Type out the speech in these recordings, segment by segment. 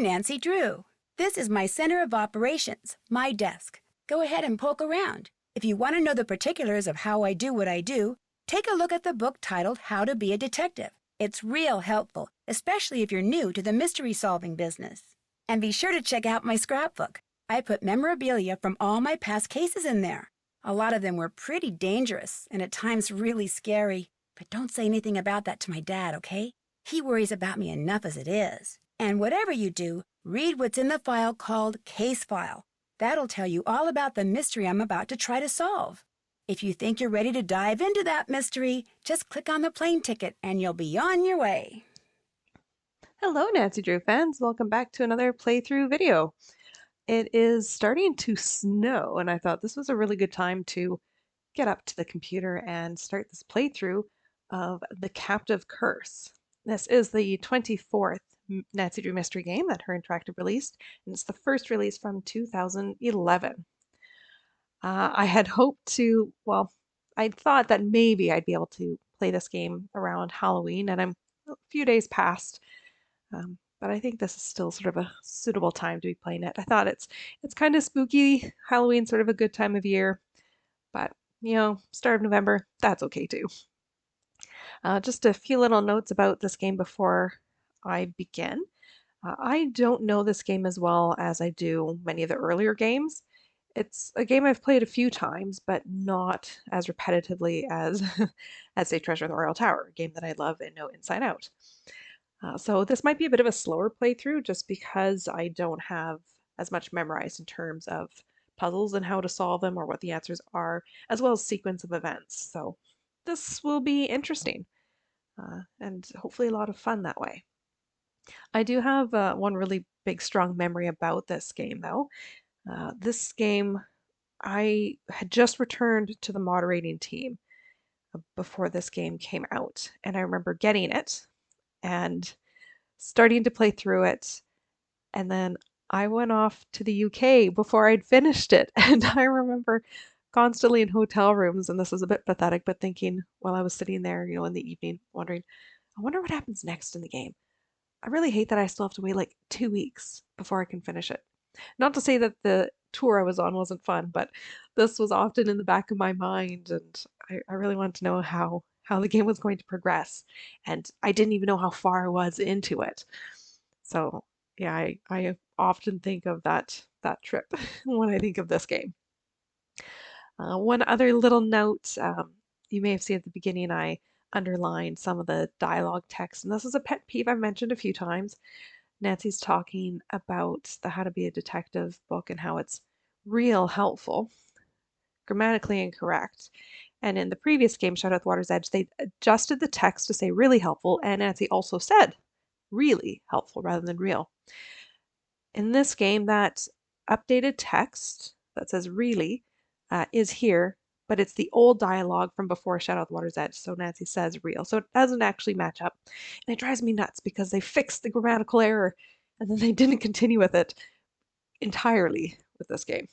I'm Nancy Drew. This is my center of operations, my desk. Go ahead and poke around. If you want to know the particulars of how I do what I do, take a look at the book titled How to Be a Detective. It's real helpful, especially if you're new to the mystery-solving business. And be sure to check out my scrapbook. I put memorabilia from all my past cases in there. A lot of them were pretty dangerous and at times really scary. But don't say anything about that to my dad, okay? He worries about me enough as it is. And whatever you do, read what's in the file called Case File. That'll tell you all about the mystery I'm about to try to solve. If you think you're ready to dive into that mystery, just click on the plane ticket and you'll be on your way. Hello, Nancy Drew fans. Welcome back to another playthrough video. It is starting to snow, and I thought this was a really good time to get up to the computer and start this playthrough of The Captive Curse. This is the 24th Nancy Drew mystery game that Her Interactive released, and it's the first release from 2011. I had hoped to, well, I thought that maybe I'd be able to play this game around Halloween, and I'm a few days past. But I think this is still sort of a suitable time to be playing it. I thought it's kind of spooky. Halloween's sort of a good time of year, but start of November, that's okay too. Just a few little notes about this game before I begin. I don't know this game as well as I do many of the earlier games. It's a game I've played a few times, but not as repetitively as, as say, Treasure in the Royal Tower, a game that I love and know inside out. So this might be a bit of a slower playthrough just because I don't have as much memorized in terms of puzzles and how to solve them or what the answers are, as well as sequence of events. So this will be interesting and hopefully a lot of fun that way. I do have one really big, strong memory about this game, though. This game, I had just returned to the moderating team before this game came out, and I remember getting it and starting to play through it. And then I went off to the UK before I'd finished it. And I remember constantly in hotel rooms, and this is a bit pathetic, but thinking while I was sitting there, in the evening, wondering, I wonder what happens next in the game. I really hate that I still have to wait like 2 weeks before I can finish it. Not to say that the tour I was on wasn't fun, but this was often in the back of my mind, and I really wanted to know how the game was going to progress. And I didn't even know how far I was into it. So yeah, I often think of that trip when I think of this game. One other little note, you may have seen at the beginning, I underlined some of the dialogue text, and this is a pet peeve I've mentioned a few times. Nancy's talking about the How to Be a Detective book and how it's real helpful, grammatically incorrect. And in the previous game, Shadow at the Water's Edge, they adjusted the text to say really helpful, and Nancy also said really helpful rather than real. In this game, that updated text that says really is here, but it's the old dialogue from before Shadow at the Water's Edge. So Nancy says real. So it doesn't actually match up. And it drives me nuts because they fixed the grammatical error and then they didn't continue with it entirely with this game.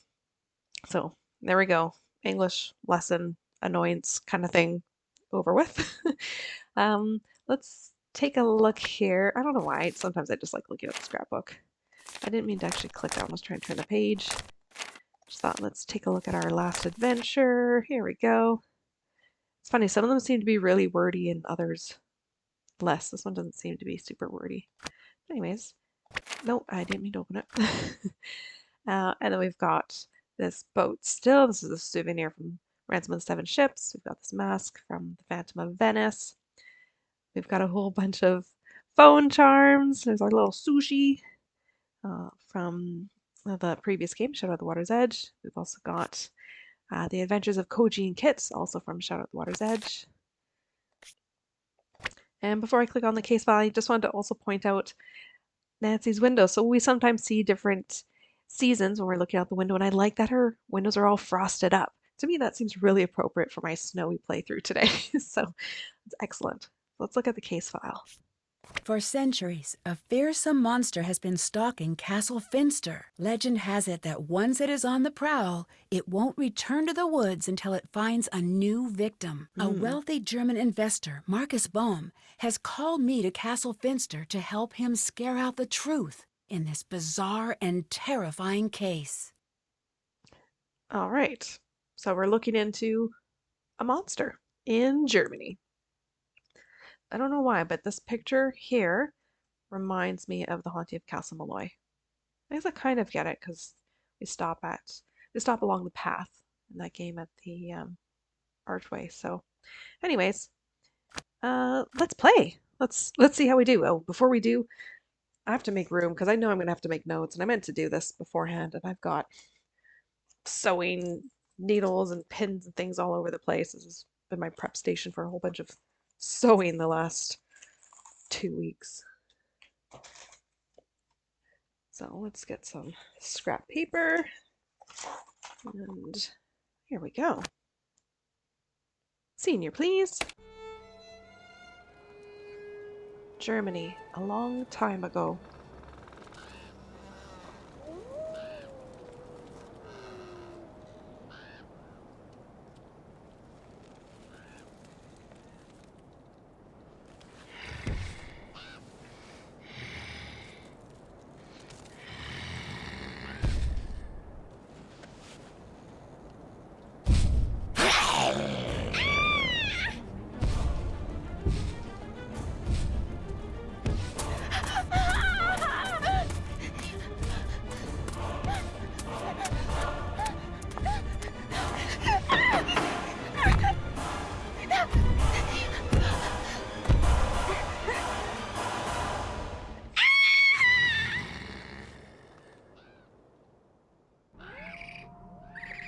So there we go. English lesson annoyance kind of thing over with. Let's take a look here. I don't know why. Sometimes I just like looking at the scrapbook. I didn't mean to actually click down. I was trying to turn the page. Just thought, let's take a look at our last adventure. Here we go. It's funny, some of them seem to be really wordy and others less. This one doesn't seem to be super wordy. Anyways, no, I didn't mean to open it. And then we've got this boat still. This is a souvenir from Ransom of the Seven Ships. We've got this mask from the Phantom of Venice. We've got a whole bunch of phone charms. There's our little sushi from the previous game, Shadow at the Water's Edge. We've also got The Adventures of Koji and Kit, also from Shadow at the Water's Edge. And before I click on the case file, I just wanted to also point out Nancy's window. So we sometimes see different seasons when we're looking out the window, and I like that her windows are all frosted up. To me, that seems really appropriate for my snowy playthrough today. So it's excellent. Let's look at the case file. For centuries, a fearsome monster has been stalking Castle Finster. Legend has it that once it is on the prowl, it won't return to the woods until it finds a new victim. A wealthy German investor, Markus Bohm, has called me to Castle Finster to help him scare out the truth. in this bizarre and terrifying case. All right. So we're looking into a monster in Germany. I don't know why, but this picture here reminds me of the Haunting of Castle Malloy. I guess I kind of get it because we stop along the path in that game at the archway. So, anyways, let's play. Let's see how we do. Oh, before we do, I have to make room because I know I'm gonna have to make notes, and I meant to do this beforehand, and I've got sewing needles and pins and things all over the place. This has been my prep station for a whole bunch of sewing the last 2 weeks. So let's get some scrap paper, and here we go. Senior, please. Germany, a long time ago.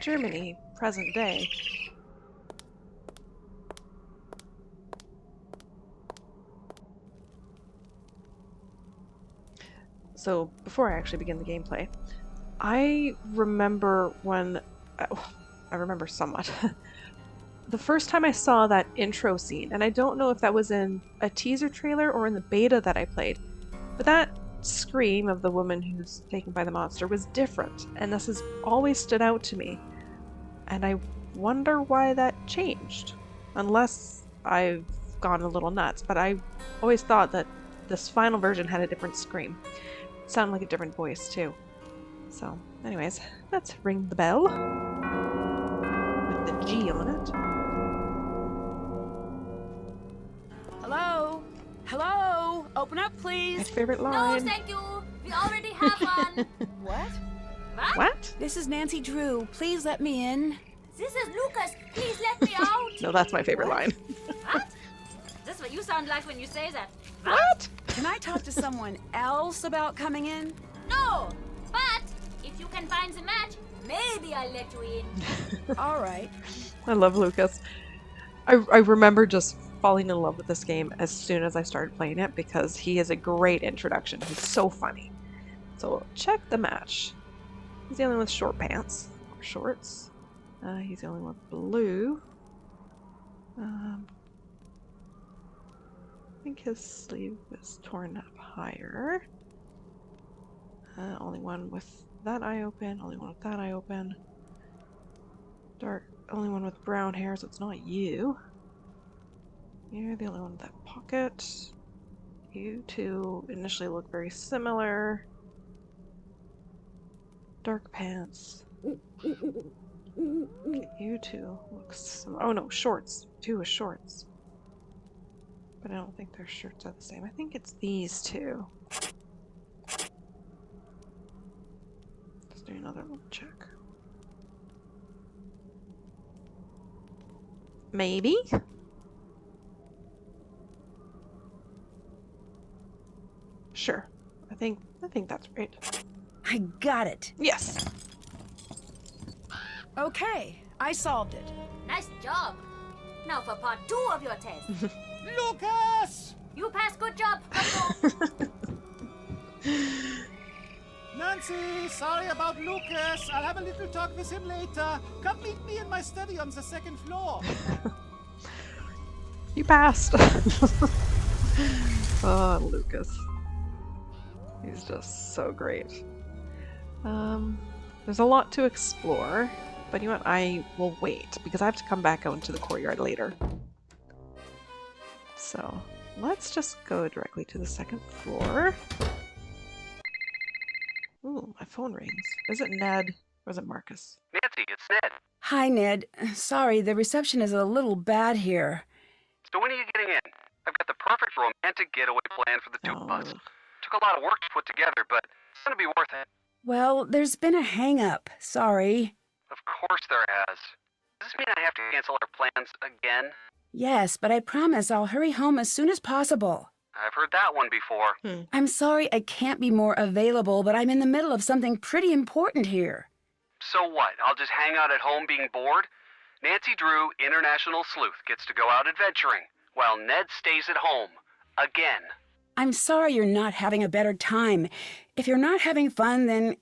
Germany, present day. So, before I actually begin the gameplay, I remember when... I remember somewhat. The first time I saw that intro scene, and I don't know if that was in a teaser trailer or in the beta that I played, but that scream of the woman who's taken by the monster was different, and this has always stood out to me. And I wonder why that changed. Unless I've gone a little nuts, but I always thought that this final version had a different scream. It sounded like a different voice, too. So, anyways, let's ring the bell. With the G on it. Hello? Hello? Open up, My please. favorite No, line. thank you. We already have one. What? What? This is Nancy Drew. Please let me in. This is Lukas. Please let me out. No, that's my favorite line. What? That's what you sound like when you say that. What? Can I talk to someone else about coming in? No, but if you can find the match, maybe I'll let you in. All right. I love Lukas. I remember just falling in love with this game as soon as I started playing it because he is a great introduction. He's so funny. So check the match. He's the only one with short pants. Or shorts. He's the only one with blue. I think his sleeve is torn up higher. Only one with that eye open. Only one with that eye open. Dark. Only one with brown hair, so it's not you. You're the only one with that pocket. You two initially look very similar. Dark pants. You two look similar. Oh no, shorts. Two with shorts. But I don't think their shirts are the same. I think it's these two. Let's do another little check. Maybe? Sure. I think that's right. I got it. Yes. Okay, I solved it. Nice job. Now for part 2 of your test. Lukas! You passed. Good job. Let's go. Nancy, sorry about Lukas. I'll have a little talk with him later. Come meet me in my study on the 2nd floor. You passed. Oh, Lukas. He's just so great. There's a lot to explore, but you know what? I will wait because I have to come back out into the courtyard later. So let's just go directly to the 2nd floor. phone rings. Is it Ned or is it Markus? Nancy, it's Ned. Hi, Ned. Sorry, the reception is a little bad here. So when are you getting in? I've got the perfect romantic getaway plan for the two of us. Took a lot of work to put together, but it's going to be worth it. Well, there's been a hang-up. Sorry. Of course there has. Does this mean I have to cancel our plans again? Yes, but I promise I'll hurry home as soon as possible. I've heard that one before. I'm sorry I can't be more available, but I'm in the middle of something pretty important here. So what? I'll just hang out at home being bored? Nancy Drew, international sleuth, gets to go out adventuring, while Ned stays at home. Again. I'm sorry you're not having a better time. If you're not having fun, then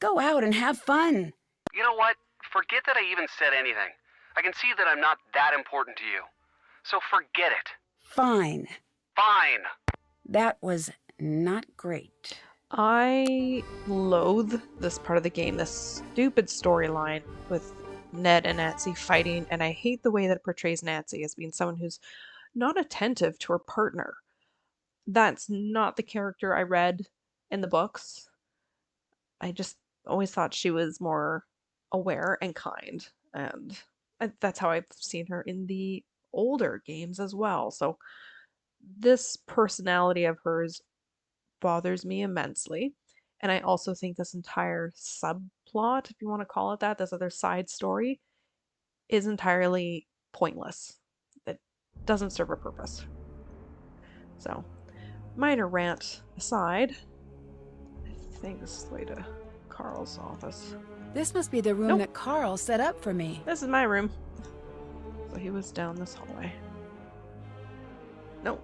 go out and have fun. You know what? Forget that I even said anything. I can see that I'm not that important to you. So forget it. Fine. Fine. That was not great. I loathe this part of the game, this stupid storyline with Ned and Nancy fighting, and I hate the way that it portrays Nancy as being someone who's not attentive to her partner. That's not the character I read in the books. I just always thought she was more aware and kind, and that's how I've seen her in the older games as well. So this personality of hers bothers me immensely, and I also think this entire subplot, if you want to call it that, this other side story, is entirely pointless. It doesn't serve a purpose. So, minor rant aside, I think this is the way to Karl's office. This must be the room that Karl set up for me. This is my room. So he was down this hallway. No.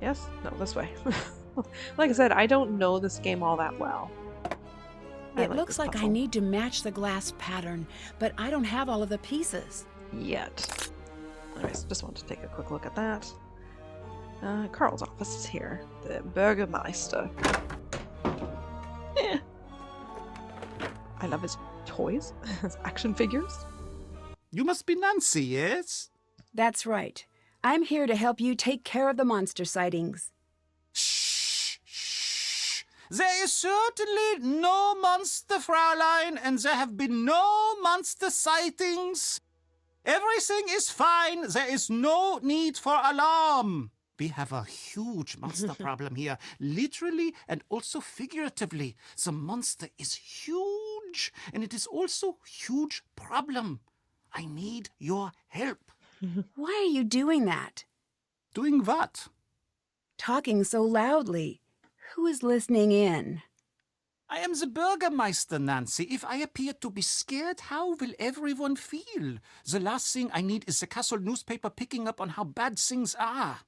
Yes? No, this way. Like I said, I don't know this game all that well. It looks like I need to match the glass pattern, but I don't have all of the pieces. Yet. Anyways, just want to take a quick look at that. Karl's office is here. The Burgermeister. Eh. I love his toys, his action figures. You must be Nancy, yes? That's right. I'm here to help you take care of the monster sightings. Shh, shh. There is certainly no monster, Fraulein, and there have been no monster sightings. Everything is fine. There is no need for alarm. We have a huge monster problem here, literally and also figuratively. The monster is huge, and it is also a huge problem. I need your help. Why are you doing that? Doing what? Talking so loudly. Who is listening in? I am the Burgermeister, Nancy. If I appear to be scared, how will everyone feel? The last thing I need is the castle newspaper picking up on how bad things are.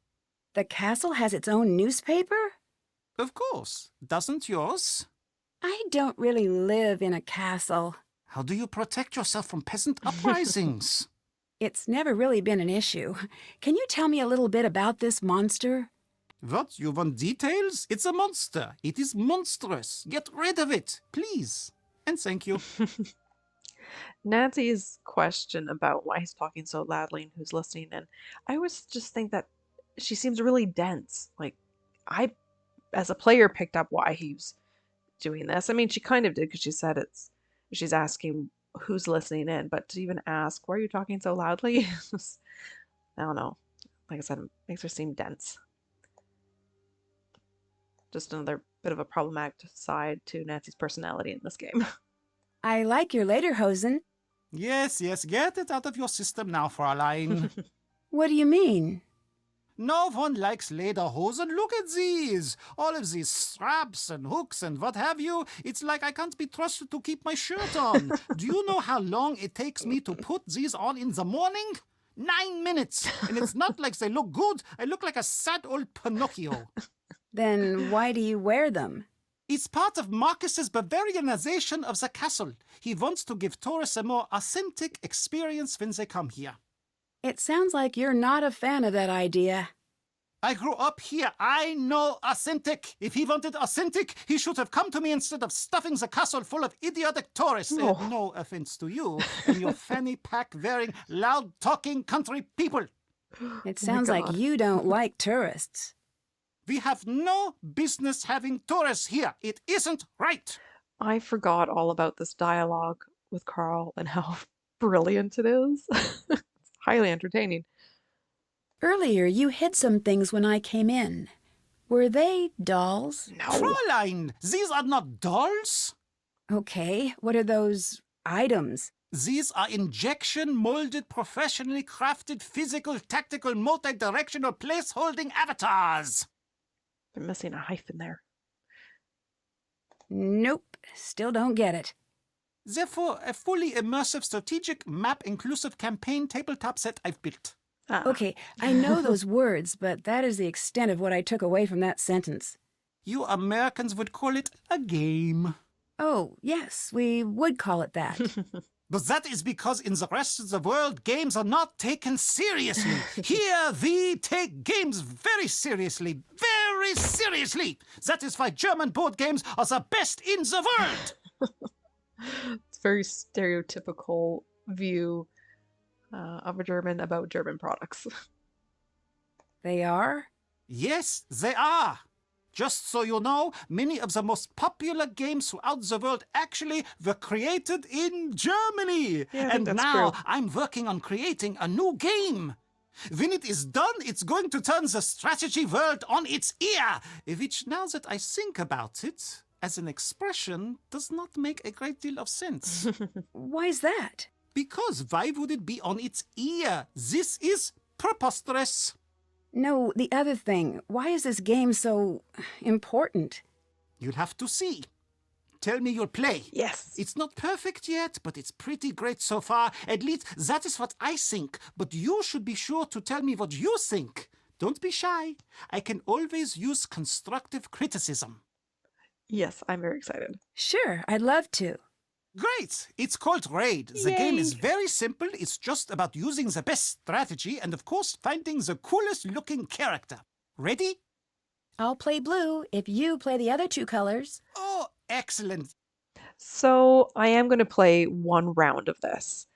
The castle has its own newspaper? Of course. Doesn't yours? I don't really live in a castle. How do you protect yourself from peasant uprisings? It's never really been an issue. Can you tell me a little bit about this monster? What? You want details? It's a monster. It is monstrous. Get rid of it, please. And thank you. Nancy's question about why he's talking so loudly and who's listening, and I always just think that she seems really dense. Like, I, as a player, picked up why he's doing this. I mean, she kind of did because she said she's asking who's listening in, but to even ask, why are you talking so loudly? I don't know. Like I said, it makes her seem dense. Just another bit of a problematic side to Nancy's personality in this game. I like your lederhosen. Yes, get it out of your system now, Fraulein. What do you mean? No one likes lederhosen. Look at these. All of these straps and hooks and what have you. It's like I can't be trusted to keep my shirt on. Do you know how long it takes me to put these on in the morning? 9 minutes. And it's not like they look good. I look like a sad old Pinocchio. Then why do you wear them? It's part of Marcus's Bavarianization of the castle. He wants to give tourists a more authentic experience when they come here. It sounds like you're not a fan of that idea. I grew up here. I know authentic. If he wanted authentic, he should have come to me instead of stuffing the castle full of idiotic tourists. No offense to you and your fanny pack wearing, loud talking country people. It sounds like you don't like tourists. We have no business having tourists here. It isn't right. I forgot all about this dialogue with Karl and how brilliant it is. It's highly entertaining. Earlier, you hid some things when I came in. Were they dolls? No. Fräulein, these are not dolls. Okay, what are those items? These are injection-molded, professionally crafted, physical, tactical, multi-directional place-holding avatars. They're missing a hyphen there. Nope, still don't get it. Therefore, a fully immersive, strategic, map-inclusive campaign tabletop set I've built. Ah. Okay, I know those words, but that is the extent of what I took away from that sentence. You Americans would call it a game. Oh, yes, we would call it that. But that is because in the rest of the world, games are not taken seriously. Here, we take games very seriously. Very seriously. That is why German board games are the best in the world. It's a very stereotypical view of a German about German products. They are? Yes, they are. Just so you know, many of the most popular games throughout the world actually were created in Germany. Yeah, I think and that's now true. I'm working on creating a new game. When it is done, it's going to turn the strategy world on its ear, which, now that I think about it, as an expression, does not make a great deal of sense. Why's that? Because why would it be on its ear? This is preposterous. No, the other thing. Why is this game so important? You'll have to see. Tell me you'll play. Yes. It's not perfect yet, but it's pretty great so far. At least that is what I think. But you should be sure to tell me what you think. Don't be shy. I can always use constructive criticism. Yes, I'm very excited. Sure, I'd love to. Great! It's called Raid. The game is Yay. very simple. It's just about using the best strategy and, of course, finding the coolest looking character. Ready? I'll play blue if you play the other two colors. Oh, excellent. So I am going to play one round of this.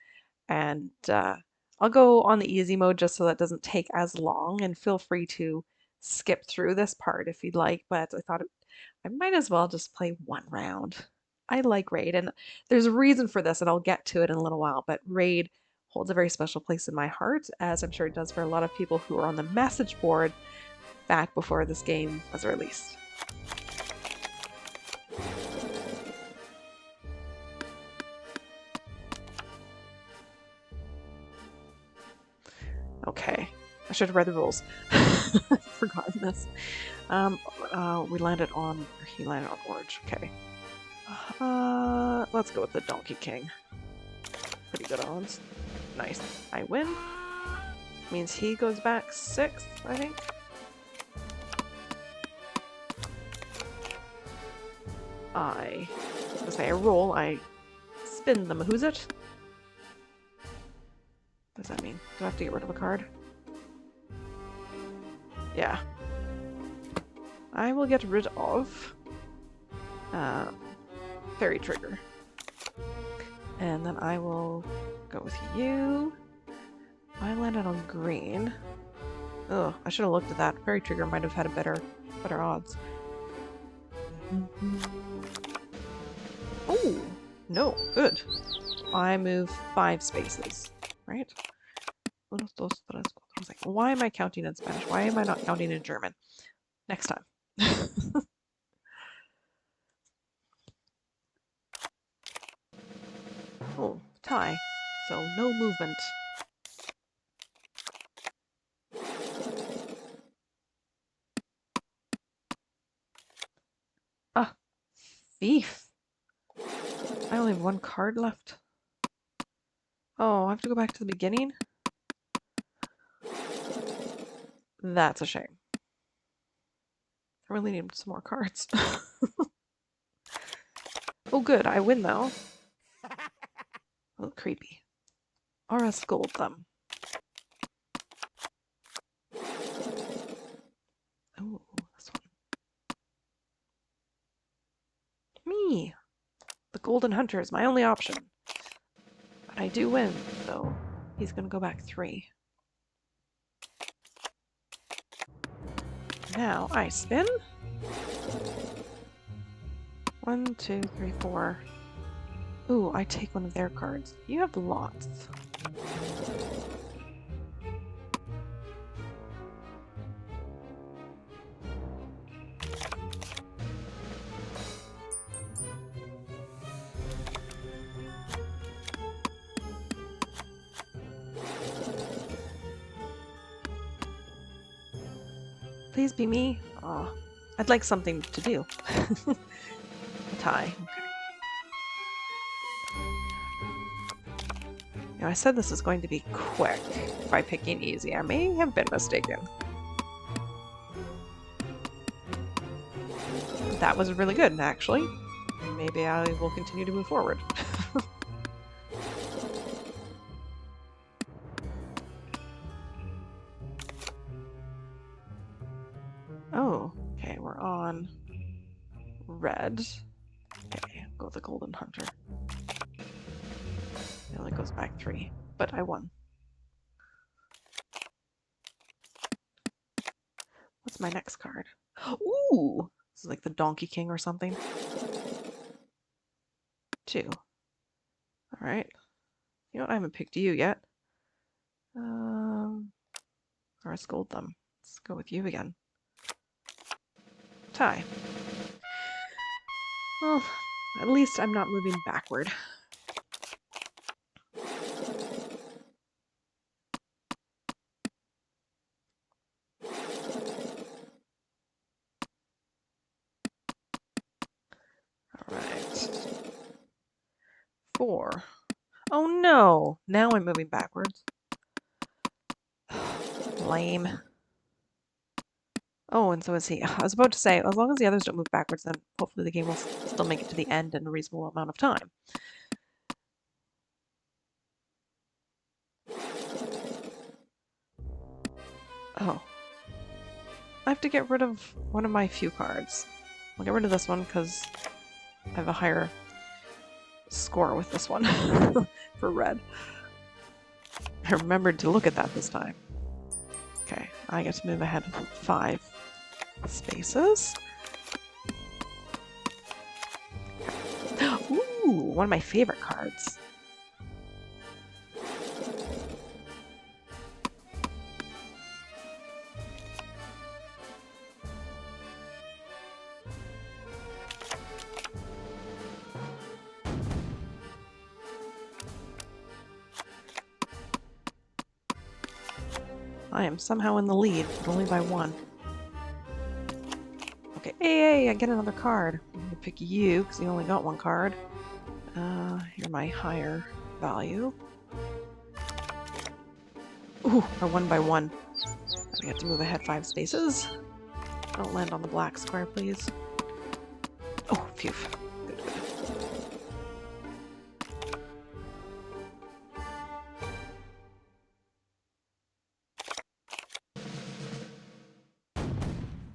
And I'll go on the easy mode just so that doesn't take as long. And feel free to skip through this part if you'd like. But I thought I might as well just play one round. I like Raid, and there's a reason for this, and I'll get to it in a little while, but Raid holds a very special place in my heart, as I'm sure it does for a lot of people who are on the message board back before this game was released. Okay, I should have read the rules. I've forgotten this. We landed on, or he landed on orange, okay. Let's go with the Donkey King. Pretty good odds. Nice. I win. Means he goes back 6th, I think. I was gonna say I roll, I spin the Who's it? What does that mean? Do I have to get rid of a card? Yeah. I will get rid of Fairy Trigger. And then I will go with you. I landed on green. Oh, I should have looked at that. Fairy Trigger might have had a better odds. Oh, no, good. I move 5 spaces, right? Uno, dos, tres, cuatro. I was like, why am I counting in Spanish? Why am I not counting in German? Next time. Oh, tie. So no movement. Ah, thief. I only have 1 card left. Oh, I have to go back to the beginning? That's a shame. I really need some more cards. Oh good, I win though. Oh, creepy. Or scold them. Oh, this one. Me! The Golden Hunter is my only option. But I do win, so he's gonna go back 3. Now I spin. 1, 2, 3, 4. Ooh, I take one of their cards. You have lots. Please be me. Oh, I'd like something to do. A tie. Okay. Now, I said this is going to be quick by picking easy. I may have been mistaken. That was really good, actually. Maybe I will continue to move forward. Oh, okay, we're on red. Okay, go with the golden hunter. It only goes back 3, but I won. What's my next card? Ooh! This is like the Donkey King or something. 2. Alright. You know what? I haven't picked you yet. Or I scold them. Let's go with you again. Tie. Well, at least I'm not moving backward. Alright. 4. Oh no! Now I'm moving backwards. Lame. Oh, and so is he. I was about to say, as long as the others don't move backwards, then hopefully the game will still make it to the end in a reasonable amount of time. Oh. I have to get rid of one of my few cards. I'll get rid of this one because I have a higher score with this one for red. I remembered to look at that this time. Okay, I get to move ahead 5 spaces. Ooh, one of my favorite cards. I am somehow in the lead, but only by 1. Okay, hey, I get another card. I'm gonna pick you, because you only got 1 card. You're my higher value. Ooh, I won by 1. I have to move ahead 5 spaces. Don't land on the black square, please. Oh, phew. Good, good.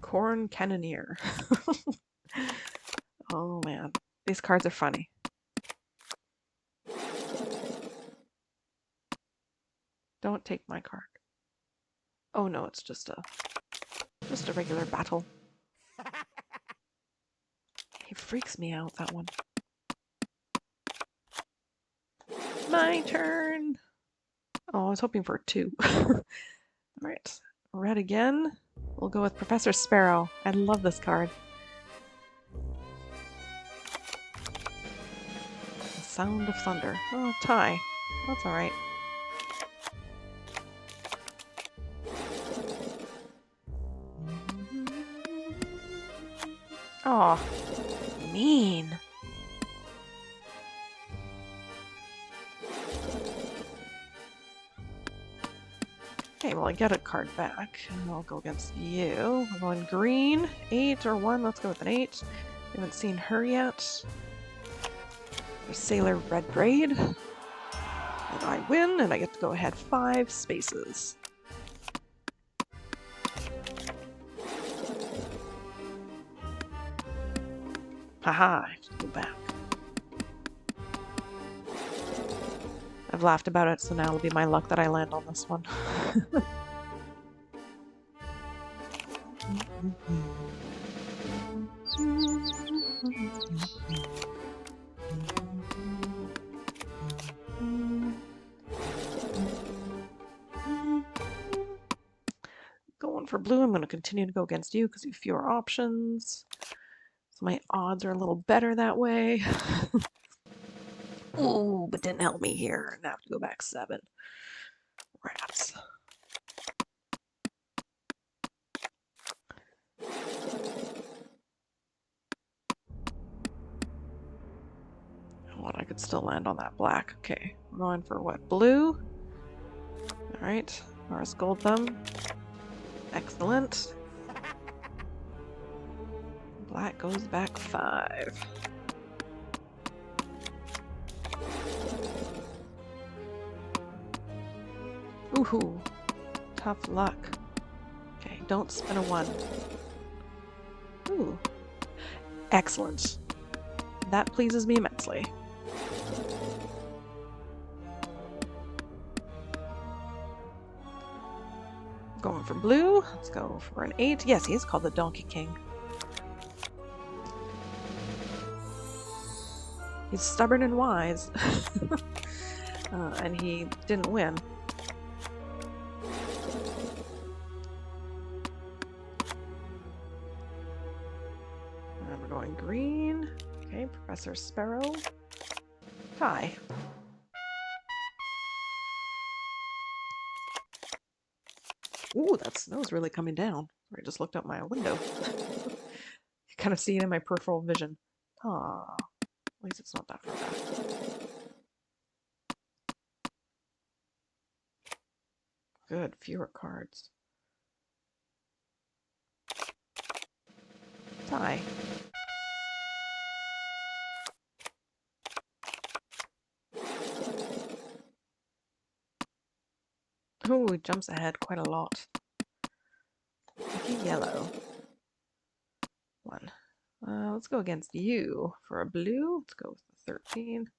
Corn Cannoneer. Oh man, these cards are funny. Don't take my card. Oh no, it's just a regular battle. He freaks me out, that one. My turn. Oh, I was hoping for 2. Alright, red again. We'll go with Professor Sparrow. I love this card. The Sound of Thunder. Oh, tie. That's alright. Aw, mean. Okay, well I get a card back, and I'll go against you. I'm going green, 8 or 1, let's go with an 8. We haven't seen her yet. There's Sailor Red Braid. And I win, and I get to go ahead 5 spaces. Haha, I have to go back. I've laughed about it, so now it'll be my luck that I land on this one. Going for blue, I'm going to continue to go against you because you have fewer options. So my odds are a little better that way. Ooh, but didn't help me here. Now I have to go back 7. Rats. What, I could still land on that black. Okay, I'm going for what? Blue? Alright, Mars Gold Thumb. Excellent. Black goes back 5. Ooh, tough luck. Okay, don't spin a 1. Ooh, excellent. That pleases me immensely. Going for blue. Let's go for an 8. Yes, he is called the Donkey King. He's stubborn and wise. And he didn't win. And we're going green. Okay, Professor Sparrow. Tie. Ooh, that snow's really coming down. I just looked out my window. You kind of see it in my peripheral vision. Ah, at least it's not that far back. Good, fewer cards. Tie. Ooh, it jumps ahead quite a lot. Lucky yellow. 1. Let's go against you for a blue. Let's go with the 13.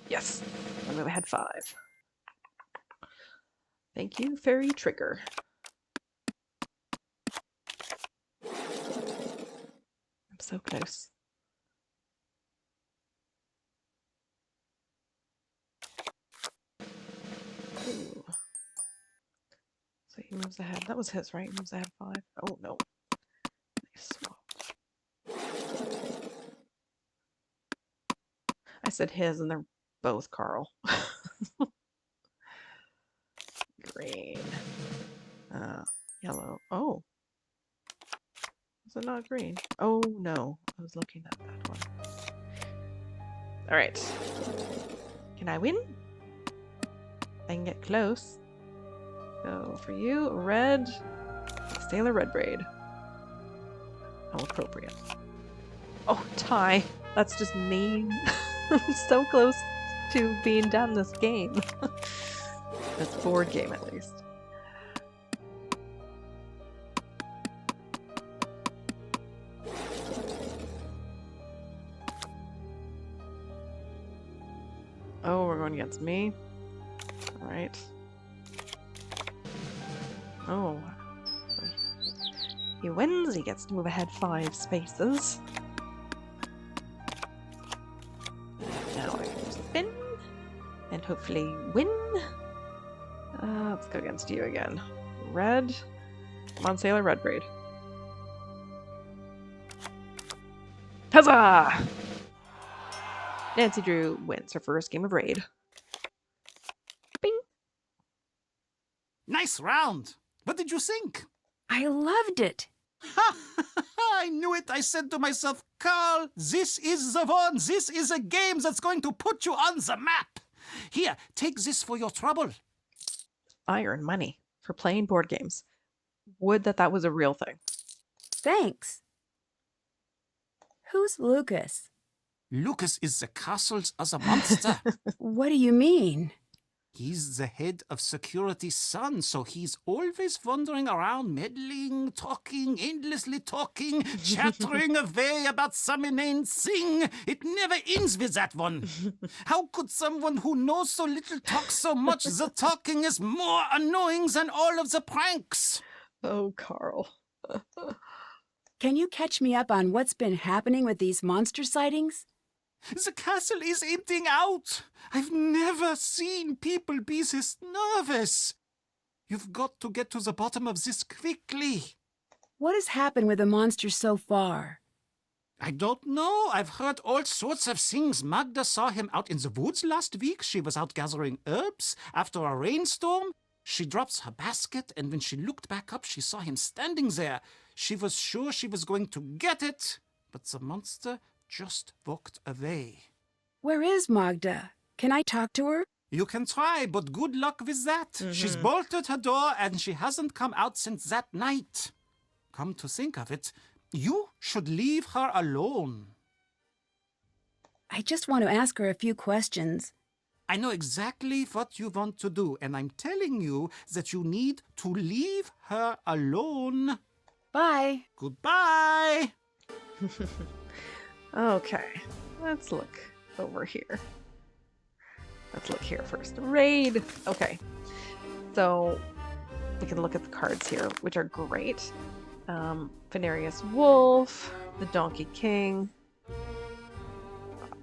Yes, I move ahead 5. Thank you, Fairy Trigger. I'm so close. Ooh. So he moves ahead. That was his, right? He moves ahead 5. Oh, no. They swapped. I said his, and they're both Karl. Green. Yellow. Oh. Is it not green? Oh, no. I was looking at that one. Alright. Can I win? I can get close. Go for you. Red. Sailor Red Braid. How appropriate. Oh, tie. That's just mean. I'm so close to being done this game. That's board game, at least. Oh, we're going against me. Alright. Oh. He wins. He gets to move ahead 5 spaces. And now I can spin. And hopefully win. Let's go against you again. Red. Come on, Sailor Red Braid. Huzzah! Nancy Drew wins her first game of Raid. Bing! Nice round. What did you think? I loved it. I knew it. I said to myself, Karl, this is the one. This is a game that's going to put you on the map. Here, take this for your trouble. I earn money for playing board games. Would that was a real thing. Thanks. Who's Lukas? Lukas is the castle's other monster. What do you mean? He's the head of security's son, so he's always wandering around, meddling, talking, endlessly talking, chattering away about some inane thing. It never ends with that one. How could someone who knows so little talk so much? The talking is more annoying than all of the pranks. Oh, Karl. Can you catch me up on what's been happening with these monster sightings? The castle is emptying out. I've never seen people be this nervous. You've got to get to the bottom of this quickly. What has happened with the monsters so far? I don't know. I've heard all sorts of things. Magda saw him out in the woods last week. She was out gathering herbs after a rainstorm. She drops her basket, and when she looked back up, she saw him standing there. She was sure she was going to get it, but the monster just walked away. Where is Magda? Can I talk to her? You can try, but good luck with that. She's bolted her door, and she hasn't come out since that night. Come to think of it, you should leave her alone. I just want to ask her a few questions. I know exactly what you want to do, and I'm telling you that you need to leave her alone. Bye. Goodbye. Okay, let's look over here. Let's look here first. Raid! Okay, so we can look at the cards here, which are great. Venarius Wolf, the Donkey King.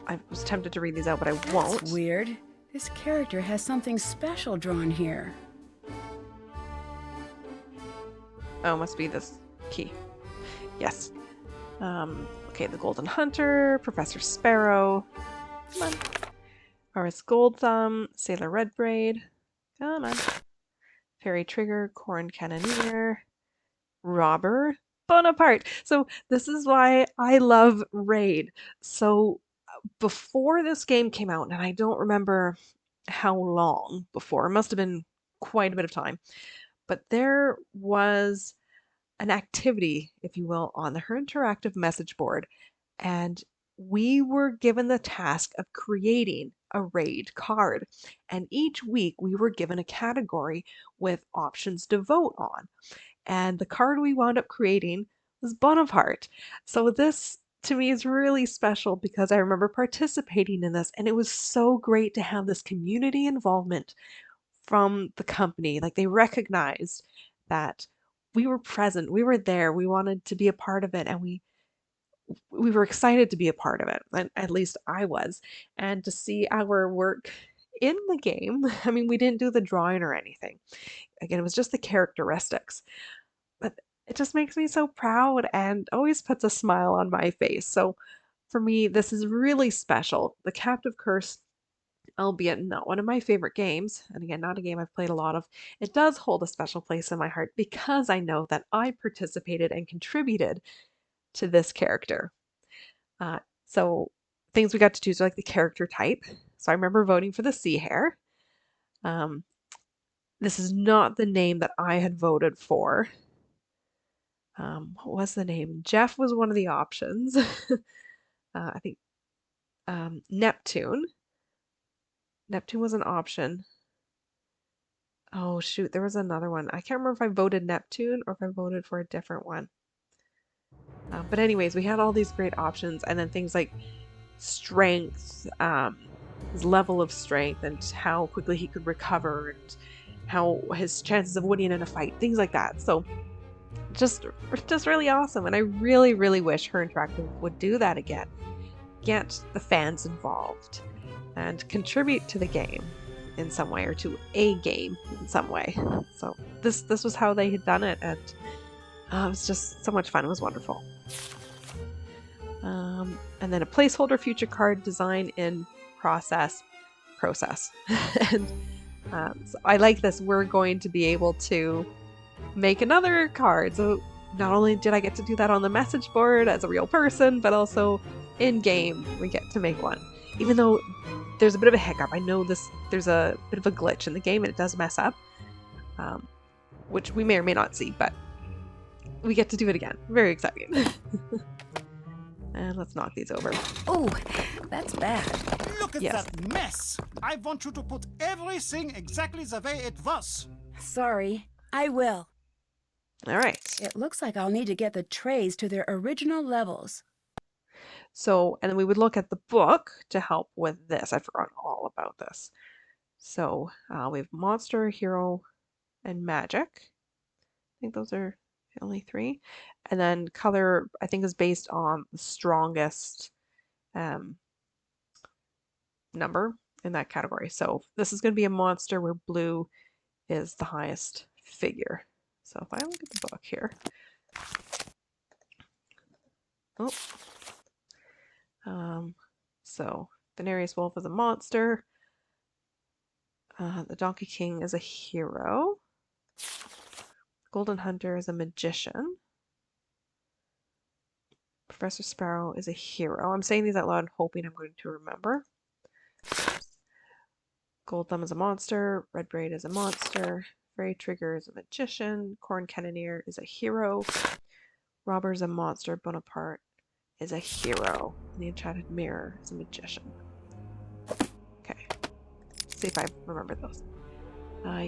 I was tempted to read these out, but I won't. That's weird. This character has something special drawn here. Oh, must be this key. Yes. Okay, the Golden Hunter, Professor Sparrow. Come on. Horace Gold Thumb, Sailor Redbraid. Come on. Fairy Trigger, Corn Cannoneer, Robber, Bonaparte. So this is why I love Raid. So before this game came out, and I don't remember how long before, it must have been quite a bit of time, but there was an activity, if you will, on her interactive message board, and we were given the task of creating a raid card, and each week we were given a category with options to vote on, and the card we wound up creating was Bonaparte. So this to me is really special because I remember participating in this, and it was so great to have this community involvement from the company. Like, they recognized that we were present, we were there, we wanted to be a part of it, and we were excited to be a part of it. And at least I was. And to see our work in the game, I mean, we didn't do the drawing or anything. Again, it was just the characteristics. But it just makes me so proud and always puts a smile on my face. So for me, this is really special. The Captive Curse, albeit not one of my favorite games, and again, not a game I've played a lot of, it does hold a special place in my heart because I know that I participated and contributed to this character. So things we got to choose are like the character type. So I remember voting for the Sea Hare. This is not the name that I had voted for. What was the name? Jeff was one of the options. I think Neptune. Neptune was an option. Oh shoot, there was another one. I can't remember if I voted Neptune or if I voted for a different one. But anyways, we had all these great options, and then things like strength, his level of strength, and how quickly he could recover, and how his chances of winning in a fight, things like that. So just really awesome, and I really, really wish Her Interactive would do that again. Get the fans involved and contribute to the game in some way, or to a game in some way. So this was how they had done it, and it was just so much fun. It was wonderful. And then a placeholder future card design in process. And so I like this. We're going to be able to make another card. So not only did I get to do that on the message board as a real person, but also in game we get to make one. Even though there's a bit of a hiccup. I know there's a bit of a glitch in the game and it does mess up, which we may or may not see, but we get to do it again. Very exciting. And let's knock these over. Oh, that's bad. Look at Yes. that mess. I want you to put everything exactly the way it was. Sorry, I will. All right. It looks like I'll need to get the trays to their original levels. So, and then we would look at the book to help with this. I forgot all about this. So we have monster, hero, and magic. I think those are the only three. And then color, I think, is based on the strongest number in that category. So this is going to be a monster where blue is the highest figure. So if I look at the book here. Oh. So Venarius Wolf is a monster. The Donkey King is a hero. Golden Hunter is a magician. Professor Sparrow is a hero. I'm saying these out loud, hoping I'm going to remember. Gold Thumb is a monster. Red Braid is a monster. Fairy Trigger is a magician. Corn Cannoneer is a hero. Robber is a monster. Bonaparte is a hero. And the Enchanted Mirror is a magician. Okay. Let's see if I remember those.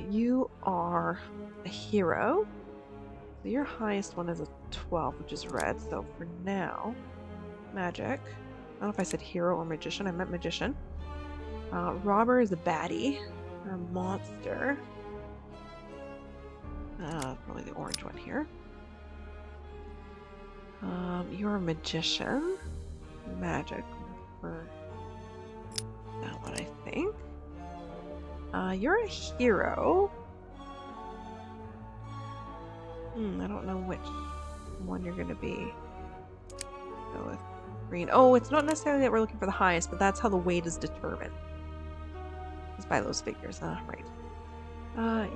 You are a hero. So your highest one is a 12, which is red. So for now, magic. I don't know if I said hero or magician. I meant magician. Robber is a baddie. A monster. Probably the orange one here. You're a magician. Magic for that one, I think. You're a hero. I don't know which one you're going to be. Go with green. Oh, it's not necessarily that we're looking for the highest, but that's how the weight is determined. It's by those figures. Right.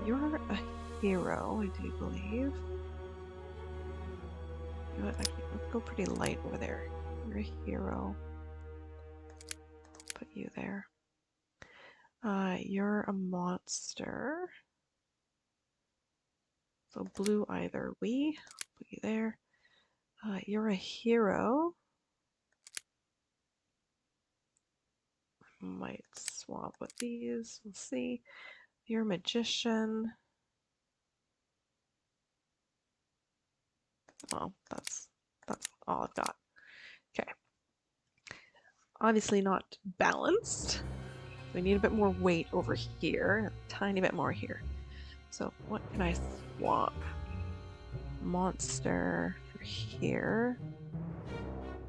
You're a hero, I do believe. You know what? Actually, let's go pretty light over there. You're a hero. Put you there. You're a monster. So blue either we. Put you there. You're a hero. Might swap with these. We'll see. You're a magician. Well, that's all I've got. Okay. Obviously not balanced. We need a bit more weight over here. A tiny bit more here. So what can I swap? Monster for here.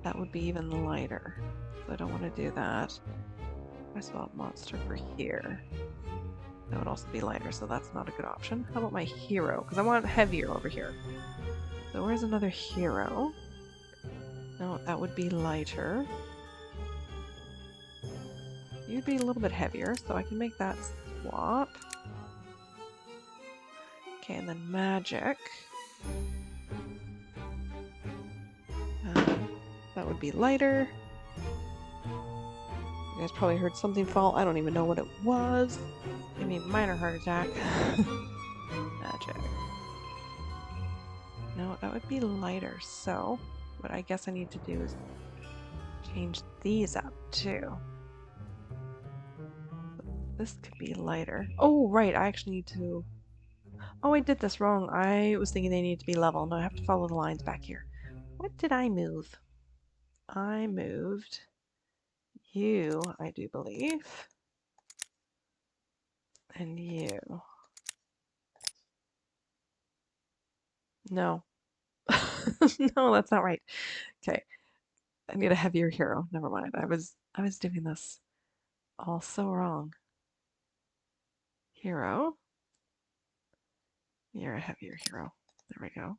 That would be even lighter. So I don't want to do that. I swap monster for here. That would also be lighter, so that's not a good option. How about my hero? Because I want heavier over here. So where's another hero? No, that would be lighter. You'd be a little bit heavier, so I can make that swap. Okay, and then magic. That would be lighter. You guys probably heard something fall. I don't even know what it was. Give me a minor heart attack. Magic. No, that would be lighter. So, what I guess I need to do is change these up too. This could be lighter. Oh, right. I actually need to... Oh, I did this wrong. I was thinking they need to be level. No, I have to follow the lines back here. What did I move? I moved you, I do believe. And you. No. No, that's not right. Okay. I need a heavier hero. Never mind. I was doing this all so wrong. Hero. You're a heavier hero. There we go.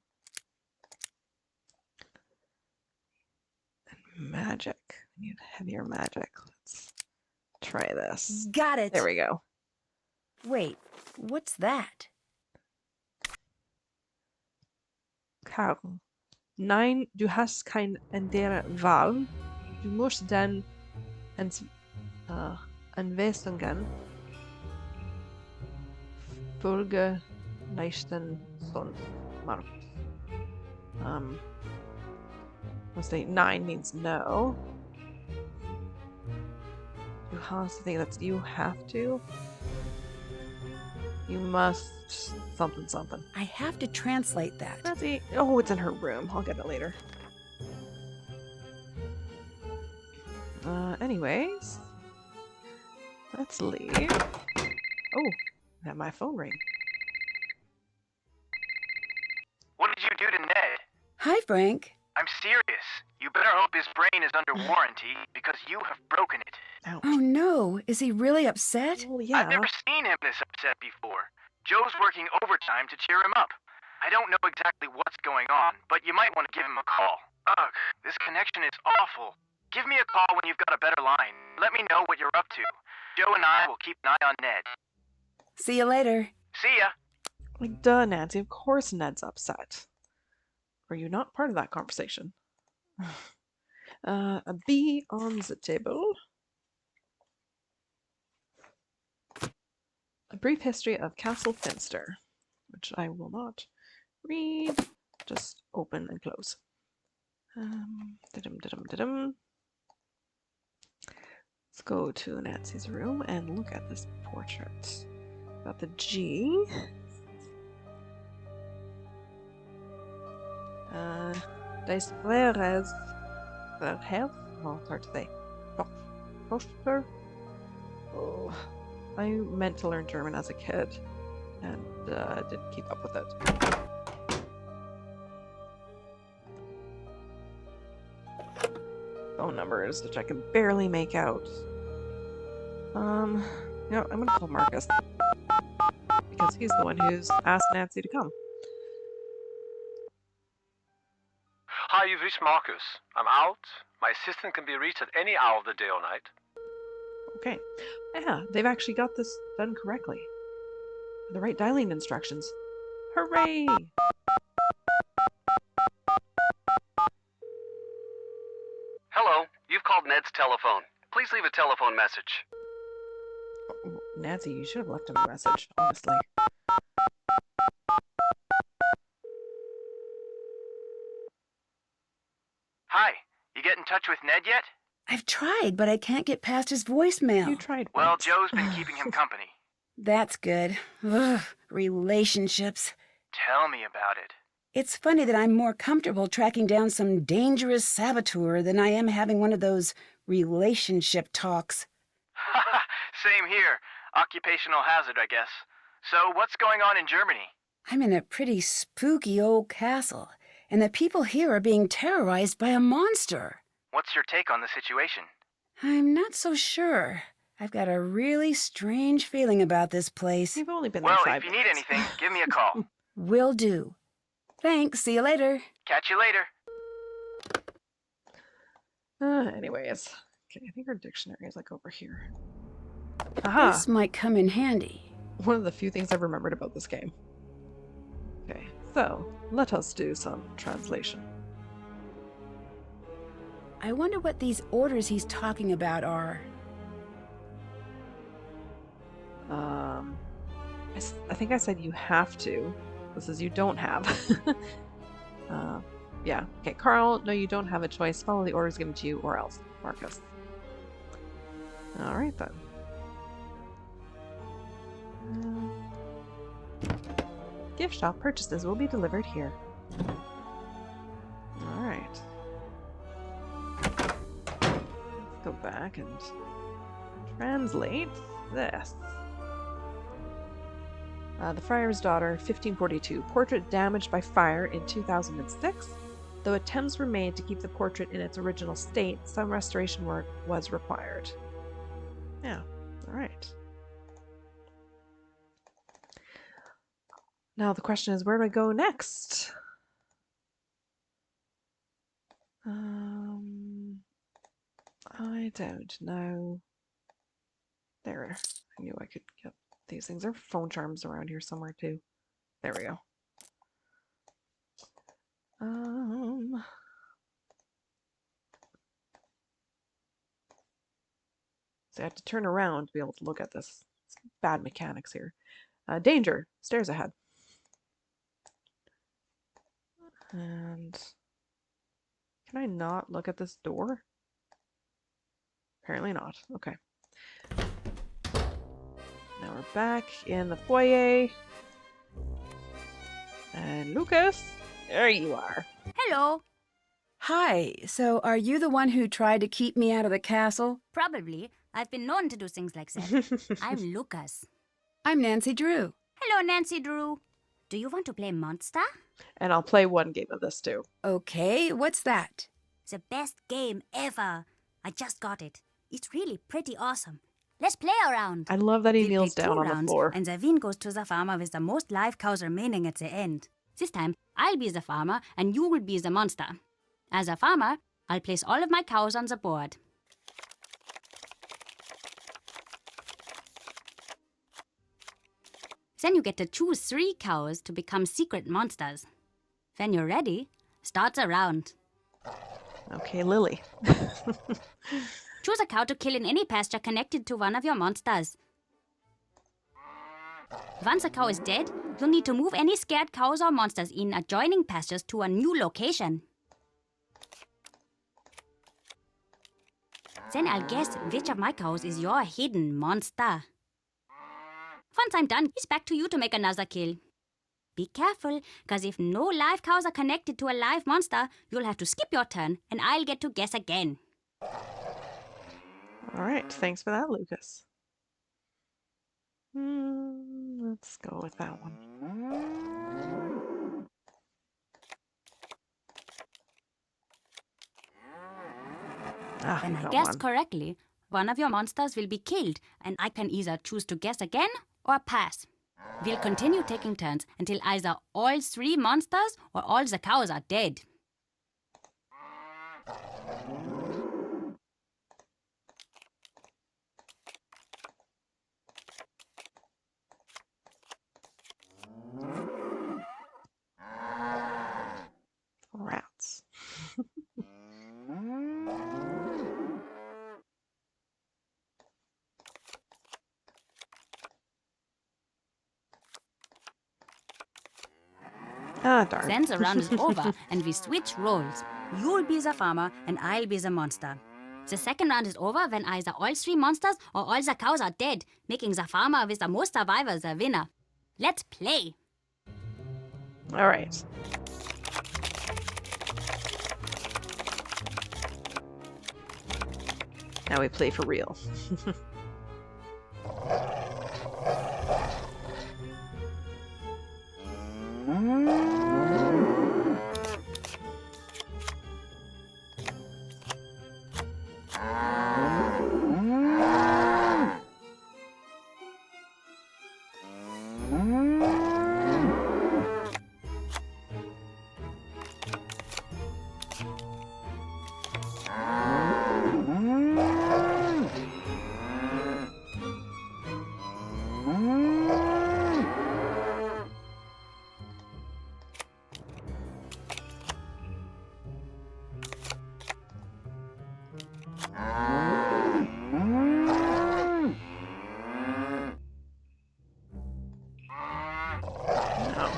And magic. I need heavier magic. Let's try this. Got it. There we go. Wait, what's that? Karl. Nein, du hast kein andere Wahl. Du musst dann Anweisungen Folge leisten, sonst Markus. Let's say 9 means no. You honestly think that's you have to? You must something something. I have to translate that. Nancy, oh, it's in her room. I'll get it later. Anyways, let's leave. Oh, I had my phone ring. What did you do to Ned? Hi, Frank. I'm serious. You better hope his brain is under warranty because you have broken it. Ouch. Oh no, is he really upset? Well, I've yeah. never seen him this upset before. Joe's working overtime to cheer him up. I don't know exactly what's going on, but you might want to give him a call. Ugh, this connection is awful. Give me a call when you've got a better line. Let me know what you're up to. Joe and I will keep an eye on Ned. See you later. See ya. Like, duh, Nancy, of course Ned's upset. Were you not part of that conversation? A B on the table. A brief history of Castle Finster, which I will not read, just open and close. Let's go to Nancy's room and look at this portrait. Got the G. Des Frères Verheer? Oh, it's hard to say. Tochter? Oh, I meant to learn German as a kid and didn't keep up with it. Phone numbers, which I can barely make out. You know, I'm gonna call Markus because he's the one who's asked Nancy to come. Hi, you've reached Markus. I'm out. My assistant can be reached at any hour of the day or night. Okay. Yeah, they've actually got this done correctly. The right dialing instructions. Hooray! Hello, you've called Ned's telephone. Please leave a telephone message. Nancy, you should have left him a message, honestly. Hi, you get in touch with Ned yet? I've tried, but I can't get past his voicemail. You tried Well, once. Joe's been keeping him company. That's good. Ugh, relationships. Tell me about it. It's funny that I'm more comfortable tracking down some dangerous saboteur than I am having one of those relationship talks. Same here. Occupational hazard, I guess. So, what's going on in Germany? I'm in a pretty spooky old castle, and the people here are being terrorized by a monster. What's your take on the situation? I'm not so sure. I've got a really strange feeling about this place. You've only been Well, there 5 if you need minutes. anything, give me a call. Will do. Thanks. See you later. Catch you later. Anyways. Okay, I think our dictionary is like over here. Aha! This might come in handy. One of the few things I've remembered about this game. Okay, so let us do some translation. I wonder what these orders he's talking about are. I think I said you have to. This is you don't have. Yeah. Okay, Karl, no, you don't have a choice. Follow the orders given to you or else. Markus. Alright then. Gift shop purchases will be delivered here. Alright. Let's go back and translate this. The Friar's Daughter, 1542. Portrait damaged by fire in 2006. Though attempts were made to keep the portrait in its original state, some restoration work was required. Yeah, alright. Now the question is, where do I go next? I don't know. There, I knew I could get these things. There are phone charms around here somewhere too. There we go. So I have to turn around to be able to look at this. It's bad mechanics here. Danger! Stairs ahead. And Can I not look at this door? Apparently not. Okay. Now we're back in the foyer. And Lucas, there you are. Hello. Hi, so are you the one who tried to keep me out of the castle? Probably. I've been known to do things like that. I'm Lukas. I'm Nancy Drew. Hello, Nancy Drew. Do you want to play Monster? And I'll play one game of this too. Okay, what's that? The best game ever. I just got it. It's really pretty awesome. Let's play a round. I love that he We'll kneels play down 2 on the rounds, floor. and the win goes to the farmer with the most live cows remaining at the end. This time, I'll be the farmer, and you will be the monster. As a farmer, I'll place all of my cows on the board. Then you get to choose 3 cows to become secret monsters. When you're ready, start the round. Okay, Lily. Choose a cow to kill in any pasture connected to one of your monsters. Once a cow is dead, you'll need to move any scared cows or monsters in adjoining pastures to a new location. Then I'll guess which of my cows is your hidden monster. Once I'm done, it's back to you to make another kill. Be careful, because if no live cows are connected to a live monster, you'll have to skip your turn, and I'll get to guess again. All right, thanks for that, Lucas. Let's go with that one. When I got guessed one. correctly, one of your monsters will be killed, and I can either choose to guess again or pass. We'll continue taking turns until either all 3 monsters or all the cows are dead. Rats. Ah, darn. Then the round is over and we switch roles. You'll be the farmer and I'll be the monster. The second round is over when either all 3 monsters or all the cows are dead, making the farmer with the most survivors the winner. Let's play! All right. Now we play for real.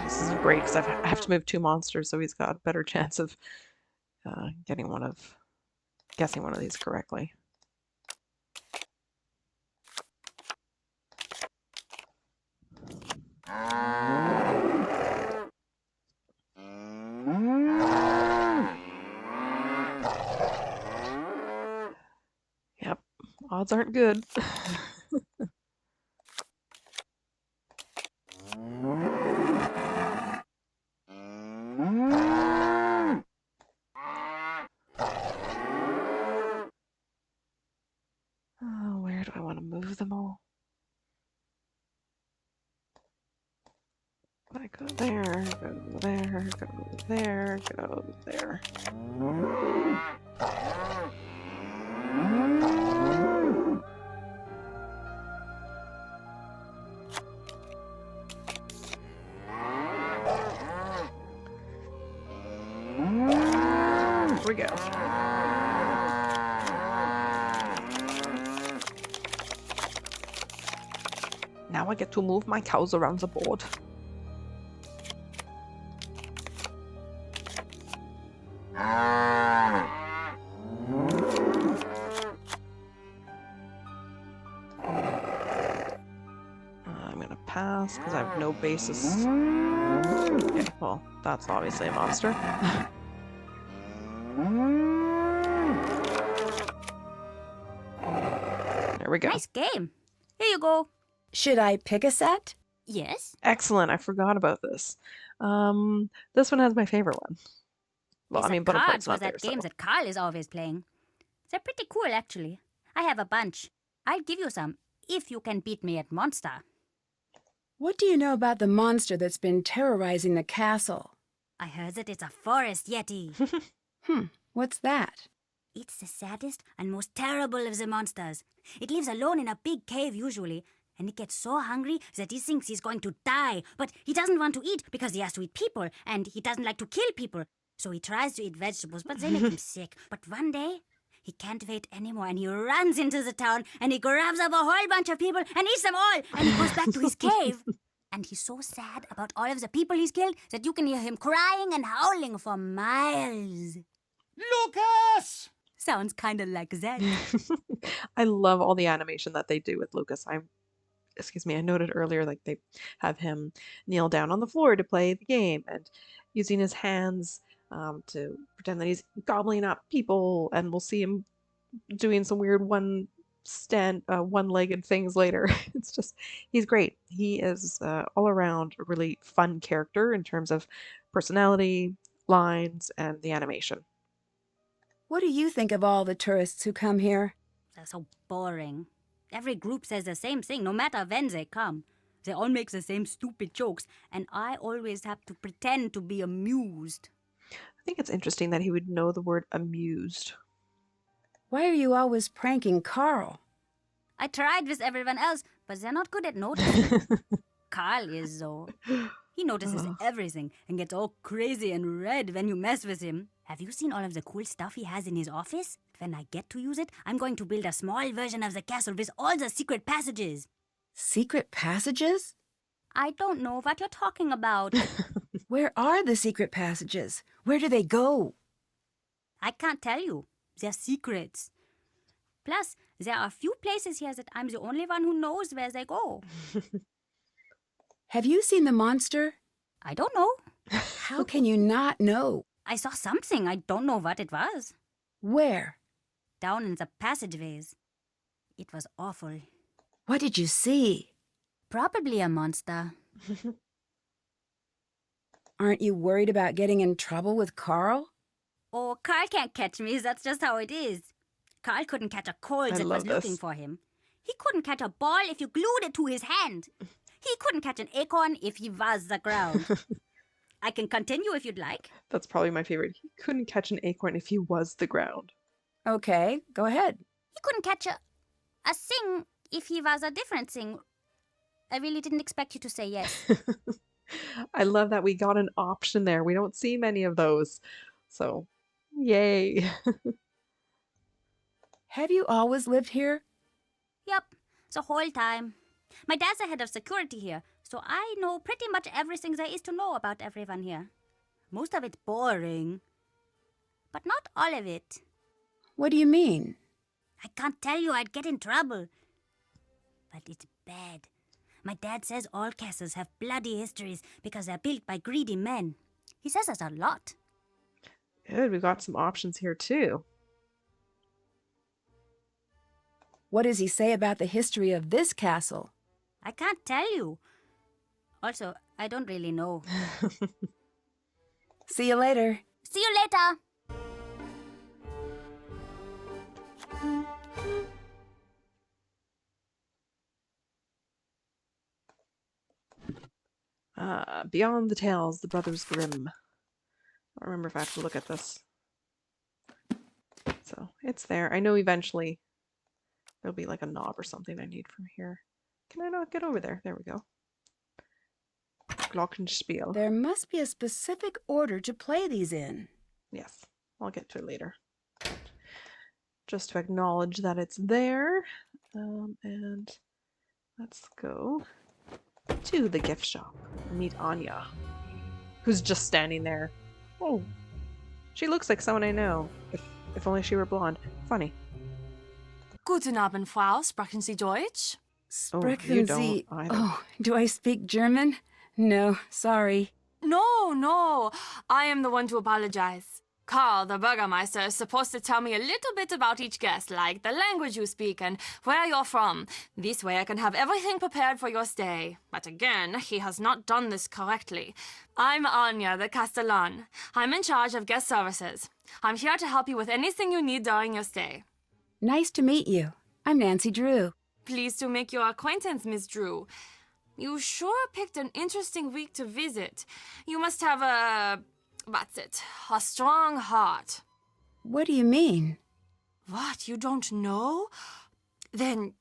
This is great because I have to move 2 monsters, so he's got a better chance of guessing one of these correctly. Yep, odds aren't good. Oh, where do I want to move them all? I go there, go there, go there, go there. Here we go. Now I get to move my cows around the board. pass because I have no basis. Okay, well, that's obviously a monster. There we go. Nice game. Here you go. Should I pick a set? Yes? Excellent. I forgot about this. This one has my favorite one. Well, These I mean, are Bonaparte's cards not was there, that games so. that Karl is always playing. They're pretty cool, actually. I have a bunch. I'll give you some if you can beat me at Monster. What do you know about the monster that's been terrorizing the castle? I heard that it's a forest yeti. What's that? It's the saddest and most terrible of the monsters. It lives alone in a big cave usually, and it gets so hungry that he thinks he's going to die. But he doesn't want to eat because he has to eat people, and he doesn't like to kill people. So he tries to eat vegetables, but they make him sick. But one day, he can't wait anymore, and he runs into the town, and he grabs up a whole bunch of people and eats them all, and he goes back to his cave. And he's so sad about all of the people he's killed that you can hear him crying and howling for miles. Lucas! Sounds kind of like that. I love all the animation that they do with Lucas. Excuse me, I noted earlier, like they have him kneel down on the floor to play the game and using his hands to pretend that he's gobbling up people, and we'll see him doing some weird one-legged things later. It's just, he's great. He is all around a really fun character in terms of personality, lines, and the animation. What do you think of all the tourists who come here? They're so boring. Every group says the same thing, no matter when they come. They all make the same stupid jokes, and I always have to pretend to be amused. I think it's interesting that he would know the word amused. Why are you always pranking Karl? I tried with everyone else, but they're not good at noticing. Karl is, though. He notices everything and gets all crazy and red when you mess with him. Have you seen all of the cool stuff he has in his office? When I get to use it, I'm going to build a small version of the castle with all the secret passages. Secret passages? I don't know what you're talking about. Where are the secret passages? Where do they go? I can't tell you. They're secrets. Plus, there are a few places here that I'm the only one who knows where they go. Have you seen the monster? I don't know. How can you not know? I saw something. I don't know what it was. Where? Down in the passageways. It was awful. What did you see? Probably a monster. Aren't you worried about getting in trouble with Karl? Oh, Karl can't catch me. That's just how it is. Karl couldn't catch a cold I that love was looking this. for him. He couldn't catch a ball if you glued it to his hand. He couldn't catch an acorn if he was the ground. I can continue if you'd like. That's probably my favorite. He couldn't catch an acorn if he was the ground. Okay, go ahead. He couldn't catch a thing if he was a different thing. I really didn't expect you to say yes. I love that we got an option there. We don't see many of those. So, yay. Have you always lived here? Yep, the whole time. My dad's the head of security here, so I know pretty much everything there is to know about everyone here. Most of it's boring, but not all of it. What do you mean? I can't tell you, I'd get in trouble. But it's bad. My dad says all castles have bloody histories because they're built by greedy men. He says us a lot. Good, we got some options here too. What does he say about the history of this castle? I can't tell you. Also, I don't really know. See you later. See you later! Beyond the Tales, the Brothers Grimm. I don't remember if I have to look at this. So, it's there. I know eventually there'll be like a knob or something I need from here. Can I not get over there? There we go. Glockenspiel. There must be a specific order to play these in. Yes, I'll get to it later. Just to acknowledge that it's there. And let's go to the gift shop and meet Anya, who's just standing there. Oh, she looks like someone I know. If only she were blonde. Funny. Guten Abend, Frau. Sprechen Sie Deutsch? Oh, you Sprechen don't Sie... either. Oh, do I speak German? No, sorry. No, I am the one to apologize. Karl, the Burgermeister, is supposed to tell me a little bit about each guest, like the language you speak and where you're from. This way I can have everything prepared for your stay. But again, he has not done this correctly. I'm Anya, the Castellan. I'm in charge of guest services. I'm here to help you with anything you need during your stay. Nice to meet you. I'm Nancy Drew. Pleased to make your acquaintance, Miss Drew. You sure picked an interesting week to visit. You must have a strong heart. What do you mean? What, you don't know? Then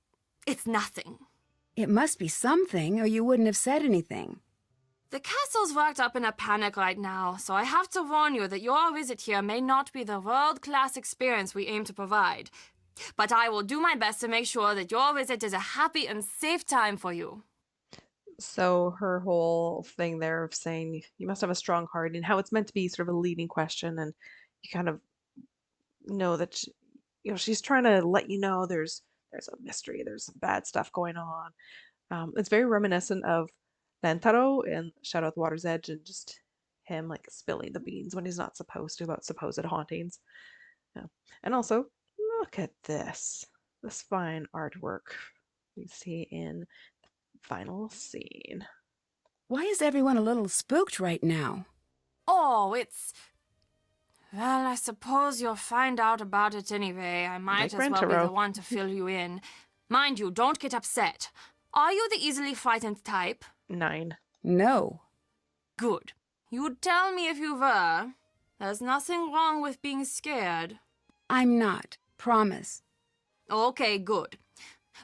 it's nothing. It must be something, or you wouldn't have said anything. The castle's worked up in a panic right now, so I have to warn you that your visit here may not be the world-class experience we aim to provide. But I will do my best to make sure that your visit is a happy and safe time for you. So her whole thing there of saying you must have a strong heart and how it's meant to be sort of a leading question, and you kind of know that she's trying to let you know there's a mystery, there's some bad stuff going on. It's very reminiscent of Lantaro in Shadow at the Water's Edge, and just him like spilling the beans when he's not supposed to about supposed hauntings. Yeah. And also, look at this fine artwork we see in final scene. Why is everyone a little spooked right now? Oh, well, I suppose you'll find out about it anyway. I might Like as well be Rentaro. the one to fill you in. Mind you, don't get upset. Are you the easily frightened type? 9. No. Good. You'd tell me if you were. There's nothing wrong with being scared. I'm not. Promise. Okay, good.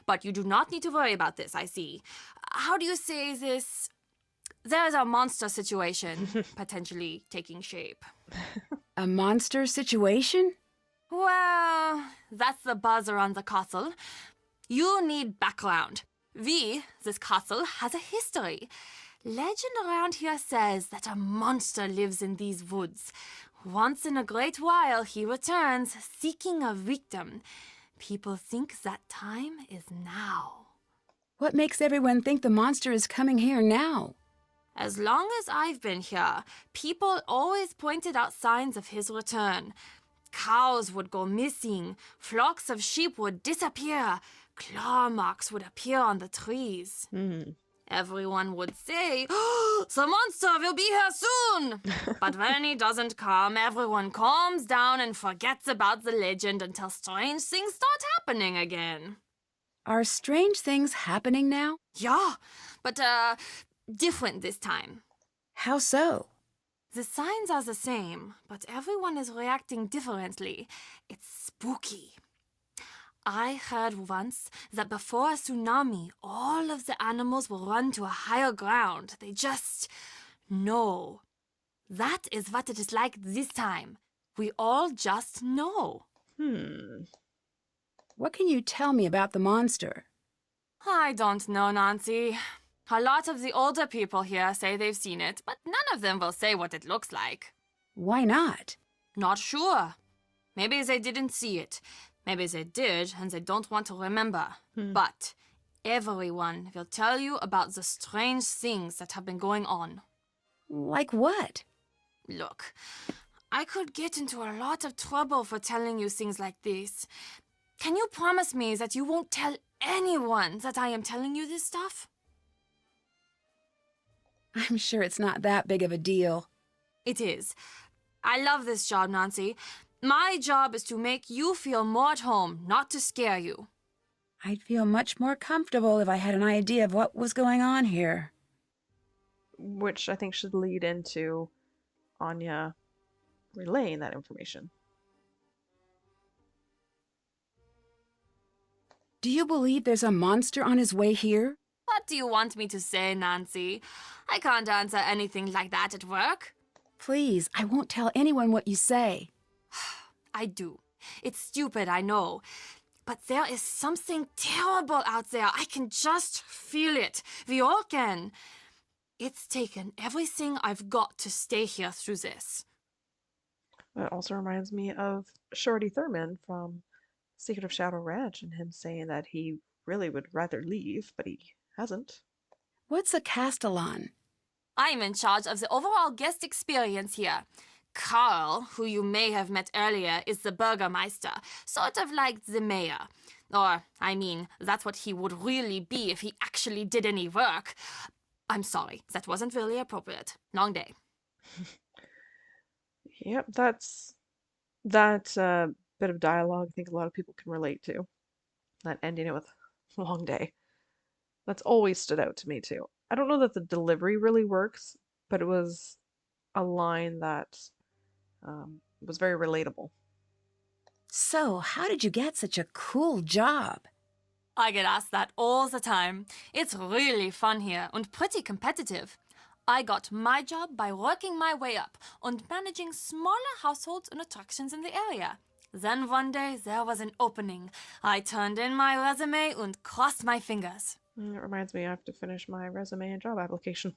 But you do not need to worry about this, I see. How do you say this? There's a monster situation potentially taking shape. A monster situation? Well, that's the buzz around the castle. You need background. This castle, has a history. Legend around here says that a monster lives in these woods. Once in a great while, he returns, seeking a victim. People think that time is now. What makes everyone think the monster is coming here now? As long as I've been here, people always pointed out signs of his return. Cows would go missing, flocks of sheep would disappear, claw marks would appear on the trees. Everyone would say, "Oh, the monster will be here soon!" But when he doesn't come, everyone calms down and forgets about the legend until strange things start happening again. Are strange things happening now? Yeah, but different this time. How so? The signs are the same, but everyone is reacting differently. It's spooky. I heard once that before a tsunami, all of the animals will run to a higher ground. They just know. That is what it is like this time. We all just know. What can you tell me about the monster? I don't know, Nancy. A lot of the older people here say they've seen it, but none of them will say what it looks like. Why not? Not sure. Maybe they didn't see it. Maybe they did, and they don't want to remember. But everyone will tell you about the strange things that have been going on. Like what? Look, I could get into a lot of trouble for telling you things like this. Can you promise me that you won't tell anyone that I am telling you this stuff? I'm sure it's not that big of a deal. It is. I love this job, Nancy. My job is to make you feel more at home, not to scare you. I'd feel much more comfortable if I had an idea of what was going on here. Which I think should lead into Anya relaying that information. Do you believe there's a monster on his way here? What do you want me to say, Nancy? I can't answer anything like that at work. Please, I won't tell anyone what you say. I do. It's stupid, I know. But there is something terrible out there. I can just feel it. We all can. It's taken everything I've got to stay here through this. That also reminds me of Shorty Thurman from Secret of Shadow Ranch and him saying that he really would rather leave, but he hasn't. What's a castellan? I'm in charge of the overall guest experience here. Karl, who you may have met earlier, is the Burgermeister, sort of like the mayor. Or, I mean, that's what he would really be if he actually did any work. I'm sorry, that wasn't really appropriate. Long day. Yep, that's that bit of dialogue I think a lot of people can relate to. That ending it with long day. That's always stood out to me too. I don't know that the delivery really works, but it was a line that was very relatable. So, how did you get such a cool job? I get asked that all the time. It's really fun here and pretty competitive. I got my job by working my way up and managing smaller households and attractions in the area. Then one day there was an opening. I turned in my resume and crossed my fingers. It reminds me I have to finish my resume and job application.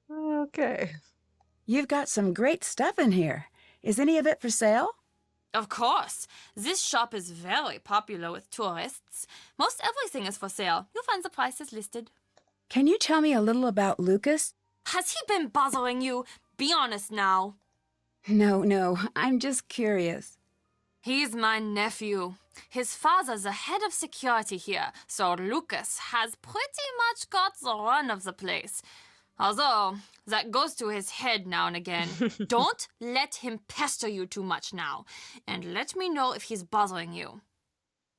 Okay. You've got some great stuff in here. Is any of it for sale? Of course. This shop is very popular with tourists. Most everything is for sale. You'll find the prices listed. Can you tell me a little about Lukas? Has he been bothering you? Be honest now. No, I'm just curious. He's my nephew. His father's the head of security here, so Lukas has pretty much got the run of the place. Although, that goes to his head now and again. Don't let him pester you too much now, and let me know if he's bothering you.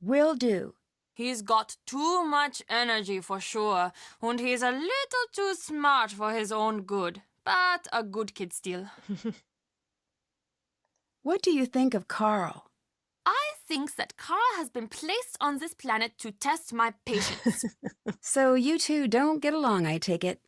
Will do. He's got too much energy for sure, and he's a little too smart for his own good, but a good kid still. What do you think of Karl? I think that Karl has been placed on this planet to test my patience. So you two don't get along, I take it.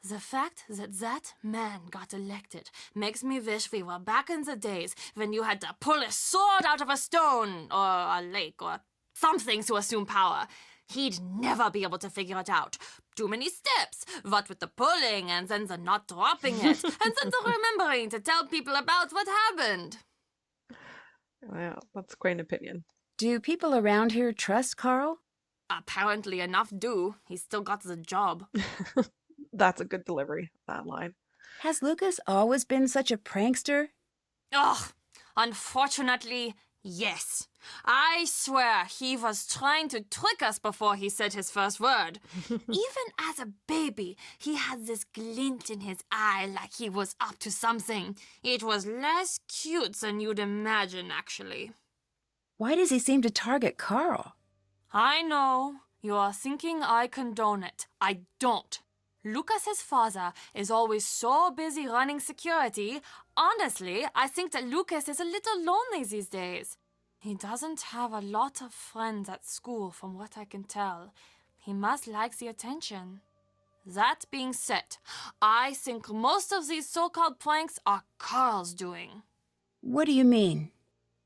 The fact that that man got elected makes me wish we were back in the days when you had to pull a sword out of a stone or a lake or something to assume power. He'd never be able to figure it out. Too many steps, what with the pulling and then the not dropping it, and then the remembering to tell people about what happened. Well, that's quite an opinion. Do people around here trust Karl? Apparently enough do. He's still got the job. That's a good delivery, that line. Has Lukas always been such a prankster? Ugh, unfortunately, yes. I swear he was trying to trick us before he said his first word. Even as a baby, he had this glint in his eye like he was up to something. It was less cute than you'd imagine, actually. Why does he seem to target Karl? I know. You are thinking I condone it. I don't. Lukas's father is always so busy running security. Honestly, I think that Lukas is a little lonely these days. He doesn't have a lot of friends at school, from what I can tell. He must like the attention. That being said, I think most of these so-called pranks are Karl's doing. What do you mean?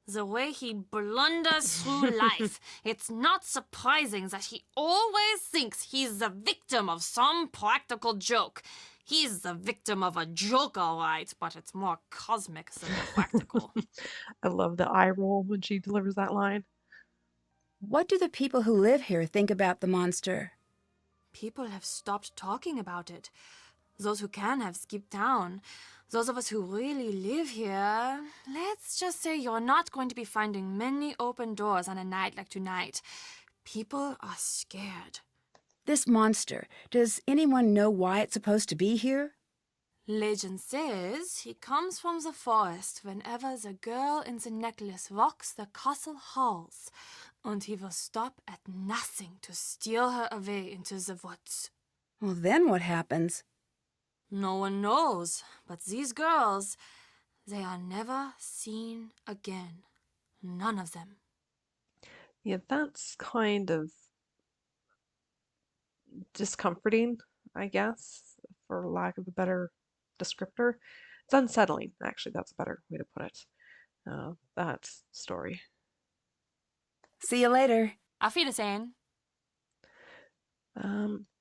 The way he blunders through life, it's not surprising that he always thinks he's the victim of some practical joke. He's the victim of a joke, all right, but it's more cosmic than practical. I love the eye roll when she delivers that line. What do the people who live here think about the monster? People have stopped talking about it. Those who can have skipped town. Those of us who really live here, let's just say you're not going to be finding many open doors on a night like tonight. People are scared. This monster, does anyone know why it's supposed to be here? Legend says he comes from the forest whenever the girl in the necklace walks the castle halls, and he will stop at nothing to steal her away into the woods. Well, then what happens? No one knows, but these girls, they are never seen again. None of them. Yeah, that's kind of discomforting, I guess, for lack of a better descriptor. It's unsettling, actually. That's a better way to put it. That story. See you later. Auf Wiedersehen.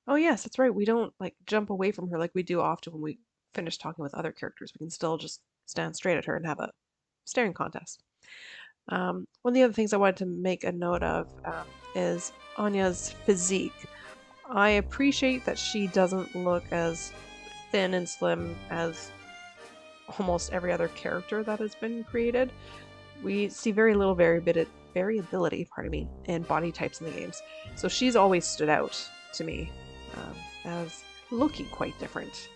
Oh yes, that's right. We don't like jump away from her like we do often when we finish talking with other characters. We can still just stand straight at her and have a staring contest. One of the other things I wanted to make a note of is Anya's physique. I appreciate that she doesn't look as thin and slim as almost every other character that has been created. We see very little variability, in body types in the games. So she's always stood out to me as looking quite different.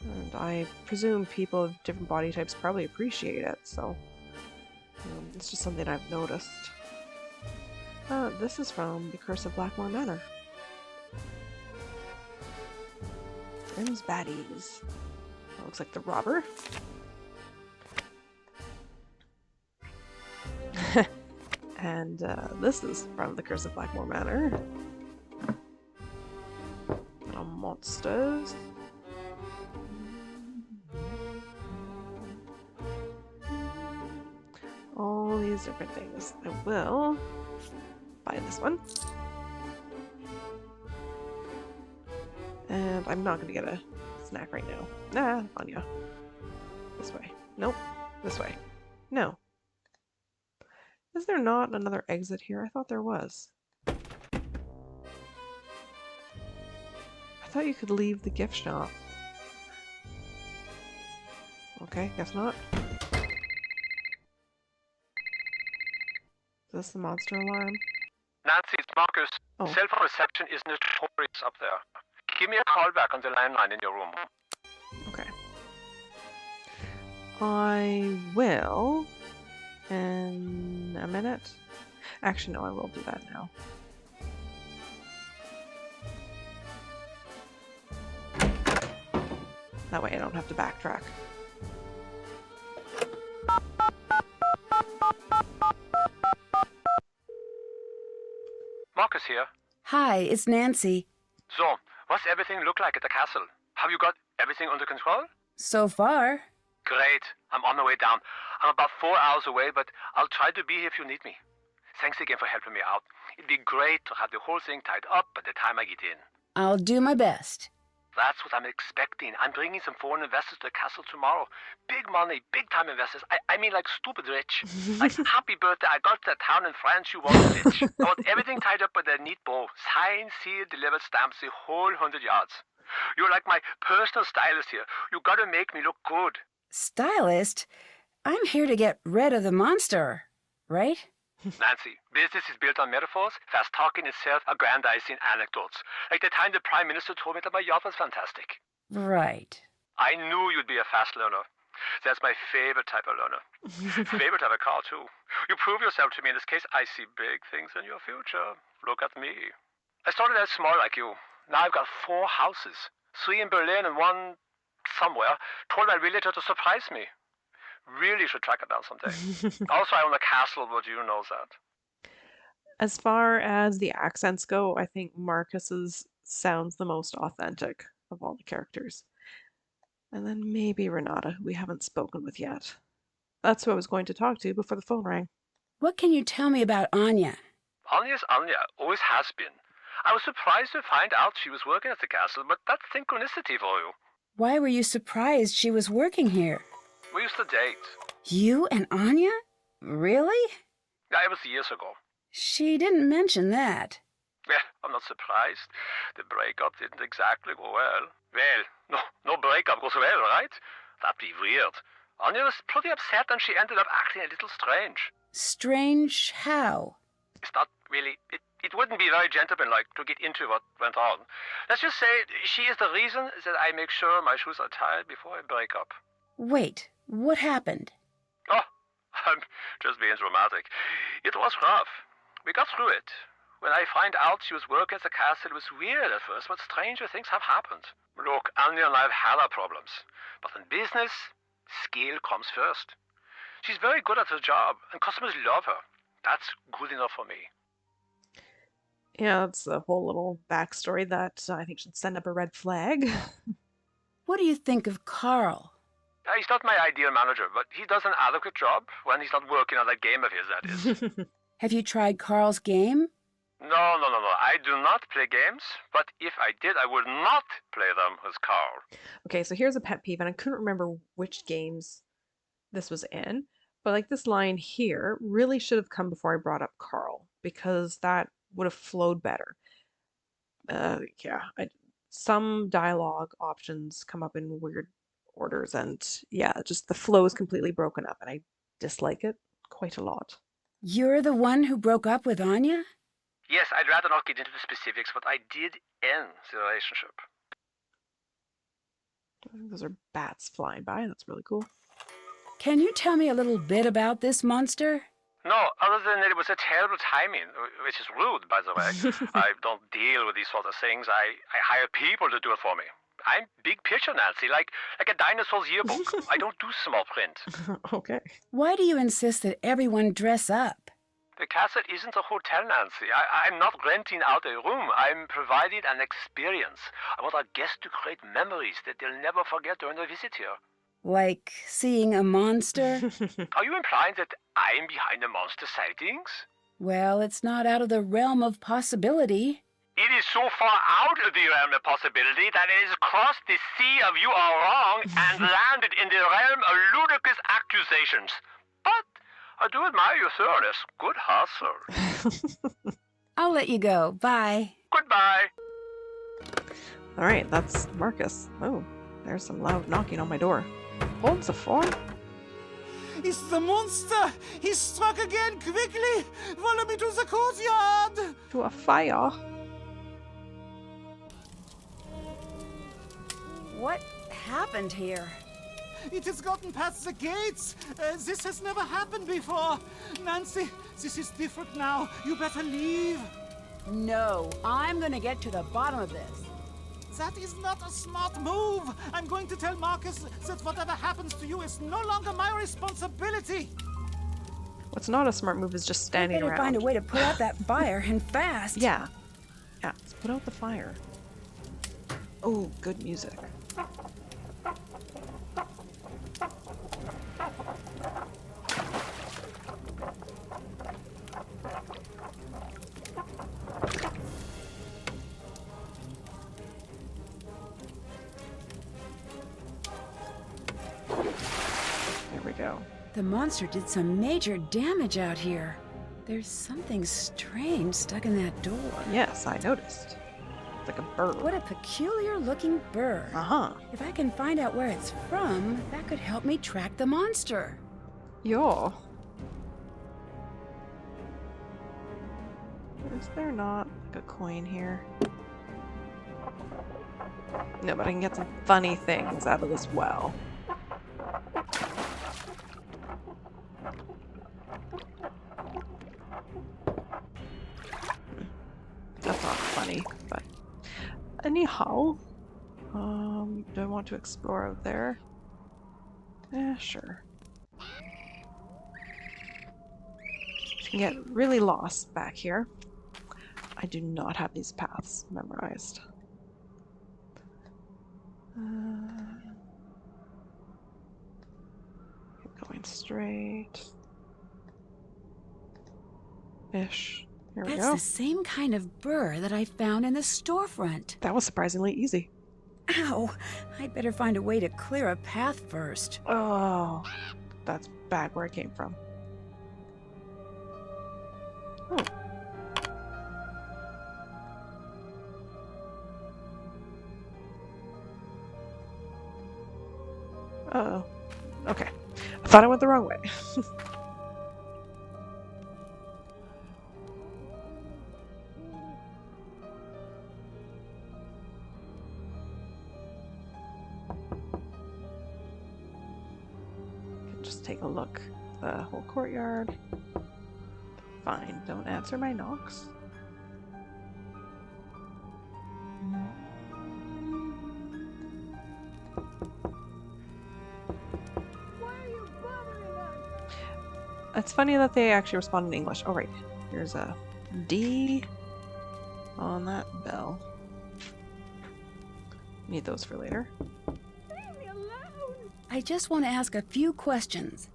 And I presume people of different body types probably appreciate it, so it's just something I've noticed. This is from The Curse of Blackmore Manor. Grimm's Baddies. That looks like the robber. And this is from The Curse of Blackmore Manor. Monsters. All these different things. I will buy this one. And I'm not going to get a snack right now. Nah, Anya. This way. Nope. This way. No. Is there not another exit here? I thought there was. I thought you could leave the gift shop. Okay, guess not. Is this the monster alarm? Nancy, it's Markus. Oh. Cell phone reception is notorious up there. Give me a call back on the landline in your room. Okay. I will in a minute. Actually, no, I will do that now. That way I don't have to backtrack. Markus here. Hi, it's Nancy. So, what's everything look like at the castle? Have you got everything under control? So far. Great. I'm on my way down. I'm about 4 hours away, but I'll try to be here if you need me. Thanks again for helping me out. It'd be great to have the whole thing tied up by the time I get in. I'll do my best. That's what I'm expecting. I'm bringing some foreign investors to the castle tomorrow. Big money, big time investors. I mean like stupid rich. Like, happy birthday, I got to that town in France you want rich. I want everything tied up with a neat bow. Signed, sealed, delivered, stamps, the whole 100 yards. You're like my personal stylist here. You gotta make me look good. Stylist? I'm here to get rid of the monster, right? Nancy, business is built on metaphors, fast talking and self-aggrandizing anecdotes. Like the time the Prime Minister told me that my yacht was fantastic. Right. I knew you'd be a fast learner. That's my favorite type of learner. Favorite type of car, too. You prove yourself to me in this case. I see big things in your future. Look at me. I started out small like you. Now I've got 4 houses. 3 in Berlin and 1 somewhere. Told my realtor to surprise me. Really should track it down someday. Also, I own a castle, but you know that. As far as the accents go, I think Marcus's sounds the most authentic of all the characters. And then maybe Renata, who we haven't spoken with yet. That's who I was going to talk to before the phone rang. What can you tell me about Anya? Anya's Anya, always has been. I was surprised to find out she was working at the castle, but that's synchronicity for you. Why were you surprised she was working here? We used to date. You and Anya? Really? Yeah, it was years ago. She didn't mention that. Yeah, I'm not surprised. The breakup didn't exactly go well. Well, no breakup goes well, right? That'd be weird. Anya was pretty upset and she ended up acting a little strange. Strange how? It's not really... It wouldn't be very gentlemanlike to get into what went on. Let's just say she is the reason that I make sure my shoes are tied before I break up. Wait, what happened? Oh, I'm just being dramatic. It was rough. We got through it. When I find out she was working at the castle, it was weird at first, but stranger things have happened. Look, Anya and I have had our problems. But in business, skill comes first. She's very good at her job, and customers love her. That's good enough for me. Yeah, that's a whole little backstory that I think should send up a red flag. What do you think of Karl? He's not my ideal manager, but he does an adequate job when he's not working on that game of his, that is. Have you tried Karl's game? No. I do not play games, but if I did, I would not play them with Karl. Okay, so here's a pet peeve, and I couldn't remember which games this was in, But like this line here really should have come before I brought up Karl, because that would have flowed better. Yeah, some dialogue options come up in weird orders, and yeah, just the flow is completely broken up, and I dislike it quite a lot. You're the one who broke up with Anya? Yes, I'd rather not get into the specifics, but I did end the relationship. Those are bats flying by. That's really cool. Can you tell me a little bit about this monster? No, other than it was a terrible timing, which is rude, by the way. I don't deal with these sort of things. I hire people to do it for me. I'm big picture, Nancy, like a dinosaur's yearbook. I don't do small print. Okay. Why do you insist that everyone dress up? The castle isn't a hotel, Nancy. I'm not renting out a room. I'm providing an experience. I want our guests to create memories that they'll never forget during their visit here. Like seeing a monster? Are you implying that I'm behind the monster sightings? Well, it's not out of the realm of possibility. It is so far out of the realm of possibility that it has crossed the sea of you are wrong and landed in the realm of ludicrous accusations. But I do admire your thoroughness. Good hustle. I'll let you go. Bye. Goodbye. All right, that's Markus. Oh, there's some loud knocking on my door. Hold the phone. It's the monster! He struck again! Quickly! Follow me to the courtyard! To a fire. What happened here? It has gotten past the gates! This has never happened before! Nancy, this is different now. You better leave. No, I'm gonna get to the bottom of this. That is not a smart move! I'm going to tell Markus that whatever happens to you is no longer my responsibility! What's not a smart move is just standing Better around. find a way to put out that fire and fast. Yeah. Yeah, let's put out the fire. Oh, good music. There we go. The monster did some major damage out here. There's something strange stuck in that door. Yes, I noticed. It's like a bird. What a peculiar looking burr. Uh-huh. If I can find out where it's from, that could help me track the monster. Yo. Is there not like a coin here? No, but I can get some funny things out of this well. That's not funny, but anyhow. Do I want to explore out there? Yeah, sure. You can get really lost back here. I do not have these paths memorized. Going straight. Ish. Here we That's go. the same kind of burr that I found in the storefront. That was surprisingly easy. Ow! I'd better find a way to clear a path first. Oh, that's bad where I came from. Oh. Uh-oh. Okay. I thought I went the wrong way. Just take a look. The whole courtyard. Fine. Don't answer my knocks. It's funny that they actually respond in English. Oh, right. Here's a D on that bell. Need those for later. I just want to ask a few questions.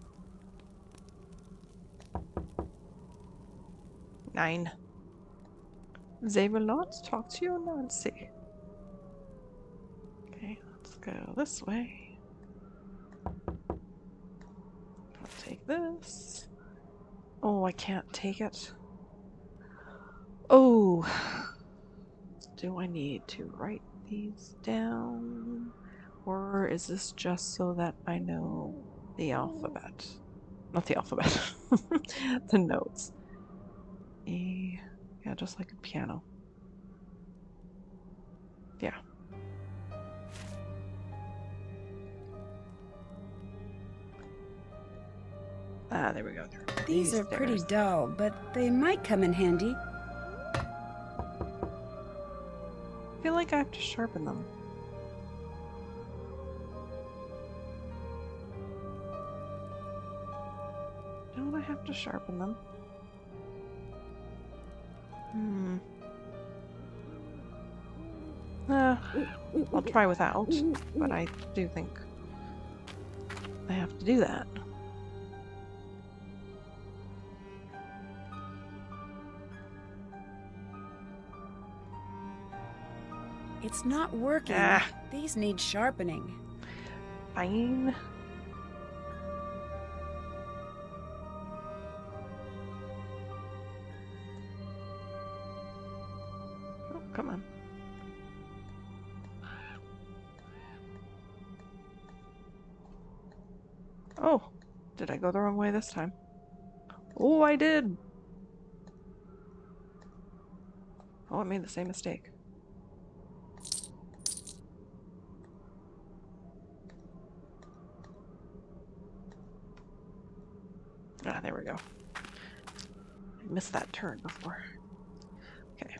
9. They will not talk to you, Nancy. Okay, let's go this way. I'll take this. Oh, I can't take it. Oh, do I need to write these down? Or is this just so that I know the alphabet? Not the alphabet, the notes. A, yeah, just like a piano. Yeah. Ah, there we go. These are pretty dull, but they might come in handy. I feel like I have to sharpen them. Don't I have to sharpen them? I'll try without, but I do think I have to do that. It's not working. These need sharpening. Fine. Oh, come on. Oh, did I go the wrong way this time? Oh, I did. Oh, I made the same mistake. Ah, there we go. I missed that turn before. Okay.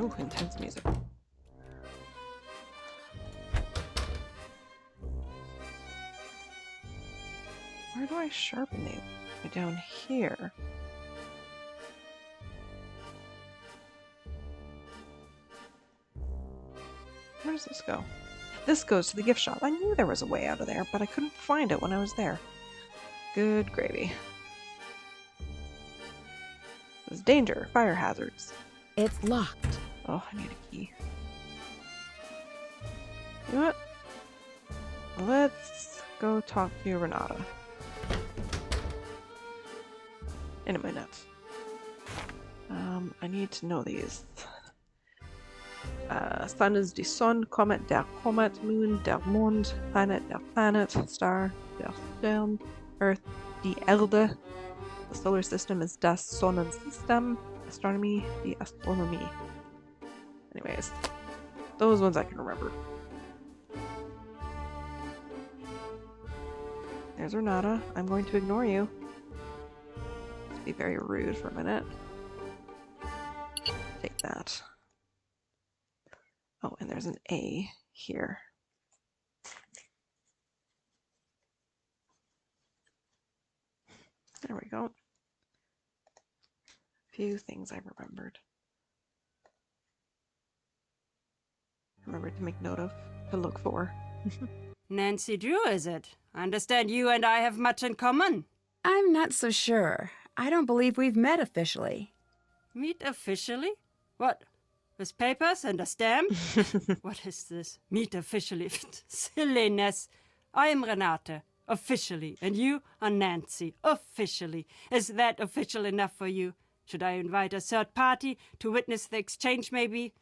Ooh, intense music. Where do I sharpen these? Right down here. Where does this go? This goes to the gift shop. I knew there was a way out of there, but I couldn't find it when I was there. Good gravy. There's danger, fire hazards. It's locked. Oh, I need a key. You know what? Let's go talk to Renata. And my nuts. I need to know these. Sun is the sun, comet der Comet, moon der Mond, planet der Planet, star der Stern, Earth die Erde. The solar system is das Sonnensystem, astronomy die Astronomie. Anyways, those ones I can remember. There's Renata. I'm going to ignore you. Let's be very rude for a minute. Take that. Oh, and there's an A here. There we go. A few things I remembered. Remembered to make note of, to look for. Nancy Drew, is it? I understand you and I have much in common. I'm not so sure. I don't believe we've met officially. Meet officially? What? With papers and a stamp? What is this? Meet officially? Silliness. I am Renate, officially, and you are Nancy, officially. Is that official enough for you? Should I invite a third party to witness the exchange, maybe?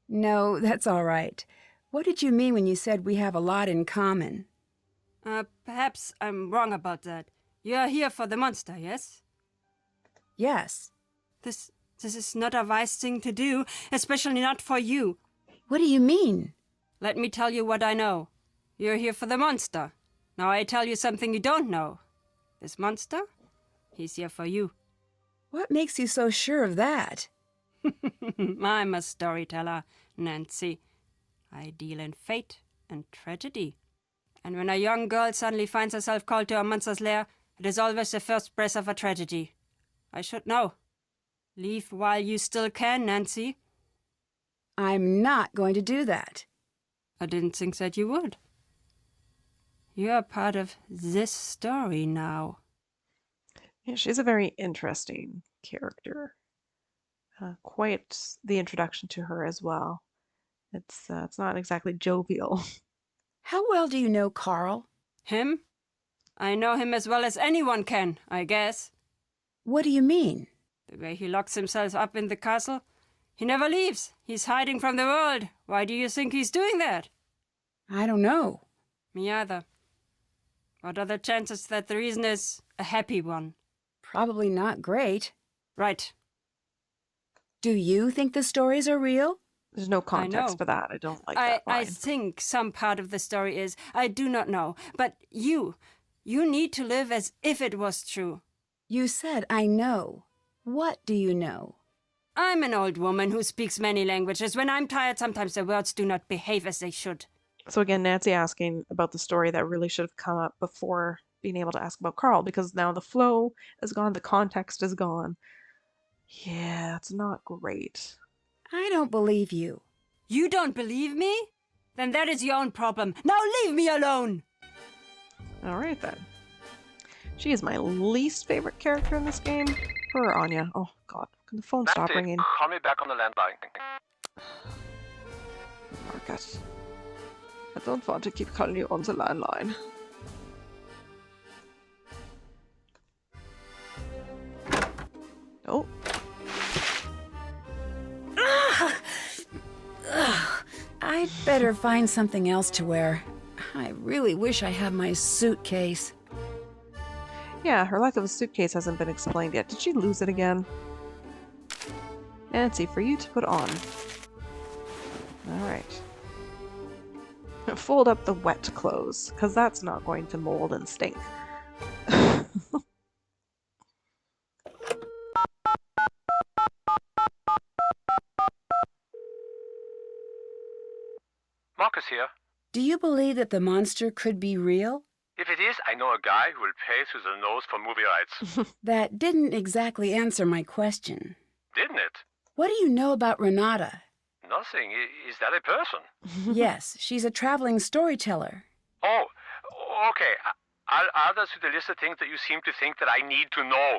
No, that's all right. What did you mean when you said we have a lot in common? Perhaps I'm wrong about that. You are here for the monster, yes? Yes. This is not a wise thing to do, especially not for you. What do you mean? Let me tell you what I know. You're here for the monster. Now I tell you something you don't know. This monster, he's here for you. What makes you so sure of that? I'm a storyteller, Nancy. I deal in fate and tragedy. And when a young girl suddenly finds herself called to a monster's lair, it is always the first breath of a tragedy. I should know. Leave while you still can, Nancy. I'm not going to do that. I didn't think that you would. You're part of this story now. Yeah, she's a very interesting character. Quite the introduction to her as well. It's not exactly jovial. How well do you know Karl? Him? I know him as well as anyone can, I guess. What do you mean? The way he locks himself up in the castle. He never leaves. He's hiding from the world. Why do you think he's doing that? I don't know. Me either. What are the chances that the reason is a happy one? Probably not great. Right. Do you think the stories are real? There's no context know. for that. I don't like that I line. think some part of the story is. I do not know. But you need to live as if it was true. You said I know. What do you know? I'm an old woman who speaks many languages. When I'm tired, sometimes the words do not behave as they should. So again, Nancy asking about the story that really should have come up before being able to ask about Karl, because now the flow is gone, the context is gone. Yeah, it's not great. I don't believe you. You don't believe me? Then that is your own problem. Now leave me alone! All right, then. She is my least favorite character in this game. Her or Anya. Oh, God. Can the phone stop Nancy, ringing? call me back on the landline. Marcus. I don't want to keep calling you on the landline. Oh. I'd better find something else to wear. I really wish I had my suitcase. Yeah, her lack of a suitcase hasn't been explained yet. Did she lose it again? Nancy, for you to put on. Alright. Fold up the wet clothes, because that's not going to mold and stink. Marcus here. Do you believe that the monster could be real? If it is, I know a guy who will pay through the nose for movie rights. That didn't exactly answer my question. Didn't it? What do you know about Renata? Nothing. Is that a person? Yes, she's a traveling storyteller. Oh, okay. I'll add that to the list of things that you seem to think that I need to know.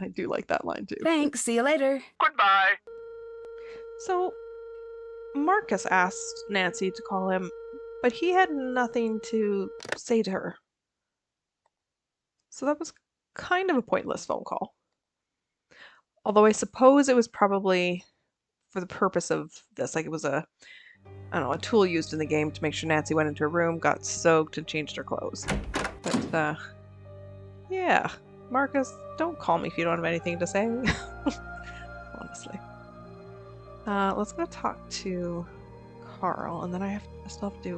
I do like that line too. Thanks, see you later. Goodbye. So, Marcus asked Nancy to call him, but he had nothing to say to her. So that was kind of a pointless phone call. Although I suppose it was probably for the purpose of this, like it was a tool used in the game to make sure Nancy went into her room, got soaked, and changed her clothes. But, yeah. Marcus, don't call me if you don't have anything to say. Honestly. Let's go talk to Karl, and then I still have to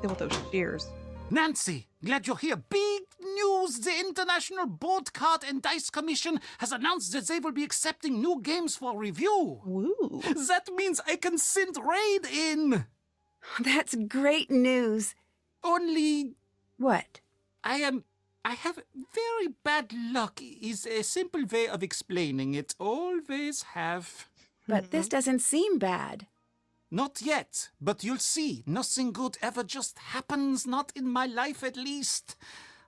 deal with those shears. Nancy, glad you're here. Big news! The International Board Card and Dice Commission has announced that they will be accepting new games for review. Woo! That means I can send Raid in. That's great news. Only What? I have very bad luck is a simple way of explaining it. Always have. But this doesn't seem bad. Not yet, but you'll see. Nothing good ever just happens, not in my life at least.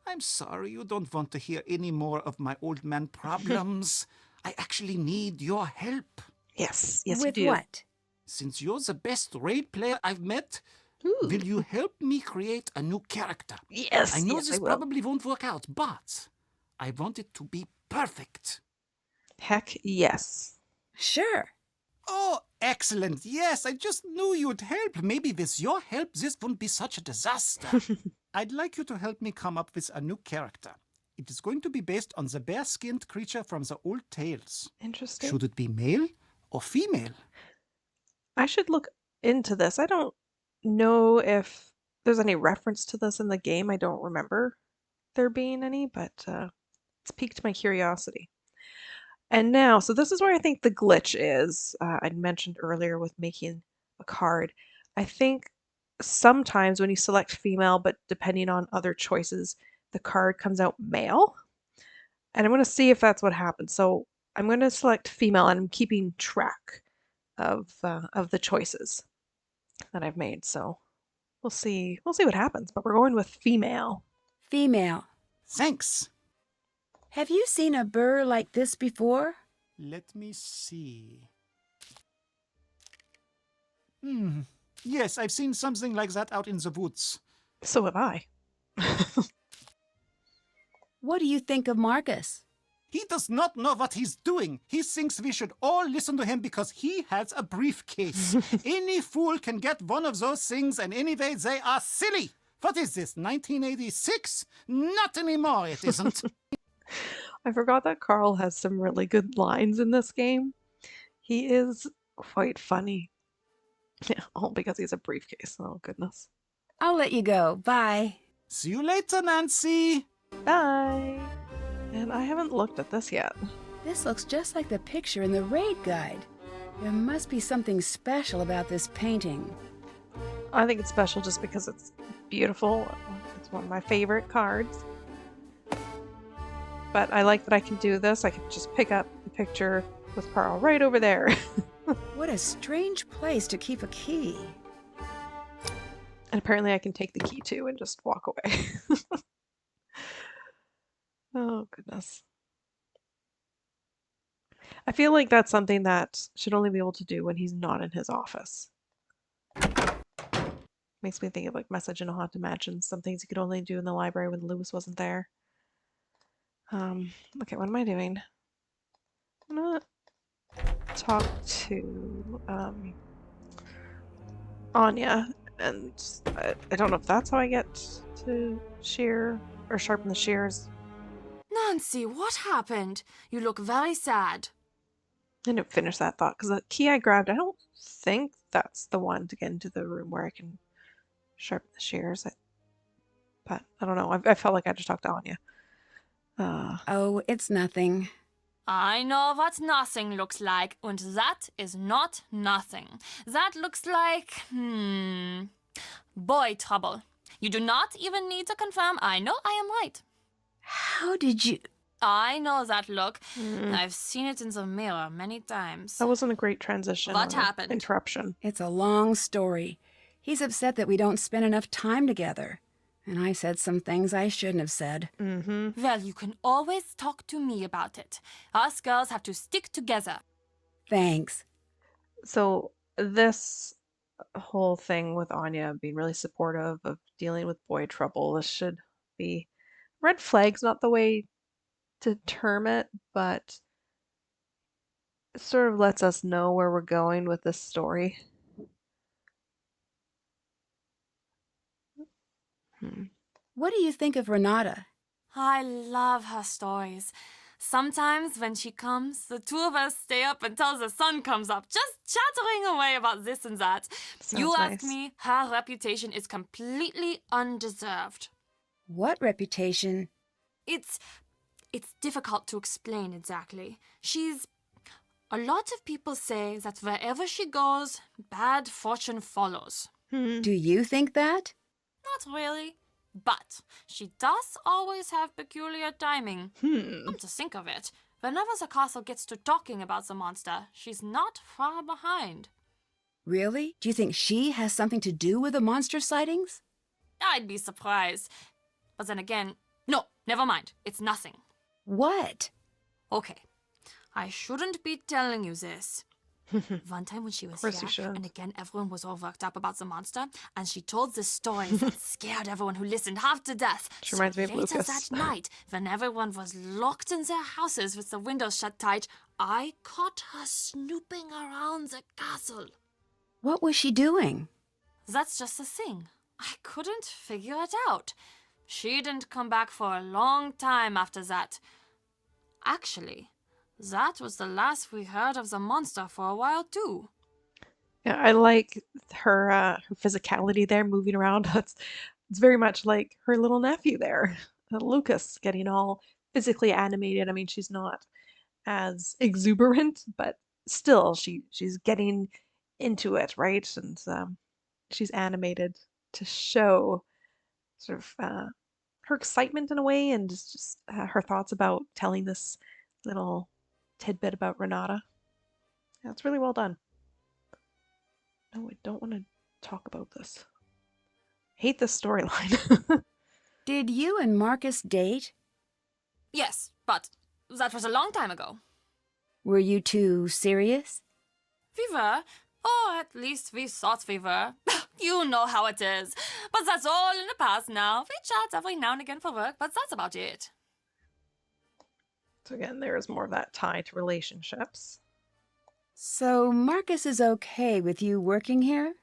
I'm sorry you don't want to hear any more of my old man problems. I actually need your help. Yes, yes, With you do. what? Since you're the best raid player I've met, Ooh. will you help me create a new character? Yes, I know yes, this I will. probably won't work out, but I want it to be perfect. Heck yes. Sure. Oh, excellent. Yes, I just knew you'd help. Maybe with your help, this won't be such a disaster. I'd like you to help me come up with a new character. It is going to be based on the bear-skinned creature from the old tales. Interesting. Should it be male or female? I should look into this. I don't know if there's any reference to this in the game. I don't remember there being any, but it's piqued my curiosity. And now, so this is where I think the glitch is. I'd mentioned earlier with making a card. I think sometimes when you select female, but depending on other choices, the card comes out male. And I'm going to see if that's what happens. So I'm going to select female, and I'm keeping track of the choices that I've made. So we'll see what happens. But we're going with female. Female. Thanks. Have you seen a burr like this before? Let me see. Yes, I've seen something like that out in the woods. So have I. What do you think of Markus? He does not know what he's doing. He thinks we should all listen to him because he has a briefcase. Any fool can get one of those things, and anyway, they are silly. What is this, 1986? Not anymore, it isn't. I forgot that Karl has some really good lines in this game. He is quite funny. Yeah, all because he's a briefcase. Oh, goodness. I'll let you go. Bye. See you later, Nancy. Bye! And I haven't looked at this yet. This looks just like the picture in the raid guide. There must be something special about this painting. I think it's special just because it's beautiful. It's one of my favorite cards. But I like that I can do this. I can just pick up the picture with Karl right over there. What a strange place to keep a key. And apparently I can take the key too and just walk away. Oh, goodness. I feel like that's something that should only be able to do when he's not in his office. Makes me think of like Message in a Haunted Mansion, some things you could only do in the library when Lewis wasn't there. Okay, what am I doing? I'm gonna talk to Anya, and I don't know if that's how I get to shear or sharpen the shears. Nancy, what happened? You look very sad. I didn't finish that thought because the key I grabbed, I don't think that's the one to get into the room where I can sharpen the shears. But I don't know. I felt like I just talked to Anya. Oh, it's nothing. I know what nothing looks like, and that is not nothing. That looks like, boy trouble. You do not even need to confirm. I know I am right. How did you... I know that look. I've seen it in the mirror many times. That wasn't a great transition. What or happened? Interruption. It's a long story. He's upset that we don't spend enough time together. And I said some things I shouldn't have said. Well, you can always talk to me about it. Us girls have to stick together. Thanks. So this whole thing with Anya being really supportive of dealing with boy trouble, this should be red flags, not the way to term it, but it sort of lets us know where we're going with this story. What do you think of Renata? I love her stories. Sometimes when she comes, the two of us stay up until the sun comes up, just chattering away about this and that. You ask me, her reputation is completely undeserved. What reputation? It's difficult to explain exactly. A lot of people say that wherever she goes, bad fortune follows. Do you think that? Not really. But she does always have peculiar timing. Come to think of it, whenever the castle gets to talking about the monster, she's not far behind. Really? Do you think she has something to do with the monster sightings? I'd be surprised. But then again, no, never mind. It's nothing. What? Okay, I shouldn't be telling you this. One time when she was here, and again everyone was all worked up about the monster, and she told this story that scared everyone who listened half to death. She reminds me of later Lukas. that night, when everyone was locked in their houses with the windows shut tight, I caught her snooping around the castle. What was she doing? That's just the thing. I couldn't figure it out. She didn't come back for a long time after that. Actually, that was the last we heard of the monster for a while, too. Yeah, I like her physicality there, moving around. It's very much like her little nephew there, Lukas, getting all physically animated. I mean, she's not as exuberant, but still, she's getting into it, right? And she's animated to show sort of her excitement in a way, and just her thoughts about telling this little tidbit about Renata. Yeah, it's really well done. No, I don't want to talk about this. I hate this storyline. Did you and Markus date? Yes, but that was a long time ago. Were you two serious? We were. Or at least we thought we were. You know how it is. But that's all in the past now. We chat every now and again for work, but that's about it. So again, there's more of that tie to relationships. So Marcus is okay with you working here?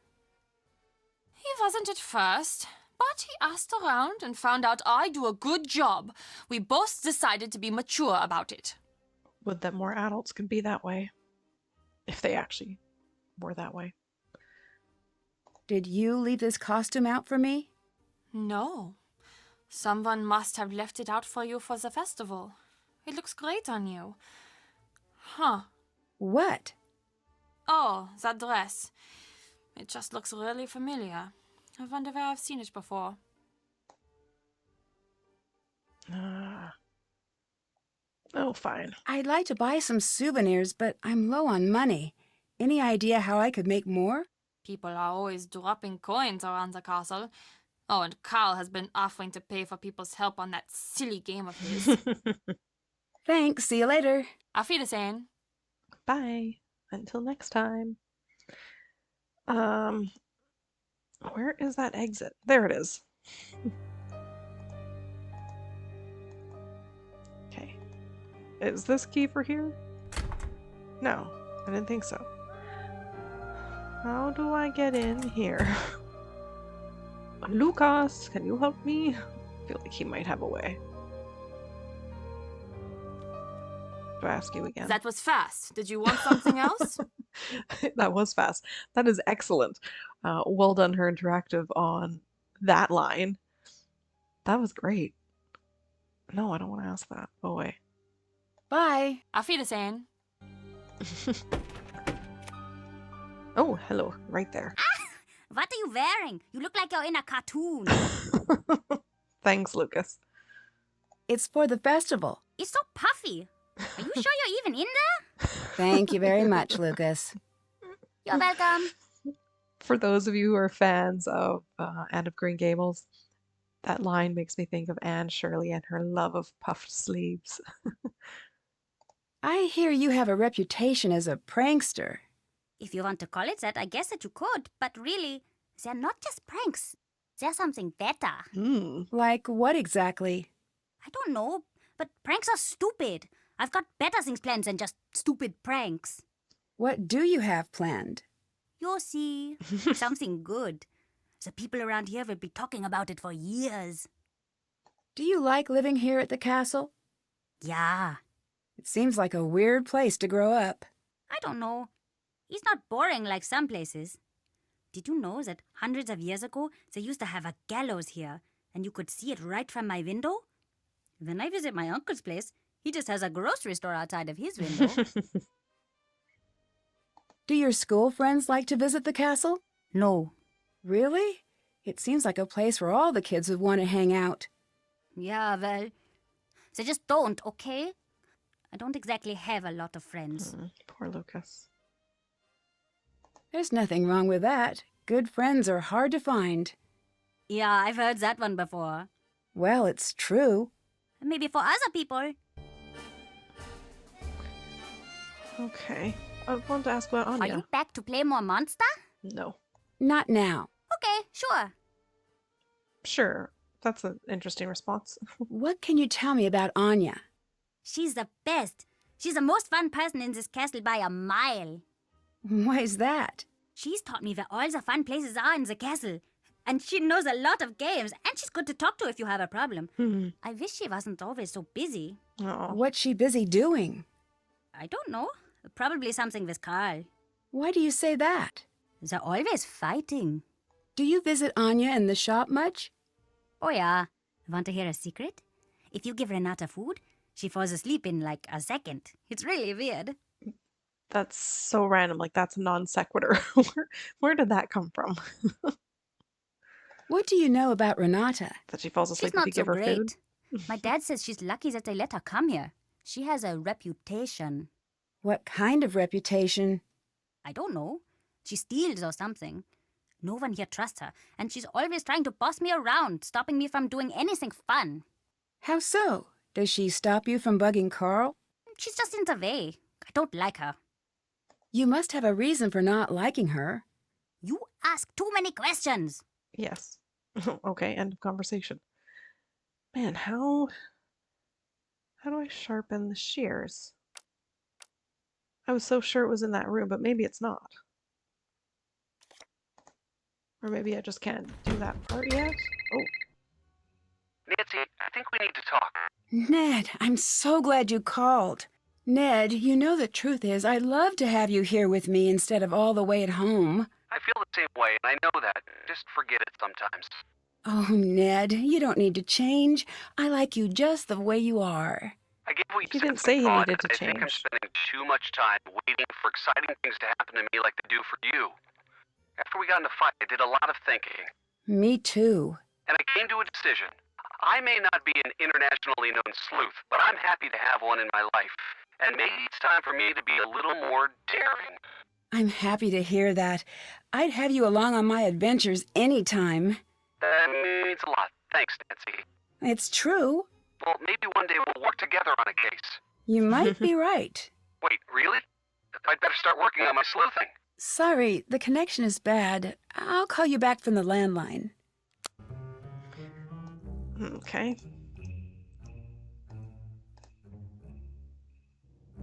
He wasn't at first, but he asked around and found out I do a good job. We both decided to be mature about it. Would that more adults could be that way. If they actually were that way. Did you leave this costume out for me? No. Someone must have left it out for you for the festival. It looks great on you. Huh. What? Oh, that dress. It just looks really familiar. I wonder where I've seen it before. Oh, fine. I'd like to buy some souvenirs, but I'm low on money. Any idea how I could make more? People are always dropping coins around the castle. Oh, and Karl has been offering to pay for people's help on that silly game of his. Thanks, see you later. Auf Wiedersehen. Bye. Until next time. Where is that exit? There it is. Okay. Is this key for here? No, I didn't think so. How do I get in here? Lukas, can you help me? I feel like he might have a way. Do I ask you again? That was fast. Did you want something else? That was fast. That is excellent. Well done, her interactive on that line. That was great. No, I don't want to ask that. Go away. Bye. Auf Wiedersehen. Oh, hello. Right there. What are you wearing? You look like you're in a cartoon. Thanks, Lucas. It's for the festival. It's so puffy. Are you sure you're even in there? Thank you very much, Lucas. You're welcome. For those of you who are fans of Anne of Green Gables, that line makes me think of Anne Shirley and her love of puffed sleeves. I hear you have a reputation as a prankster. If you want to call it that, I guess that you could. But really, they're not just pranks. They're something better. Like what exactly? I don't know, but pranks are stupid. I've got better things planned than just stupid pranks. What do you have planned? You'll see. Something good. The people around here will be talking about it for years. Do you like living here at the castle? Yeah. It seems like a weird place to grow up. I don't know. It's not boring like some places. Did you know that hundreds of years ago, they used to have a gallows here, and you could see it right from my window? When I visit my uncle's place, he just has a grocery store outside of his window. Do your school friends like to visit the castle? No. Really? It seems like a place where all the kids would want to hang out. Yeah, well, they just don't, okay? I don't exactly have a lot of friends. Poor Lucas. There's nothing wrong with that. Good friends are hard to find. Yeah, I've heard that one before. Well, it's true. Maybe for other people. Okay. I want to ask about Anya. Are you back to play more Monster? No. Not now. Okay, sure. Sure. That's an interesting response. What can you tell me about Anya? She's the best. She's the most fun person in this castle by a mile. Why is that? She's taught me where all the fun places are in the castle. And she knows a lot of games, and she's good to talk to if you have a problem. I wish she wasn't always so busy. Oh. What's she busy doing? I don't know. Probably something with Karl. Why do you say that? They're always fighting. Do you visit Anya in the shop much? Oh yeah. Want to hear a secret? If you give Renata food, she falls asleep in like a second. It's really weird. That's so random. Like, that's a non sequitur. Where did that come from? What do you know about Renata? That she falls asleep She's if not you so give her great. food? My dad says she's lucky that they let her come here. She has a reputation. What kind of reputation? I don't know. She steals or something. No one here trusts her, and she's always trying to boss me around, stopping me from doing anything fun. How so? Does she stop you from bugging Karl? She's just in the way. I don't like her. You must have a reason for not liking her. You ask too many questions. Yes. Okay, end of conversation. Man, how How do I sharpen the shears? I was so sure it was in that room, but maybe it's not. Or maybe I just can't do that part yet. Oh. Nancy, I think we need to talk. Ned, I'm so glad you called. Ned, you know the truth is I'd love to have you here with me instead of all the way at home. I feel the same way, and I know that. Just forget it sometimes. Oh, Ned, you don't need to change. I like you just the way you are. I gave what He you didn't said say some he thought, needed to and I think I'm change. spending too much time waiting for exciting things to happen to me like they do for you. After we got in a fight, I did a lot of thinking, Me too. and I came to a decision. I may not be an internationally known sleuth, but I'm happy to have one in my life. And maybe it's time for me to be a little more daring. I'm happy to hear that. I'd have you along on my adventures anytime. That means a lot. Thanks, Nancy. It's true. Well, maybe one day we'll work together on a case. You might be right. Wait, really? I'd better start working on my sleuthing. Sorry, the connection is bad. I'll call you back from the landline. Okay.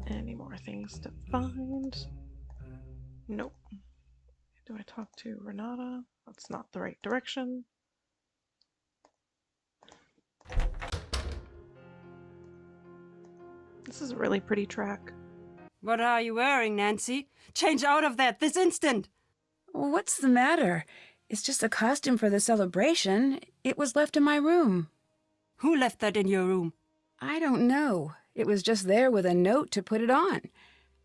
Any more things to find? Nope. Do I talk to Renata? That's not the right direction. This is a really pretty track. What are you wearing, Nancy? Change out of that this instant! What's the matter? It's just a costume for the celebration. It was left in my room. Who left that in your room? I don't know. It was just there with a note to put it on.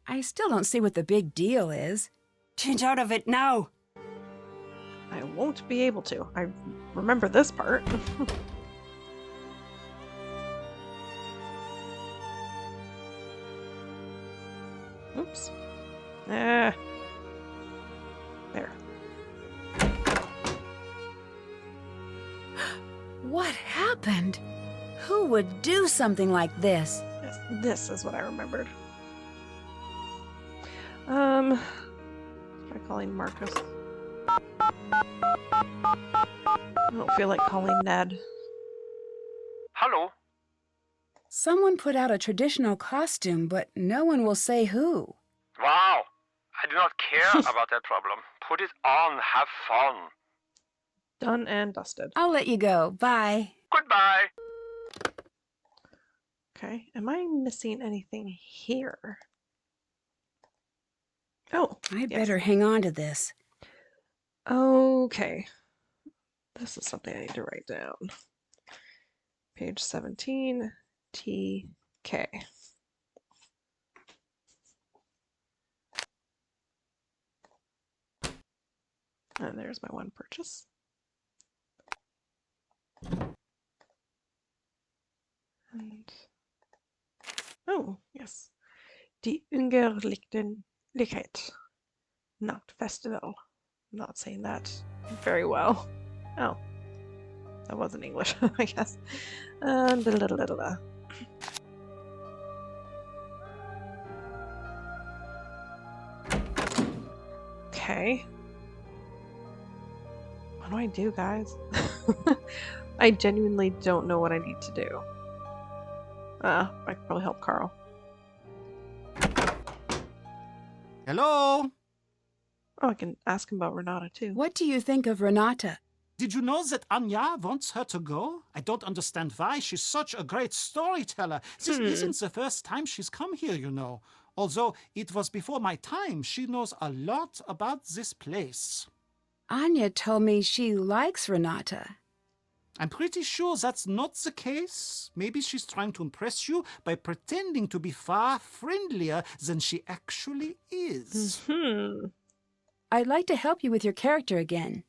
I still don't see what the big deal is. Change out of it now! I won't be able to. I remember this part. Oops. There. What happened? Who would do something like this? This is what I remembered. Try calling Markus. I don't feel like calling Ned. Hello? Someone put out a traditional costume, but no one will say who. Wow! I do not care about that problem. Put it on, have fun. Done and dusted. I'll let you go. Bye. Goodbye! Okay, am I missing anything here? Oh, I yes. better hang on to this. Okay. This is something I need to write down. Page 17, TK. And there's my one purchase. And oh, yes. Die Ungerlichkeit Nachtfestival. I'm not saying that very well. Oh, that wasn't English, I guess. Okay. What do I do, guys? I genuinely don't know what I need to do. I could probably help Karl. Hello? Oh, I can ask him about Renata too. What do you think of Renata? Did you know that Anya wants her to go? I don't understand why. She's such a great storyteller. This isn't the first time she's come here, you know. Although it was before my time, she knows a lot about this place. Anya told me she likes Renata. I'm pretty sure that's not the case. Maybe she's trying to impress you by pretending to be far friendlier than she actually is. I'd like to help you with your character again.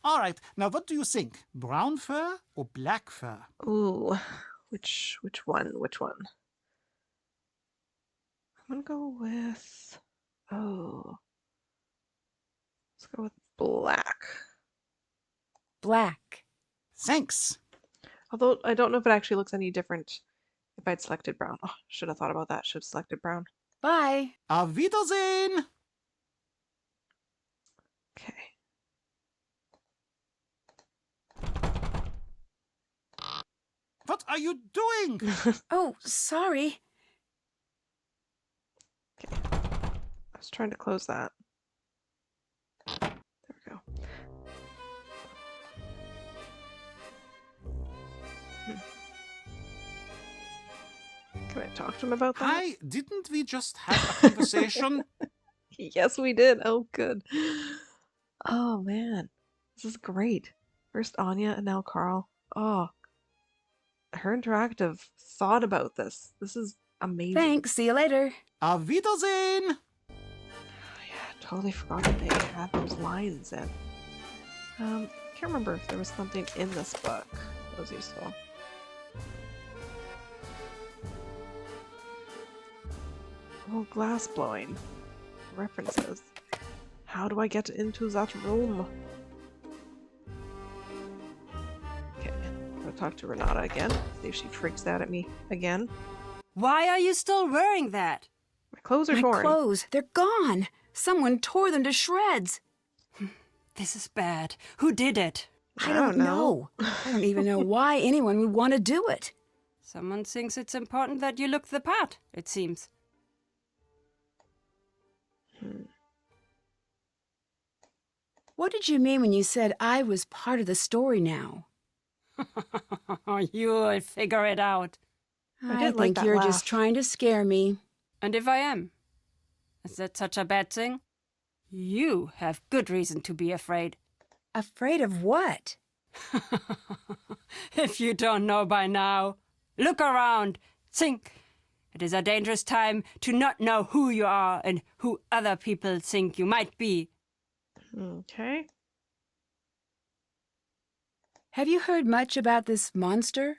All right, now what do you think? Brown fur or black fur? Ooh, which one? Which one? I'm gonna go with. Oh, let's go with black. Black. Thanks. Although I don't know if it actually looks any different if I'd selected brown. Oh, should have thought about that. Should have selected brown. Bye. Auf Wiedersehen! Okay. What are you doing? Oh, sorry. Okay. I was trying to close that. There we go. Can I talk to him about that? Hi, didn't we just have a conversation? Yes, we did. Oh, good. Oh, man. This is great. First Anya and now Karl. Oh, her interactive thought about this. This is amazing. Thanks. See you later. Auf Wiedersehen! Yeah, totally forgot that they had those lines in. Can't remember if there was something in this book that was useful. Oh, glass blowing. References. How do I get into that room? Okay, I'm gonna talk to Renata again. See if she freaks out at me again. Why are you still wearing that? My clothes are My torn. clothes, they're gone. Someone tore them to shreds. This is bad. Who did it? I don't know. I don't even know why anyone would want to do it. Someone thinks it's important that you look the part, it seems. What did you mean when you said I was part of the story now? You'll figure it out. I I didn't like think that you're laugh. just trying to scare me. And if I am? Is that such a bad thing? You have good reason to be afraid. Afraid of what? If you don't know by now, look around. Think. It is a dangerous time to not know who you are and who other people think you might be. Okay. Have you heard much about this monster?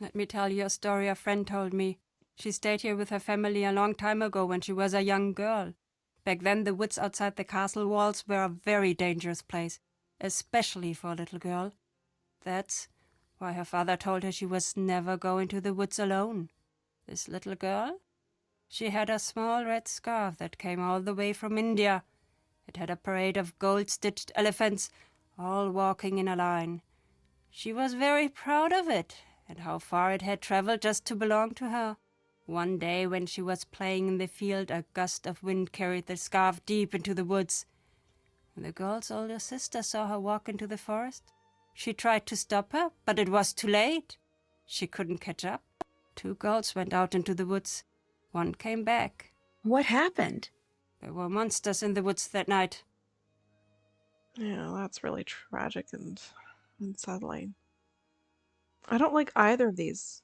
Let me tell you a story a friend told me. She stayed here with her family a long time ago when she was a young girl. Back then, the woods outside the castle walls were a very dangerous place, especially for a little girl. That's why her father told her she was never going to the woods alone. This little girl? She had a small red scarf that came all the way from India. It had a parade of gold-stitched elephants, all walking in a line. She was very proud of it, and how far it had traveled just to belong to her. One day when she was playing in the field, a gust of wind carried the scarf deep into the woods. When the girl's older sister saw her walk into the forest, she tried to stop her, but it was too late. She couldn't catch up. 2 girls went out into the woods. One came back. What happened? There were monsters in the woods that night. Yeah, that's really tragic and unsettling. I don't like either of these.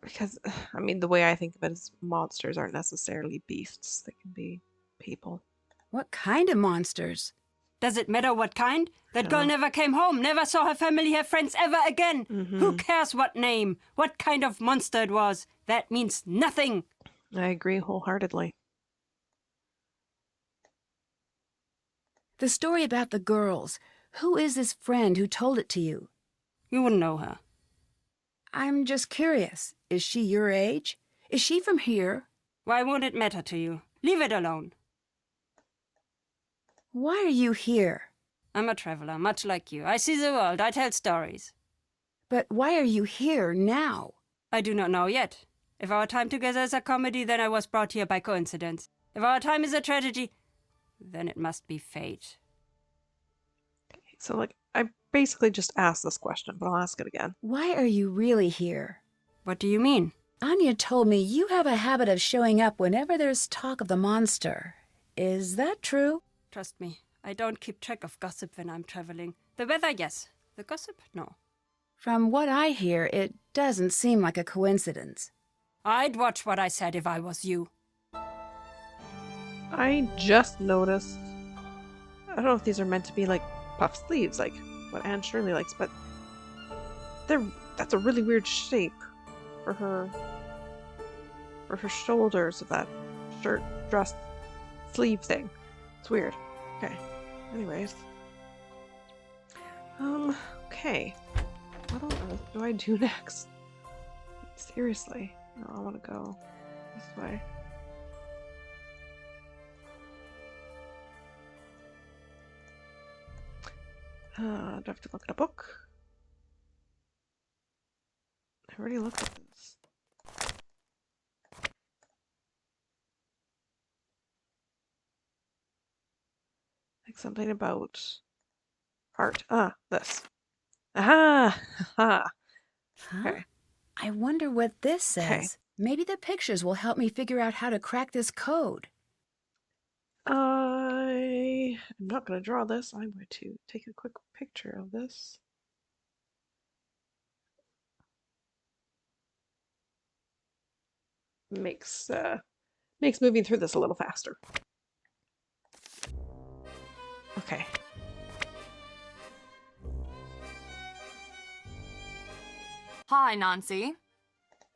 Because, I mean, the way I think of it is monsters aren't necessarily beasts. They can be people. What kind of monsters? Does it matter what kind? That girl No. never came home, never saw her family, her friends ever again. Who cares what name, what kind of monster it was? That means nothing. I agree wholeheartedly. The story about the girls. Who is this friend who told it to you? You wouldn't know her. I'm just curious. Is she your age? Is she from here? Why won't it matter to you? Leave it alone. Why are you here? I'm a traveler, much like you. I see the world, I tell stories. But why are you here now? I do not know yet. If our time together is a comedy, then I was brought here by coincidence. If our time is a tragedy, then it must be fate. So, like, I basically just asked this question, but I'll ask it again. Why are you really here? What do you mean? Anya told me you have a habit of showing up whenever there's talk of the monster. Is that true? Trust me, I don't keep track of gossip when I'm traveling. The weather, yes. The gossip, no. From what I hear, it doesn't seem like a coincidence. I'd watch what I said if I was you. I just noticed. I don't know if these are meant to be like puff sleeves, like what Anne Shirley likes, but that's a really weird shape for her shoulders of that shirt dress sleeve thing. It's weird. Okay. Anyways. Okay. What on earth do I do next? Seriously. No, I want to go this way. Do I have to look at a book? already looked at this. Like something about art. Ah, this. Aha! Aha! Huh? Okay. I wonder what this says. Okay. Maybe the pictures will help me figure out how to crack this code. I am not going to draw this. I'm going to take a quick picture of this. Makes moving through this a little faster. Okay. Hi, Nancy.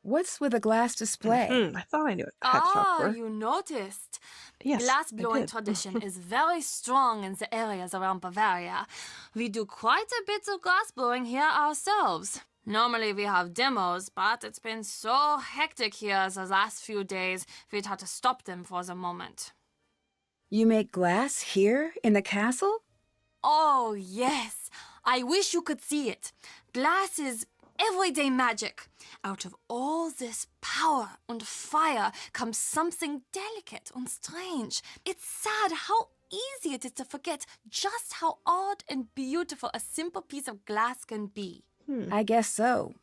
What's with a glass display? I thought I knew it. I had to talk to Ah, her. you noticed. Yes, Glass I blowing did. tradition is very strong in the areas around Bavaria. We do quite a bit of glass blowing here ourselves. Normally we have demos, but it's been so hectic here the last few days, we'd had to stop them for the moment. You make glass here in the castle? Oh, yes. I wish you could see it. Glass is everyday magic. Out of all this power and fire comes something delicate and strange. It's sad how easy it is to forget just how odd and beautiful a simple piece of glass can be. I guess so.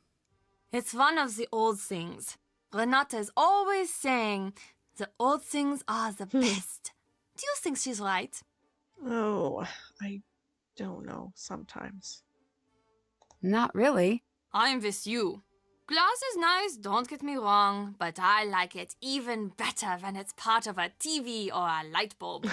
It's one of the old things. Renata is always saying, the old things are the best. Do you think she's right? Oh, I don't know sometimes. Not really. I'm with you. Glass is nice, don't get me wrong, but I like it even better when it's part of a TV or a light bulb.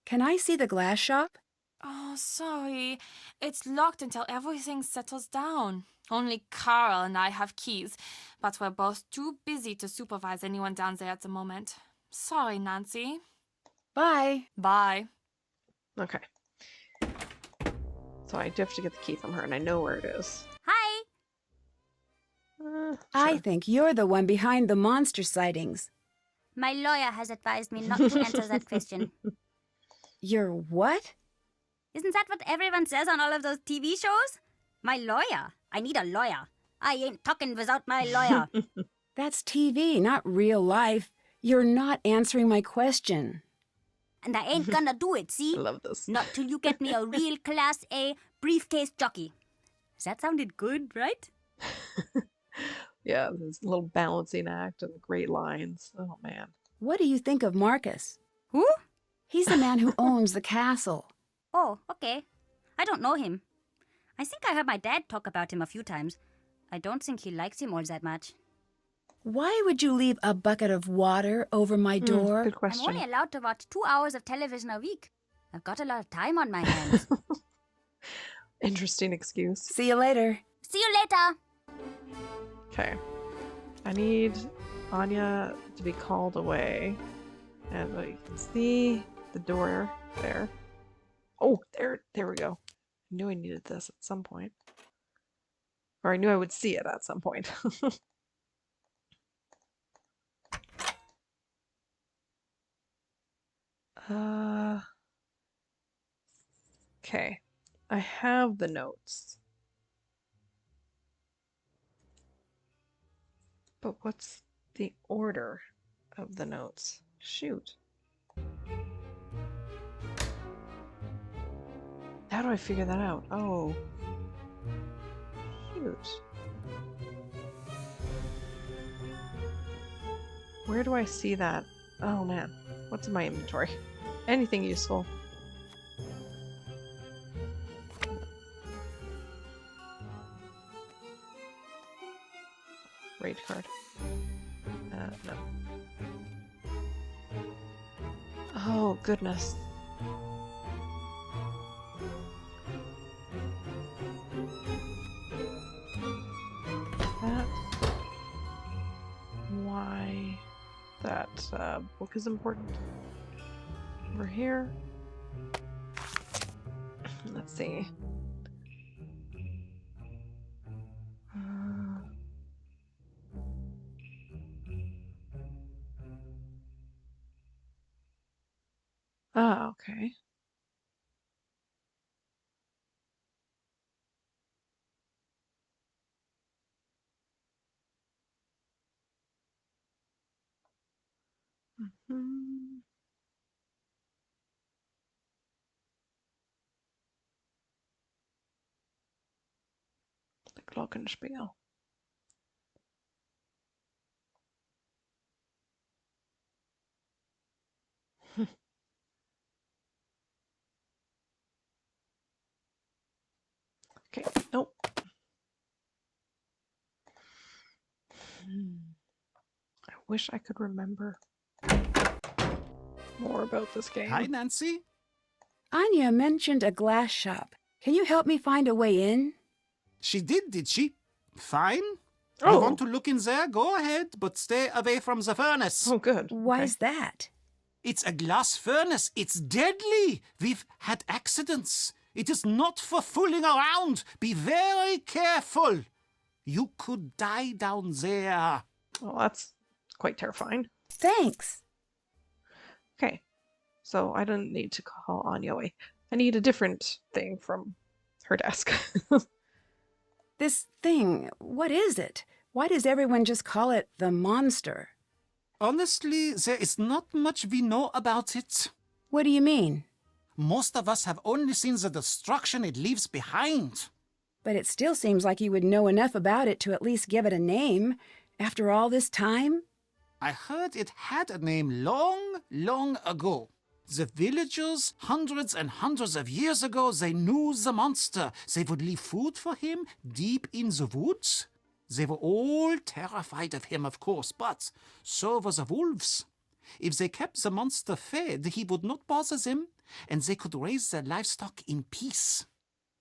Can I see the glass shop? Oh, sorry. It's locked until everything settles down. Only Karl and I have keys, but we're both too busy to supervise anyone down there at the moment. Sorry, Nancy. Bye. Bye. Okay. So I do have to get the key from her, and I know where it is. Hi. I Sure. think you're the one behind the monster sightings. My lawyer has advised me not to answer that question. You're what? Isn't that what everyone says on all of those TV shows? My lawyer. I need a lawyer. I ain't talking without my lawyer. That's TV, not real life. You're not answering my question. And I ain't gonna do it, see? I love this. Not till you get me a real Class A briefcase jockey. That sounded good, right? Yeah, this little balancing act and great lines. Oh, man. What do you think of Markus? Who? He's the man who owns the castle. Oh, okay. I don't know him. I think I heard my dad talk about him a few times. I don't think he likes him all that much. Why would you leave a bucket of water over my door? Good I'm question. only allowed to watch 2 hours of television a week. I've got a lot of time on my hands. Interesting excuse. See you later. See you later. Okay. I need Anya to be called away. And you can see the door there. Oh, there we go. I knew I needed this at some point. Or I knew I would see it at some point. Okay. I have the notes. But what's the order of the notes? Shoot. How do I figure that out? Oh. Shoot. Where do I see that? Oh man. What's in my inventory? Anything useful? Raid card. No. Oh, goodness. That's why that book is important. Over here. Let's see. Okay. Mhm. The Glockenspiel. Okay, nope. I wish I could remember more about this game. Hi, Nancy. Anya mentioned a glass shop. Can you help me find a way in? She did she? Fine. Oh. You want to look in there? Go ahead, but stay away from the furnace. Oh, good. Why's that? It's a glass furnace. It's deadly. We've had accidents. It is not for fooling around. Be very careful. You could die down there. Well, that's quite terrifying. Thanks. Okay, so I don't need to call Anya away. I need a different thing from her desk. This thing, what is it? Why does everyone just call it the monster? Honestly, there is not much we know about it. What do you mean? Most of us have only seen the destruction it leaves behind. But it still seems like you would know enough about it to at least give it a name. After all this time? I heard it had a name long, long ago. The villagers, hundreds and hundreds of years ago, they knew the monster. They would leave food for him deep in the woods. They were all terrified of him, of course, but so were the wolves. If they kept the monster fed, he would not bother them, and they could raise their livestock in peace.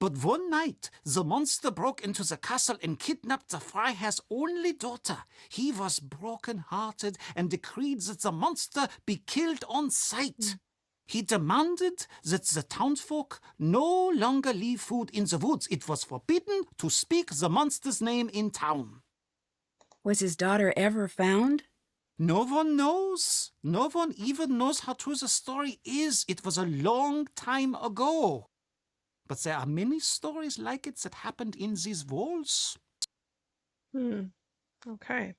But one night, the monster broke into the castle and kidnapped the Freiherr's only daughter. He was broken-hearted and decreed that the monster be killed on sight. He demanded that the townsfolk no longer leave food in the woods. It was forbidden to speak the monster's name in town. Was his daughter ever found? No one knows. No one even knows how true the story is. It was a long time ago. But there are many stories like it that happened in these walls. Okay.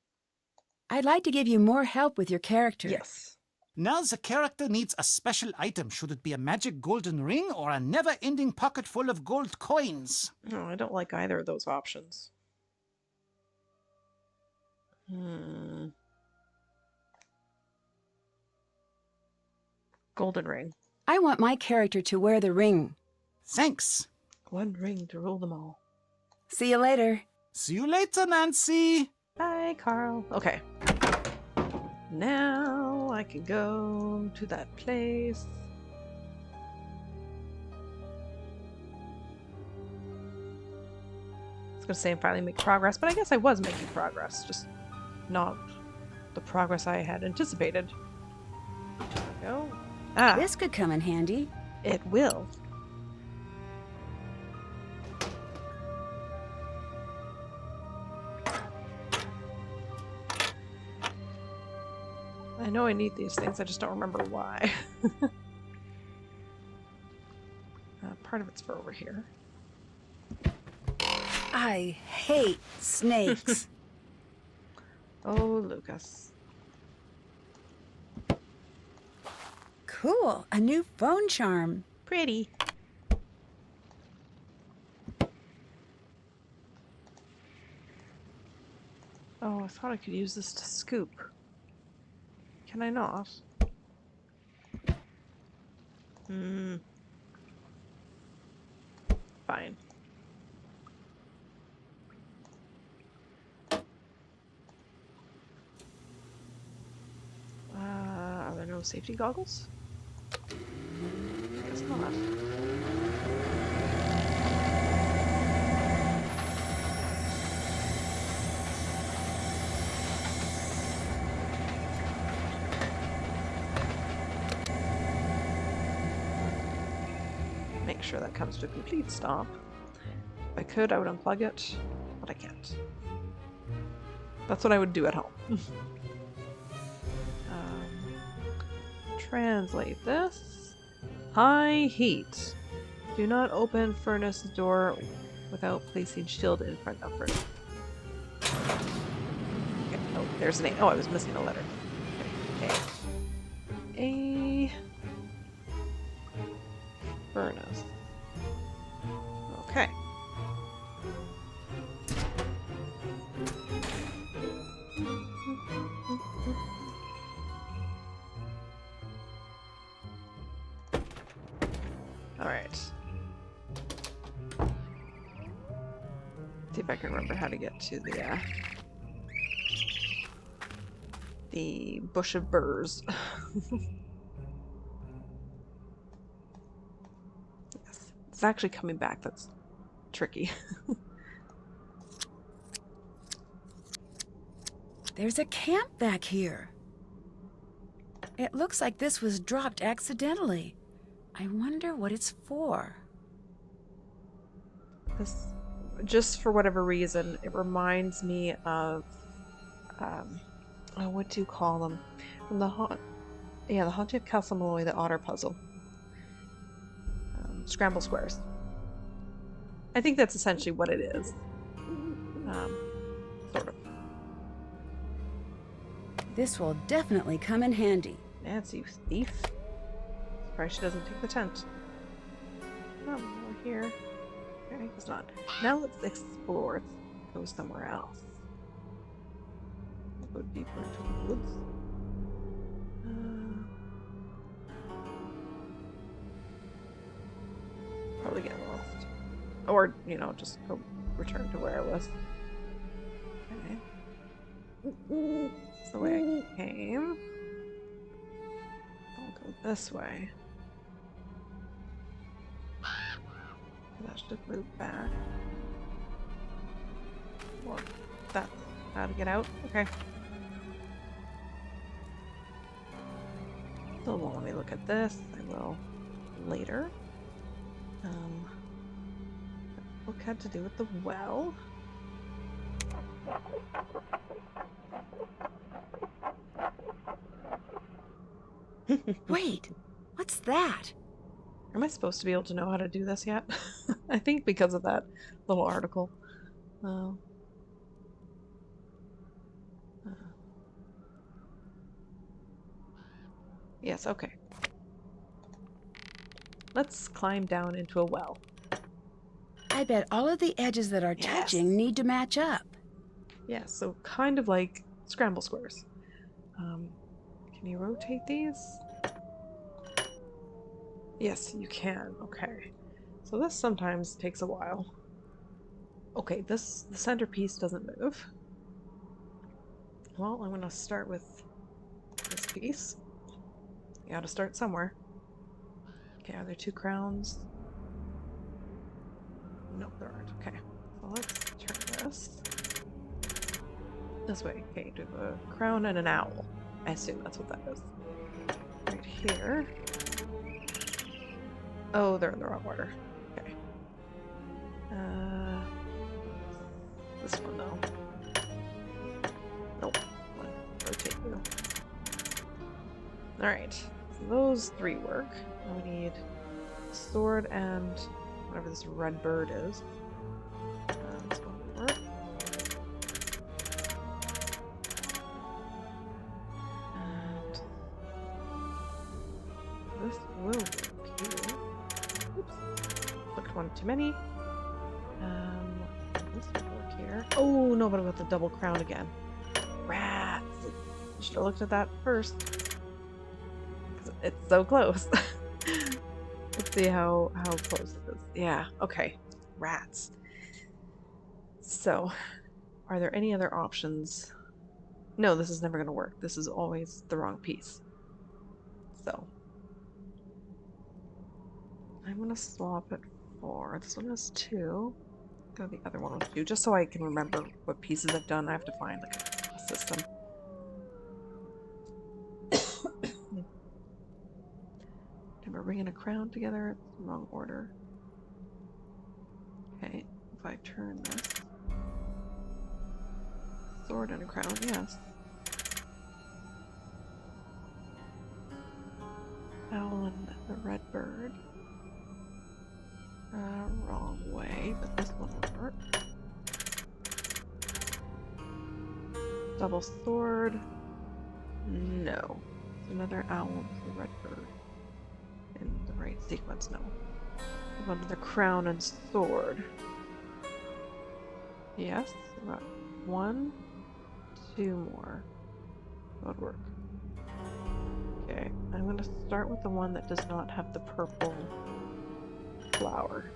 I'd like to give you more help with your character. Yes. Now the character needs a special item. Should it be a magic golden ring or a never-ending pocket full of gold coins? No, I don't like either of those options. Golden ring. I want my character to wear the ring. Thanks. One ring to rule them all. See you later. See you later, Nancy. Bye, Carl. Okay. Now I can go to that place. I was going to say I'm finally making progress, but I guess I was making progress, just not the progress I had anticipated. There we go. Ah, This could come in handy. it will. I know I need these things, I just don't remember why. Part of it's for over here. I hate snakes. Oh, Lukas. Cool, a new phone charm. Pretty. Oh, I thought I could use this to scoop. Can I not? Fine. Are there no safety goggles? Guess not. Make sure that comes to a complete stop. If I could, I would unplug it, but I can't. That's what I would do at home. Translate this. High heat. Do not open furnace door without placing shield in front of furnace. Okay. Oh, there's an A. Oh, I was missing a letter. Okay. if I can remember how to get to the bush of burrs. Yes, it's actually coming back that's tricky. There's a camp back here. It looks like this was dropped accidentally. I wonder what it's for. This, just for whatever reason, it reminds me of, oh, what do you call them? From the Haunted Castle Malloy, the Otter puzzle. Scramble squares. I think that's essentially what it is. Sort of. This will definitely come in handy. Nancy, you thief. Surprised she doesn't take the tent. Oh, we're here. Okay, it's not. Now let's explore. Let's go somewhere else. Go deeper into the woods. Probably get lost. Or, you know, just go return to where I was. Okay. That's the way I came. I'll go this way. That should move back. Or that's how to get out. Okay. Still won't let me look at this. I will later. Book had to do with the well. Wait, what's that? Am I supposed to be able to know how to do this yet? I think because of that little article. Yes, okay. Let's climb down into a well. I bet all of the edges that are touching need to match up. Yeah, so kind of like scramble squares. Can you rotate these? Yes, you can. Okay. So this sometimes takes a while. Okay, the centerpiece doesn't move. Well, I'm gonna start with this piece. You gotta start somewhere. Okay, are there two crowns? No, there aren't. Okay. So let's turn this way. Okay, do a crown and an owl. I assume that's what that is. Right here. Oh, they're in the wrong order. Okay. This one though. Nope. Rotate you. Alright. So those three work. Now we need a sword and whatever this red bird is. This one will work. And this will work here. Oops. Looked one too many. This would work here. Oh no, but I've got the double crown again. Rats! Should have looked at that first. It's so close. Let's see how close it is. Yeah, okay. Rats. So, are there any other options? No, this is never going to work. This is always the wrong piece. So, I'm going to swap it for... This one has 2. Go the other one with 2, just so I can remember what pieces I've done. I have to find like a system. We're bringing a crown together. It's the wrong order. Okay, if I turn this. Sword and a crown, yes. Owl and the red bird. Wrong way, but this one will work. Double sword. No. It's another owl with the red bird. In the right sequence, no. Go to the crown and sword. Yes, about 1, 2 more. That would work. Okay, I'm going to start with the one that does not have the purple flower.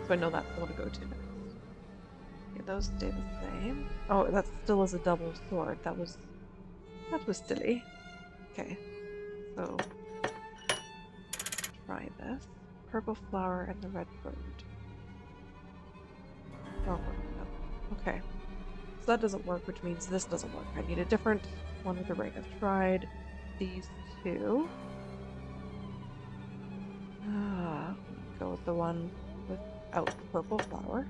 So I know that's the one to go to next. Okay, those stay the same. Oh, that still is a double sword. That was silly. Okay, so try this. Purple flower and the red bird. Oh, no. Okay. So that doesn't work, which means this doesn't work. I need a different one with a ring. I've tried these two. Go with the one without the purple flower.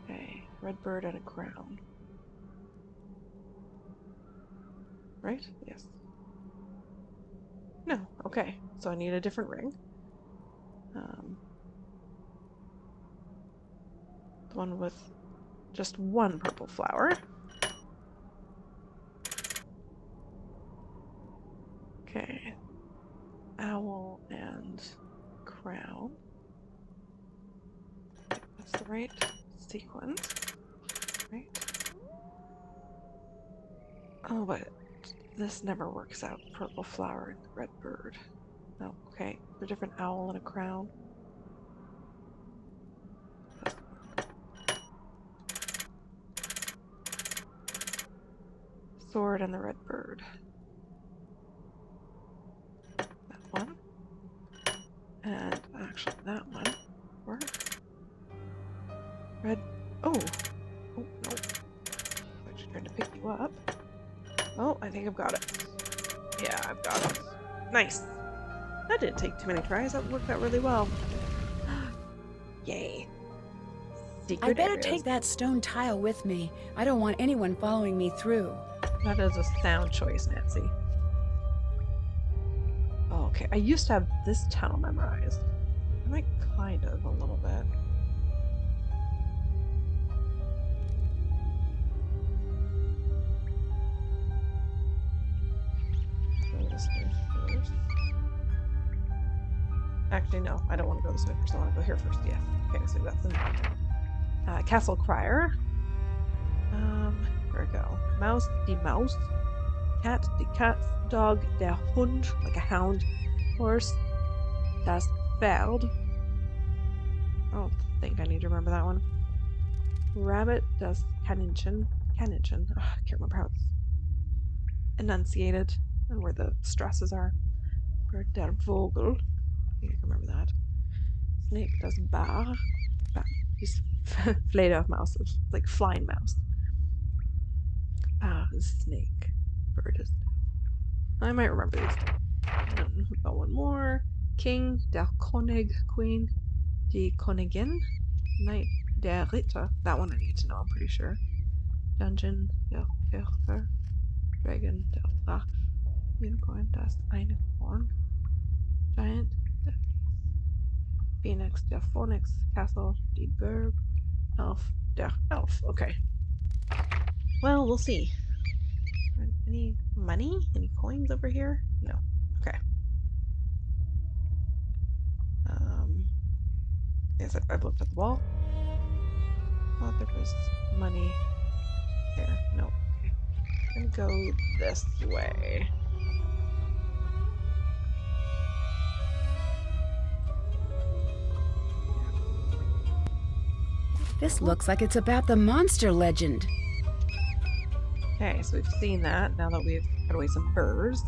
Okay, red bird and a crown. Right? Yes. No, okay. So I need a different ring. The one with just one purple flower. Okay. Owl and crown. That's the right sequence. Right? Oh, but this never works out. Purple flower and the red bird. Oh, okay. A different owl and a crown. Sword and the red bird. That one. And actually that one. Work. Red. Oh! Oh, no. I'm actually trying to pick you up. Oh, I think I've got it. Yeah, I've got it. Nice! That didn't take too many tries. That worked out really well. Yay. Secret I better areas. take that stone tile with me. I don't want anyone following me through. That is a sound choice, Nancy. Oh, okay. I used to have this tunnel memorized. I might kind of a little bit. Go this way first. Actually, no. I don't want to go this way first. I want to go here first. Yes. Okay, so that's the Castle Crier. Where we go? Mouse, die Maus. Cat, die Katz. Dog, der Hund, like a hound. Horse, das Pferd. I don't think I need to remember that one. Rabbit, das Kaninchen. Kaninchen. Ugh, I can't remember how it's enunciated and where the stresses are. Bird, der Vogel. I think I can remember that. Snake, das Bar. He's Fledermaus. It's like flying mouse. Snake. Bird is. I might remember these. And we've got one more. King, der König, Queen, die Königin, Knight, der Ritter. That one I need to know, I'm pretty sure. Dungeon, der Kirche, Dragon, der Drache, Unicorn, das Einhorn, Giant, der Phoenix, der Phoenix, Castle, die Burg, Elf, der Elf. Okay. Well, we'll see. Any money? Any coins over here? No. Okay. Yes, I've looked at the wall. Thought there was money there. No. Okay. I'm gonna go this way. This looks like it's about the monster legend. Okay, so we've seen that. Now that we've cut away some burrs.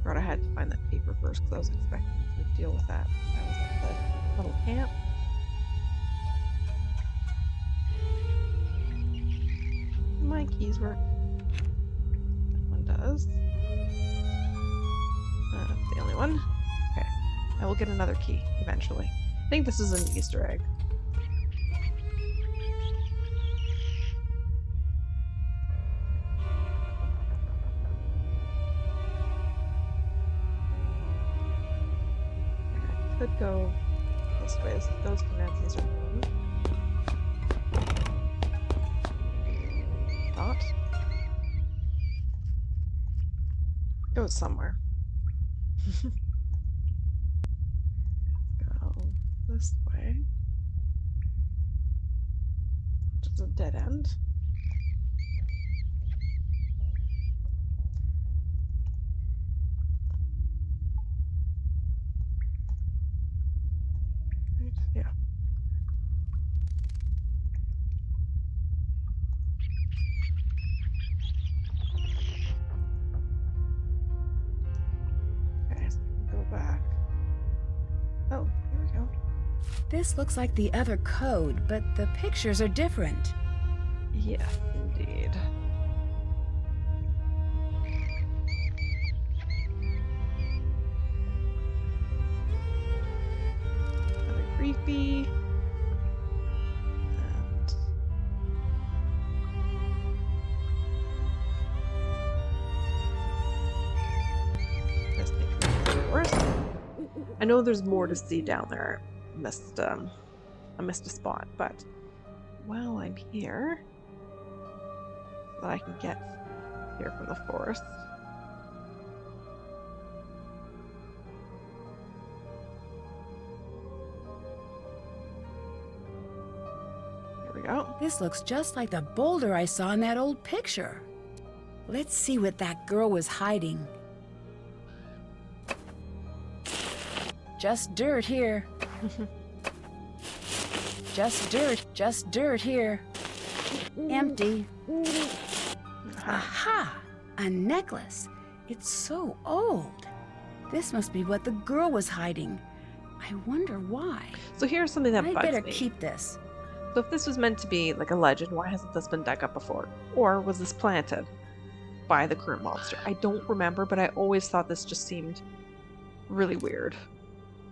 Thought I had to find that paper first because I was expecting to deal with that. I was at the little camp. My keys work. That one does. That's the only one. Okay. I will get another key eventually. I think this is an Easter egg. I could go this way. This goes to Nancy's room. Not. Goes somewhere. Go this way. Just a dead end. This looks like the other code, but the pictures are different. Yes, indeed. Kind of creepy. And this makes it worse. I know there's more to see down there. I missed a spot, but while I'm here, so that I can get here from the forest. Here we go. This looks just like the boulder I saw in that old picture. Let's see what that girl was hiding. Just dirt here. Just dirt here. Empty. Aha! A necklace. It's so old. This must be what the girl was hiding. I wonder why. So here's something that I'd bugs better me. keep this. So if this was meant to be like a legend, why hasn't this been dug up before? Or was this planted by the current monster? I don't remember, but I always thought this just seemed really weird.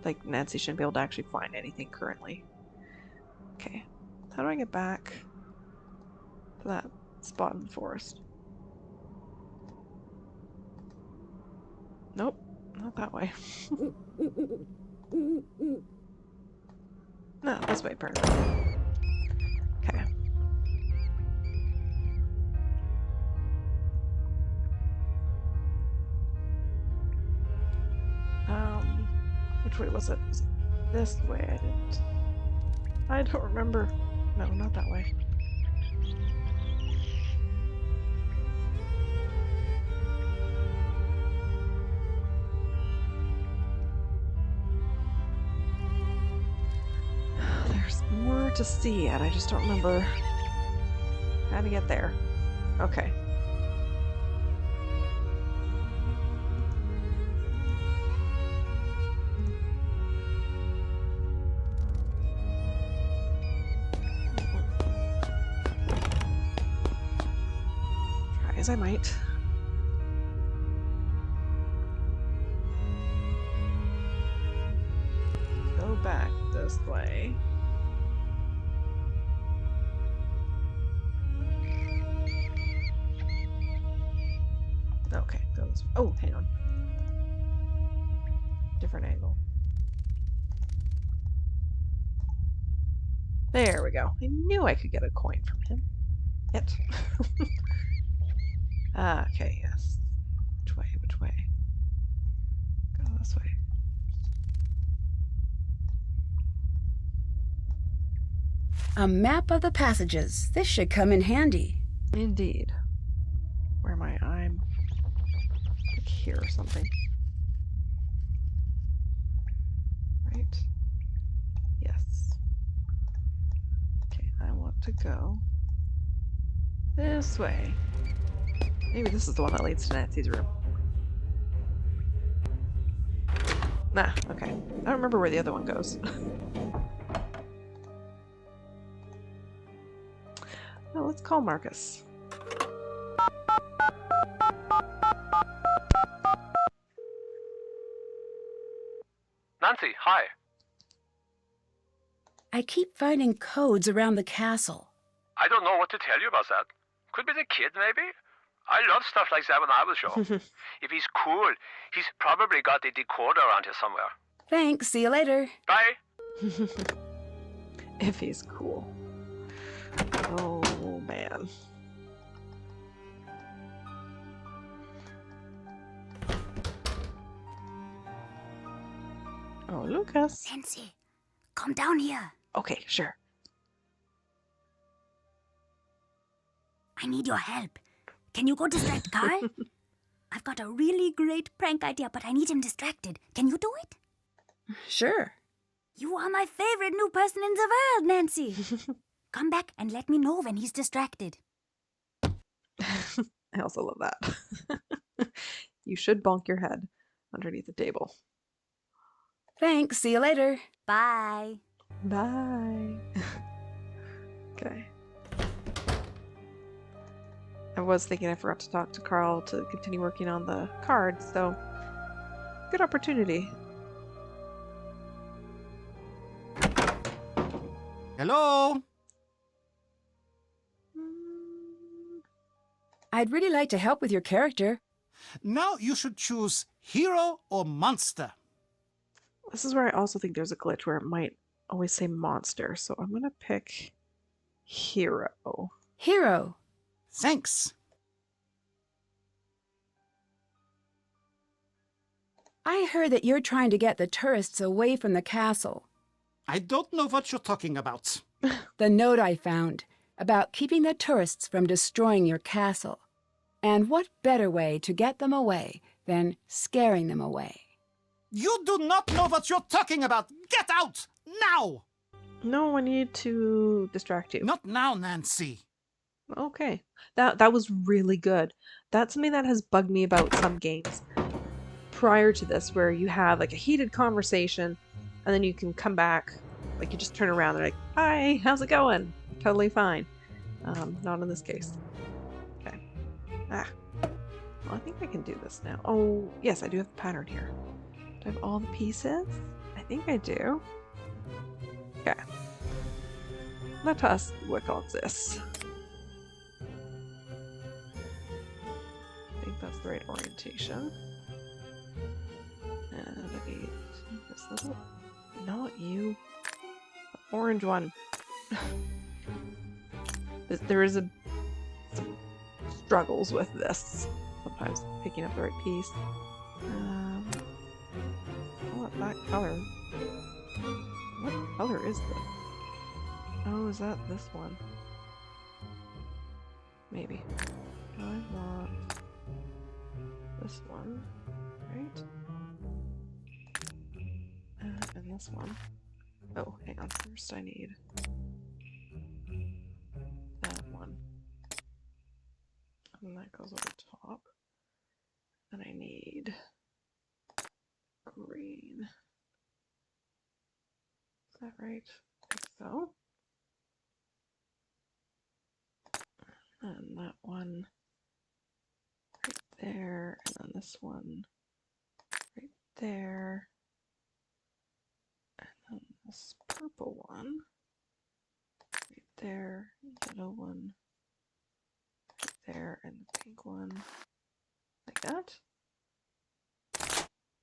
Like Nancy shouldn't be able to actually find anything currently. Okay, how do I get back to that spot in the forest? Nope, not that way. No, this way, perfect. Okay. Which way was it? Was it this way? I don't remember. No, not that way. There's more to see yet. I just don't remember how to get there. Okay. Try as I might. Go back this way. Okay, go this way. Oh, hang on. Different angle. There we go. I knew I could get a coin from him. It. Okay, yes. Which way? Which way? Go this way. A map of the passages. This should come in handy. Indeed. Where am I? I'm like here or something. Right? Yes. Okay, I want to go this way. Maybe this is the one that leads to Nancy's room. Nah, okay. I don't remember where the other one goes. Well, let's call Markus. Nancy, hi. I keep finding codes around the castle. I don't know what to tell you about that. Could be the kid, maybe? I loved stuff like that when I was young. If he's cool, he's probably got a decoder around here somewhere. Thanks. See you later. Bye. If he's cool. Oh, man. Oh, Lukas. Nancy, come down here. Okay, sure. I need your help. Can you go distract Karl? I've got a really great prank idea, but I need him distracted. Can you do it? Sure. You are my favorite new person in the world, Nancy. Come back and let me know when he's distracted. I also love that. You should bonk your head underneath the table. Thanks. See you later. Bye. Bye. Okay. I was thinking I forgot to talk to Karl to continue working on the cards, so good opportunity. Hello? I'd really like to help with your character. Now you should choose hero or monster. This is where I also think there's a glitch where it might always say monster, so I'm gonna pick hero. Hero. Thanks. I heard that you're trying to get the tourists away from the castle. I don't know what you're talking about. The note I found about keeping the tourists from destroying your castle. And what better way to get them away than scaring them away? You do not know what you're talking about. Get out! Now! No, I need to distract you. Not now, Nancy. Okay. That was really good. That's something that has bugged me about some games prior to this, where you have like a heated conversation and then you can come back, like you just turn around and like, hi, how's it going? Totally fine. Not in this case. Okay. Well, I think I can do this now. Oh, yes, I do have a pattern here. Do I have all the pieces? I think I do. Okay. Let us work on this. I think that's the right orientation. And I need this little... Not you. The orange one. There is some struggles with this. Sometimes picking up the right piece. I want that color. What color is this? Oh, is that this one? Maybe. I want this one, right? And this one. Oh, hang on. First I need that one. And that goes over top. And I need green. Is that right? I think so. And that one right there, and then this one right there, and then this purple one right there, yellow one right there, and the pink one like that.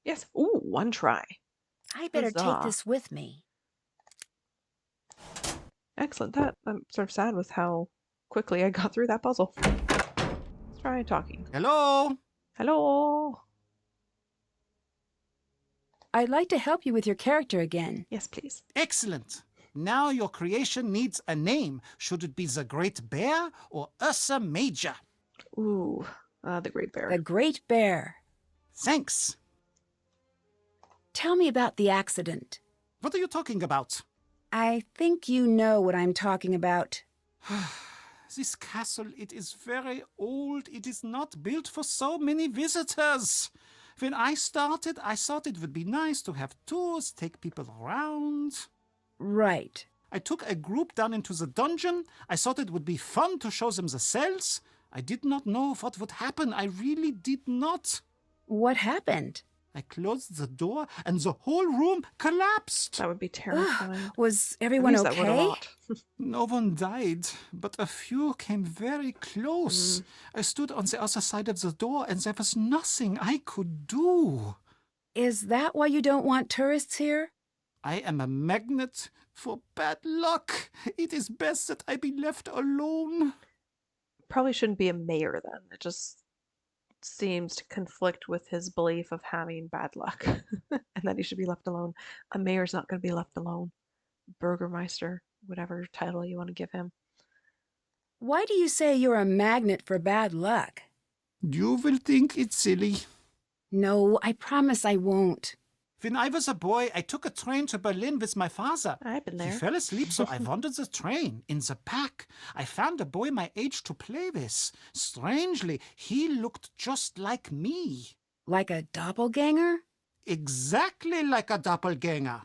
Yes. Ooh, one try. I better Huzzah. take this with me. Excellent. I'm sort of sad with how quickly I got through that puzzle. Let's try talking. Hello? Hello. I'd like to help you with your character again. Yes, please. Excellent. Now your creation needs a name. Should it be the Great Bear or Ursa Major? Ooh, the Great Bear. The Great Bear. Thanks. Tell me about the accident. What are you talking about? I think you know what I'm talking about. This castle, it is very old. It is not built for so many visitors. When I started, I thought it would be nice to have tours, take people around. Right. I took a group down into the dungeon. I thought it would be fun to show them the cells. I did not know what would happen. I really did not. What happened? I closed the door and the whole room collapsed. That would be terrifying. Was everyone I use that word a okay? lot. No one died, but a few came very close. I stood on the other side of the door and there was nothing I could do. Is that why you don't want tourists here? I am a magnet for bad luck. It is best that I be left alone. Probably shouldn't be a mayor then. It just seems to conflict with his belief of having bad luck and that he should be left alone. A mayor's not going to be left alone. Burgermeister, whatever title you want to give him. Why do you say you're a magnet for bad luck? You will think it's silly. No, I promise I won't. When I was a boy, I took a train to Berlin with my father. I've been there. He fell asleep, so I wandered the train. In the back, I found a boy my age to play with. Strangely, he looked just like me. Like a doppelganger? Exactly like a doppelganger.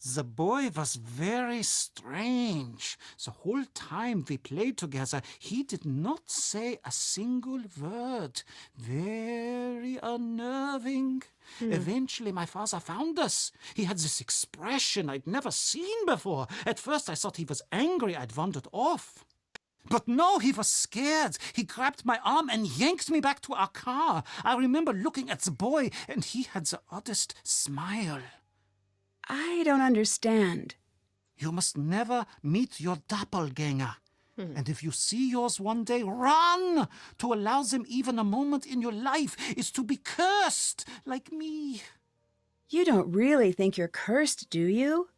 The boy was very strange. The whole time we played together, he did not say a single word. Very unnerving. Eventually, my father found us. He had this expression I'd never seen before. At first, I thought he was angry I'd wandered off. But no, he was scared. He grabbed my arm and yanked me back to our car. I remember looking at the boy, and he had the oddest smile. I don't understand. You must never meet your doppelganger. And if you see yours one day, run! To allow them even a moment in your life is to be cursed, like me. You don't really think you're cursed, do you?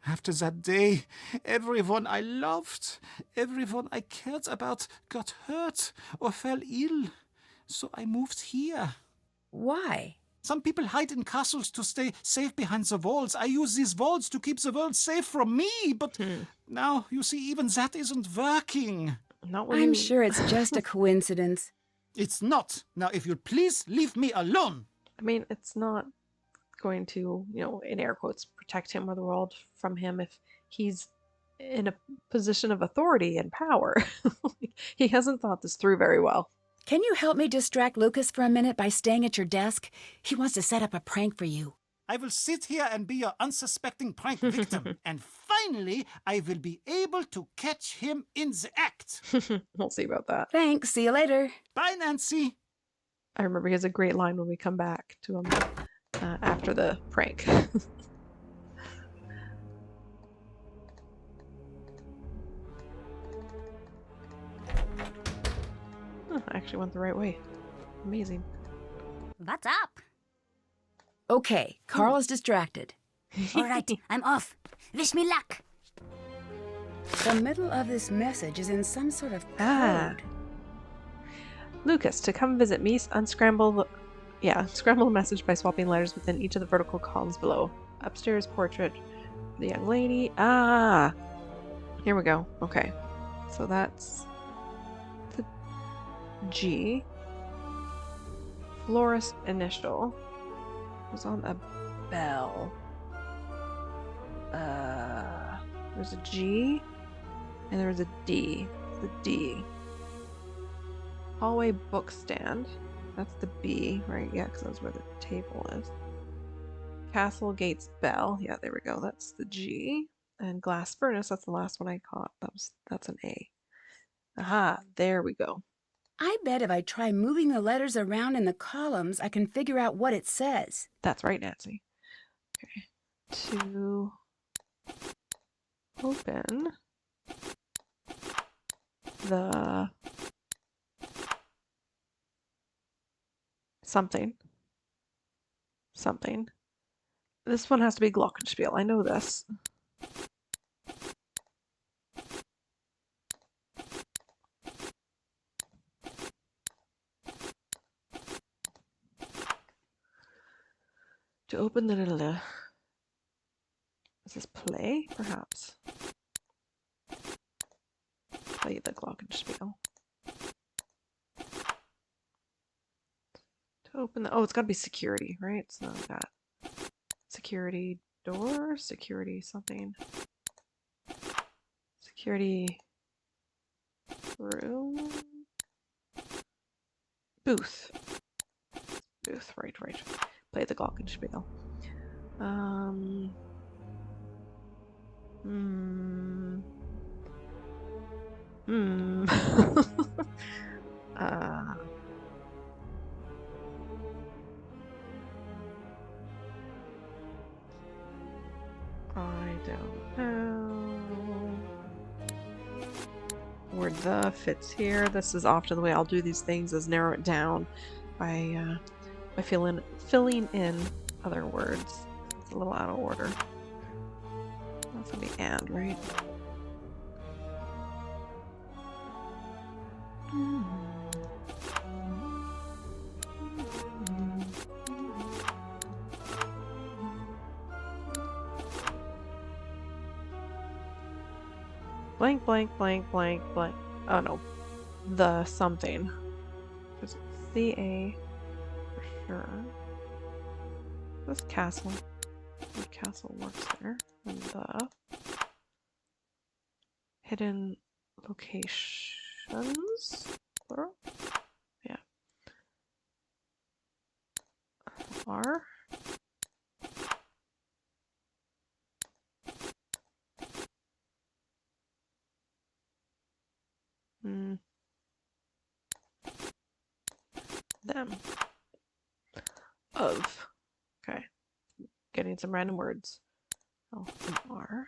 After that day, everyone I loved, everyone I cared about got hurt or fell ill. So I moved here. Why? Some people hide in castles to stay safe behind the walls. I use these walls to keep the world safe from me, but now, you see, even that isn't working. Not when I'm sure it's just a coincidence. It's not. Now, if you'd please leave me alone. I mean, it's not going to, in air quotes, protect him or the world from him if he's in a position of authority and power. He hasn't thought this through very well. Can you help me distract Lukas for a minute by staying at your desk? He wants to set up a prank for you. I will sit here and be your unsuspecting prank victim. And finally, I will be able to catch him in the act. We'll see about that. Thanks. See you later. Bye, Nancy. I remember he has a great line when we come back to him after the prank. I actually went the right way. Amazing. What's up? Okay, Karl is distracted. All right, I'm off. Wish me luck. The middle of this message is in some sort of code. Lukas, to come visit me, scramble the message by swapping letters within each of the vertical columns below. Upstairs, portrait, the young lady. Here we go. Okay, so that's the G. Florist initial was on a bell. There's a G and there's a D. The D. Hallway book stand. That's the B, right? Yeah, because that's where the table is. Castle gates bell. Yeah, there we go. That's the G. And glass furnace. That's the last one I caught. That's an A. Aha, there we go. I bet if I try moving the letters around in the columns, I can figure out what it says. That's right, Nancy. Okay. To open the something. This one has to be Glockenspiel. I know this. To open the is this play? Perhaps. Play the Glockenspiel. To open the it's gotta be security, right? It's not that. Security door, security something. Security room. Booth, right. Play the Glockenspiel. I don't know where the fits here. This is often the way I'll do these things, is narrow it down by filling in other words. It's a little out of order. That's gonna be and, right? Blank, blank, blank, blank, blank. Oh no. The something. There's CA for sure. This castle. What castle works there? And the hidden locations, plural? Yeah. Are them of. Okay. Getting some random words. Oh, and are.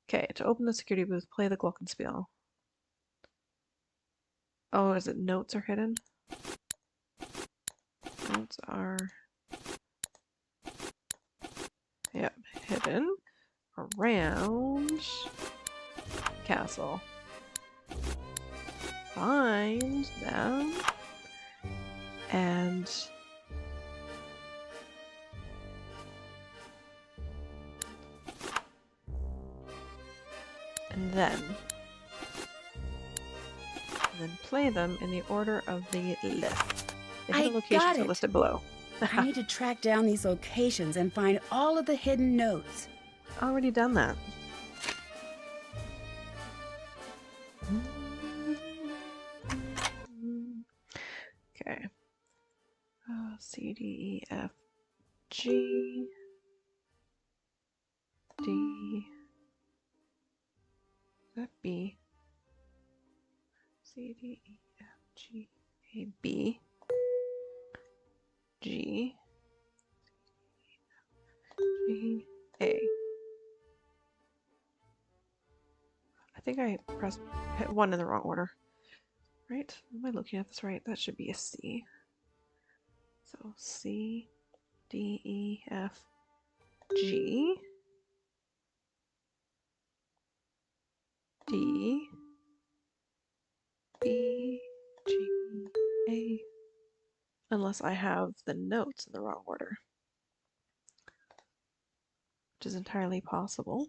Okay, to open the security booth, play the glockenspiel. Oh, is it notes are hidden? Notes are, yep, hidden around castle. Find them and then play them in the order of the list. The hidden locations are listed below. I need to track down these locations and find all of the hidden notes. Already done that. Okay. C, D, E, F, G, D, that B, C, D, E, F, G, A, B, G, G, A. I think I hit one in the wrong order. Right? Am I looking at this right? That should be a C. So C, D, E, F, G, D, B, G, A. Unless I have the notes in the wrong order, which is entirely possible.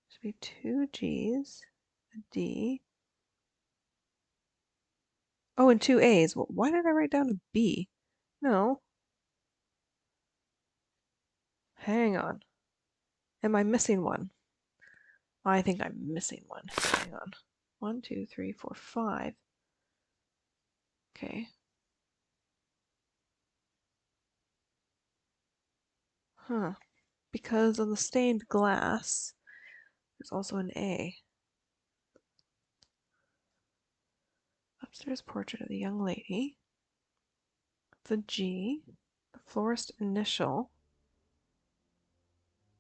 Should be 2 G's, a D. Oh, and 2 A's. Well, why did I write down a B? No. Hang on. Am I missing one? I think I'm missing one. Hang on. 1, 2, 3, 4, 5. Okay. Huh. Because of the stained glass, there's also an A. Upstairs portrait of the young lady. The G. The florist initial.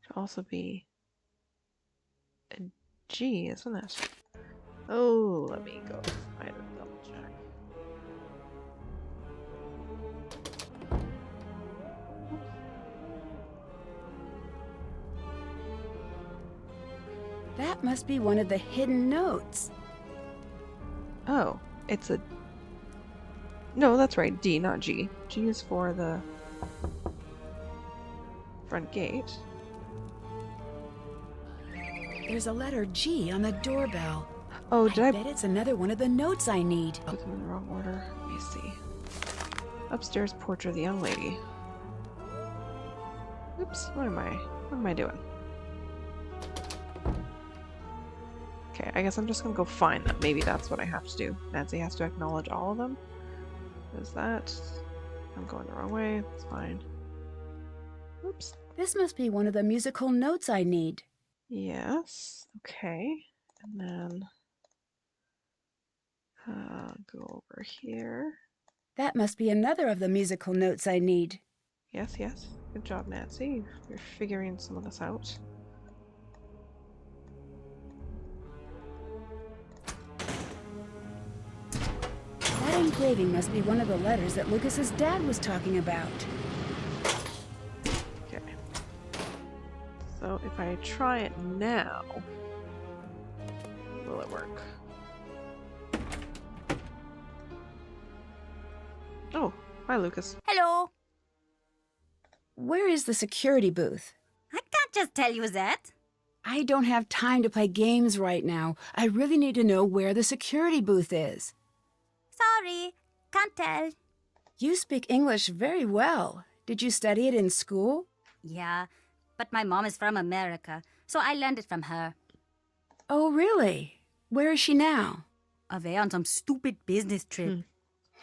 Should also be a G, isn't it? Oh, let me go find a double check. That must be one of the hidden notes. Oh, it's a... No, that's right, D, not G. G is for the front gate. There's a letter G on the doorbell. Oh, did I bet it's another one of the notes I need. put them in the wrong order? Let me see. Upstairs portrait of the young lady. Oops, what am I doing? Okay, I guess I'm just gonna go find them. Maybe that's what I have to do. Nancy has to acknowledge all of them. Is that... I'm going the wrong way. It's fine. Oops. This must be one of the musical notes I need. Yes. Okay. And then... go over here. That must be another of the musical notes I need. Yes, yes. Good job, Nancy. You're figuring some of this out. That engraving must be one of the letters that Lucas's dad was talking about. Okay. So if I try it now, will it work? Oh, hi, Lucas. Hello. Where is the security booth? I can't just tell you that. I don't have time to play games right now. I really need to know where the security booth is. Sorry, can't tell. You speak English very well. Did you study it in school? Yeah, but my mom is from America, so I learned it from her. Oh, really? Where is she now? Away on some stupid business trip.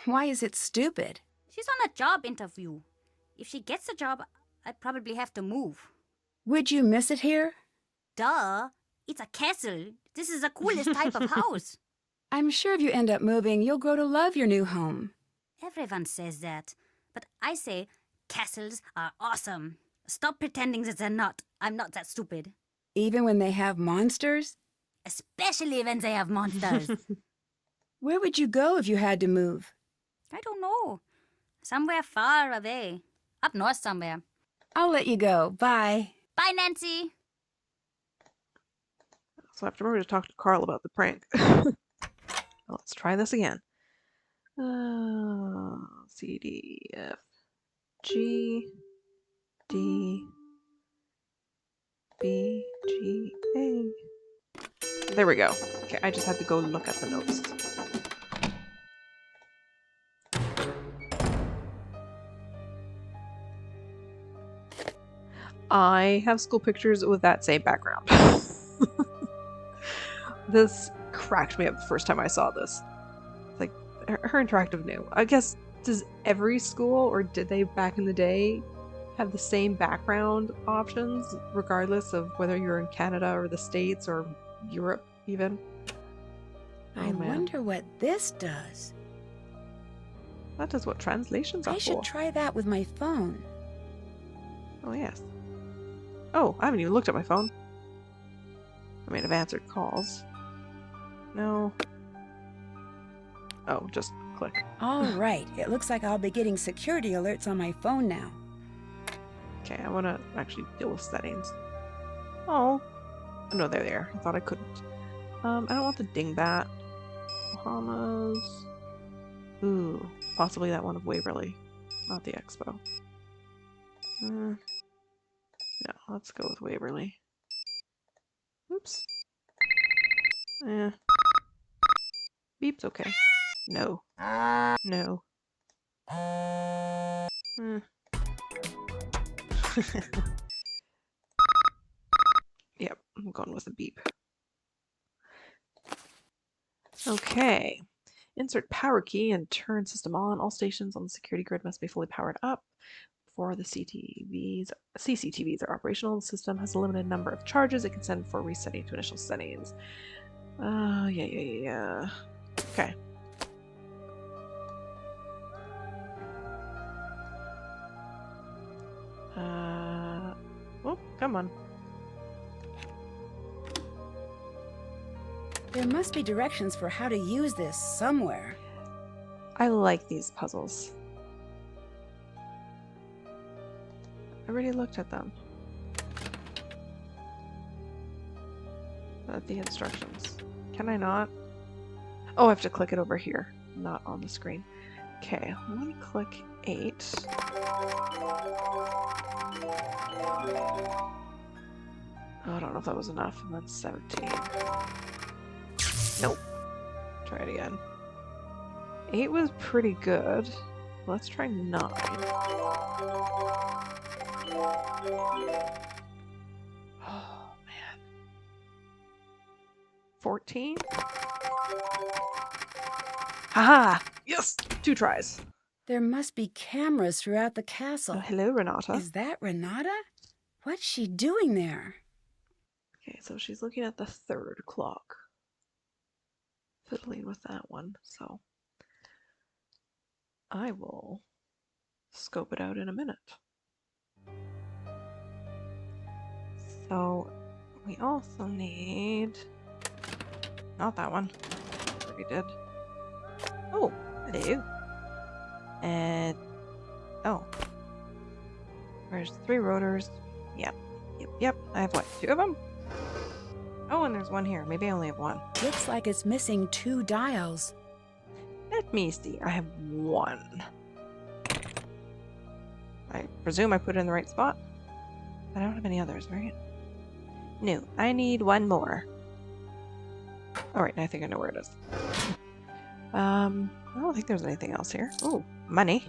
Why is it stupid? She's on a job interview. If she gets a job, I'd probably have to move. Would you miss it here? Duh. It's a castle. This is the coolest type of house. I'm sure if you end up moving, you'll grow to love your new home. Everyone says that. But I say castles are awesome. Stop pretending that they're not. I'm not that stupid. Even when they have monsters? Especially when they have monsters. Where would you go if you had to move? I don't know. Somewhere far away. Up north somewhere. I'll let you go. Bye. Bye, Nancy. So I have to remember to talk to Karl about the prank. Let's try this again. C, D, F, G, D, B, G, A. There we go. Okay, I just had to go look at the notes. I have school pictures with that same background. This cracked me up the first time I saw this. Like, her interactive new. I guess, does every school, or did they back in the day, have the same background options, regardless of whether you're in Canada or the States or Europe, even? I wonder what this does. That is what translations are I should for. try that with my phone. Oh, yes. Oh, I haven't even looked at my phone. I mean, I've answered calls. No. Oh, just click. All right. It looks like I'll be getting security alerts on my phone now. Okay, I want to actually deal with settings. Oh. No, they're there. I thought I couldn't. I don't want the dingbat. Bahamas. Ooh, possibly that one of Waverly. Not the Expo. No, let's go with Waverly. Oops. Beep's okay. No. No. Yep, I'm going with a beep. Okay. Insert power key and turn system on. All stations on the security grid must be fully powered up before the CCTVs are operational. The system has a limited number of charges it can send for resetting to initial settings. Yeah. Okay. Oh, come on. There must be directions for how to use this somewhere. I like these puzzles. I already looked at them. At the instructions. Can I not? Oh, I have to click it over here, not on the screen. Okay, I'm gonna click 8. Oh, I don't know if that was enough. And then 17. Nope. Try it again. 8 was pretty good. Let's try 9. Oh, man. 14? Haha! Yes! 2 tries. There must be cameras throughout the castle. Oh, hello, Renata. Is that Renata? What's she doing there? Okay, so she's looking at the 3rd clock. Fiddling with that one, so I will scope it out in a minute. So we also need, not that one, we did. Oh, hello. And oh, there's 3 rotors. Yep. I have what, 2 of them? Oh, and there's one here. Maybe I only have 1. Looks like it's missing 2 dials. Let me see. I have 1. I presume I put it in the right spot. I don't have any others, right? No, I need 1 more. Alright, I think I know where it is. I don't think there's anything else here. Oh, money.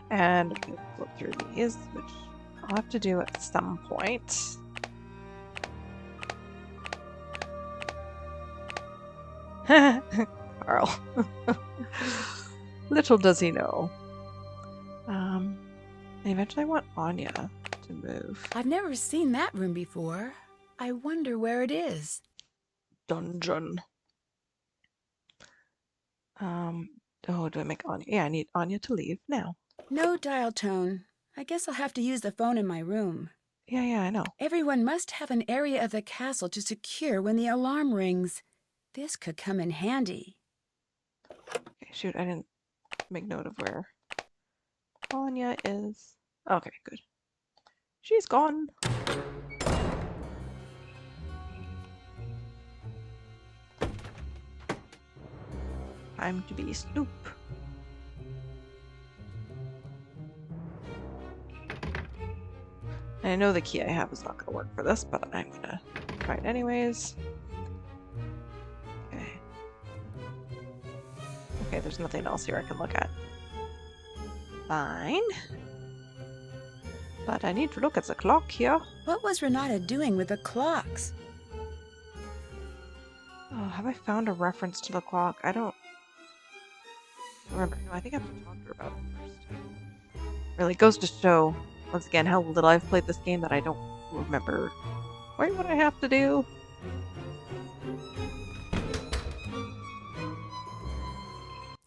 And flip through these, which I'll have to do at some point. Carl. Little does he know. Eventually I want Anya to move. I've never seen that room before. I wonder where it is. Dungeon. Oh, do I make Anya? Yeah, I need Anya to leave now. No dial tone. I guess I'll have to use the phone in my room. Yeah, I know. Everyone must have an area of the castle to secure when the alarm rings. This could come in handy. Okay, shoot, I didn't make note of where Anya is. Okay, good. She's gone. Time to be Snoop. And I know the key I have is not going to work for this, but I'm going to try it anyways. Okay. Okay, there's nothing else here I can look at. Fine. But I need to look at the clock here. What was Renata doing with the clocks? Oh, have I found a reference to the clock? I don't remember. No, I think I have to talk to her about it first. Really goes to show, once again, how little I've played this game that I don't remember quite what I have to do.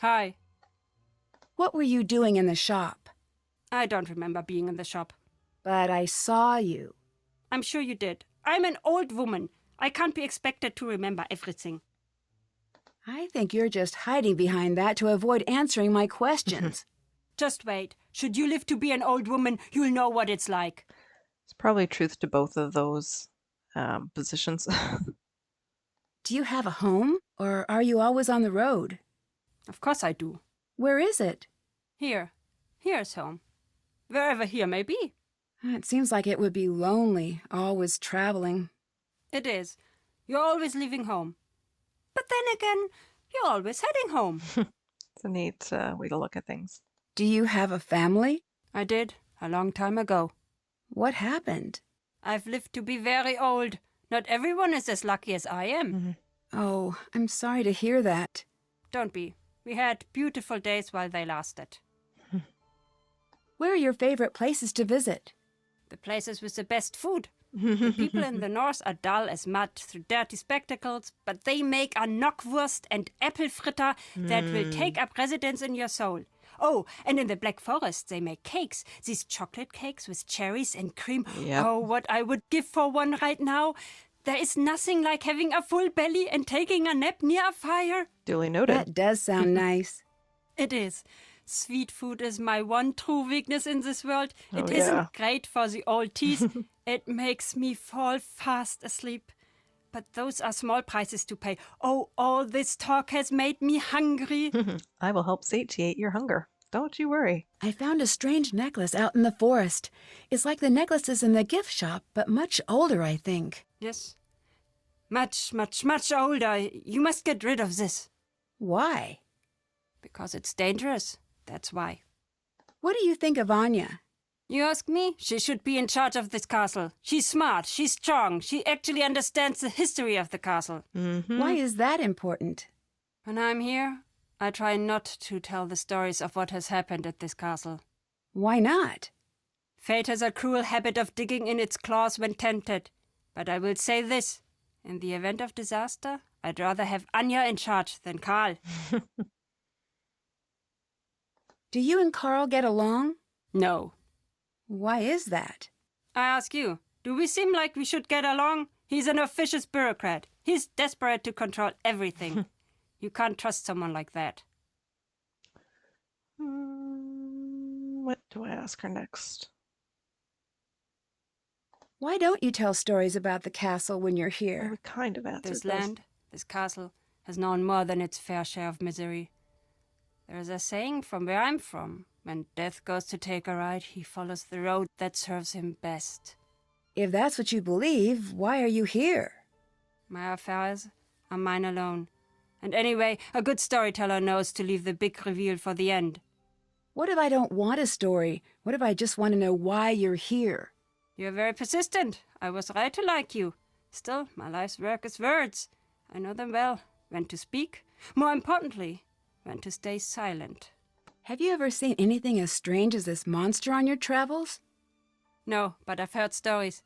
Hi. What were you doing in the shop? I don't remember being in the shop. But I saw you. I'm sure you did. I'm an old woman. I can't be expected to remember everything. I think you're just hiding behind that to avoid answering my questions. Just wait. Should you live to be an old woman, you'll know what it's like. There's probably truth to both of those positions. Do you have a home, or are you always on the road? Of course I do. Where is it? Here. Here's home. Wherever here may be. It seems like it would be lonely, always traveling. It is. You're always leaving home. But then again, you're always heading home. It's a neat way to look at things. Do you have a family? I did, a long time ago. What happened? I've lived to be very old. Not everyone is as lucky as I am. Oh, I'm sorry to hear that. Don't be. We had beautiful days while they lasted. Where are your favorite places to visit? The places with the best food. The people in the north are dull as mud through dirty spectacles, but they make a knockwurst and apple fritter that will take up residence in your soul. Oh, and in the Black Forest they make cakes. These chocolate cakes with cherries and cream. Yep. Oh, what I would give for one right now. There is nothing like having a full belly and taking a nap near a fire. Duly noted. That does sound nice. It is. Sweet food is my one true weakness in this world. It Oh, isn't yeah. great for the old teeth. It makes me fall fast asleep. But those are small prices to pay. Oh, all this talk has made me hungry. I will help satiate your hunger. Don't you worry. I found a strange necklace out in the forest. It's like the necklaces in the gift shop, but much older, I think. Yes. Much, much, much older. You must get rid of this. Why? Because it's dangerous. That's why. What do you think of Anya? You ask me? She should be in charge of this castle. She's smart. She's strong. She actually understands the history of the castle. Why is that important? When I'm here, I try not to tell the stories of what has happened at this castle. Why not? Fate has a cruel habit of digging in its claws when tempted. But I will say this. In the event of disaster, I'd rather have Anya in charge than Karl. Do you and Karl get along? No. Why is that? I ask you, do we seem like we should get along? He's an officious bureaucrat. He's desperate to control everything. You can't trust someone like that. What do I ask her next? Why don't you tell stories about the castle when you're I here? kind of answered This this. land, this castle, has known more than its fair share of misery. There is a saying from where I'm from. When death goes to take a ride, he follows the road that serves him best. If that's what you believe, why are you here? My affairs are mine alone. And anyway, a good storyteller knows to leave the big reveal for the end. What if I don't want a story? What if I just want to know why you're here? You're very persistent. I was right to like you. Still, my life's work is words. I know them well. When to speak. More importantly, when to stay silent. Have you ever seen anything as strange as this monster on your travels? No, but I've heard stories.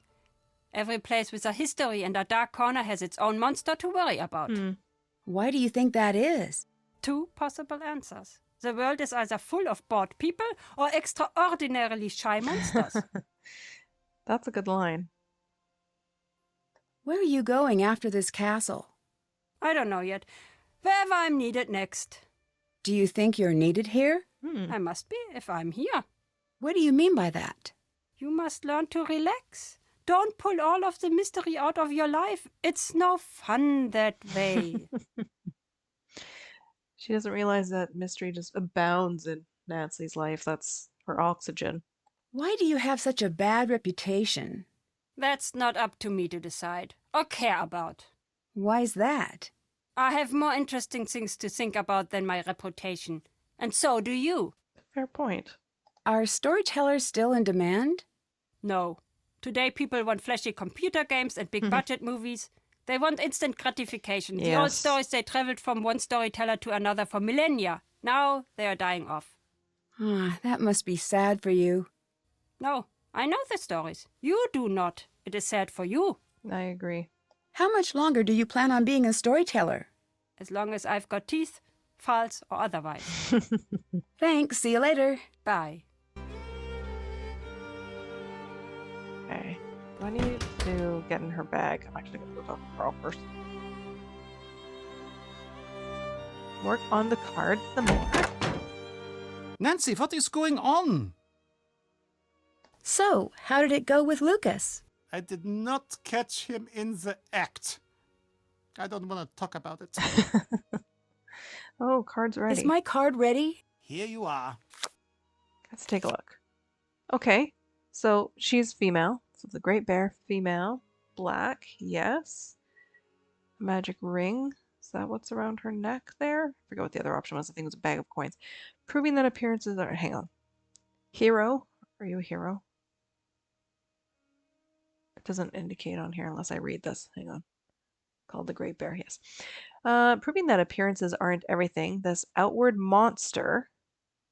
Every place with a history and a dark corner has its own monster to worry about. Why do you think that is? 2 possible answers. The world is either full of bored people or extraordinarily shy monsters. That's a good line. Where are you going after this castle? I don't know yet. Wherever I'm needed next. Do you think you're needed here? I must be if I'm here. What do you mean by that? You must learn to relax. Don't pull all of the mystery out of your life. It's no fun that way. She doesn't realize that mystery just abounds in Nancy's life. That's her oxygen. Why do you have such a bad reputation? That's not up to me to decide or care about. Why's that? I have more interesting things to think about than my reputation. And so do you. Fair point. Are storytellers still in demand? No. Today people want flashy computer games and big budget movies. They want instant gratification. The old Yes. stories, they traveled from one storyteller to another for millennia. Now they are dying off. Ah, that must be sad for you. No, I know the stories. You do not. It is sad for you. I agree. How much longer do you plan on being a storyteller? As long as I've got teeth, false or otherwise. Thanks, see you later. Bye. Okay. Do I need to get in her bag? I'm actually going to go talk to Carl first. Work on the cards some more. Nancy, what is going on? So, how did it go with Lukas? I did not catch him in the act. I don't want to talk about it. Oh, cards ready. Is my card ready? Here you are. Let's take a look. Okay, so she's female. So the Great Bear, female. Black, yes. Magic ring. Is that what's around her neck there? I forget what the other option was. I think it was a bag of coins. Proving that appearances are... Hang on. Hero? Are you a hero? It doesn't indicate on here unless I read this. Hang on. Called the Great Bear, yes. Proving that appearances aren't everything. This outward monster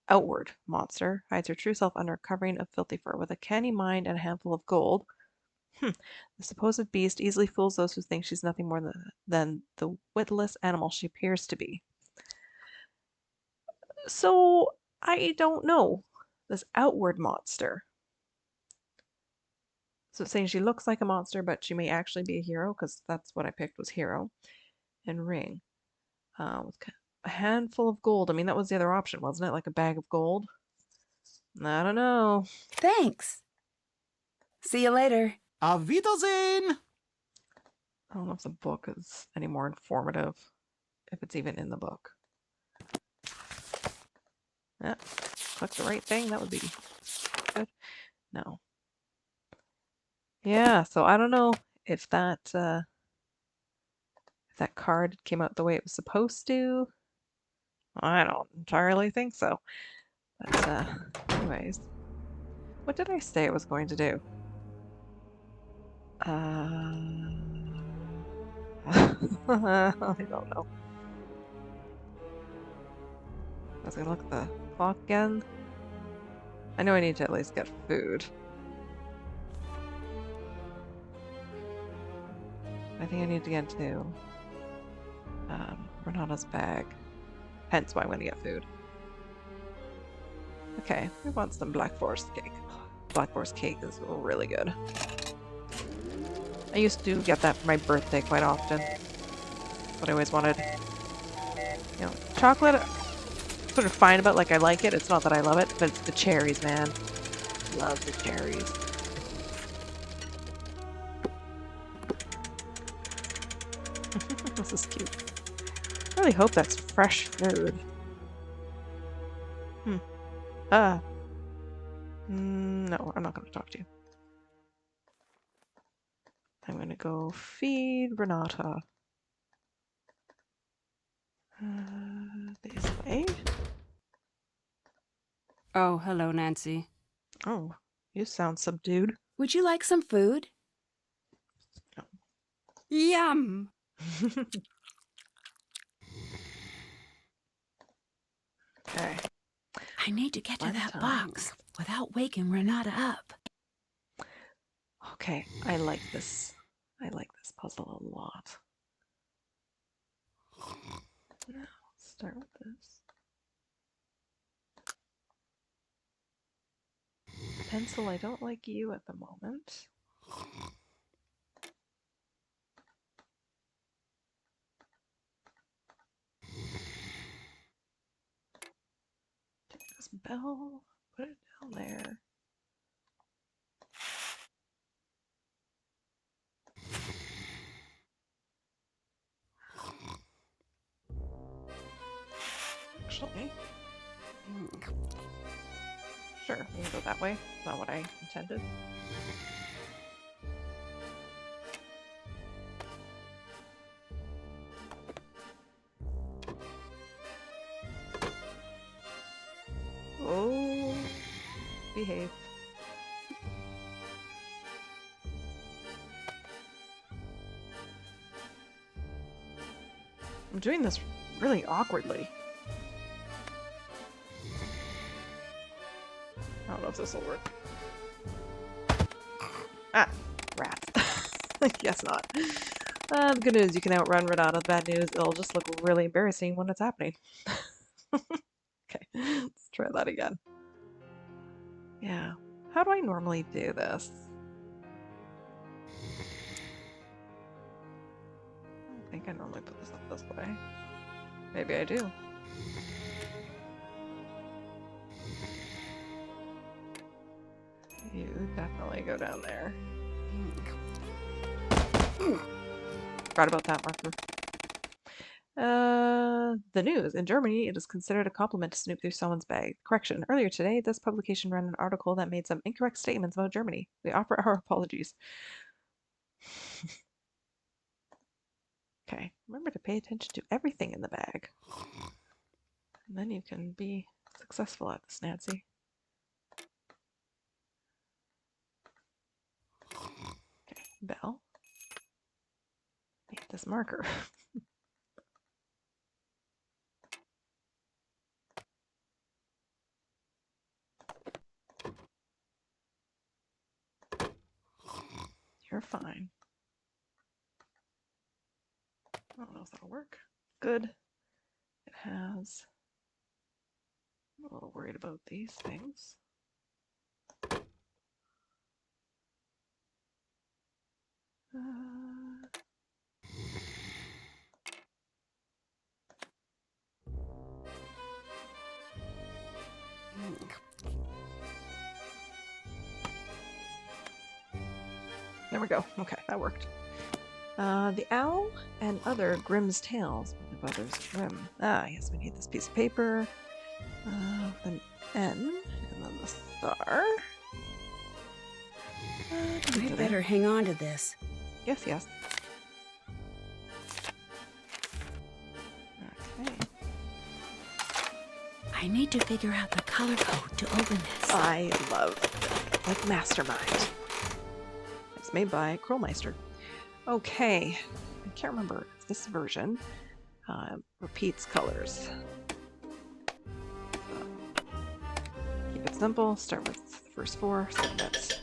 hides her true self under a covering of filthy fur with a canny mind and a handful of gold. The supposed beast easily fools those who think she's nothing more than the witless animal she appears to be. So, I don't know. This outward monster. So it's saying she looks like a monster, but she may actually be a hero, because that's what I picked was hero. And ring. With a handful of gold. I mean, that was the other option, wasn't it? Like a bag of gold? I don't know. Thanks. See you later. Auf Wiedersehen! I don't know if the book is any more informative. If it's even in the book. Yeah. Click the right thing. That would be good. No. Yeah, so I don't know if that card came out the way it was supposed to. I don't entirely think so. But anyways. What did I say I was going to do? I don't know. I was gonna look at the clock again. I know I need to at least get food. I think I need to get into Renata's bag. Hence why I'm gonna get food. Okay, we want some Black Forest cake. Black Forest cake is really good. I used to get that for my birthday quite often. What I always wanted. You know, chocolate, sort of fine about, like, I like it. It's not that I love it, but it's the cherries, man. Love the cherries. This is cute. I really hope that's fresh food. No, I'm not going to talk to you. I'm going to go feed Renata. This way. Oh, hello, Nancy. Oh, you sound subdued. Would you like some food? Yum! Okay. I need to get to One that time. box without waking Renata up. Okay, I like this. I like this puzzle a lot. Now, start with this. Pencil, I don't like you at the moment. Take this bell, put it down there. Actually, sure, we can go that way. It's not what I intended. Oh, behave. I'm doing this really awkwardly. I don't know if this will work. Ah, rats. I guess not. The good news, you can outrun Renata. The bad news, it'll just look really embarrassing when it's happening. Okay, let's try that again. Yeah, how do I normally do this? I don't think I normally put this up this way. Maybe I do. You definitely go down there. Forgot about that marker. The news. In Germany, it is considered a compliment to snoop through someone's bag. Correction. Earlier today, this publication ran an article that made some incorrect statements about Germany. We offer our apologies. Okay. Remember to pay attention to everything in the bag. And then you can be successful at this, Nancy. Okay. Bell. Need this marker. You're fine. I don't know if that'll work. Good. It has. I'm a little worried about these things. There we go. Okay, that worked. The owl and other Grimm's tales. What of others Grimm? Ah, yes, we need this piece of paper. An N, and then the star. I better hang on to this. Yes, yes. Okay. I need to figure out the color code to open this. I love like Mastermind. It's made by Krollmeister. Okay, I can't remember if this version repeats colors. Keep it simple. Start with the first four. So that's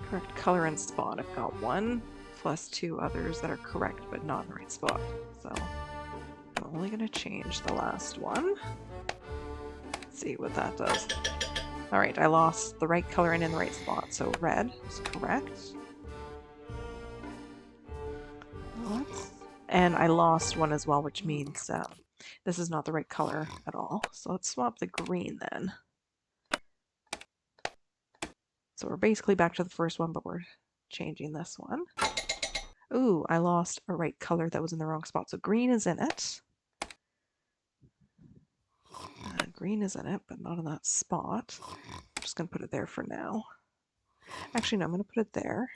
correct color and spot. I've got one plus two others that are correct but not in the right spot. So I'm only going to change the last one. Let's see what that does. All right, I lost the right color and in the right spot. So red is correct. And I lost one as well, which means this is not the right color at all. So let's swap the green then. So we're basically back to the first one, but we're changing this one. Ooh, I lost a right color that was in the wrong spot. So green is in it. Green is in it, but not in that spot. I'm just going to put it there for now. Actually, no, I'm going to put it there.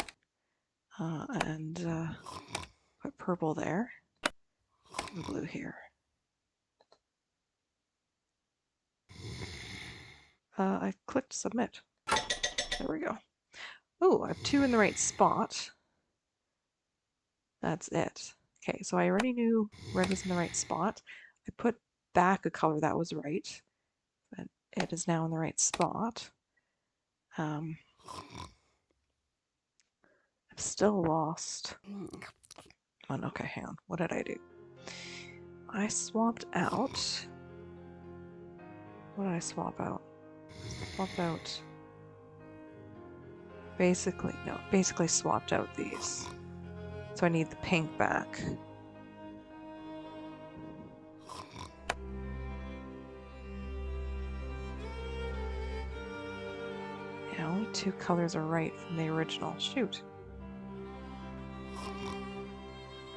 And put purple there. And blue here. I clicked submit. There we go. Oh, I have 2 in the right spot. That's it. Okay, so I already knew red was in the right spot. I put back a color that was right. But it is now in the right spot. I'm still lost. Okay, hang on. What did I do? I swapped out. What did I swap out? Swapped out. Basically swapped out these. So I need the pink back. Yeah, only 2 colors are right from the original. Shoot.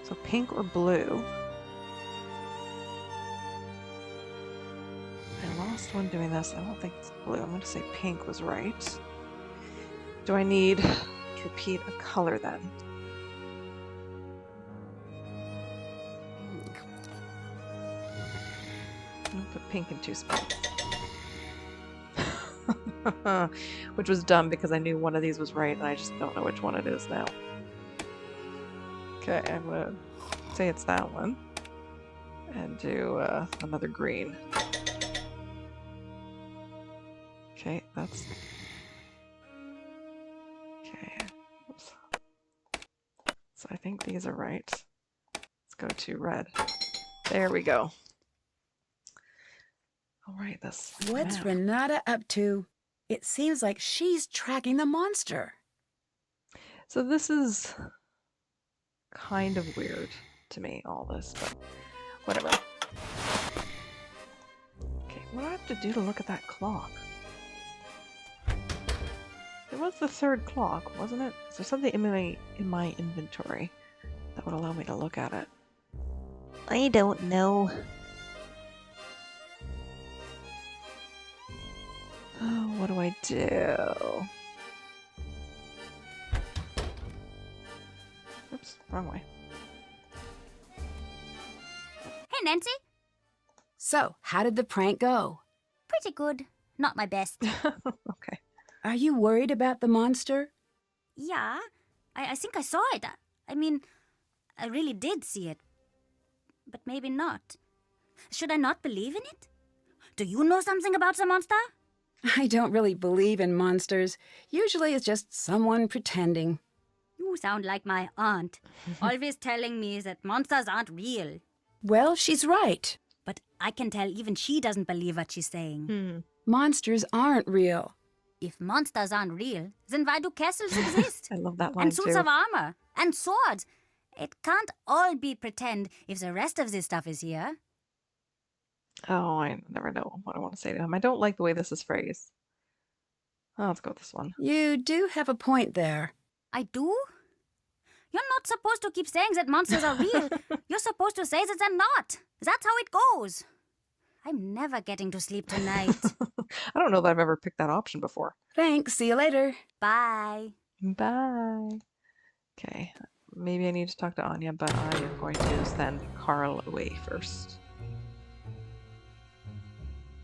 So pink or blue. I lost one doing this. I don't think it's blue. I'm going to say pink was right. Do I need to repeat a color then? I'll put pink in 2 spots. Which was dumb because I knew one of these was right and I just don't know which one it is now. Okay, I'm gonna say it's that one. And do another green. Okay, that's... Okay. Oops. So I think these are right. Let's go to red. There we go. All right, this. What's Renata up to? It seems like she's tracking the monster. So this is kind of weird to me, all this, but whatever. Okay, what do I have to do to look at that clock? It was the 3rd clock, wasn't it? Is there something in my inventory that would allow me to look at it? I don't know. Oh, what do I do? Oops, wrong way. Hey, Nancy. So, how did the prank go? Pretty good. Not my best. Okay. Are you worried about the monster? Yeah, I think I saw it. I mean, I really did see it. But maybe not. Should I not believe in it? Do you know something about the monster? I don't really believe in monsters. Usually it's just someone pretending. You sound like my aunt, always telling me that monsters aren't real. Well, she's right. But I can tell even she doesn't believe what she's saying. Monsters aren't real. If monsters aren't real, then why do castles exist? I love that line And suits too. of armor. And swords. It can't all be pretend if the rest of this stuff is here. Oh, I never know what I want to say to him. I don't like the way this is phrased. Oh, let's go with this one. You do have a point there. I do? You're not supposed to keep saying that monsters are real. You're supposed to say that they're not. That's how it goes. I'm never getting to sleep tonight. I don't know that I've ever picked that option before. Thanks. See you later. Bye. Bye. Okay, maybe I need to talk to Anya, but I am going to send Karl away first.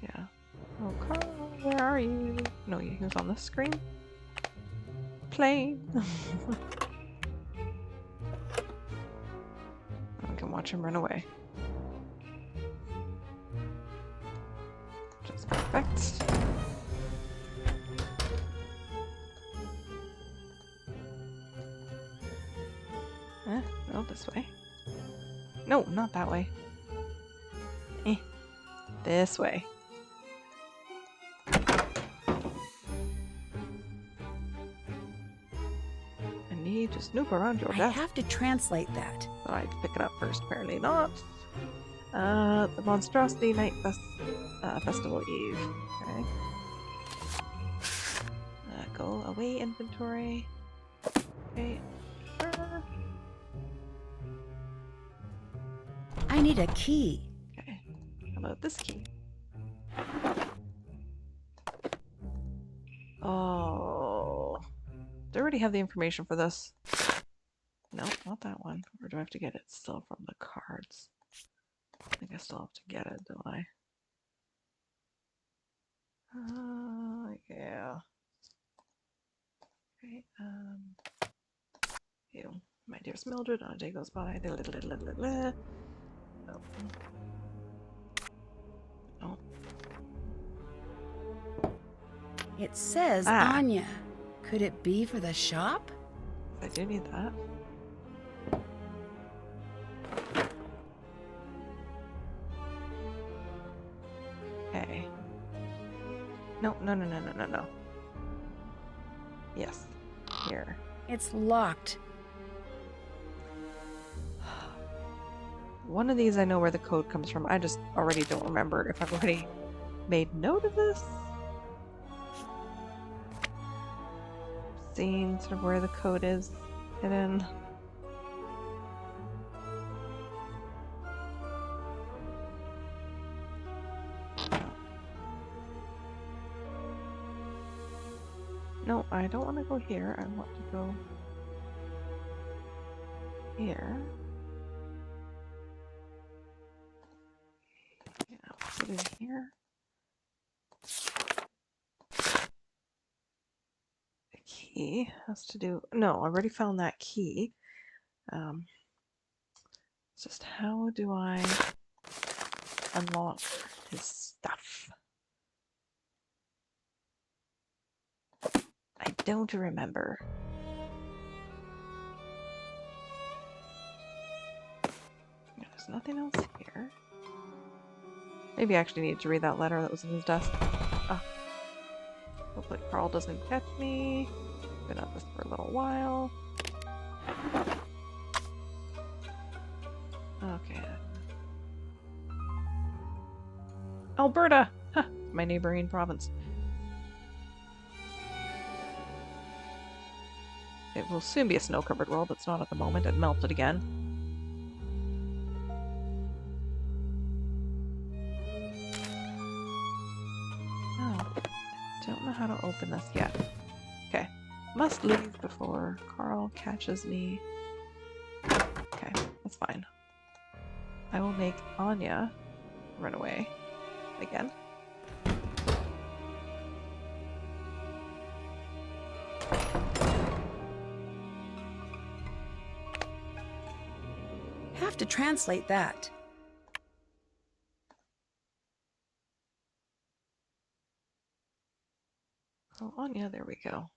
Yeah. Oh, Karl, where are you? No, he was on the screen. Plane. I can watch him run away. Just perfect. No, this way. No, not that way. This way. I need to snoop around your I desk. have to translate that. So I pick it up first, apparently not. The Monstrosity Night Festival Eve. Okay. Go away inventory. Okay. Sure. I need a key. Okay. How about this key? Oh. Do I already have the information for this? No, not that one. Or do I have to get it still from the cards? I think I still have to get it, don't I? Yeah. Okay, you, my dearest Mildred, on a day goes by. Oh. Oh. It says Anya. Could it be for the shop? I do need that. Okay. No. Yes. Here. It's locked. One of these I know where the code comes from. I just already don't remember if I've already made note of this. Seeing sort of where the code is hidden. No, I don't want to go here. I want to go here. Yeah, put it in here. The key has to do. No, I already found that key. It's just how do I unlock his stuff? I don't remember. There's nothing else here. Maybe I actually need to read that letter that was in his desk. Ah. Hopefully Karl doesn't catch me. Been at this for a little while. Okay. Alberta! Huh, my neighboring province. It will soon be a snow-covered world. It's not at the moment. It melted again. Oh, I don't know how to open this yet. Okay. Must leave before Karl catches me. Okay, that's fine. I will make Anya run away again. Have to translate that. Oh, Anya, there we go.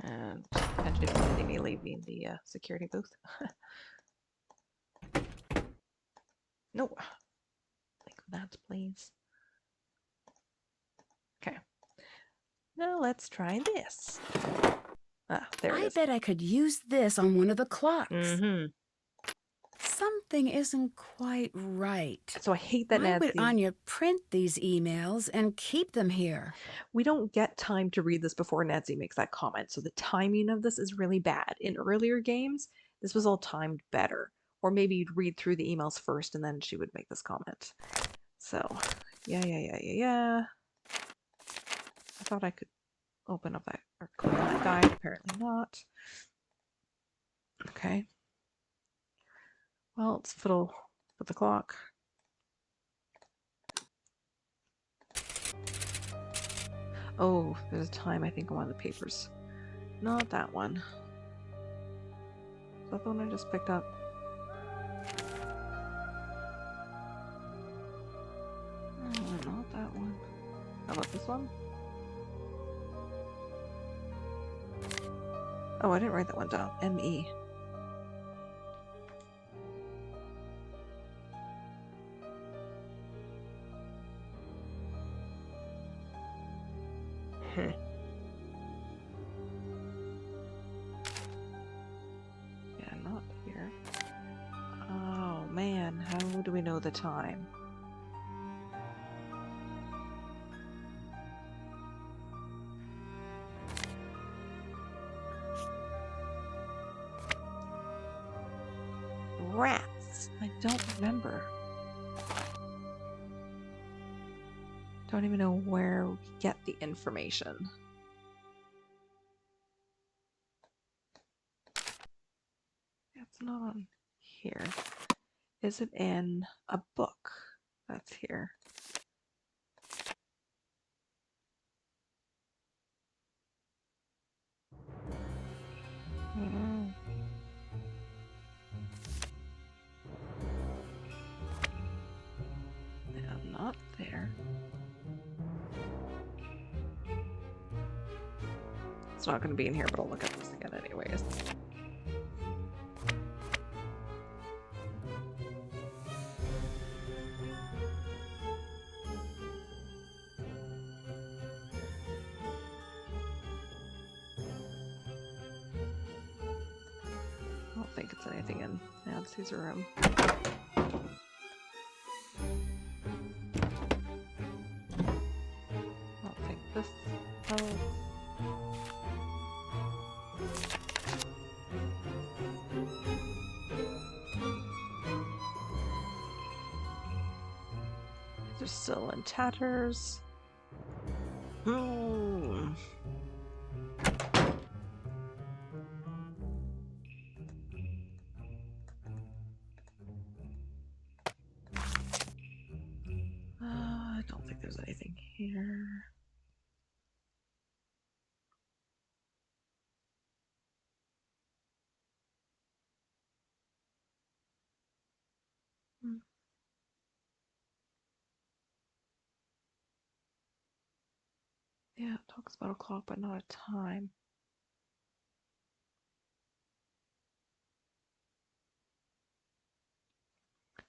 And potentially don't see me leaving the security booth. No. Like that, please. Okay. Now let's try this. Ah, there it I is. bet I could use this on one of the clocks. Mm-hmm. Something isn't quite right. So I hate that Why Nancy. would Anya print these emails and keep them here? We don't get time to read this before Nancy makes that comment, so the timing of this is really bad. In earlier games, this was all timed better. Or maybe you'd read through the emails first and then she would make this comment. So, yeah. I thought I could open up that or click on that guide. Apparently not. Okay. Well, let's fiddle with the clock. Oh, there's a time I think on one of the papers. Not that one. Is that the one I just picked up? Oh, not that one. How about this one? Oh, I didn't write that one down. M-E. Yeah, not here. Oh, man. How do we know the time? Rats. I don't remember. Don't even know where we get the information. It's not on here. Is it in a book? That's here. Yeah, not there. It's not going to be in here, but I'll look at this again anyways. I don't think it's anything in Nancy's room. I'll take this out. They're still in tatters. I don't think there's anything here. Yeah, it talks about a clock, but not a time. It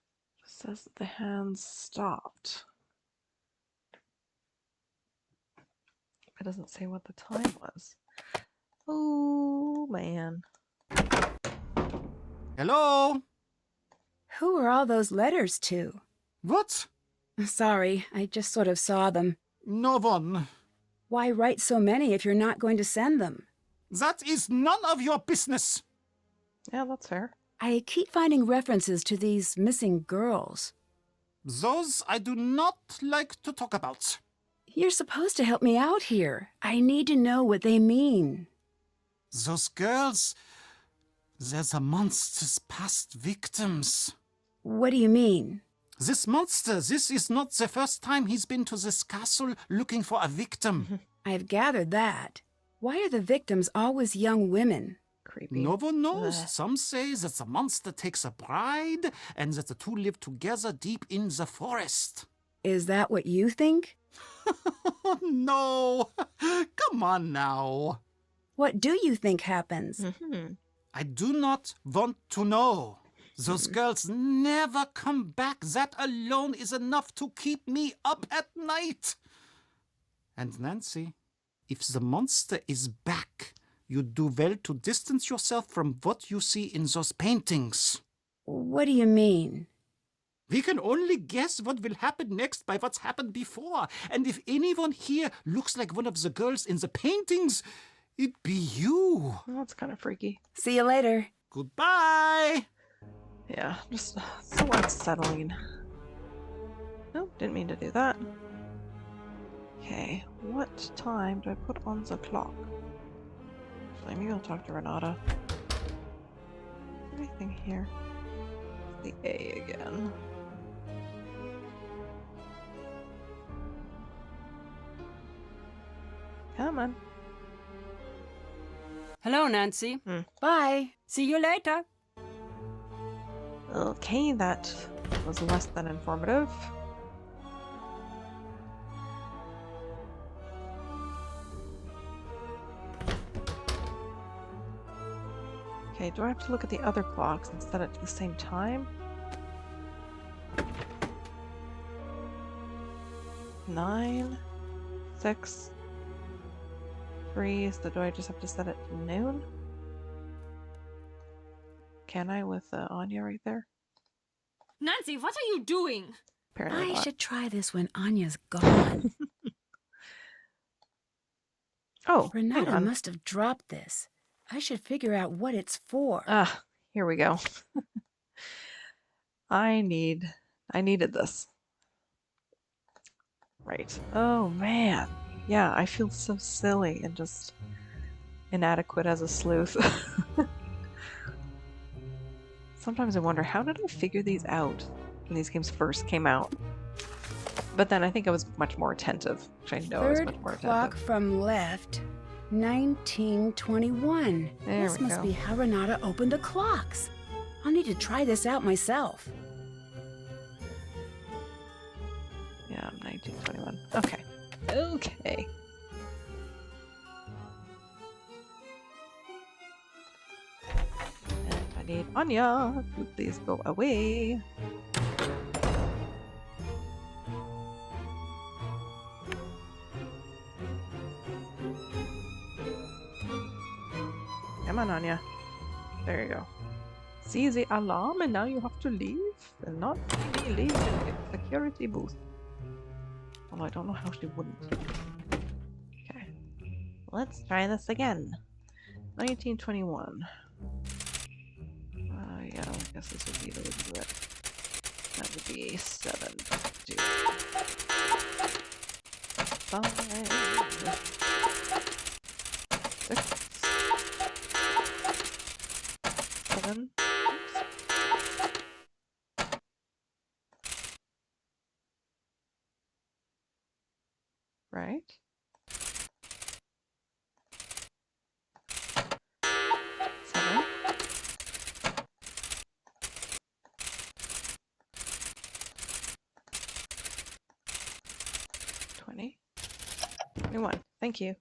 says that the hands stopped. It doesn't say what the time was. Oh, man. Hello? Who are all those letters to? What? Sorry, I just sort of saw them. No one. Why write so many if you're not going to send them? That is none of your business. Yeah, that's fair. I keep finding references to these missing girls. Those I do not like to talk about. You're supposed to help me out here. I need to know what they mean. Those girls, they're the monster's past victims. What do you mean? This monster, this is not the first time he's been to this castle looking for a victim. I've gathered that. Why are the victims always young women? Creepy. No one knows. Ugh. Some say that the monster takes a bride and that the two live together deep in the forest. Is that what you think? No, come on now. What do you think happens? I do not want to know. Those girls never come back. That alone is enough to keep me up at night. And Nancy, if the monster is back, you do well to distance yourself from what you see in those paintings. What do you mean? We can only guess what will happen next by what's happened before. And if anyone here looks like one of the girls in the paintings, it'd be you. Well, that's kind of freaky. See you later. Goodbye. Yeah, just so unsettling. Nope, didn't mean to do that. Okay, what time do I put on the clock? Actually, maybe I'll talk to Renata. Anything here? The A again. Come on. Hello, Nancy. Bye. See you later. Okay, that was less than informative. Okay, do I have to look at the other clocks and set it to the same time? 9, 6, 3, so do I just have to set it to noon? Can I with Anya right there? Nancy, what are you doing? Apparently I not. should try this when Anya's gone. Oh, hang Renata on. must have dropped this. I should figure out what it's for. Ah, here we go. I needed this. Right. Oh man. Yeah, I feel so silly and just inadequate as a sleuth. Sometimes I wonder, how did I figure these out when these games first came out? But then I think I was much more attentive, which I know I was Third much more clock attentive. from left. 1921. There This we must go. be how Renata opened the clocks. I'll need to try this out myself. Yeah, 1921. Okay. Okay. And I need Anya. Please go away. Come on, Anya. There you go. See the alarm and now you have to leave? And not me leave the security booth. Although I don't know how she wouldn't. Okay. Let's try this again. 1921. Yeah, I guess this would be the way to do it. That would be 7, 2, 5, 6, 7. Right? 7. 20. 21. Thank you.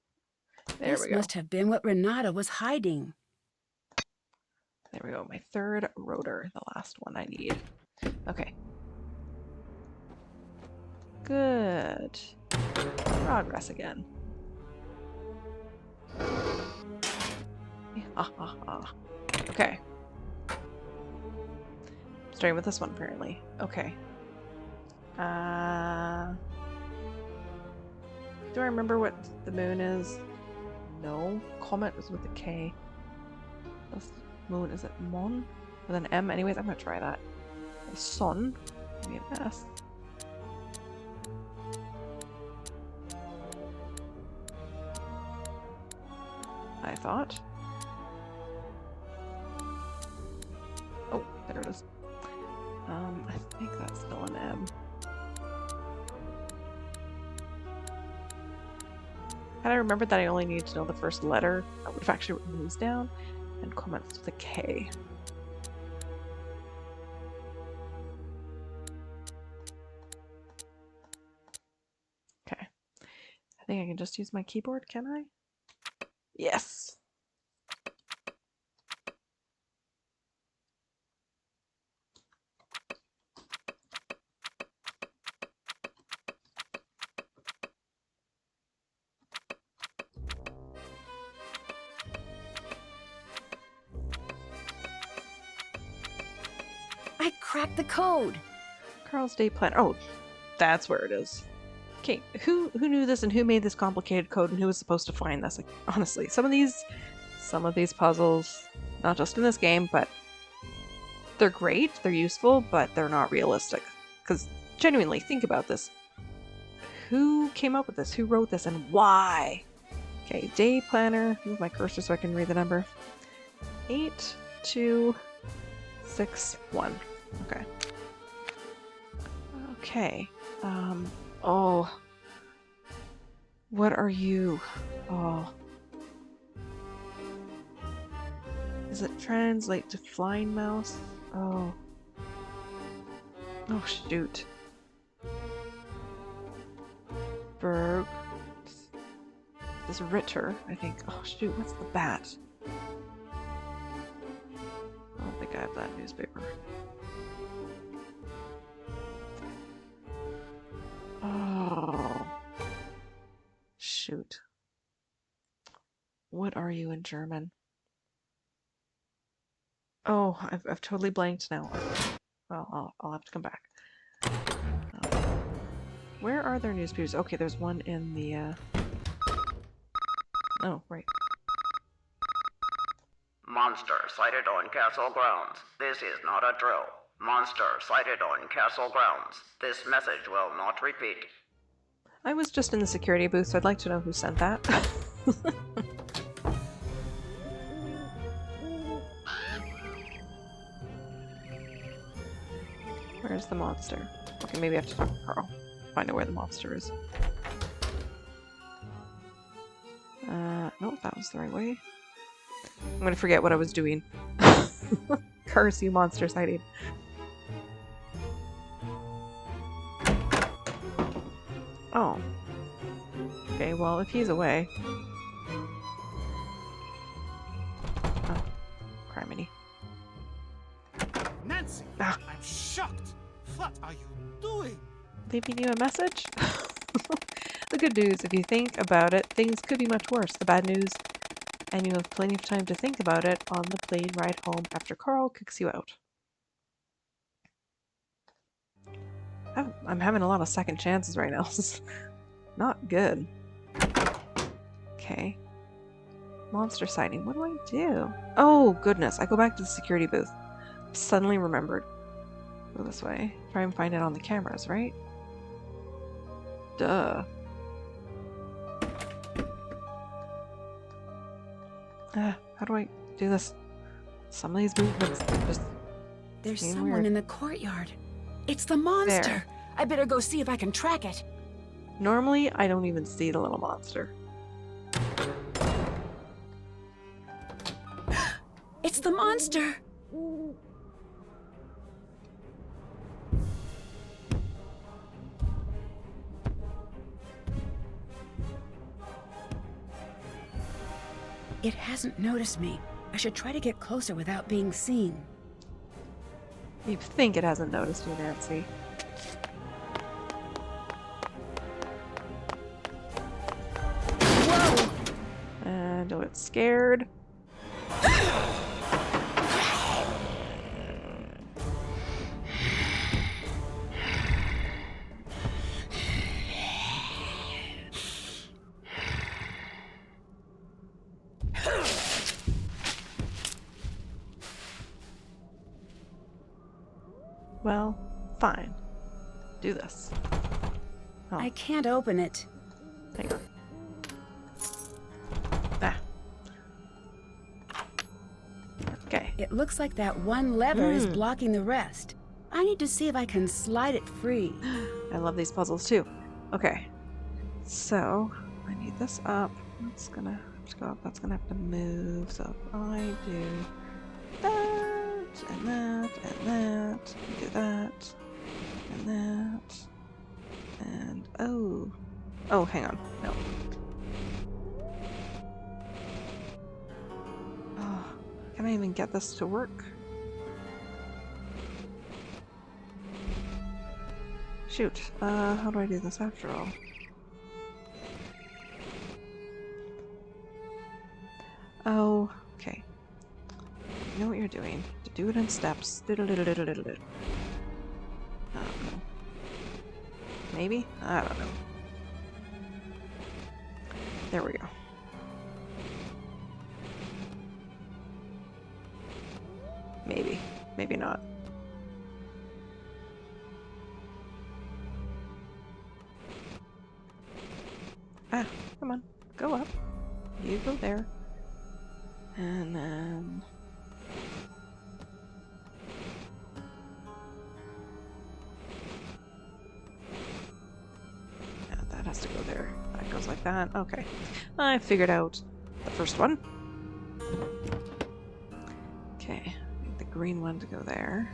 There This we go. must have been what Renata was hiding. There we go. My third rotor, the last one I need. Okay. Good. Progress again. Ha ha ha. Okay. Starting with this one apparently. Okay. Do I remember what the moon is? No. Comet was with a K. This moon, is it Mon? With an M? Anyways, I'm gonna try that. The sun. Maybe an S. I thought. Oh, there it is. I think that's still an M. Had I remembered that I only needed to know the first letter, I would have actually written these down, and comments with a K. Okay. I think I can just use my keyboard, can I? Yes! I cracked the code. Karl's day plan. Oh, that's where it is. Okay, who knew this and who made this complicated code and who was supposed to find this? Like, honestly, some of these puzzles, not just in this game, but they're great, they're useful, but they're not realistic. Because genuinely, think about this. Who came up with this? Who wrote this and why? Okay, day planner. Move my cursor so I can read the number. 8, 2, 6, 1. Okay. Okay. Oh. What are you? Oh. Does it translate to flying mouse? Oh. Oh, shoot. Berg. This is Ritter, I think. Oh, shoot. What's the bat? I don't think I have that newspaper. Oh. Shoot. What are you in German? Oh, I've totally blanked now. Well, I'll have to come back. Where are their newspapers? Okay, there's one in the, Oh, right. Monster sighted on castle grounds. This is not a drill. Monster sighted on castle grounds. This message will not repeat. I was just in the security booth, so I'd like to know who sent that. Where's the monster? Okay, maybe I have to talk to Karl. Find out where the monster is. No, this the right way? I'm gonna forget what I was doing. Curse you, monster sighting. Oh. Okay, well, if he's away... Oh, criminy. Nancy, Ah. I'm shocked. What are you doing? Leaving you a message? The good news, if you think about it, things could be much worse. The bad news, and you have plenty of time to think about it on the plane ride home after Karl kicks you out. I'm having a lot of second chances right now. This is not good. Okay. Monster sighting. What do I do? Oh, goodness. I go back to the security booth. Suddenly remembered. Go this way. Try and find it on the cameras, right? Duh. How do I do this? Some of these movements just There's seem someone weird. in the courtyard. It's the monster. There. I better go see if I can track it. Normally, I don't even see the little monster. It's the monster. It hasn't noticed me. I should try to get closer without being seen. You think it hasn't noticed you, Nancy. Whoa! And oh, it's scared. Well, fine. Do this. Oh, I can't open it. hang on. Ah. Okay. It looks like that one lever is blocking the rest. I need to see if I can slide it free. I love these puzzles too. Okay. So, I need this up. That's gonna have to go up. That's gonna have to move. So if I do that, and that, and that, do that, and that, and oh. Oh, hang on. No. Oh, can I even get this to work? Shoot. How do I do this after all? Oh, okay. You know what you're doing. To do it in steps. Diddle-diddle-diddle-diddle-diddle. I don't know. Maybe? I don't know. There we go. Maybe. Maybe not. Ah, come on. Go up. You go there. And then... yeah, that has to go there. That goes like that. Okay. I figured out the first one. Okay. The green one to go there.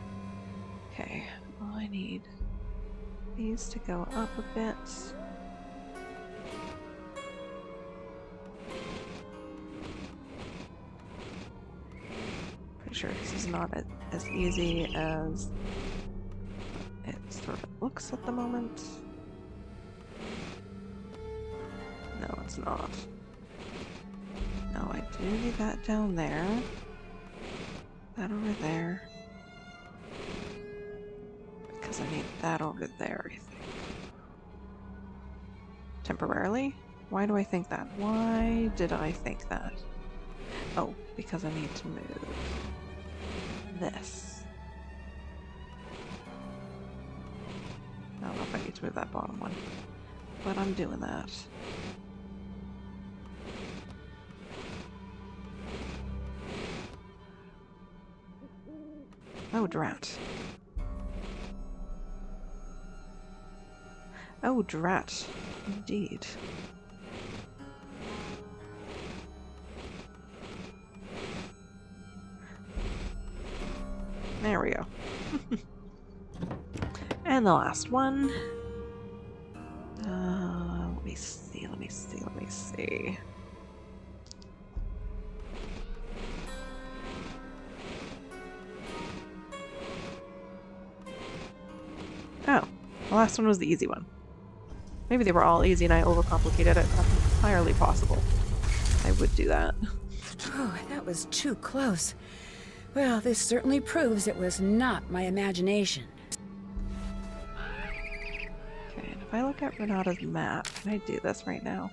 Okay. Well, I need these to go up a bit. Pretty sure this is not as easy as it sort of looks at the moment. No, it's not. No, I do need that down there. That over there. Because I need that over there, I think. Temporarily? Why do I think that? Why did I think that? Oh, because I need to move this. I don't know if I need to move that bottom one, but I'm doing that. Oh, drat. Oh, drat. Indeed. There we go. And the last one. Let me see, let me see, let me see. Oh, the last one was the easy one. Maybe they were all easy and I overcomplicated it. That's entirely possible. I would do that. Oh, that was too close. Well, this certainly proves it was not my imagination. Okay, and if I look at Renata's map, can I do this right now?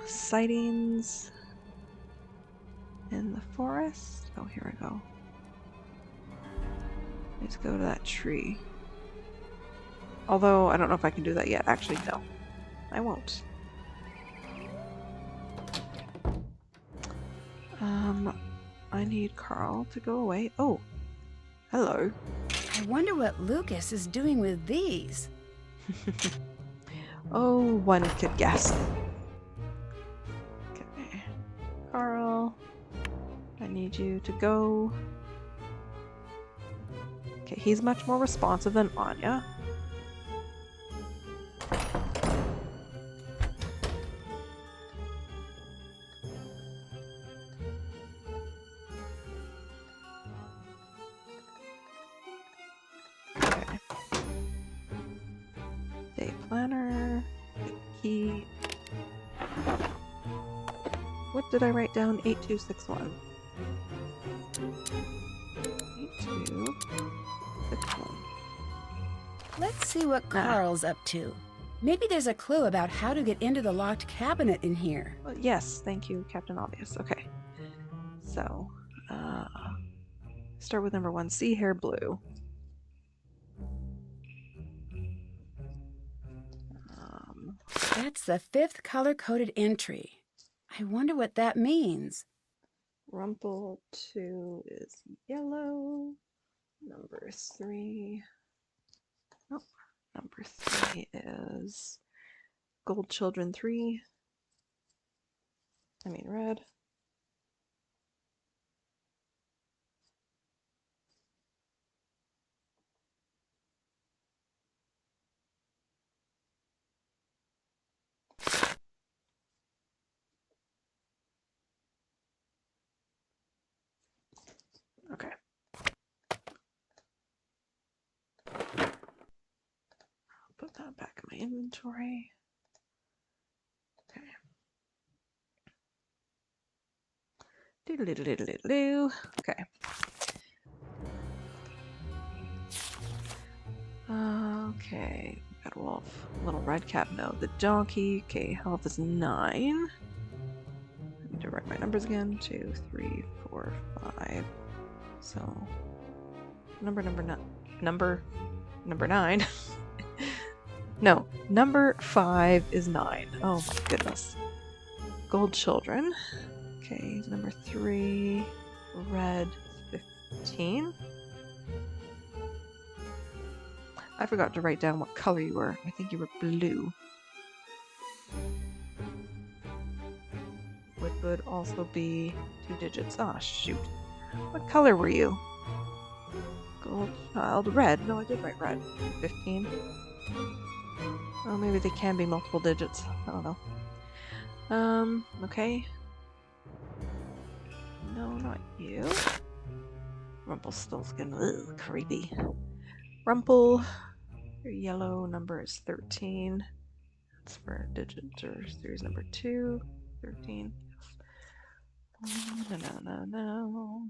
Sightings in the forest. Oh, here we go. Let's go to that tree. Although, I don't know if I can do that yet. Actually, no. I won't. I need Karl to go away. Oh, hello. I wonder what Lukas is doing with these. Oh, one could guess. Okay. Karl, I need you to go. Okay, he's much more responsive than Anya. Okay. Day planner, key. What did I write down? 8261. 8261. Let's see what Karl's up to. Maybe there's a clue about how to get into the locked cabinet in here. Well, yes, thank you, Captain Obvious. Okay. So, start with number 1, sea hair blue. That's the 5th color-coded entry. I wonder what that means. Rumple 2 is yellow. Number 3. Oh, number 3 is Gold Children 3. I mean red. Okay. I'll put that back in my inventory. Okay. Doodle-doodle-doodle-doodle. Okay. Okay. Got wolf. Little red cap. No. The donkey. Okay. Health is 9. I need to write my numbers again. 2, 3, 4, 5. So number 9. No, number 5 is 9. Oh my goodness. Gold Children. Okay, number 3, red 15. I forgot to write down what color you were. I think you were blue. Would also be 2 digits. Ah, shoot. What color were you? Gold child. Red. No, I did write red. 15. Oh, maybe they can be multiple digits. I don't know. Okay. No, not you. Rumpelstiltskin. Ugh, creepy. Rumple. Your yellow number is 13. That's for digit or series number 2. 13. No.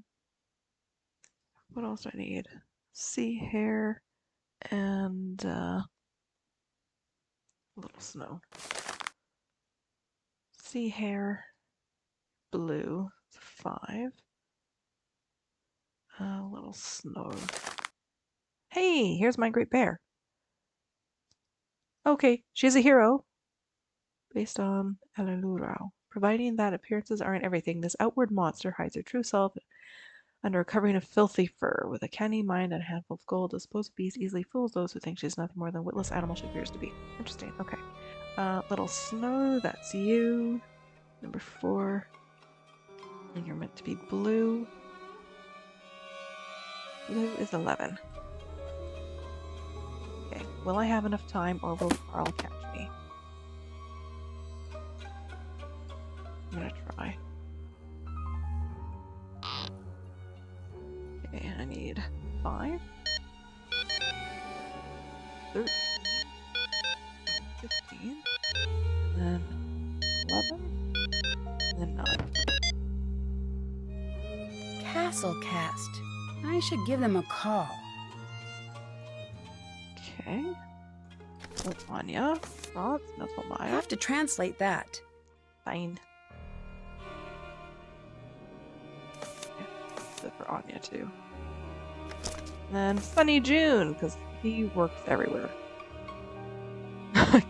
What else do I need? Sea hair and a little snow. Sea hair, blue, 5. A little snow. Hey, here's my great bear. Okay, she's a hero. Based on Elelurao. Providing that appearances aren't everything, this outward monster hides her true self under a covering of filthy fur. With a canny mind and a handful of gold, this supposed beast easily fools those who think she's nothing more than a witless animal she appears to be. Interesting, okay. Little snow, that's you. Number 4. And you're meant to be blue. Blue is 11. Okay, will I have enough time or will Karl catch me? I'm gonna try. Okay, I need 5, 13, 15, and then 11, and then 9. Castle Cast. I should give them a call. Okay. Anya, Rods, I Nottelmeyer. have to translate that. Fine. Good for Anya too. And then Sunny June, because he works everywhere.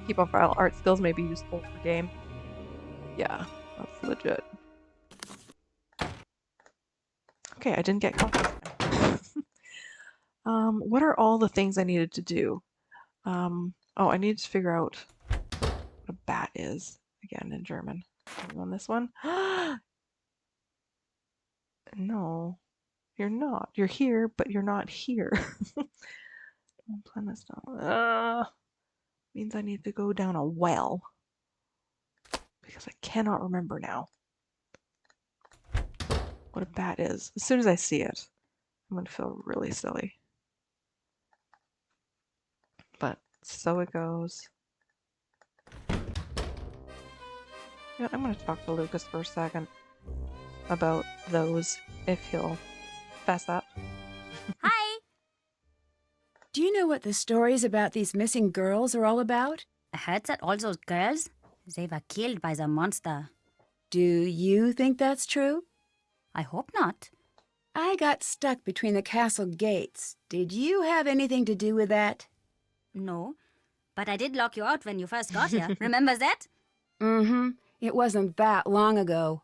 Keep on file. Art skills may be useful for game. Yeah, that's legit. Okay, I didn't get caught this time. What are all the things I needed to do? Oh, I need to figure out what a bat is again in German. On this one. No, you're not. You're here, but you're not here. Means I need to go down a well because I cannot remember now what a bat is. As soon as I see it, I'm gonna feel really silly. But so it goes. You know, I'm gonna talk to Lukas for a second about those if he'll fess up. Hi! Do you know what the stories about these missing girls are all about? I heard that all those girls, they were killed by the monster. Do you think that's true? I hope not. I got stuck between the castle gates. Did you have anything to do with that? No, but I did lock you out when you first got here. Remember that? Mm-hmm. It wasn't that long ago.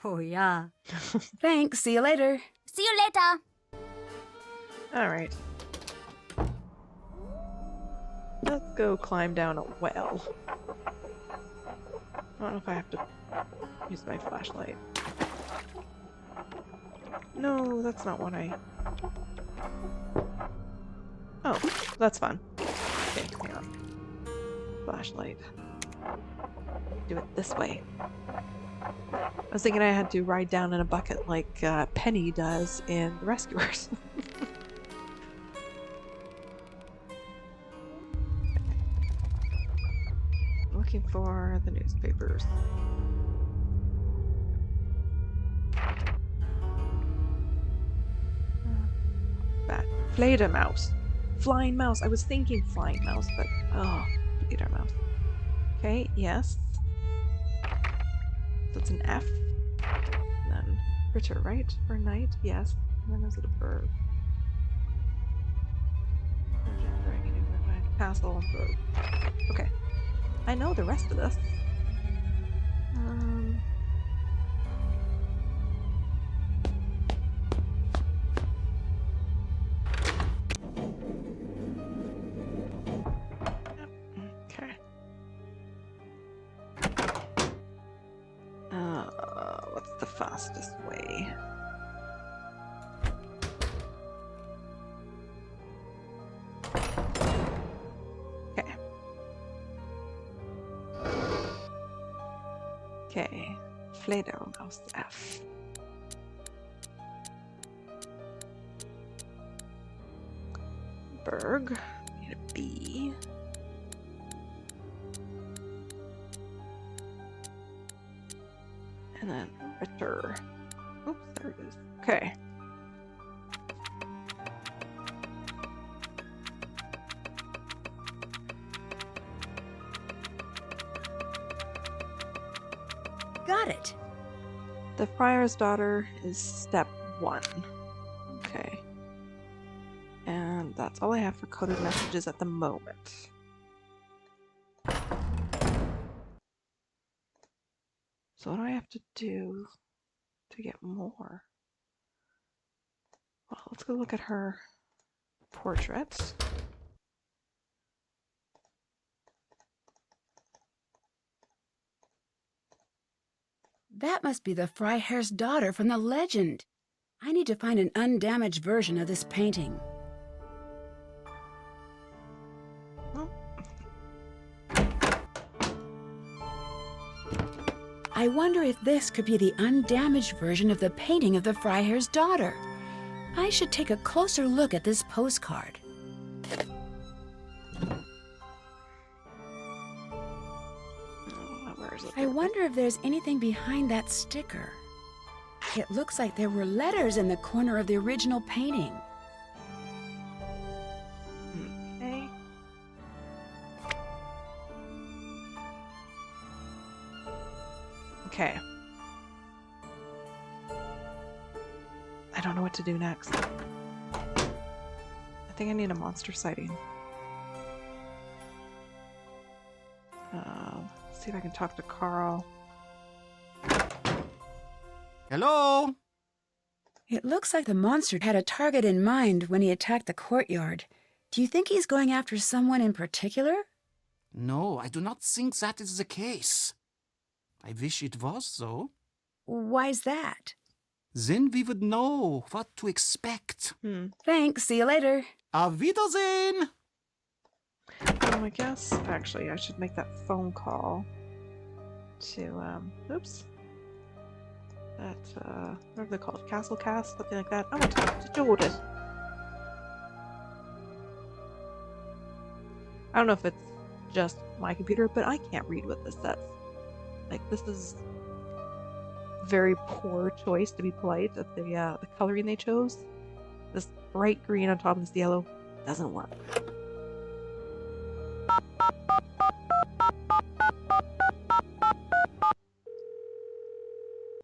Oh, yeah. Thanks. See you later. See you later. All right. Let's go climb down a well. I don't know if I have to use my flashlight. No, that's not what I... Oh, that's fun. Okay, hang on. Flashlight. Do it this way. I was thinking I had to ride down in a bucket like Penny does in The Rescuers. Looking for the newspapers. Bat. Fledermaus. Flying mouse. I was thinking flying mouse, but oh, Fledermaus. Okay, yes. So it's an F. And then Ritter, right? For night, yes. And then is it a bird? Castle, bird. Okay. I know the rest of this. Okay. What's the fastest way? Okay. Okay. Fledermaus F. Berg. Need a B. And then Ritter. Oops, there it is. Okay. Got it. The Friar's Daughter is step 1. Okay. And that's all I have for coded messages at the moment. So what do I have to do to get more? Well, let's go look at her portrait. That must be the Freiherr's daughter from the legend. I need to find an undamaged version of this painting. I wonder if this could be the undamaged version of the painting of the Freiherr's daughter. I should take a closer look at this postcard. I wonder if there's anything behind that sticker. It looks like there were letters in the corner of the original painting. Okay. Okay. I don't know what to do next. I think I need a monster sighting. See if I can talk to Karl. Hello? It looks like the monster had a target in mind when he attacked the courtyard. Do you think he's going after someone in particular? No, I do not think that is the case. I wish it was so. Why's that? Then we would know what to expect. Thanks, see you later. Auf Wiedersehen! I guess, actually, I should make that phone call to, oops. That, what are they called? Castle Cast? Something like that. I want to talk to Jordan. I don't know if it's just my computer, but I can't read what this says. Like, this is very poor choice, to be polite, of the coloring they chose. This bright green on top of this yellow doesn't work.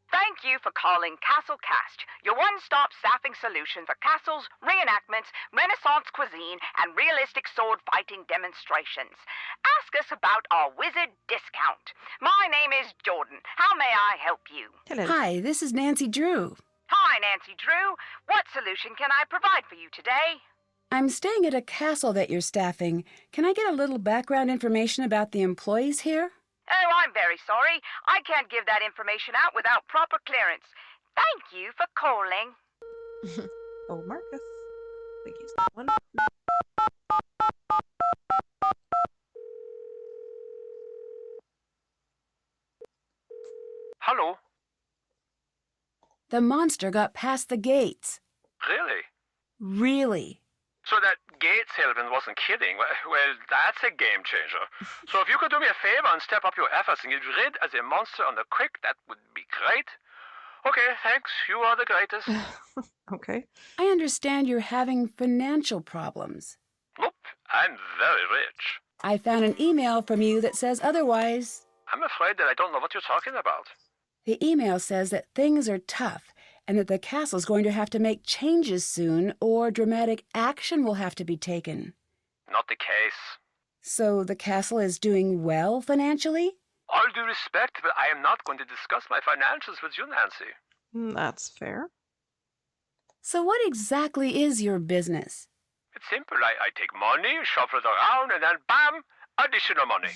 Thank you for calling Castle Cast, your one-stop staffing solution for castles, reenactments, Renaissance cuisine, and realistic sword-fighting demonstrations. Ask us about our wizard discount. My name is Jordan. How may I help you? Hello. Hi, this is Nancy Drew. Hi, Nancy Drew. What solution can I provide for you today? I'm staying at a castle that you're staffing. Can I get a little background information about the employees here? Oh, I'm very sorry. I can't give that information out without proper clearance. Thank you for calling. Oh, Markus. I think he's that one. Hello? The monster got past the gates. Really? Really? So that gate salesman wasn't kidding. Well, that's a game changer. So if you could do me a favor and step up your efforts and get rid of the monster on the quick, that would be great. Okay, thanks. You are the greatest. Okay. I understand you're having financial problems. Nope, I'm very rich. I found an email from you that says otherwise. I'm afraid that I don't know what you're talking about. The email says that things are tough and that the castle's going to have to make changes soon or dramatic action will have to be taken. Not the case. So the castle is doing well financially? All due respect, but I am not going to discuss my financials with you, Nancy. That's fair. So what exactly is your business? It's simple. I take money, shuffle it around, and then bam, additional money.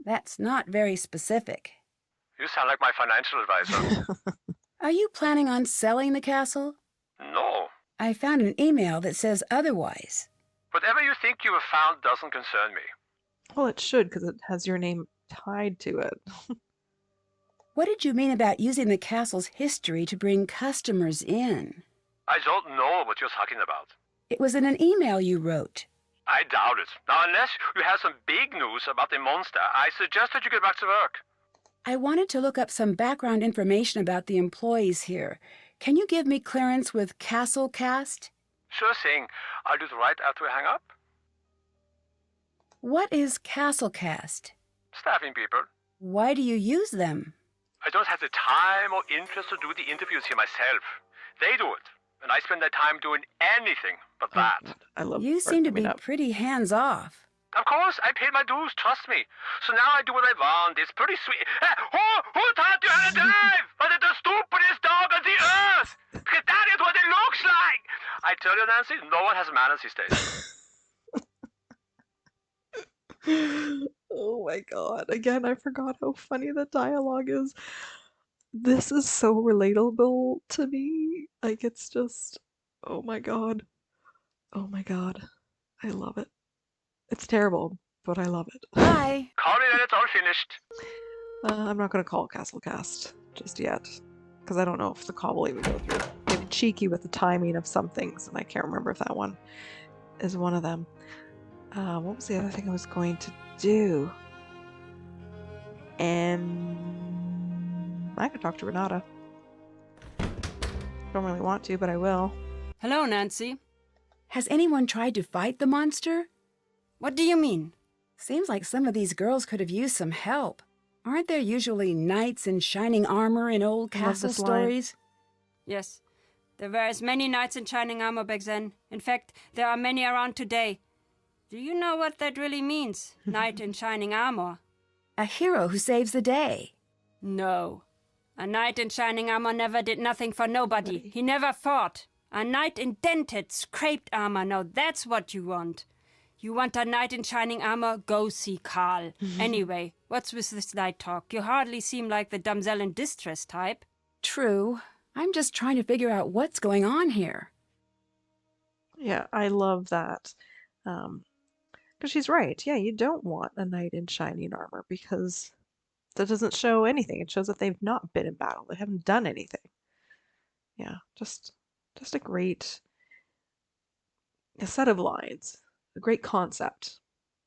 That's not very specific. You sound like my financial advisor. Are you planning on selling the castle? No. I found an email that says otherwise. Whatever you think you have found doesn't concern me. Well, it should, because it has your name tied to it. What did you mean about using the castle's history to bring customers in? I don't know what you're talking about. It was in an email you wrote. I doubt it. Now, unless you have some big news about the monster, I suggest that you get back to work. I wanted to look up some background information about the employees here. Can you give me clearance with Castle Cast? Sure thing. I'll do it right after we hang up. What is Castle Cast? Staffing people. Why do you use them? I don't have the time or interest to do the interviews here myself. They do it. And I spend their time doing anything but that. I love You seem to be pretty hands-off. Of course, I paid my dues, trust me. So now I do what I want. It's pretty sweet. Who taught you how to drive? Was it the stupidest dog on the earth? Because that is what it looks like. I tell you, Nancy, no one has manners these days. Oh my god. Again, I forgot how funny the dialogue is. This is so relatable to me. Like, it's just, oh my god. Oh my god. I love it. It's terrible, but I love it. Bye. Call me when it's all finished. I'm not going to call Castlecast just yet, because I don't know if the call will even go through. Maybe cheeky with the timing of some things, and I can't remember if that one is one of them. What was the other thing I was going to do? I could talk to Renata. Don't really want to, but I will. Hello, Nancy. Has anyone tried to fight the monster? What do you mean? Seems like some of these girls could have used some help. Aren't there usually knights in shining armor in old I love castle this line. stories? Yes, there were as many knights in shining armor back then. In fact, there are many around today. Do you know what that really means, knight in shining armor? A hero who saves the day. No. A knight in shining armor never did nothing for nobody. He never fought. A knight in dented, scraped armor. Now that's what you want. You want a knight in shining armor? Go see Karl. Anyway, what's with this light talk? You hardly seem like the damsel in distress type. True. I'm just trying to figure out what's going on here. Yeah, I love that. Because she's right. Yeah, you don't want a knight in shining armor because that doesn't show anything. It shows that they've not been in battle. They haven't done anything. Yeah, just a great set of lines. A great concept.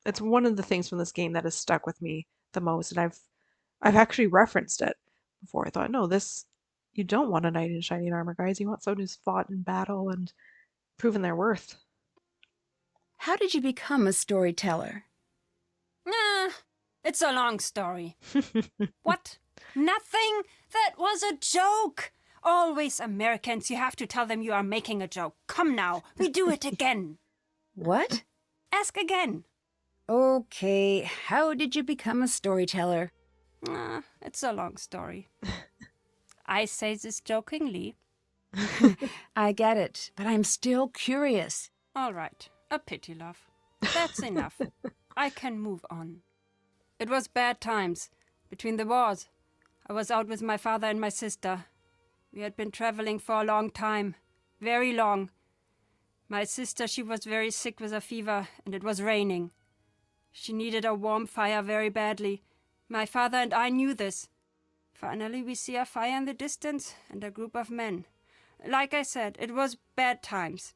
It's one of the things from this game that has stuck with me the most, and I've actually referenced it before. I thought, no, you don't want a knight in shining armor, guys. You want someone who's fought in battle and proven their worth. How did you become a storyteller? It's a long story. What? Nothing? That was a joke. Always Americans, you have to tell them you are making a joke. Come now, we do it again. What? Ask again. Okay, how did you become a storyteller? It's a long story. I say this jokingly. I get it, but I'm still curious. All right, a pity, love. That's enough. I can move on. It was bad times. Between the wars, I was out with my father and my sister. We had been traveling for a long time. Very long. My sister, she was very sick with a fever, and it was raining. She needed a warm fire very badly. My father and I knew this. Finally, we see a fire in the distance and a group of men. Like I said, it was bad times.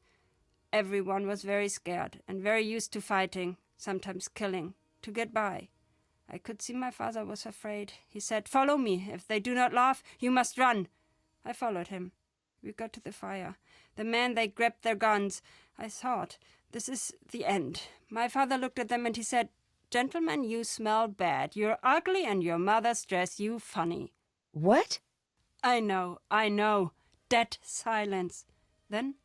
Everyone was very scared and very used to fighting, sometimes killing, to get by. I could see my father was afraid. He said, "Follow me. If they do not laugh, you must run." I followed him. We got to the fire. The men, they grabbed their guns. I thought, this is the end. My father looked at them and he said, "Gentlemen, you smell bad. You're ugly and your mother's dress you funny." What? I know. Dead silence. Then,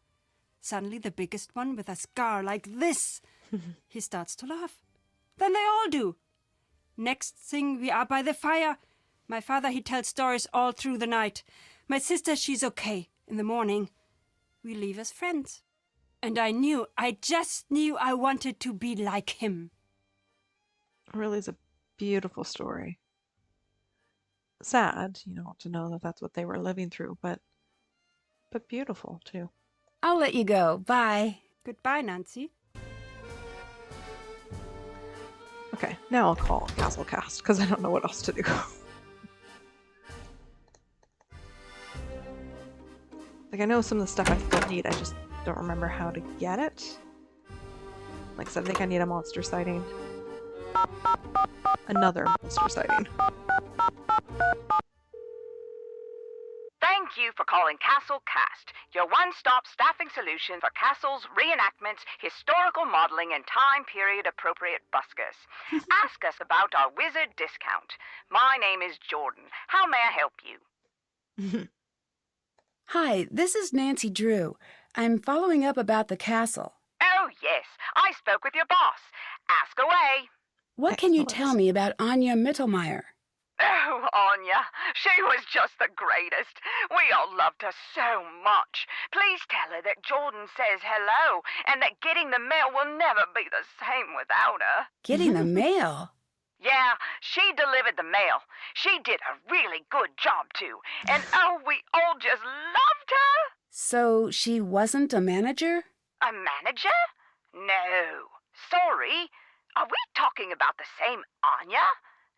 suddenly the biggest one with a scar like this. He starts to laugh. Then they all do. Next thing, we are by the fire. My father, he tells stories all through the night. My sister, she's okay. In the morning, we leave as friends. And I just knew I wanted to be like him. It really is a beautiful story. Sad, to know that that's what they were living through, but beautiful too. I'll let you go. Bye. Goodbye, Nancy. Okay, now I'll call Castlecast because I don't know what else to do. Like, I know some of the stuff I still need, I just don't remember how to get it. Like I said, I think I need a monster sighting. Another monster sighting. Thank you for calling Castle Cast, your one-stop staffing solution for castles, reenactments, historical modeling, and time period appropriate buskers. Ask us about our wizard discount. My name is Jordan. How may I help you? Hi, this is Nancy Drew. I'm following up about the castle. Oh, yes. I spoke with your boss. Ask away. What can you Excellent. tell me about Anya Mittelmeier? Oh, Anya. She was just the greatest. We all loved her so much. Please tell her that Jordan says hello and that getting the mail will never be the same without her. Getting the mail? Yeah, she delivered the mail. She did a really good job, too. And oh, we all just loved her. So she wasn't a manager? A manager? No. Sorry. Are we talking about the same Anya?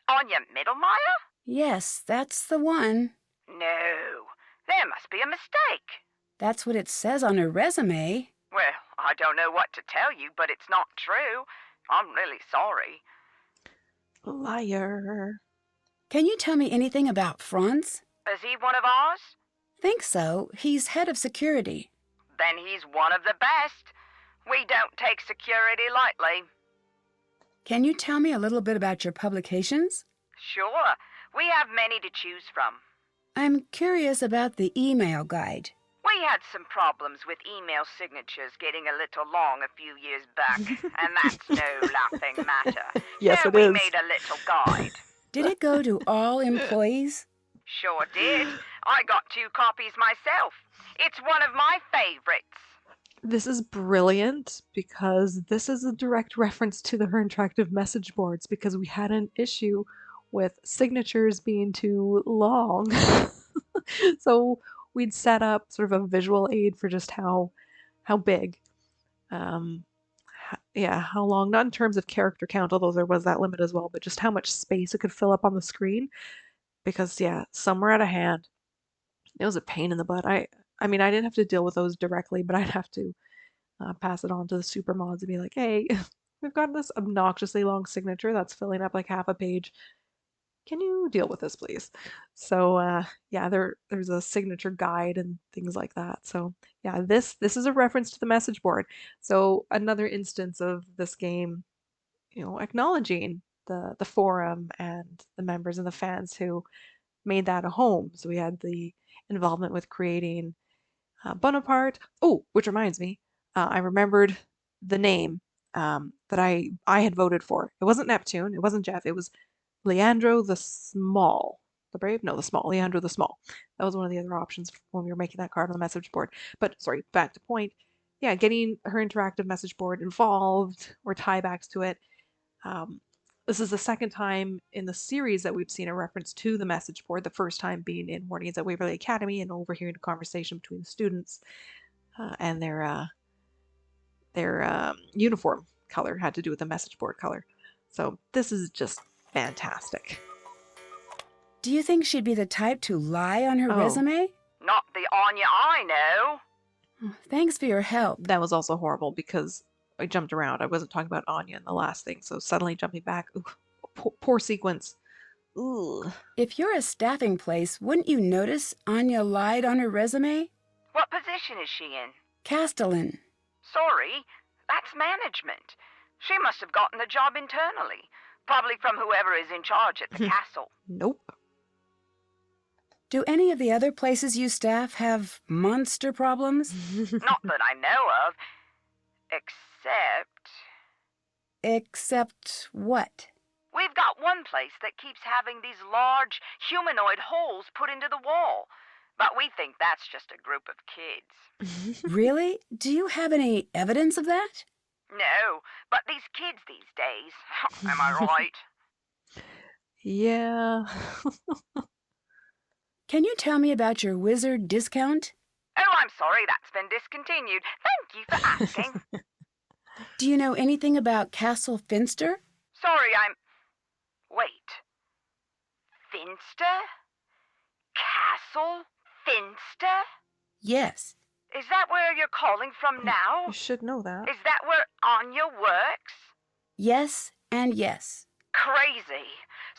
Anya Mittelmeyer? Yes, that's the one. No. There must be a mistake. That's what it says on her resume. Well, I don't know what to tell you, but it's not true. I'm really sorry. Liar. Can you tell me anything about Franz? Is he one of ours? Think so. He's head of security. Then he's one of the best. We don't take security lightly. Can you tell me a little bit about your publications? Sure. We have many to choose from. I'm curious about the email guide. We had some problems with email signatures getting a little long a few years back, and that's no laughing matter. Yes, so it we is. made a little guide. Did it go to all employees? Sure did. I got 2 copies myself. It's one of my favorites. This is brilliant because this is a direct reference to her interactive message boards because we had an issue with signatures being too long. So we'd set up sort of a visual aid for just how big, how long, not in terms of character count, although there was that limit as well, but just how much space it could fill up on the screen. Because some were out of hand. It was a pain in the butt. I mean, I didn't have to deal with those directly, but I'd have to pass it on to the super mods and be like, hey, we've got this obnoxiously long signature that's filling up like half a page. Can you deal with this, please? So there's a signature guide and things like that. So yeah, this is a reference to the message board. So another instance of this game, acknowledging the forum and the members and the fans who made that a home. So we had the involvement with creating Bonaparte. Oh, which reminds me, I remembered the name that I had voted for. It wasn't Neptune. It wasn't Jeff. It was Leandro the Small. The Brave? No, the Small. Leandro the Small. That was one of the other options when we were making that card on the message board. But sorry, back to point. Yeah, getting her interactive message board involved or tiebacks to it. This is the second time in the series that we've seen a reference to the message board, the first time being in Warnings at Waverly Academy and overhearing a conversation between the students and their uniform color had to do with the message board color. So this is just fantastic. Do you think she'd be the type to lie on her resume? Not the Anya I know. Thanks for your help. That was also horrible because I jumped around. I wasn't talking about Anya in the last thing, so suddenly jumping back. Ooh, poor sequence. Ooh. If you're a staffing place, wouldn't you notice Anya lied on her resume? What position is she in? Castellan. Sorry, that's management. She must have gotten the job internally. Probably from whoever is in charge at the castle. Nope. Do any of the other places you staff have monster problems? Not that I know of. Except what? We've got one place that keeps having these large humanoid holes put into the wall. But we think that's just a group of kids. Really? Do you have any evidence of that? No, but these kids these days, am I right? Yeah. Can you tell me about your wizard discount? Oh, I'm sorry, that's been discontinued. Thank you for asking. Do you know anything about Castle Finster? Sorry, Wait. Finster? Castle Finster? Yes. Is that where you're calling from now? You should know that. Is that where Anya works? Yes and yes. Crazy.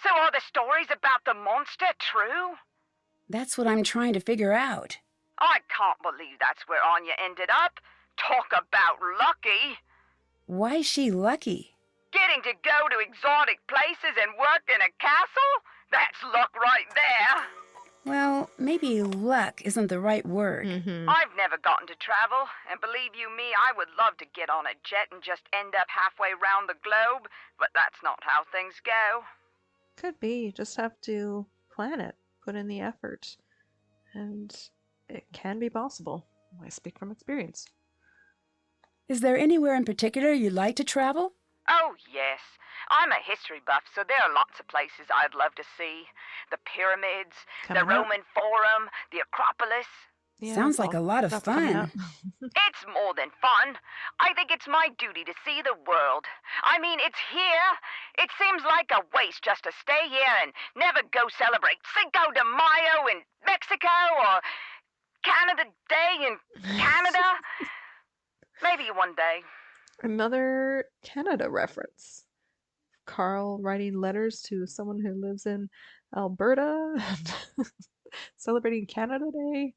So are the stories about the monster true? That's what I'm trying to figure out. I can't believe that's where Anya ended up. Talk about lucky. Why's she lucky? Getting to go to exotic places and work in a castle? That's luck right there. Well, maybe luck isn't the right word. I've never gotten to travel, and believe you me, I would love to get on a jet and just end up halfway round the globe, but that's not how things go. Could be. Just have to plan it, put in the effort, and it can be possible. I speak from experience. Is there anywhere in particular you'd like to travel? Oh, yes. I'm a history buff, so there are lots of places I'd love to see. The pyramids, the Coming up. Roman Forum, the Acropolis. Yeah, Sounds that's like a all lot of stuff coming fun. up. It's more than fun. I think it's my duty to see the world. I mean, it's here. It seems like a waste just to stay here and never go celebrate Cinco de Mayo in Mexico or Canada Day in Canada. Maybe one day. Another Canada reference. Karl writing letters to someone who lives in Alberta and celebrating Canada Day.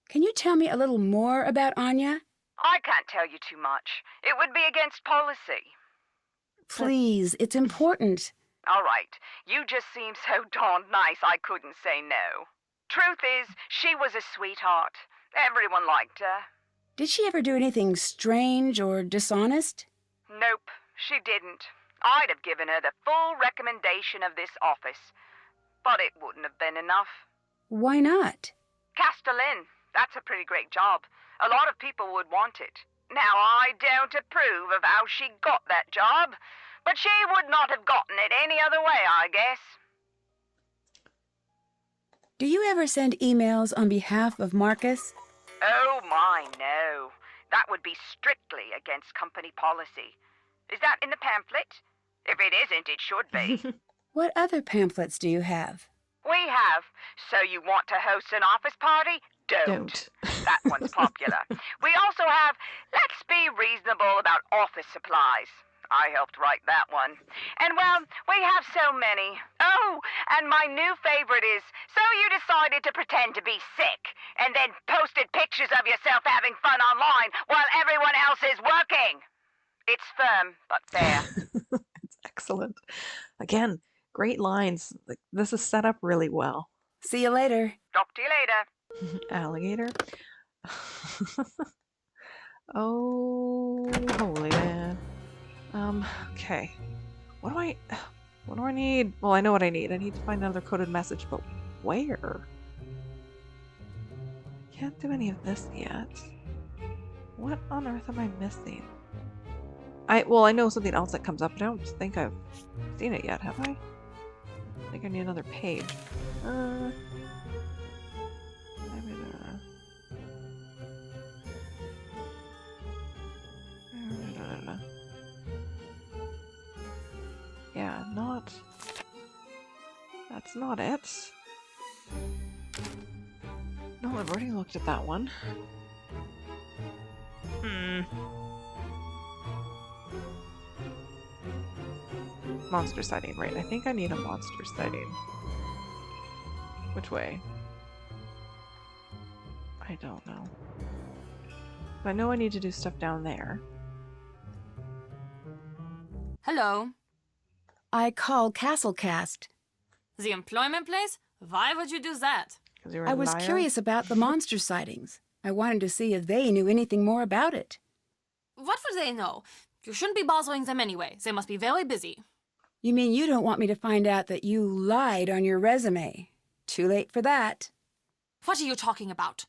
Can you tell me a little more about Anya? I can't tell you too much. It would be against policy. Please, it's important. All right. You just seem so darned nice I couldn't say no. Truth is, she was a sweetheart. Everyone liked her. Did she ever do anything strange or dishonest? Nope, she didn't. I'd have given her the full recommendation of this office. But it wouldn't have been enough. Why not? Castellan, that's a pretty great job. A lot of people would want it. Now, I don't approve of how she got that job, but she would not have gotten it any other way, I guess. Do you ever send emails on behalf of Markus? Oh, my, no. That would be strictly against company policy. Is that in the pamphlet? If it isn't, it should be. What other pamphlets do you have? We have. So you want to host an office party? Don't. That one's popular. We also have Let's Be Reasonable About Office Supplies. I helped write that one. And, well, we have so many. Oh, and my new favorite is So You Decided to Pretend to Be Sick and then posted pictures of yourself having fun online while everyone else is working. It's firm, but fair. It's excellent. Again, great lines. Like, this is set up really well. See you later. Talk to you later. Alligator. Oh, holy man. Okay. What do I need? Well, I know what I need. I need to find another coded message, but where? Can't do any of this yet. What on earth am I missing? I know something else that comes up, but I don't think I've seen it yet, have I? I think I need another page. Yeah, that's not it. No, I've already looked at that one. Monster sighting, right? I think I need a monster sighting. Which way? I don't know. I know I need to do stuff down there. Hello. I call Castlecast. The employment place? Why would you do that? 'Cause you're I a was liar? curious about the monster sightings. I wanted to see if they knew anything more about it. What would they know? You shouldn't be bothering them anyway. They must be very busy. You mean you don't want me to find out that you lied on your resume? Too late for that. What are you talking about?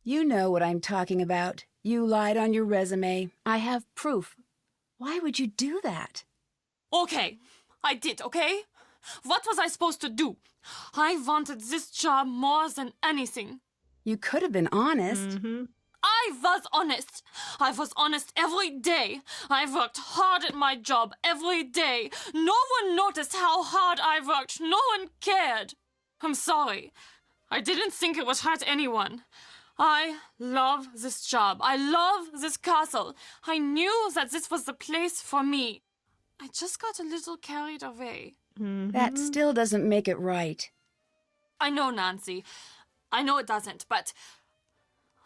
You know what I'm talking about. You lied on your resume. I have proof. Why would you do that? Okay, I did, okay? What was I supposed to do? I wanted this job more than anything. You could have been honest. I was honest. I was honest every day. I worked hard at my job every day. No one noticed how hard I worked. No one cared. I'm sorry. I didn't think it would hurt anyone. I love this job. I love this castle. I knew that this was the place for me. I just got a little carried away. That still doesn't make it right. I know, Nancy. I know it doesn't, but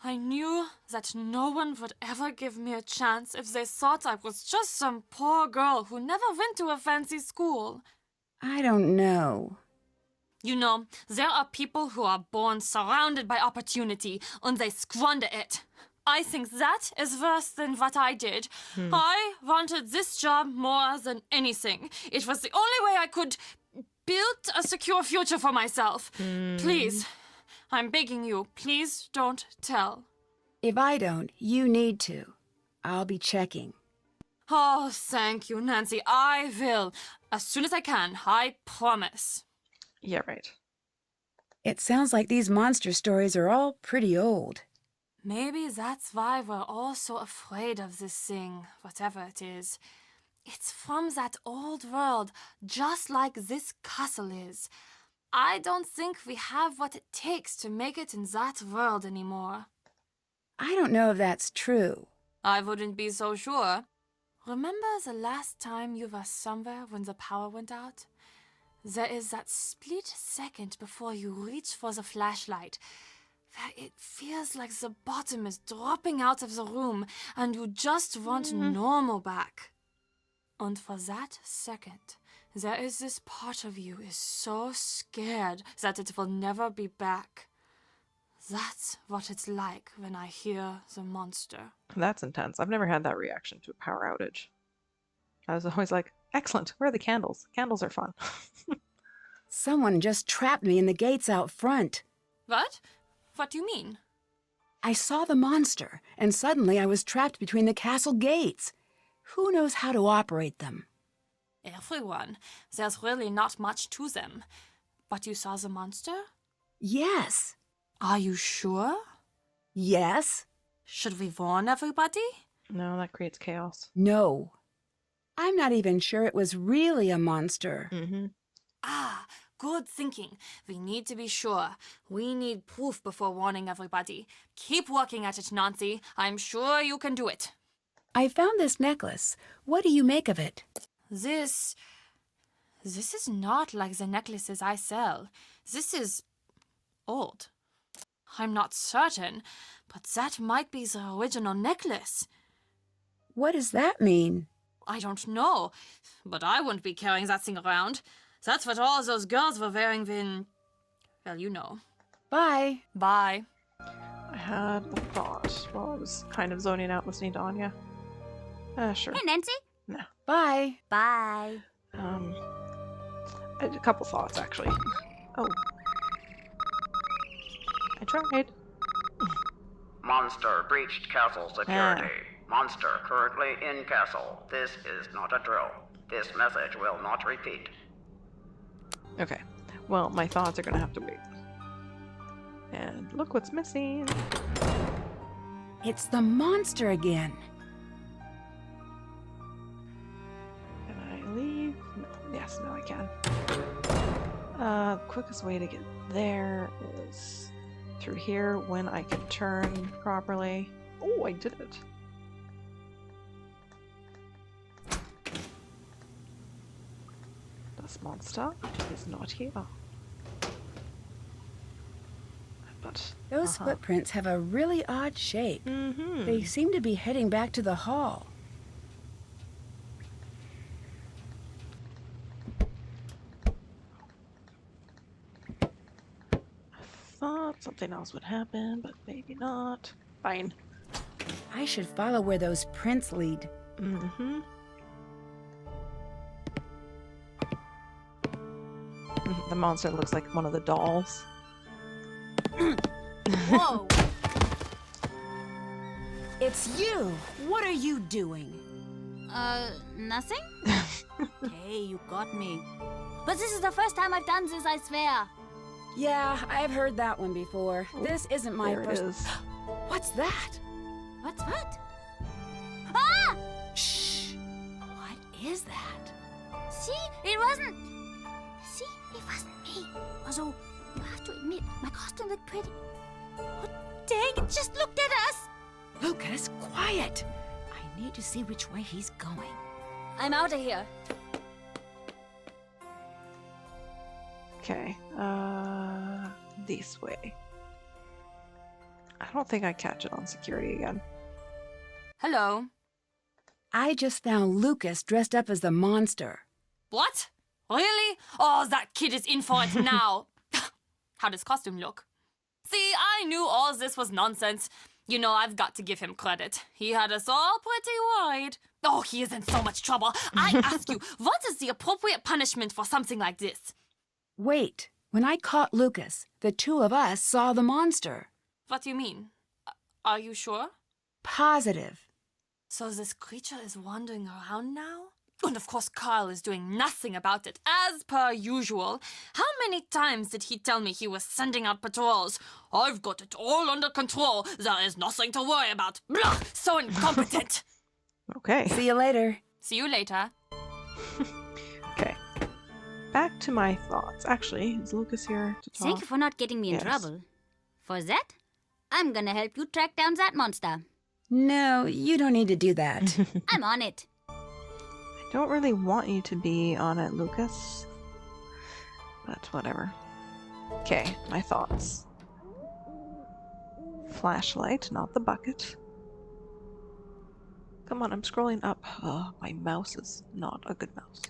I knew that no one would ever give me a chance if they thought I was just some poor girl who never went to a fancy school. I don't know. You know, there are people who are born surrounded by opportunity and they squander it. I think that is worse than what I did. I wanted this job more than anything. It was the only way I could build a secure future for myself. Please, I'm begging you, please don't tell. If I don't, you need to. I'll be checking. Oh, thank you, Nancy. I will. As soon as I can, I promise. Yeah, right. It sounds like these monster stories are all pretty old. Maybe that's why we're all so afraid of this thing, whatever it is. It's from that old world, just like this castle is. I don't think we have what it takes to make it in that world anymore. I don't know if that's true. I wouldn't be so sure. Remember the last time you were somewhere when the power went out? There is that split second before you reach for the flashlight, where it feels like the bottom is dropping out of the room and you just want normal back. And for that second, there is this part of you is so scared that it will never be back. That's what it's like when I hear the monster. That's intense. I've never had that reaction to a power outage. I was always like, excellent, where are the candles? Candles are fun. Someone just trapped me in the gates out front. What? What do you mean? I saw the monster, and suddenly I was trapped between the castle gates. Who knows how to operate them? Everyone. There's really not much to them. But you saw the monster? Yes. Are you sure? Yes. Should we warn everybody? No, that creates chaos. No. I'm not even sure it was really a monster. Mm-hmm. Ah, good thinking. We need to be sure. We need proof before warning everybody. Keep working at it, Nancy. I'm sure you can do it. I found this necklace. What do you make of it? This is not like the necklaces I sell. This is old. I'm not certain, but that might be the original necklace. What does that mean? I don't know, but I wouldn't be carrying that thing around. That's what all those girls were wearing when... Well, you know. Bye. Bye. I had a thought while I was kind of zoning out listening to Anya. Sure. Hey, Nancy. No. Bye. Bye. I had a couple thoughts, actually. Oh. I tried. Monster breached castle security. Monster currently in castle. This is not a drill. This message will not repeat. Okay. Well, my thoughts are gonna have to wait. And look what's missing. It's the monster again. Can I leave? No. Yes, no, I can. Quickest way to get there is through here when I can turn properly. Oh, I did it. Das Monster is not here. But Those footprints have a really odd shape. Mm-hmm. They seem to be heading back to the hall. I thought something else would happen, but maybe not. Fine. I should follow where those prints lead. Mm-hmm. The monster looks like one of the dolls. Whoa! It's you! What are you doing? Nothing? Hey, you got me. But this is the first time I've done this, I swear. Yeah, I've heard that one before. This isn't my There first... it is. What's that? What's what? Ah! Shh! What is that? See? It wasn't... See? It wasn't me. Also, you have to admit, my costume looked pretty. Oh, dang, it just looked at us! Lukas, quiet! I need to see which way he's going. I'm out of here. Okay, this way. I don't think I catch it on security again. Hello. I just found Lukas dressed up as the monster. What? Really? Oh, that kid is in for it now. How does costume look? See, I knew all this was nonsense. You know, I've got to give him credit. He had us all pretty worried. Oh, he is in so much trouble. I ask you, what is the appropriate punishment for something like this? Wait, when I caught Lukas, the two of us saw the monster. What do you mean? Are you sure? Positive. So this creature is wandering around now? And of course, Karl is doing nothing about it, as per usual. How many times did he tell me he was sending out patrols? I've got it all under control. There is nothing to worry about. Blah! So incompetent. Okay. See you later. See you later. Okay. Back to my thoughts. Actually, is Lucas here to talk? Thank you for not getting me in Yes. trouble. For that, I'm gonna help you track down that monster. No, you don't need to do that. I'm on it. I don't really want you to be on it, Lucas. But whatever. Okay, my thoughts. Flashlight, not the bucket. Come on, I'm scrolling up. Oh, my mouse is not a good mouse.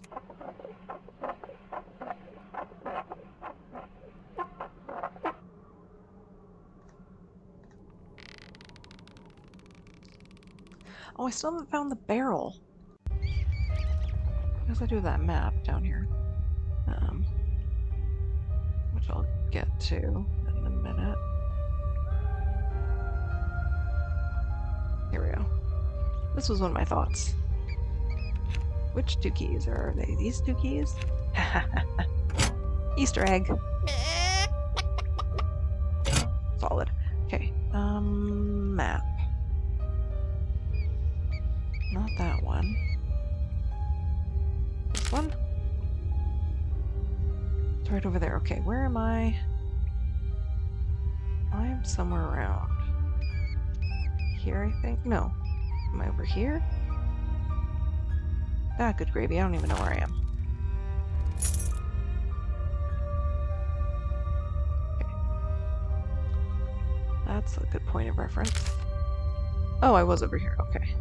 Oh, I still haven't found the barrel. I guess I do that map down here. Which I'll get to in a minute. Here we go. This was one of my thoughts. Which 2 keys are they? These 2 keys? Easter egg. Solid. Okay. Map. Not that one. This one? It's right over there. Okay, where am I? I'm somewhere around here, I think. No. Am I over here? Ah, good gravy. I don't even know where I am. Okay. That's a good point of reference. Oh, I was over here. Okay.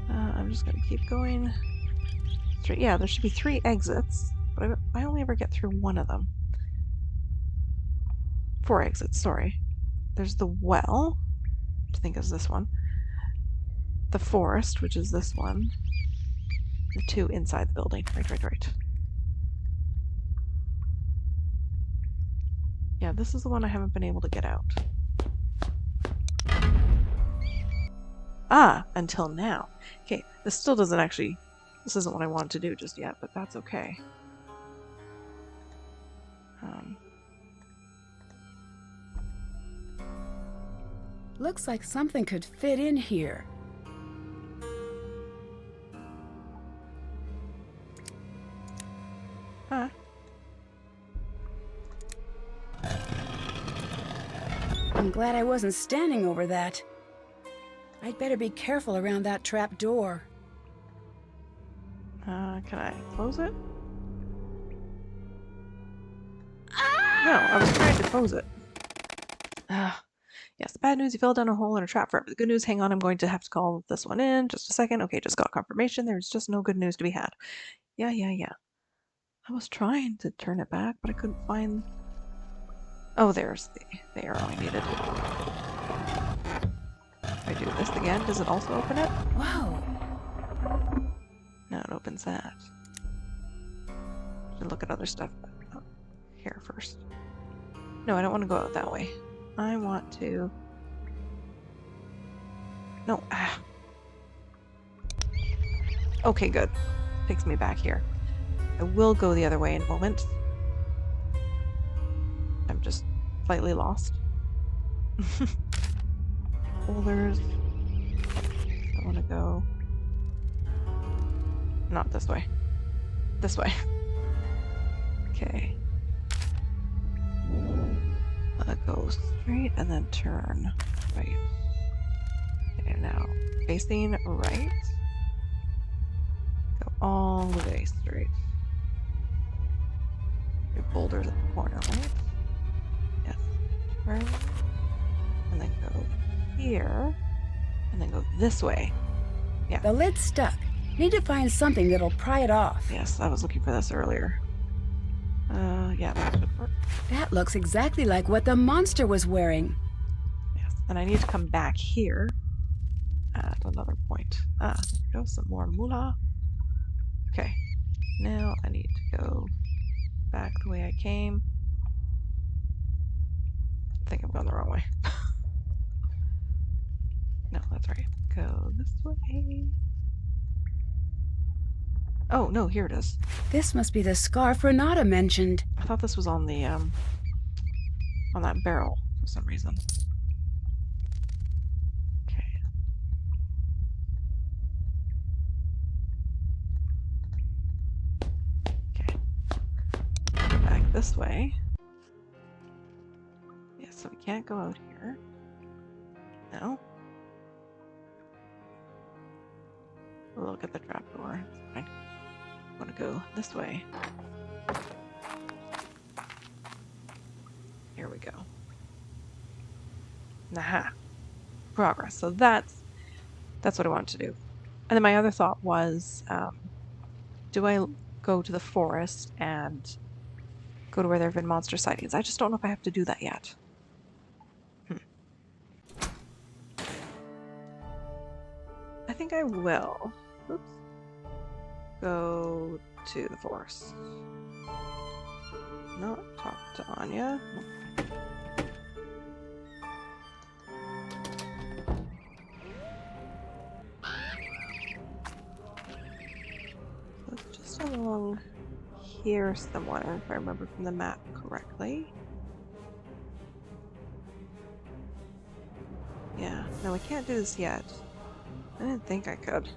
I'm just gonna keep going. Straight. Yeah, there should be 3 exits, but I only ever get through one of them. 4 exits, sorry. There's the well, which I think is this one. The forest, which is this one. The 2 inside the building. Right. Yeah, this is the one I haven't been able to get out. Ah, until now. Okay, this still doesn't actually... This isn't what I wanted to do just yet, but that's okay. Looks like something could fit in here. Huh? I'm glad I wasn't standing over that. I'd better be careful around that trap door. Can I close it? No, I was trying to close it. Yes, the bad news, you fell down a hole in a trap forever. The good news, hang on, I'm going to have to call this one in. Just a second. Okay, just got confirmation. There's just no good news to be had. Yeah. I was trying to turn it back, but I couldn't find... Oh, there's the arrow I needed. If I do this again, does it also open it? Whoa! No, it opens that. Should look at other stuff here first. No, I don't want to go out that way. I want to... No. Okay, good. Takes me back here. I will go the other way in a moment. I'm just slightly lost. Boulders. I want to go... Not this way. This way. Okay. Go straight and then turn right. Okay, now facing right. Go all the way straight. Your boulders at the corner, right? Yes. Turn. And then go here. And then go this way. Yeah. The lid's stuck. Need to find something that'll pry it off. Yes, I was looking for this earlier. Yeah, that should work. That looks exactly like what the monster was wearing. Yes, and I need to come back here at another point. There we go, some more moolah. Okay, now I need to go back the way I came. I think I'm going the wrong way. No, that's right. Go this way. Oh, no, here it is. This must be the scarf Renata mentioned. I thought this was on the, on that barrel for some reason. Okay. Okay. Back this way. Yeah, so we can't go out here. No. We'll look at the trapdoor. It's fine. I want to go this way. Here we go. Aha. Progress. So that's what I wanted to do. And then my other thought was, do I go to the forest and go to where there have been monster sightings? I just don't know if I have to do that yet. I think I will. Oops. Go to the forest. Not talk to Anya. So it's just along here somewhere, if I remember from the map correctly. Yeah, no, we can't do this yet. I didn't think I could.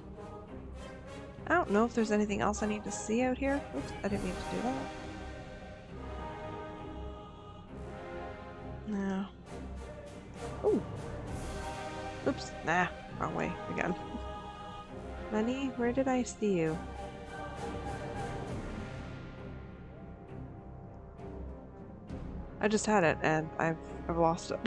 I don't know if there's anything else I need to see out here. Oops, I didn't mean to do that. No. Ooh. Oops, nah, wrong way again. Money, where did I see you? I just had it and I've lost it.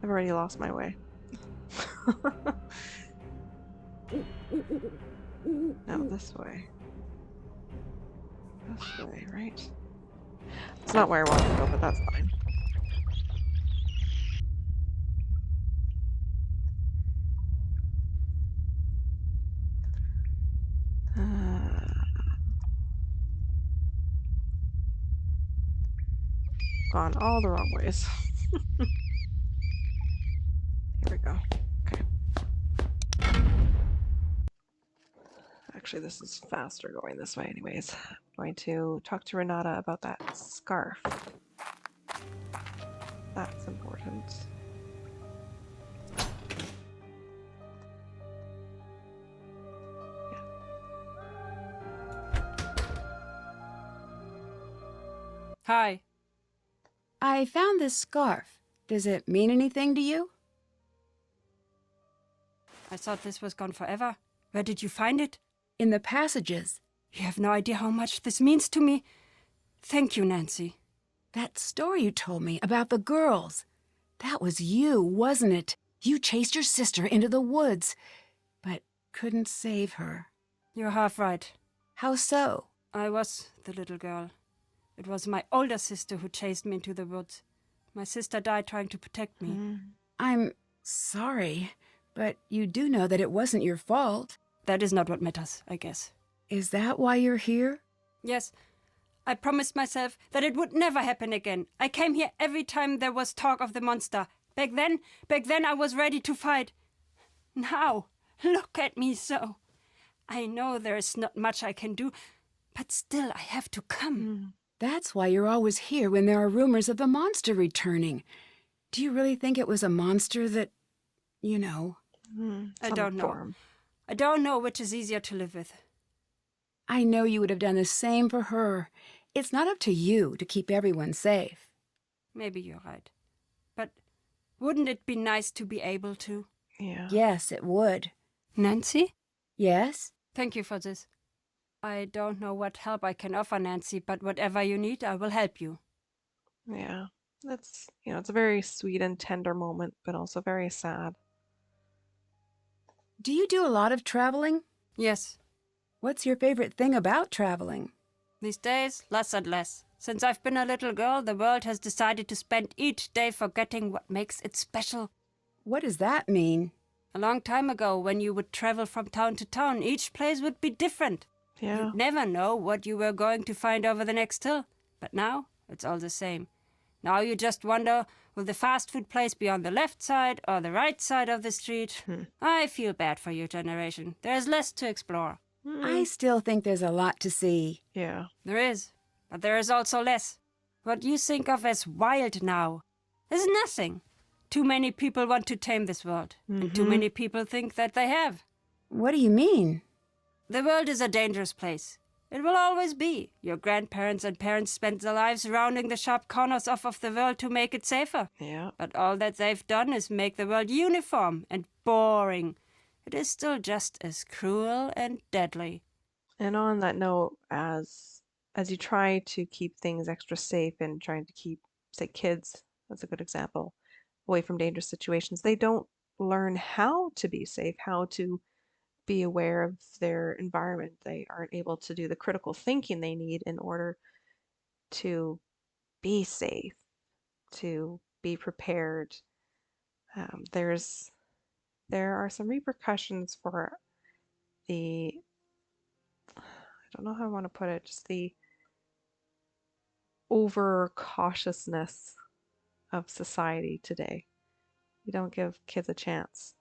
I've already lost my way. No, this way. This way, right? It's not where I want to go, but that's fine. Gone all the wrong ways. Here we go. Okay. Actually, this is faster going this way anyways. I'm going to talk to Renata about that scarf. That's important. Hi. I found this scarf. Does it mean anything to you? I thought this was gone forever. Where did you find it? In the passages. You have no idea how much this means to me. Thank you, Nancy. That story you told me about the girls. That was you, wasn't it? You chased your sister into the woods, but couldn't save her. You're half right. How so? I was the little girl. It was my older sister who chased me into the woods. My sister died trying to protect me. I'm sorry, but you do know that it wasn't your fault. That is not what matters, I guess. Is that why you're here? Yes. I promised myself that it would never happen again. I came here every time there was talk of the monster. Back then I was ready to fight. Now, look at me so. I know there is not much I can do, but still I have to come. That's why you're always here when there are rumors of the monster returning. Do you really think it was a monster that, you know? I don't know. I don't know which is easier to live with. I know you would have done the same for her. It's not up to you to keep everyone safe. Maybe you're right. But wouldn't it be nice to be able to? Yeah. Yes, it would. Nancy? Yes? Thank you for this. I don't know what help I can offer, Nancy, but whatever you need, I will help you. Yeah. That's, it's a very sweet and tender moment, but also very sad. Do you do a lot of traveling? Yes. What's your favorite thing about traveling? These days, less and less. Since I've been a little girl, the world has decided to spend each day forgetting what makes it special. What does that mean? A long time ago, when you would travel from town to town, each place would be different. Yeah. You'd never know what you were going to find over the next hill. But now, It's all the same. Now you just wonder, will the fast food place be on the left side or the right side of the street? I feel bad for your generation. There's less to explore. I still think there's a lot to see. Yeah. There is, but there is also less. What you think of as wild now is nothing. Too many people want to tame this world, and too many people think that they have. What do you mean? The world is a dangerous place. It will always be. Your grandparents and parents spent their lives rounding the sharp corners off of the world to make it safer. Yeah. But all that they've done is make the world uniform and boring. It is still just as cruel and deadly. And on that note, as you try to keep things extra safe and trying to keep, say, kids, that's a good example, away from dangerous situations, they don't learn how to be safe, how to be aware of their environment. They aren't able to do the critical thinking they need in order to be safe, to be prepared. There are some repercussions for I don't know how I want to put it, just the over cautiousness of society today. You don't give kids a chance.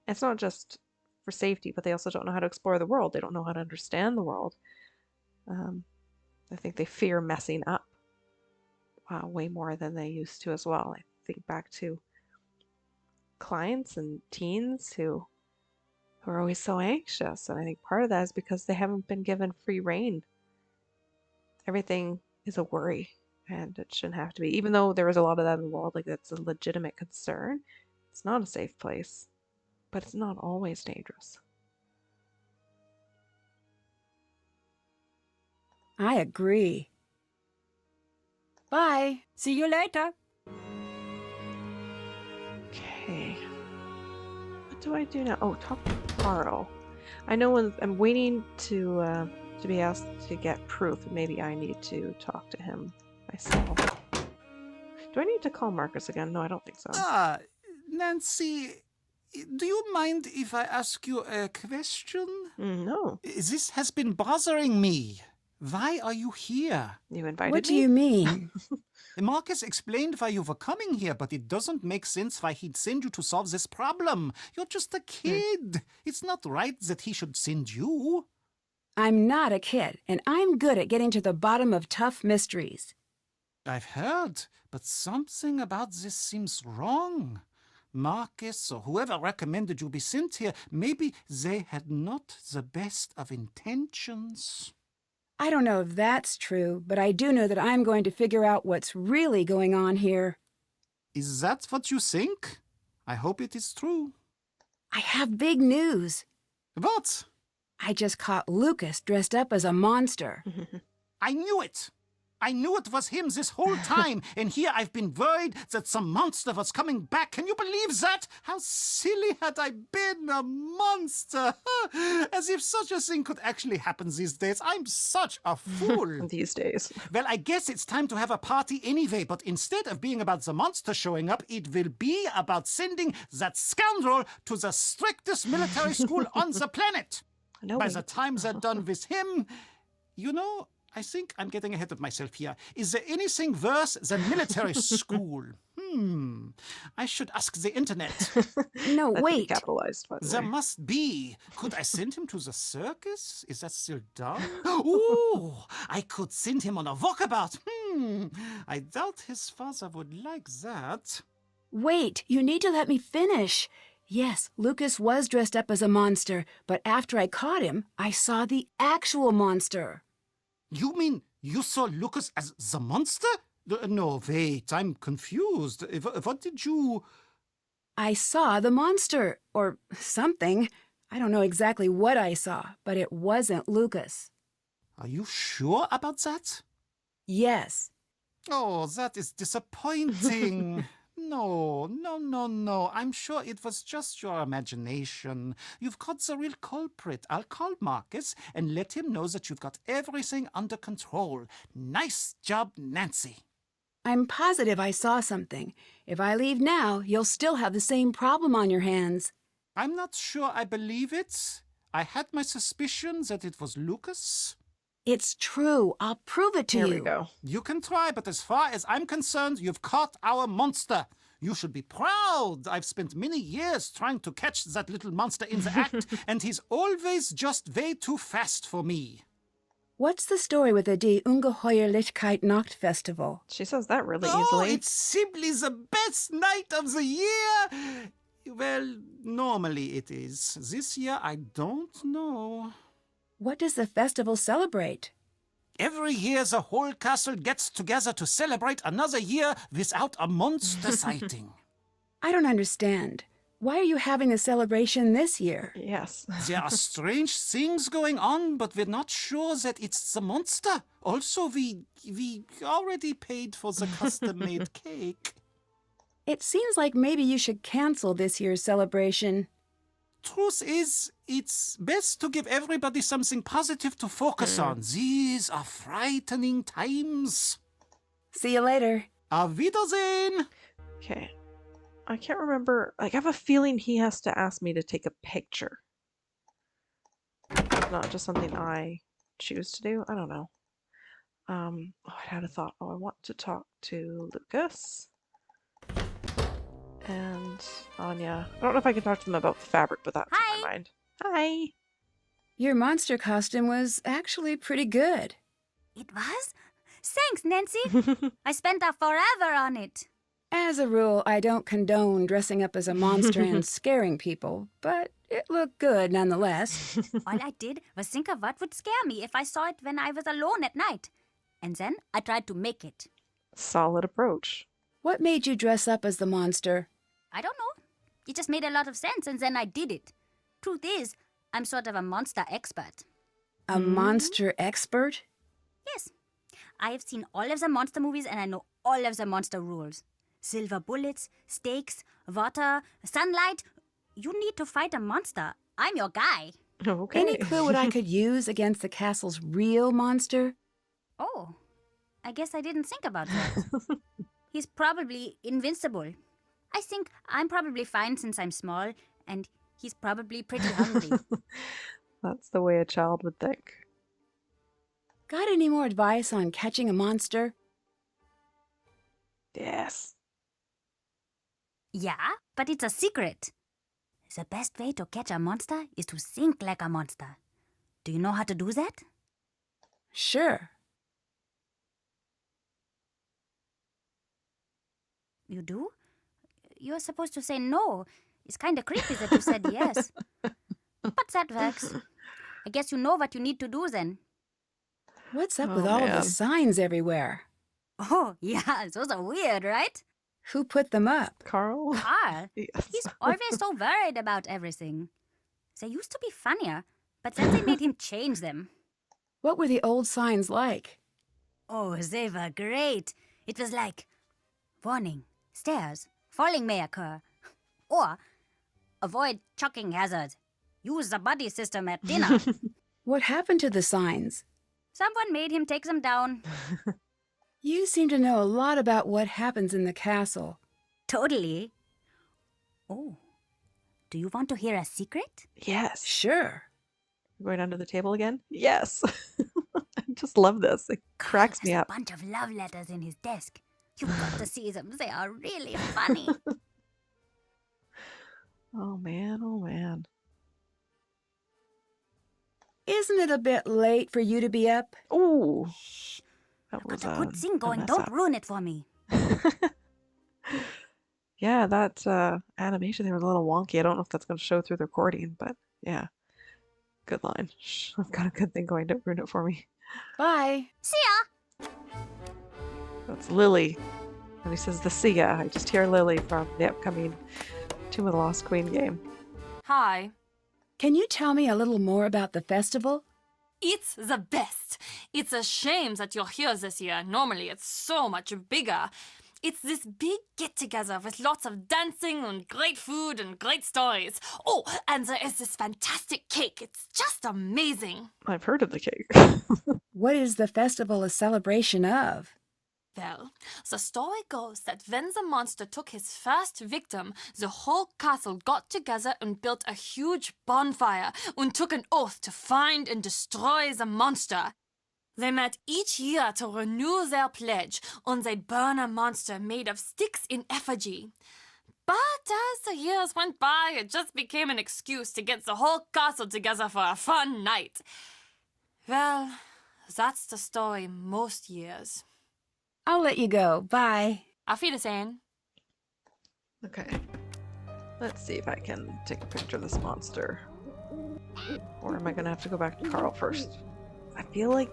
It's not just for safety, but they also don't know how to explore the world. They don't know how to understand the world. I think they fear messing up way more than they used to as well. I think back to clients and teens who are always so anxious, and I think part of that is because they haven't been given free rein. Everything is a worry, and it shouldn't have to be. Even though there is a lot of that in the world, like that's a legitimate concern, it's not a safe place, but it's not always dangerous. I agree. Bye. See you later. Okay. What do I do now? Oh, talk to Carl. I know when I'm waiting to be asked to get proof, maybe I need to talk to him myself. Do I need to call Markus again? No, I don't think so. Nancy, do you mind if I ask you a question? No. This has been bothering me. Why are you here? You invited me? What do you mean? Markus explained why you were coming here, but it doesn't make sense why he'd send you to solve this problem. You're just a kid. It's not right that he should send you. I'm not a kid, and I'm good at getting to the bottom of tough mysteries. I've heard, but something about this seems wrong. Markus or whoever recommended you be sent here, maybe they had not the best of intentions. I don't know if that's true, but I do know that I'm going to figure out what's really going on here. Is that what you think? I hope it is true. I have big news. What? I just caught Lukas dressed up as a monster. I knew it! I knew it was him this whole time, and here I've been worried that some monster was coming back. Can you believe that? How silly had I been, a monster! As if such a thing could actually happen these days. I'm such a fool. These days. Well, I guess it's time to have a party anyway, but instead of being about the monster showing up, it will be about sending that scoundrel to the strictest military school on the planet. By the time they're done with him, you know, I think I'm getting ahead of myself here. Is there anything worse than military school? I should ask the internet. No, wait. Capitalized, by the There way. must be. Could I send him to the circus? Is that still done? Ooh, I could send him on a walkabout. I doubt his father would like that. Wait, you need to let me finish. Yes, Lukas was dressed up as a monster, but after I caught him, I saw the actual monster. You mean you saw Lukas as the monster? No, wait, I'm confused. What did you... I saw the monster, or something. I don't know exactly what I saw, but it wasn't Lukas. Are you sure about that? Yes. Oh, that is disappointing. No. I'm sure it was just your imagination. You've caught the real culprit. I'll call Markus and let him know that you've got everything under control. Nice job, Nancy. I'm positive I saw something. If I leave now, you'll still have the same problem on your hands. I'm not sure I believe it. I had my suspicions that it was Lukas. It's true. I'll prove it to Here you. we go. You can try, but as far as I'm concerned, you've caught our monster. You should be proud. I've spent many years trying to catch that little monster in the act, and he's always just way too fast for me. What's the story with the Die Ungeheuerlichkeit Nacht Festival? She says that really Oh, easily. it's simply the best night of the year. Well, normally it is. This year, I don't know. What does the festival celebrate? Every year, the whole castle gets together to celebrate another year without a monster sighting. I don't understand. Why are you having a celebration this year? Yes. There are strange things going on, but we're not sure that it's the monster. Also, we already paid for the custom-made cake. It seems like maybe you should cancel this year's celebration. Truth is, it's best to give everybody something positive to focus on. These are frightening times. See you later. Auf Wiedersehen! Okay. I can't remember. Like, I have a feeling he has to ask me to take a picture. It's not just something I choose to do. I don't know. I had a thought. I want to talk to Lukas and Anya. I don't know if I can talk to them about the fabric, but that's in my mind. Hi. Your monster costume was actually pretty good. It was? Thanks, Nancy. I spent a forever on it. As a rule, I don't condone dressing up as a monster and scaring people, but it looked good nonetheless. All I did was think of what would scare me if I saw it when I was alone at night. And then I tried to make it. Solid approach. What made you dress up as the monster? I don't know. It just made a lot of sense, and then I did it. Truth is, I'm sort of a monster expert. A monster expert? Yes. I have seen all of the monster movies, and I know all of the monster rules. Silver bullets, stakes, water, sunlight. You need to fight a monster. I'm your guy. Okay. Any clue what I could use against the castle's real monster? Oh, I guess I didn't think about that. He's probably invincible. I think I'm probably fine since I'm small, and he's probably pretty hungry. That's the way a child would think. Got any more advice on catching a monster? Yes. Yeah, but it's a secret. The best way to catch a monster is to think like a monster. Do you know how to do that? Sure. You do? You're supposed to say no. It's kind of creepy that you said yes. But that works. I guess you know what you need to do then. What's up with all of the signs everywhere? Oh, yeah, those are weird, right? Who put them up? Carl? Carl. Yes. He's always so worried about everything. They used to be funnier, but then they made him change them. What were the old signs like? Oh, they were great. It was like, warning, stairs, falling may occur. Or, avoid chucking hazard. Use the buddy system at dinner. What happened to the signs? Someone made him take them down. You seem to know a lot about what happens in the castle. Totally. Oh, do you want to hear a secret? Yes. Sure. Going under the table again? Yes. I just love this. It cracks me up. A bunch of love letters in his desk. You've got to see them. They are really funny. Oh man, oh man. Isn't it a bit late for you to be up? Ooh. Shh. That I've was got a good thing going. mess Don't up. ruin it for me. Yeah, that animation there was a little wonky. I don't know if that's going to show through the recording, but yeah. Good line. Shh, I've got a good thing going. Don't ruin it for me. Bye. See ya! That's Lily. And he says the see ya. I just hear Lily from the upcoming Tomb of the Lost Queen game. Hi. Can you tell me a little more about the festival? It's the best. It's a shame that you're here this year. Normally it's so much bigger. It's this big get-together with lots of dancing and great food and great stories. Oh, and there is this fantastic cake. It's just amazing. I've heard of the cake. What is the festival a celebration of? Well, the story goes that when the monster took his first victim, the whole castle got together and built a huge bonfire and took an oath to find and destroy the monster. They met each year to renew their pledge, and they'd burn a monster made of sticks in effigy. But as the years went by, it just became an excuse to get the whole castle together for a fun night. Well, that's the story most years. I'll let you go. Bye. Auf Wiedersehen. Okay. Let's see if I can take a picture of this monster. Or am I gonna have to go back to Karl first? I feel like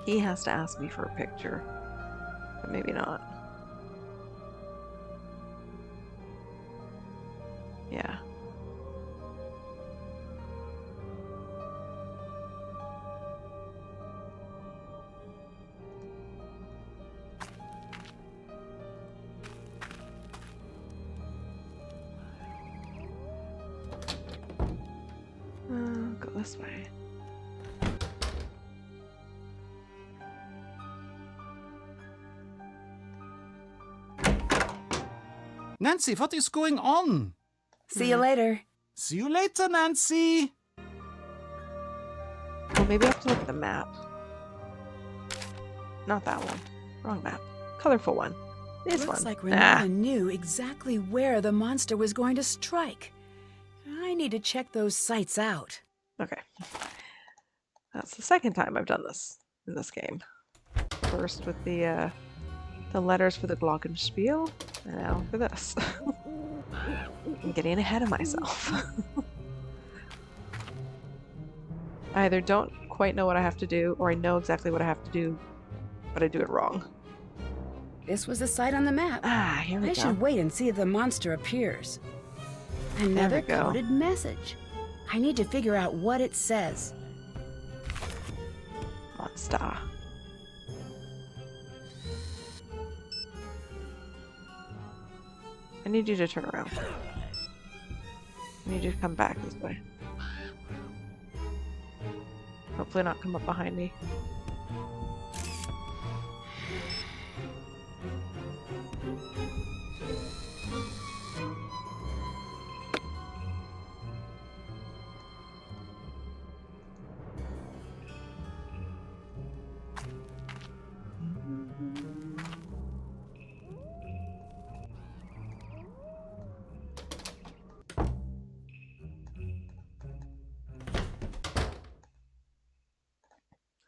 he has to ask me for a picture. But maybe not. Yeah. Go this way. Nancy, what is going on? See you later. See you later, Nancy. Well, maybe I have to look at the map. Not that one. Wrong map. Colorful one. This Looks one. like Renata knew exactly where the monster was going to strike. I need to check those sites out. Okay. That's the second time I've done this in this game. First with the letters for the glockenspiel, and now for this. I'm getting ahead of myself. I either don't quite know what I have to do, or I know exactly what I have to do, but I do it wrong. This was the site on the map. Ah, here we I go. should wait and see if the monster appears. Another we go. coded message. I need to figure out what it says. Monster. I need you to turn around. I need you to come back this way. Hopefully not come up behind me.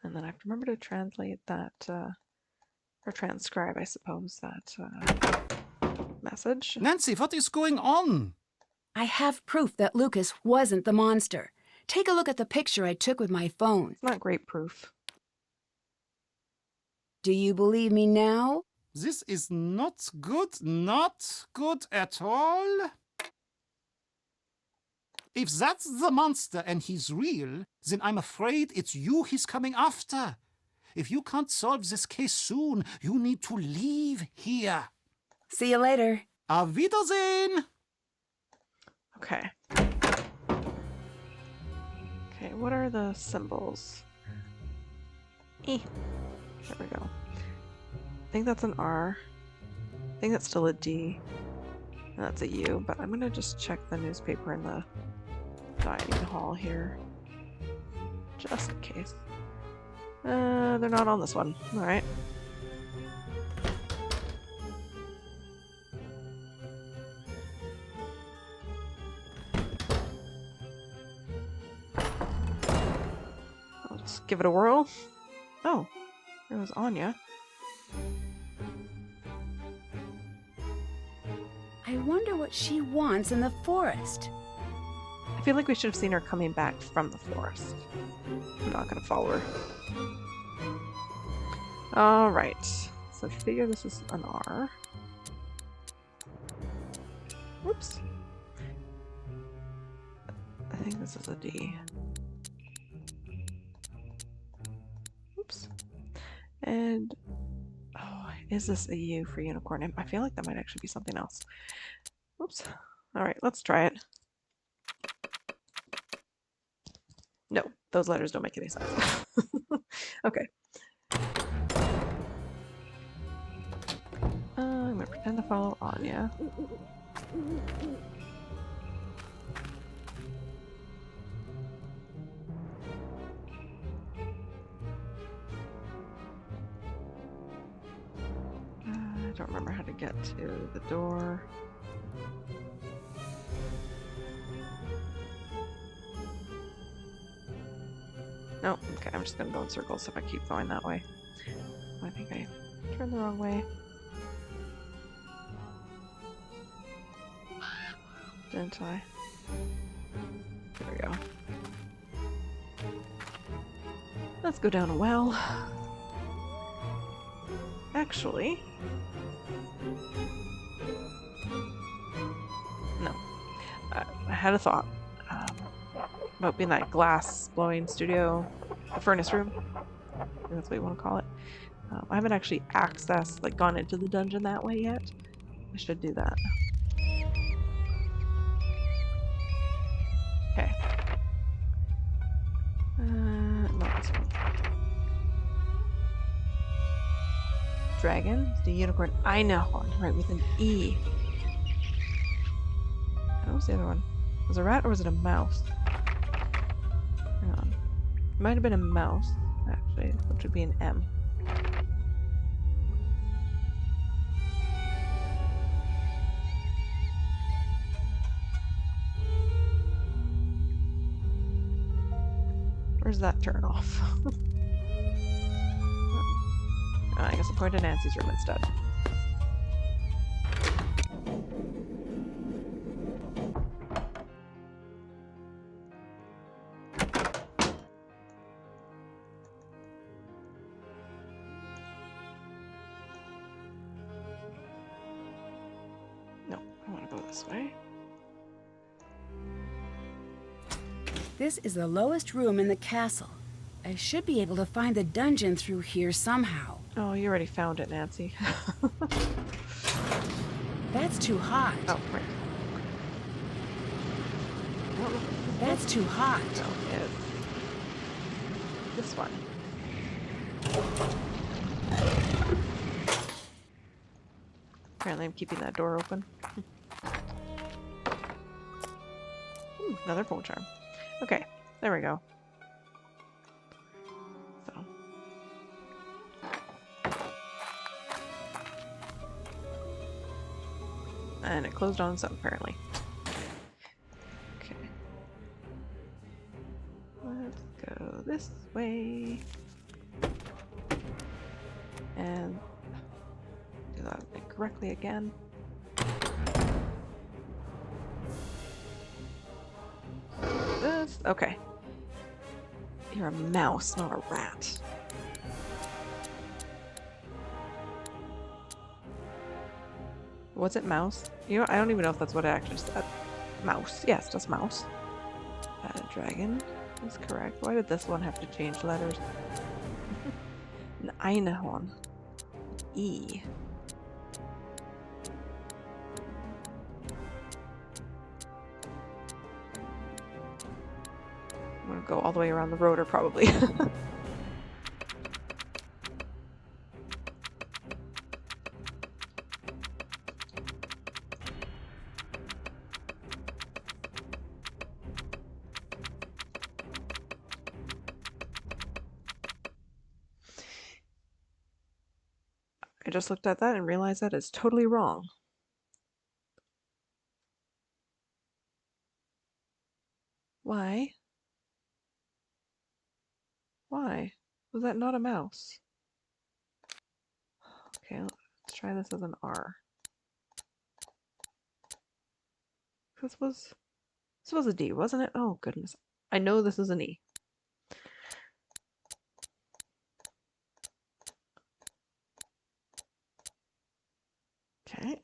And then I have to remember to translate that, or transcribe, I suppose, that message. Nancy, what is going on? I have proof that Lukas wasn't the monster. Take a look at the picture I took with my phone. It's not great proof. Do you believe me now? This is not good at all. If that's the monster and he's real, then I'm afraid it's you he's coming after. If you can't solve this case soon, you need to leave here. See you later. Auf Wiedersehen! Okay. Okay, what are the symbols? E. There we go. I think that's an R. I think that's still a D. And that's a U, but I'm gonna just check the newspaper in the dining hall here. Just in case. They're not on this one. Alright. I'll just give it a whirl. Oh, it was Anya. I wonder what she wants in the forest. I feel like we should have seen her coming back from the forest. I'm not gonna follow her. Alright. So I figure this is an R. Whoops. I think this is a D. Oops. And oh, is this a U for unicorn? I feel like that might actually be something else. Oops. Alright, let's try it. No, those letters don't make any sense. Okay. I'm gonna pretend to follow Anya. don't remember how to get to the door. No, okay, I'm just gonna go in circles if I keep going that way. I think I turned the wrong way. Didn't I? There we go. Let's go down a well. Actually... No. I had a thought about being that glass blowing studio, the furnace room. I think that's what you want to call it. I haven't actually accessed, like, gone into the dungeon that way yet. I should do that. Okay. Not this one. Dragon, the unicorn. I know one, right, with an E. What was the other one? Was it a rat or was it a mouse? Hang on. It might have been a mouse, actually, which would be an M. Where's that turn off? I guess I'm going to Nancy's room instead. No, I want to go this way. This is the lowest room in the castle. I should be able to find the dungeon through here somehow. Oh, you already found it, Nancy. That's too hot. Oh, right. That's too hot. No, it's this one. Apparently I'm keeping that door open. Ooh, another phone charm. Okay, there we go. So. And it closed on its own, apparently. Okay. Let's go this way. And do that incorrectly again. This. Okay. You're a mouse, not a rat. Was it mouse? You know, I don't even know if that's what it actually said. Mouse. Yes, that's mouse. Dragon is correct. Why did this one have to change letters? An Einhorn. E. I'm gonna go all the way around the rotor, probably. I just looked at that and realized that is totally wrong. Why? Why? Was that not a mouse? Okay, let's try this as an R. This was a D, wasn't it? Oh goodness. I know this is an E. Okay.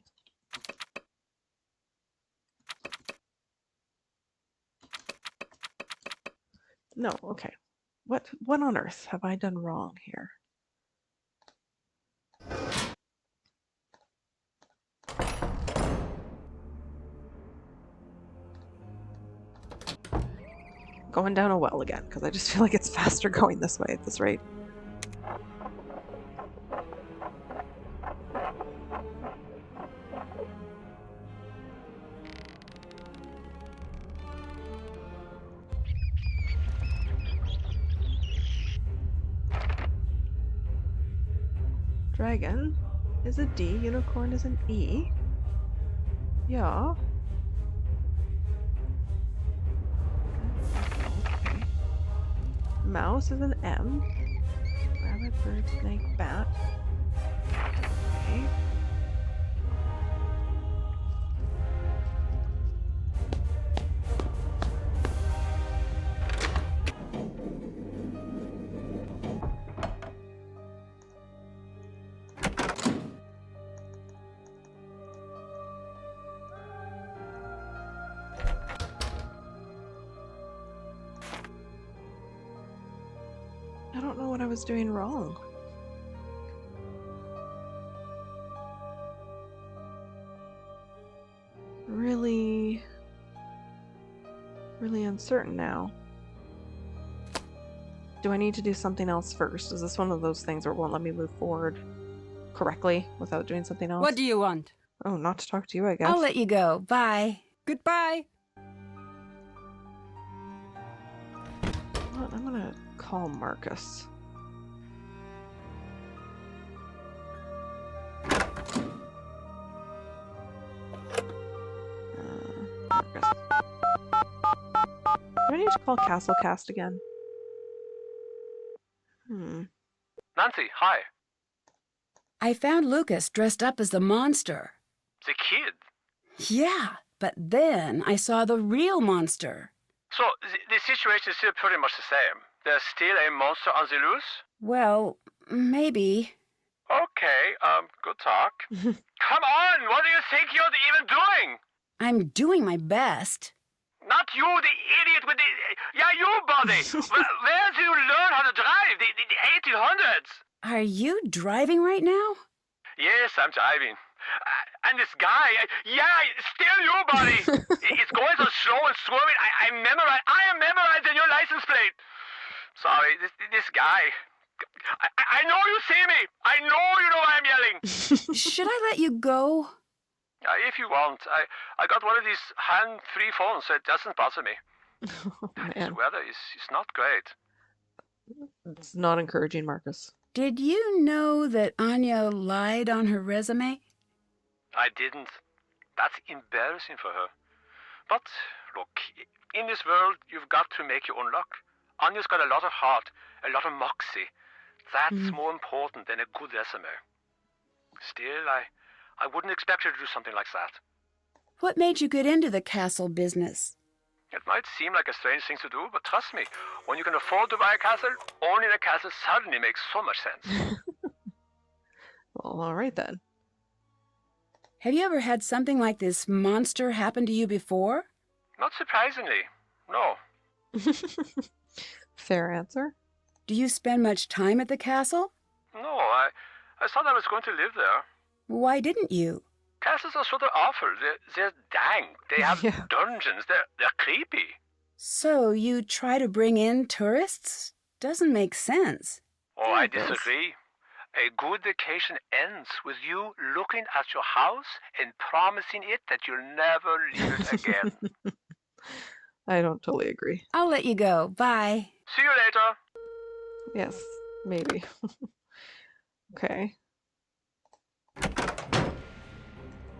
No, okay. What on earth have I done wrong here? Going down a well again, because I just feel like it's faster going this way at this rate. Dragon. is a D, unicorn is an E. Yeah. Okay. Mouse is an M. Rabbit, bird, snake, bat. Okay. I don't know what I was doing wrong. Really uncertain now. Do I need to do something else first? Is this one of those things where it won't let me move forward correctly without doing something else? What do you want? Oh, not to talk to you, I guess. I'll let you go. Bye. Goodbye. Well, I'm gonna call Markus. Markus. Do I need to call Castlecast again? Nancy, hi. I found Lukas dressed up as the monster. The kid. Yeah, but then I saw the real monster. So, the situation is still pretty much the same. There's still a monster on the loose? Well, maybe. Okay, good talk. Come on, what do you think you're even doing? I'm doing my best. Not you, the idiot with the... Yeah, you, buddy! Where do you learn how to drive? The 1800s? Are you driving right now? Yes, I'm driving. And this guy, yeah, still you, buddy! It's going so slow and swerving. I am memorizing your license plate. Sorry, this guy... I know you see me! I know you know why I'm yelling! Should I let you go? If you want. I got one of these hand-free phones, so it doesn't bother me. Oh, This man. weather is not great. It's not encouraging, Markus. Did you know that Anya lied on her resume? I didn't. That's embarrassing for her. But, look, in this world, you've got to make your own luck. Anya's got a lot of heart, a lot of moxie. That's more important than a good resume. Still, I wouldn't expect her to do something like that. What made you get into the castle business? It might seem like a strange thing to do, but trust me, when you can afford to buy a castle, owning a castle suddenly makes so much sense. Well, all right then. Have you ever had something like this monster happen to you before? Not surprisingly, no. Fair answer. Do you spend much time at the castle? No, I thought I was going to live there. Why didn't you? Castles are sort of awful. They're dank. They have Yeah. dungeons. They're creepy. So you try to bring in tourists? Doesn't make sense. Oh, I It does. disagree. A good vacation ends with you looking at your house and promising it that you'll never leave it again. I don't totally agree. I'll let you go. Bye. See you later. Yes, maybe. Okay.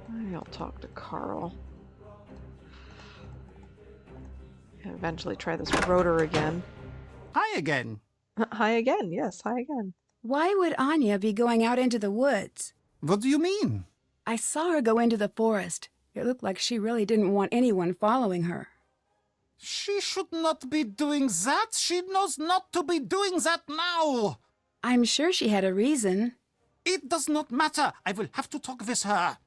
Maybe I'll talk to Karl. And eventually try this rotor again. Hi again. Hi again, yes, hi again. Why would Anya be going out into the woods? What do you mean? I saw her go into the forest. It looked like she really didn't want anyone following her. She should not be doing that. She knows not to be doing that now. I'm sure she had a reason. It does not matter. I will have to talk with her.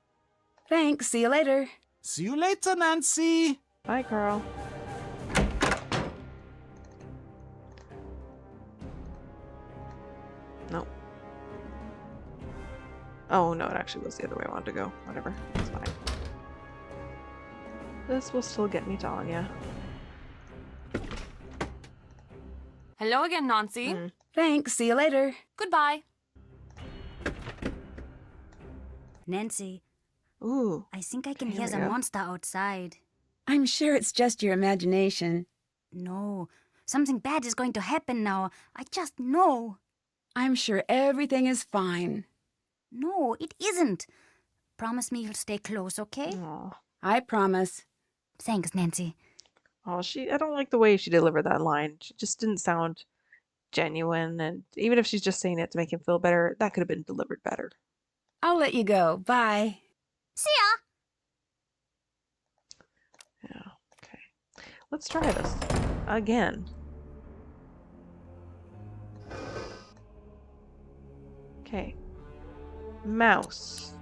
Thanks. See you later. See you later, Nancy. Bye, Karl. No. Oh, no, it actually was the other way I wanted to go. Whatever, it's fine. This will still get me to Anya. Hello again, Nancy. Thanks. See you later. Goodbye. Nancy, Ooh. I think I can Here hear we the go. monster outside. I'm sure it's just your imagination. No, something bad is going to happen now. I just know. I'm sure everything is fine. No, it isn't. Promise me you'll stay close, okay? Aw. I promise. Thanks, Nancy. Oh, I don't like the way she delivered that line. She just didn't sound genuine, and even if she's just saying it to make him feel better, that could have been delivered better. I'll let you go. Bye. See ya! Yeah, okay. Let's try this again. Okay. Mouse.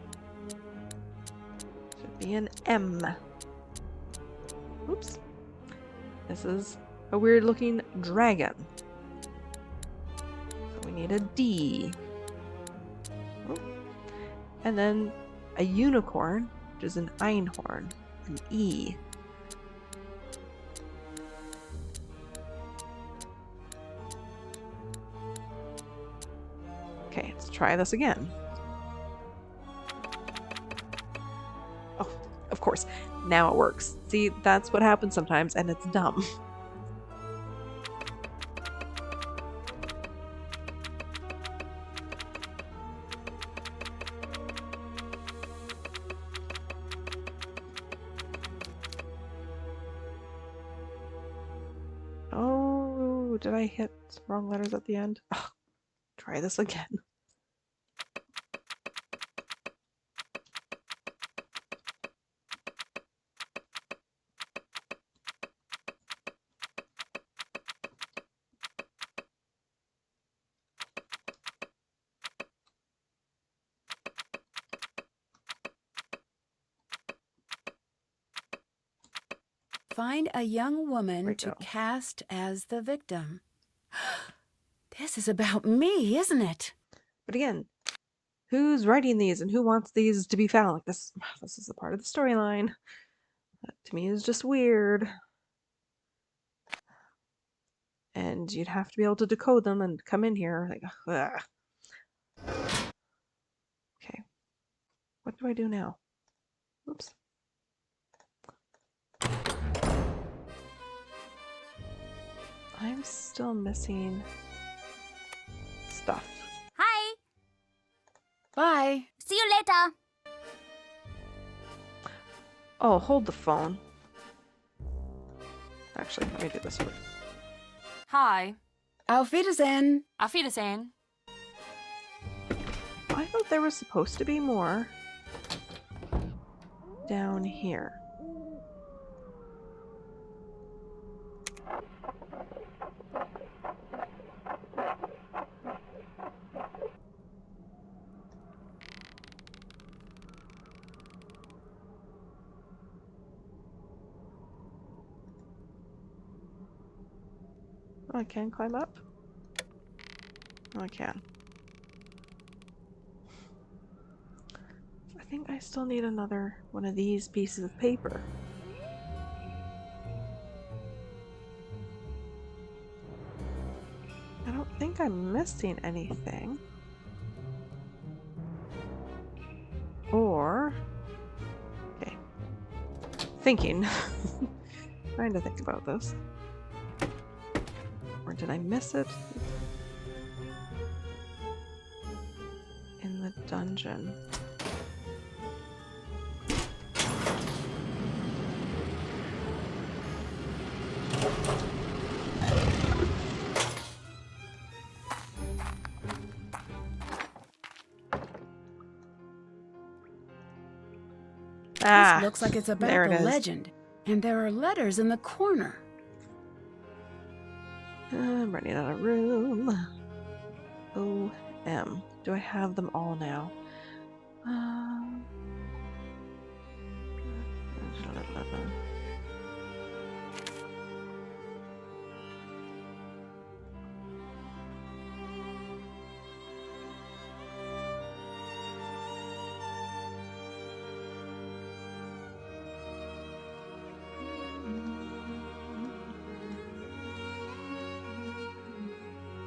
Should be an M. Oops. This is a weird looking dragon. So we need a D. Oh. And then a unicorn, which is an einhorn, an E. Okay, let's try this again. Oh, of course. Now it works. See, that's what happens sometimes, and it's dumb. Oh, did I hit wrong letters at the end? Oh, try this again. Find a young woman There we to go. cast as the victim. This is about me, isn't it? But again, who's writing these and who wants these to be found? Like this is a part of the storyline. That to me is just weird. And you'd have to be able to decode them and come in here like, ugh. Okay. What do I do now? Oops. I'm still missing stuff. Hi! Bye. See you later! Oh, hold the phone. Actually, let me do this first. Hi. Auf Wiedersehen. Auf Wiedersehen. I thought there was supposed to be more down here. Oh, I can climb up? Oh, I can. I think I still need another one of these pieces of paper. I don't think I'm missing anything. Or... Okay. Thinking. Trying to think about this. Or did I miss it? In the dungeon. This looks like it's about there it the is. legend. And there are letters in the corner. I'm running out of room. O-M. Do I have them all now?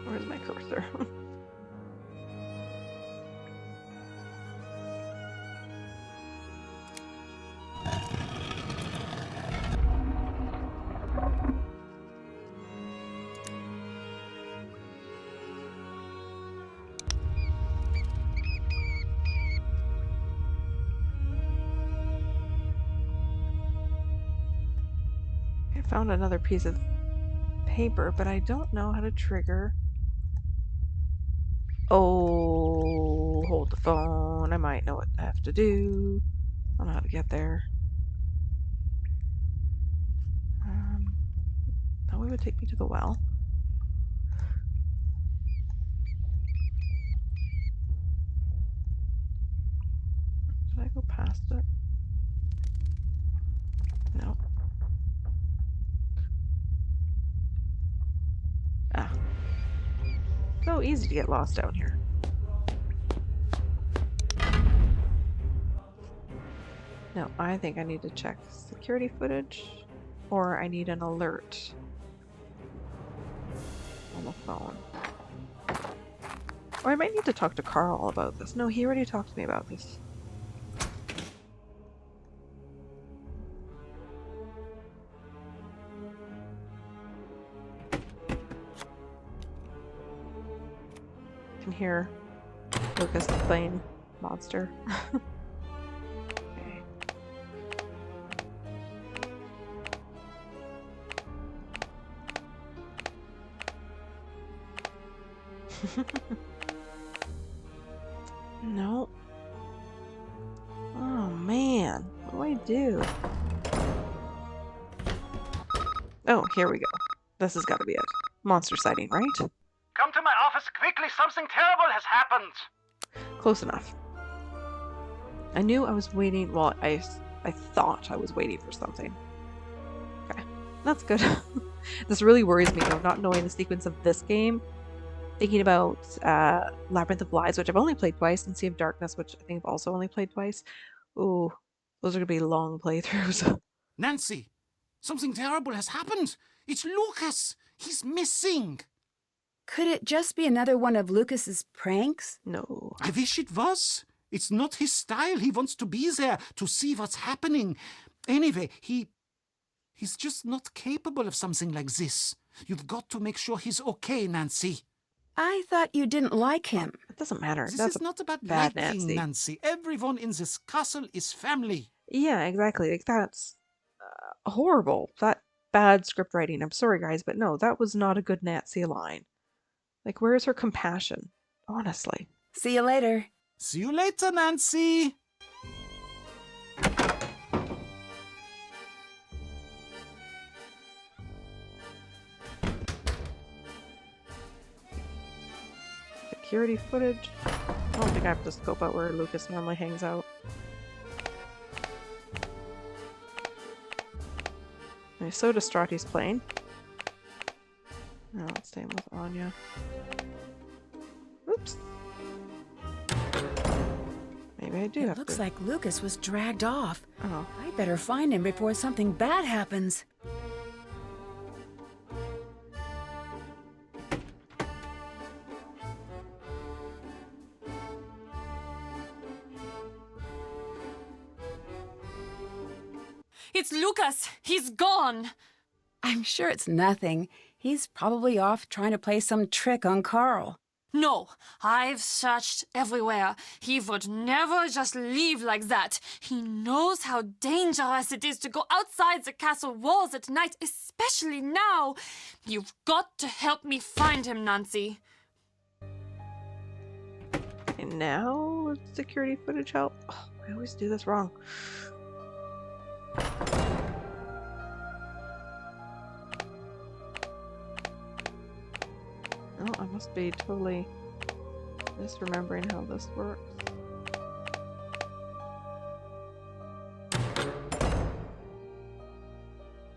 Where's my cursor? found another piece of paper, but I don't know how to trigger. Oh, hold the phone. I might know what I have to do. I don't know how to get there. That way would take me to the well. Did I go past it? No. Ah. So easy to get lost down here. No, I think I need to check security footage, or I need an alert on the phone. Or I might need to talk to Karl about this. No, he already talked to me about this. I can hear Lukas playing monster. Okay. No. Oh man, what do I do? Oh, here we go. This has got to be it. Monster sighting, right? Come to my office quickly, something terrible has happened. Close enough. I knew I was waiting. Well, I thought I was waiting for something. Okay, that's good. This really worries me though, not knowing the sequence of this game. Thinking about Labyrinth of Lies, which I've only played twice, and Sea of Darkness, which I think I've also only played twice. Ooh, those are gonna be long playthroughs. Nancy, something terrible has happened. It's Lukas. He's missing. Could it just be another one of Lucas's pranks? No. I wish it was. It's not his style. He wants to be there to see what's happening. Anyway, he's just not capable of something like this. You've got to make sure he's okay, Nancy. I thought you didn't like him. It doesn't matter. This That's is not about bad liking, Nancy. Nancy. Everyone in this castle is family. Yeah, exactly. Like that's horrible. That bad script writing. I'm sorry, guys, but no, that was not a good Nancy line. Like, where's her compassion? Honestly. See you later. See you later, Nancy. Security footage. I don't think I have to scope out where Lukas normally hangs out. He's so distraught he's playing. No, it's staying with Anya. Oops. Maybe I do have to. It looks like Lukas was dragged off. Oh. I better find him before something bad happens. It's Lukas! He's gone! I'm sure it's nothing. He's probably off trying to play some trick on Karl. No, I've searched everywhere. He would never just leave like that. He knows how dangerous it is to go outside the castle walls at night, especially now. You've got to help me find him, Nancy. And now, would security footage help? Oh, I always do this wrong. Oh, I must be totally misremembering how this works.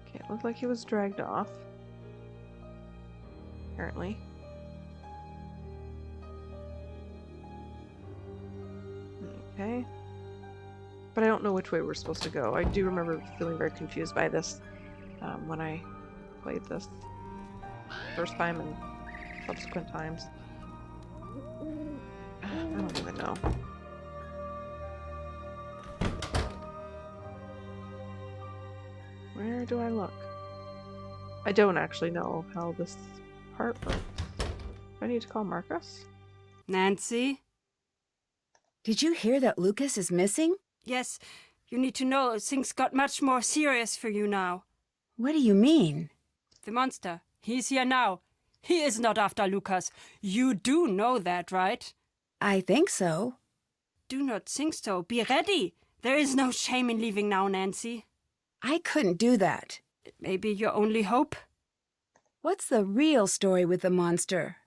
Okay, it looked like he was dragged off. Apparently. Okay. But I don't know which way we're supposed to go. I do remember feeling very confused by this when I played this first time and subsequent times. I don't even know. Where do I look? I don't actually know how this part works. Do I need to call Markus? Nancy? Did you hear that Lukas is missing? Yes, you need to know things got much more serious for you now. What do you mean? The monster. He's here now. He is not after Lukas. You do know that, right? I think so. Do not think so. Be ready. There is no shame in leaving now, Nancy. I couldn't do that. It may be your only hope. What's the real story with the monster?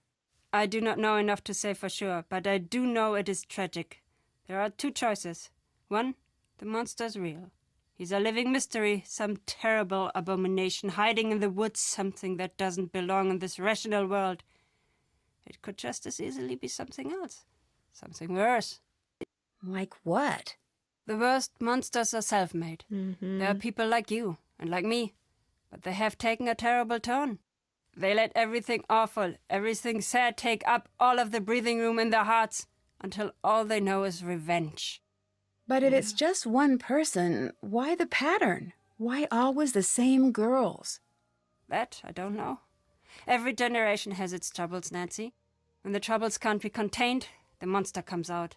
I do not know enough to say for sure, but I do know it is tragic. There are two choices. One, the monster's real. He's a living mystery, some terrible abomination hiding in the woods, something that doesn't belong in this rational world. It could just as easily be something else. Something worse. Like what? The worst monsters are self-made. Mm-hmm. There are people like you and like me, but they have taken a terrible turn. They let everything awful, everything sad take up all of the breathing room in their hearts until all they know is revenge. But if it's just one person, why the pattern? Why always the same girls? That I don't know. Every generation has its troubles, Nancy. When the troubles can't be contained, the monster comes out.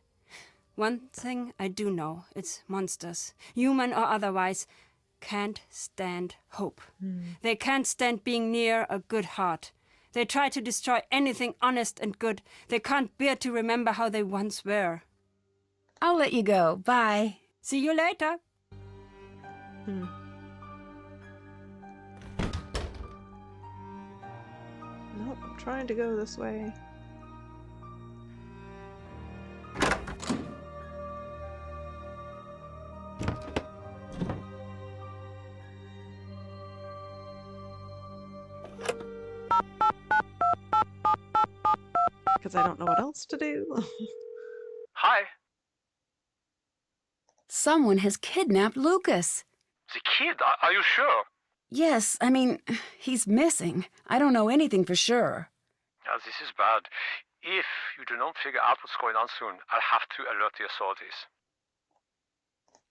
One thing I do know, it's monsters, human or otherwise, can't stand hope. They can't stand being near a good heart. They try to destroy anything honest and good. They can't bear to remember how they once were. I'll let you go. Bye. See you later. Hmm. Nope, I'm trying to go this way. Because I don't know what else to do. Hi. Someone has kidnapped Lukas. The kid, are you sure? Yes, I mean, he's missing. I don't know anything for sure. Yeah, this is bad. If you do not figure out what's going on soon, I'll have to alert the authorities.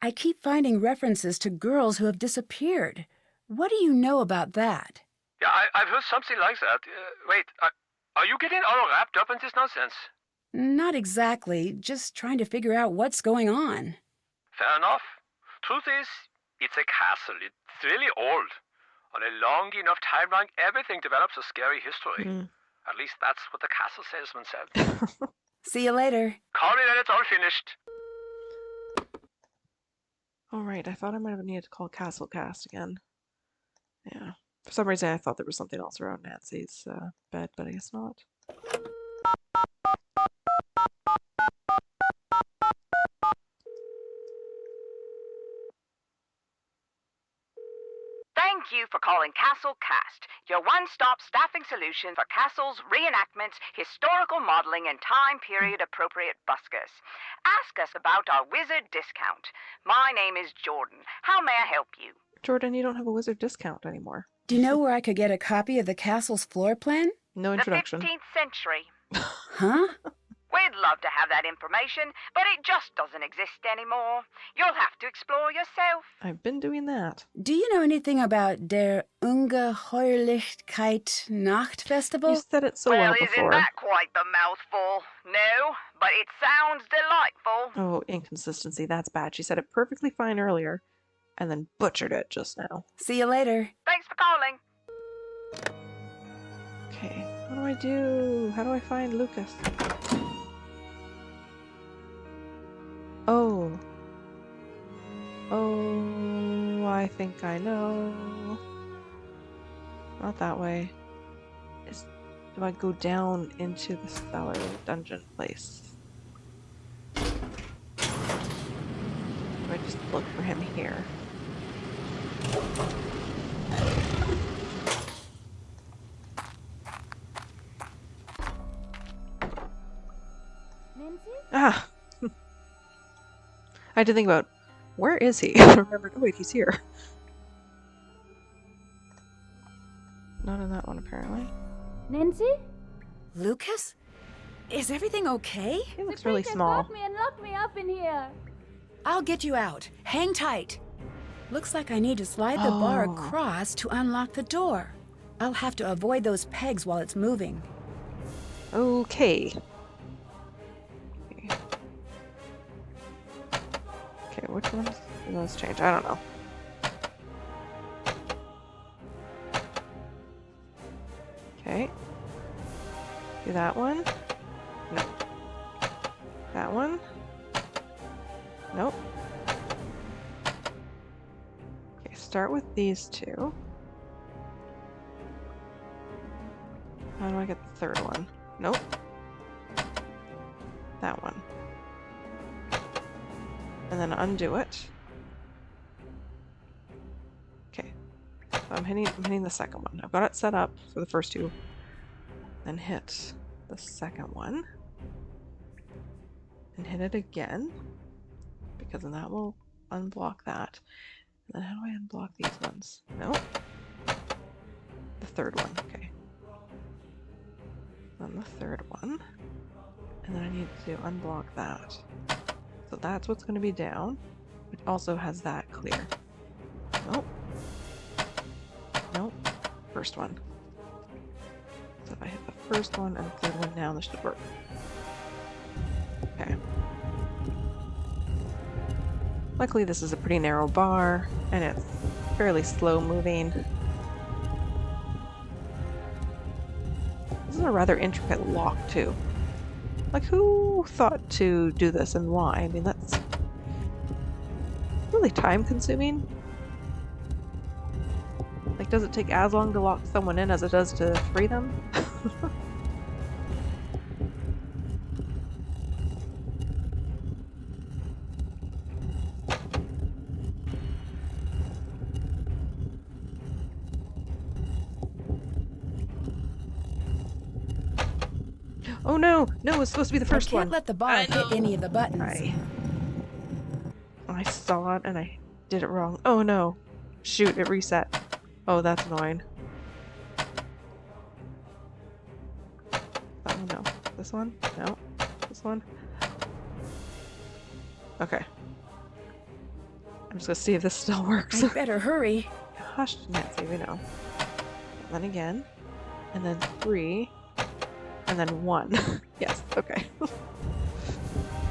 I keep finding references to girls who have disappeared. What do you know about that? Yeah, I've heard something like that. Wait, are you getting all wrapped up in this nonsense? Not exactly, just trying to figure out what's going on. Fair enough. Truth is, it's a castle. It's really old. On a long enough timeline, everything develops a scary history. At least that's what the castle salesman said. See you later. Call me when it's all finished. Alright, I thought I might have needed to call Castle Cast again. Yeah. For some reason I thought there was something else around Nancy's bed, but I guess not. Thank you for calling Castle Cast, your one-stop staffing solution for castles, reenactments, historical modeling, and time period appropriate buskers. Ask us about our wizard discount. My name is Jordan. How may I help you? Jordan, you don't have a wizard discount anymore. Do you know where I could get a copy of the castle's floor plan? No introduction. The 15th century. Huh? We'd love to have that information, but it just doesn't exist anymore. You'll have to explore yourself. I've been doing that. Do you know anything about der Ungeheuerlichkeit Nacht Festival? You said it so well isn't before. that quite the mouthful? No, but it sounds delightful. Oh, inconsistency. That's bad. She said it perfectly fine earlier, and then butchered it just now. See you later. Thanks for calling. Okay, what do I do? How do I find Lukas? Oh. Oh, I think I know. Not that way. Do I go down into the cellar dungeon place? Do I just look for him here? Nancy? Ah! I had to think about, where is he? I remembered, oh wait, he's here. Not in that one, apparently. Nancy? Lukas? Is everything okay? He looks really small. Got me and locked me up in here. I'll get you out. Hang tight. Looks like I need to slide the bar Oh. across to unlock the door. I'll have to avoid those pegs while it's moving. Okay. Okay, which ones do those change? I don't know. Okay. Do that one. No. That one. Nope. Okay, start with these two. How do I get the third one? Nope. That one. And then undo it. Okay. So I'm hitting the second one. I've got it set up for the first two. Then hit the second one. And hit it again. Because then that will unblock that. And then how do I unblock these ones? Nope. The third one. Okay. Then the third one. And then I need to unblock that. So that's what's going to be down. It also has that clear. Nope. Nope. First one. So if I hit the first one and the third one now, this should work. Okay. Luckily this is a pretty narrow bar, and it's fairly slow moving. This is a rather intricate lock too. Like, who thought to do this and why? I mean, that's really time consuming. Like, does it take as long to lock someone in as it does to free them? Oh no! No, it's supposed to be the first one. I can't let the bar hit any of the buttons. I saw it and I did it wrong. Oh no. Shoot, it reset. Oh, that's annoying. Oh no. This one? No. This one? Okay. I'm just gonna see if this still works. I better hurry. Hush, Nancy, we know. And then again. And then 3. And then 1. Yes, okay.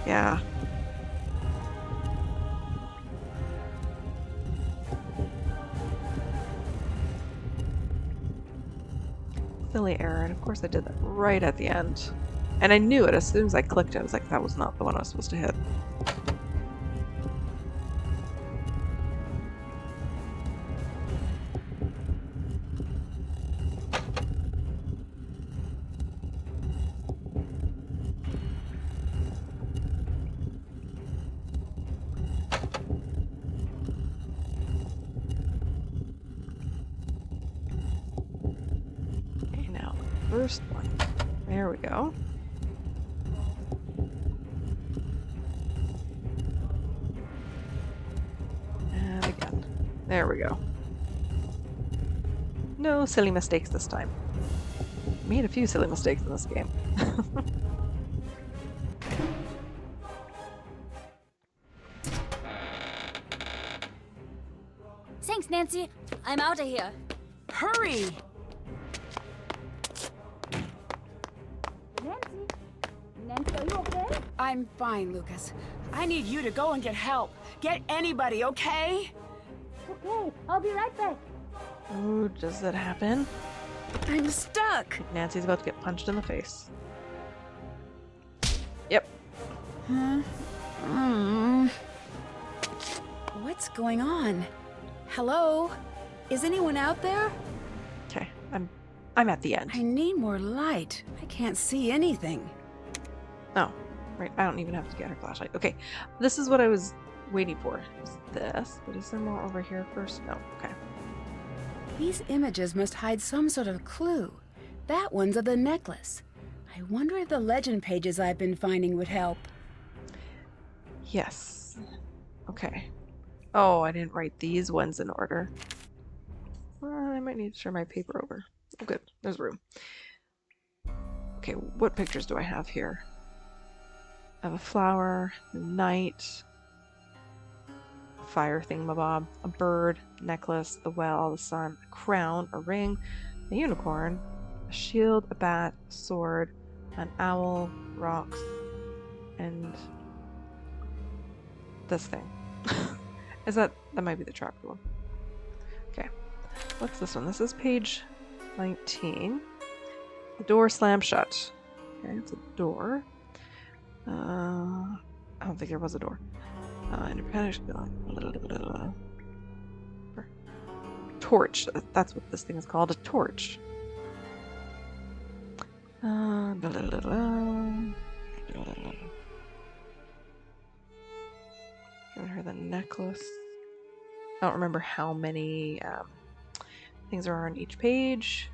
Yeah. Silly error, and of course I did that right at the end. And I knew it as soon as I clicked it. I was like, that was not the one I was supposed to hit. First one. There we go. And again. There we go. No silly mistakes this time. Made a few silly mistakes in this game. Thanks, Nancy. I'm out of here. Hurry! Nancy, are you okay? I'm fine, Lukas. I need you to go and get help. Get anybody, okay? Okay, I'll be right back. Ooh, does that happen? I'm stuck. Nancy's about to get punched in the face. Yep. Huh? What's going on? Hello? Is anyone out there? Okay, I'm at the end. I need more light. I can't see anything. Oh, right. I don't even have to get her flashlight. Okay, this is what I was waiting for. Is this? But is there more over here first? No. Okay. These images must hide some sort of clue. That one's of the necklace. I wonder if the legend pages I've been finding would help. Yes. Okay. Oh, I didn't write these ones in order. I might need to turn my paper over. Oh, good. There's room. Okay, what pictures do I have here? I have a flower, a knight, a fire thingamabob, a bird, necklace, the well, the sun, a crown, a ring, a unicorn, a shield, a bat, a sword, an owl, rocks, and this thing. Is that might be the trapper one. Okay. What's this one? This is page 19. The door slammed shut. Okay, it's a door. I don't think there was a door. Independent. Torch. That's what this thing is called. A torch. Giving her the necklace. I don't remember how many things are on each page.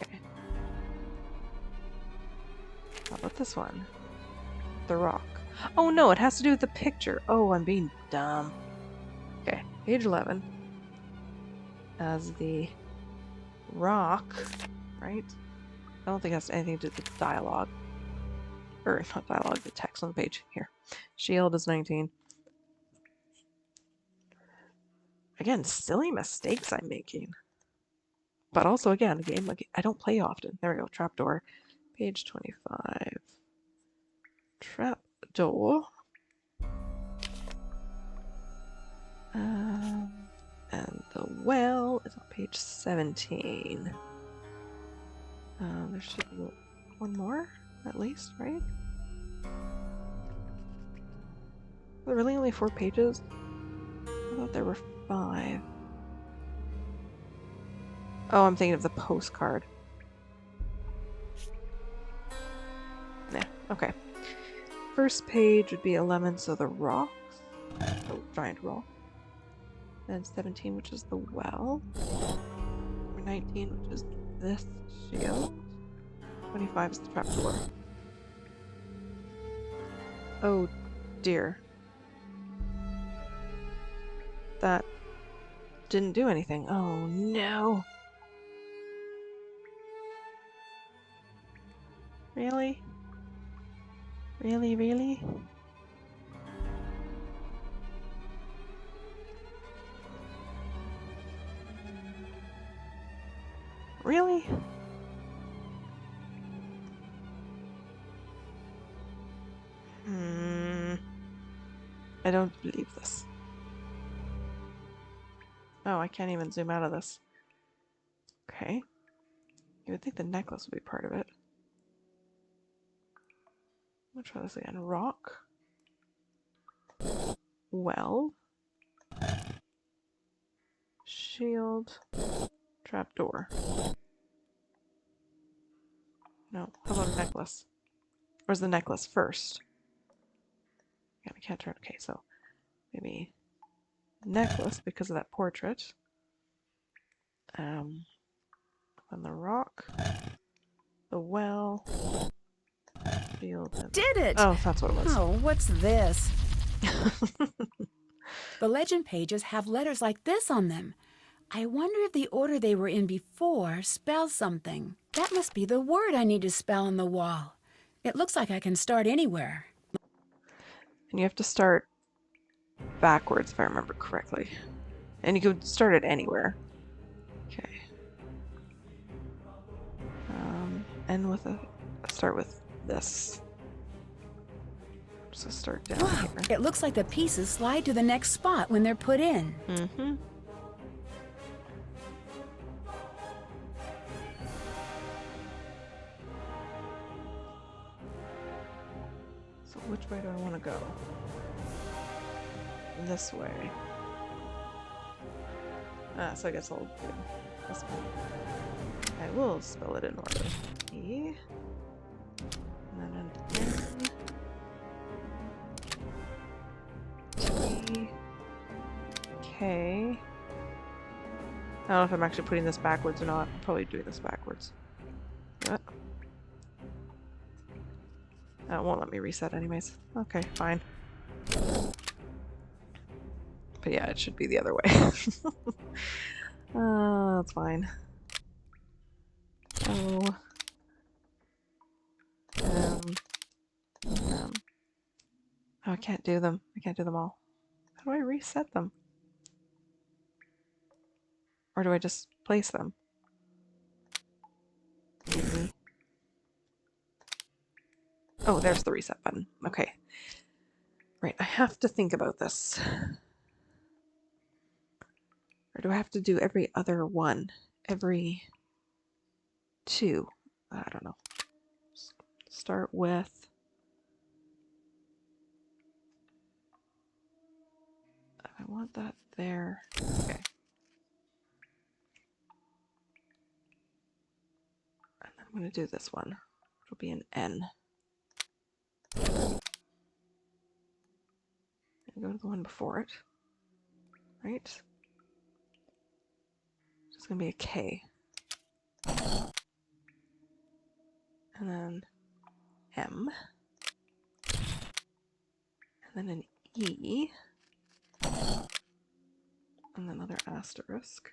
Okay. How about this one? The rock. Oh no, it has to do with the picture. Oh, I'm being dumb. Okay, page 11. As the rock, right? I don't think it has anything to do with dialogue. Or, not dialogue, the text on the page. Here. Shield is 19. Again, silly mistakes I'm making. But also, again, a game I don't play often. There we go, trapdoor. Page 25. Trapdoor. And the well is on page 17. There should be one more, at least, right? Are there really only 4 pages? I thought there were 5. Oh, I'm thinking of the postcard. Yeah, okay. First page would be 11, so the rocks. Oh, giant rock. Then 17, which is the well. Number 19, which is this shield. 25 is the trapdoor. Oh dear. That didn't do anything. Oh no. Really? Really, really? Really? I don't believe this. Oh, I can't even zoom out of this. Okay. You would think the necklace would be part of it. I'm gonna try this again. Rock. Well. Shield. Trapdoor. No, how about a necklace? Where's the necklace first? Yeah, we can't turn. Okay, so maybe necklace because of that portrait. And the rock, the well, shield. And... Did it! Oh, that's what it was. Oh, what's this? The legend pages have letters like this on them. I wonder if the order they were in before spells something. That must be the word I need to spell on the wall. It looks like I can start anywhere. And you have to start backwards, if I remember correctly. And you could start it anywhere. Okay. End with a... Start with this. So start down here. It looks like the pieces slide to the next spot when they're put in. Mm-hmm. So which way do I want to go? This way. So I guess I'll do this one. I will spell it in order. E. And then N. T. K. I don't know if I'm actually putting this backwards or not. I'm probably doing this backwards. What? It won't let me reset anyways. Okay, fine. But yeah, it should be the other way. That's fine. Oh. Oh, I can't do them. I can't do them all. How do I reset them? Or do I just place them? Maybe. Oh, there's the reset button. Okay. Right, I have to think about this. Or do I have to do every other one? Every... 2. I don't know. Start with... I want that there. Okay. And then I'm going to do this one. It'll be an N. And go to the one before it. Right? It's going to be a K. And then M. And then an E. And another asterisk.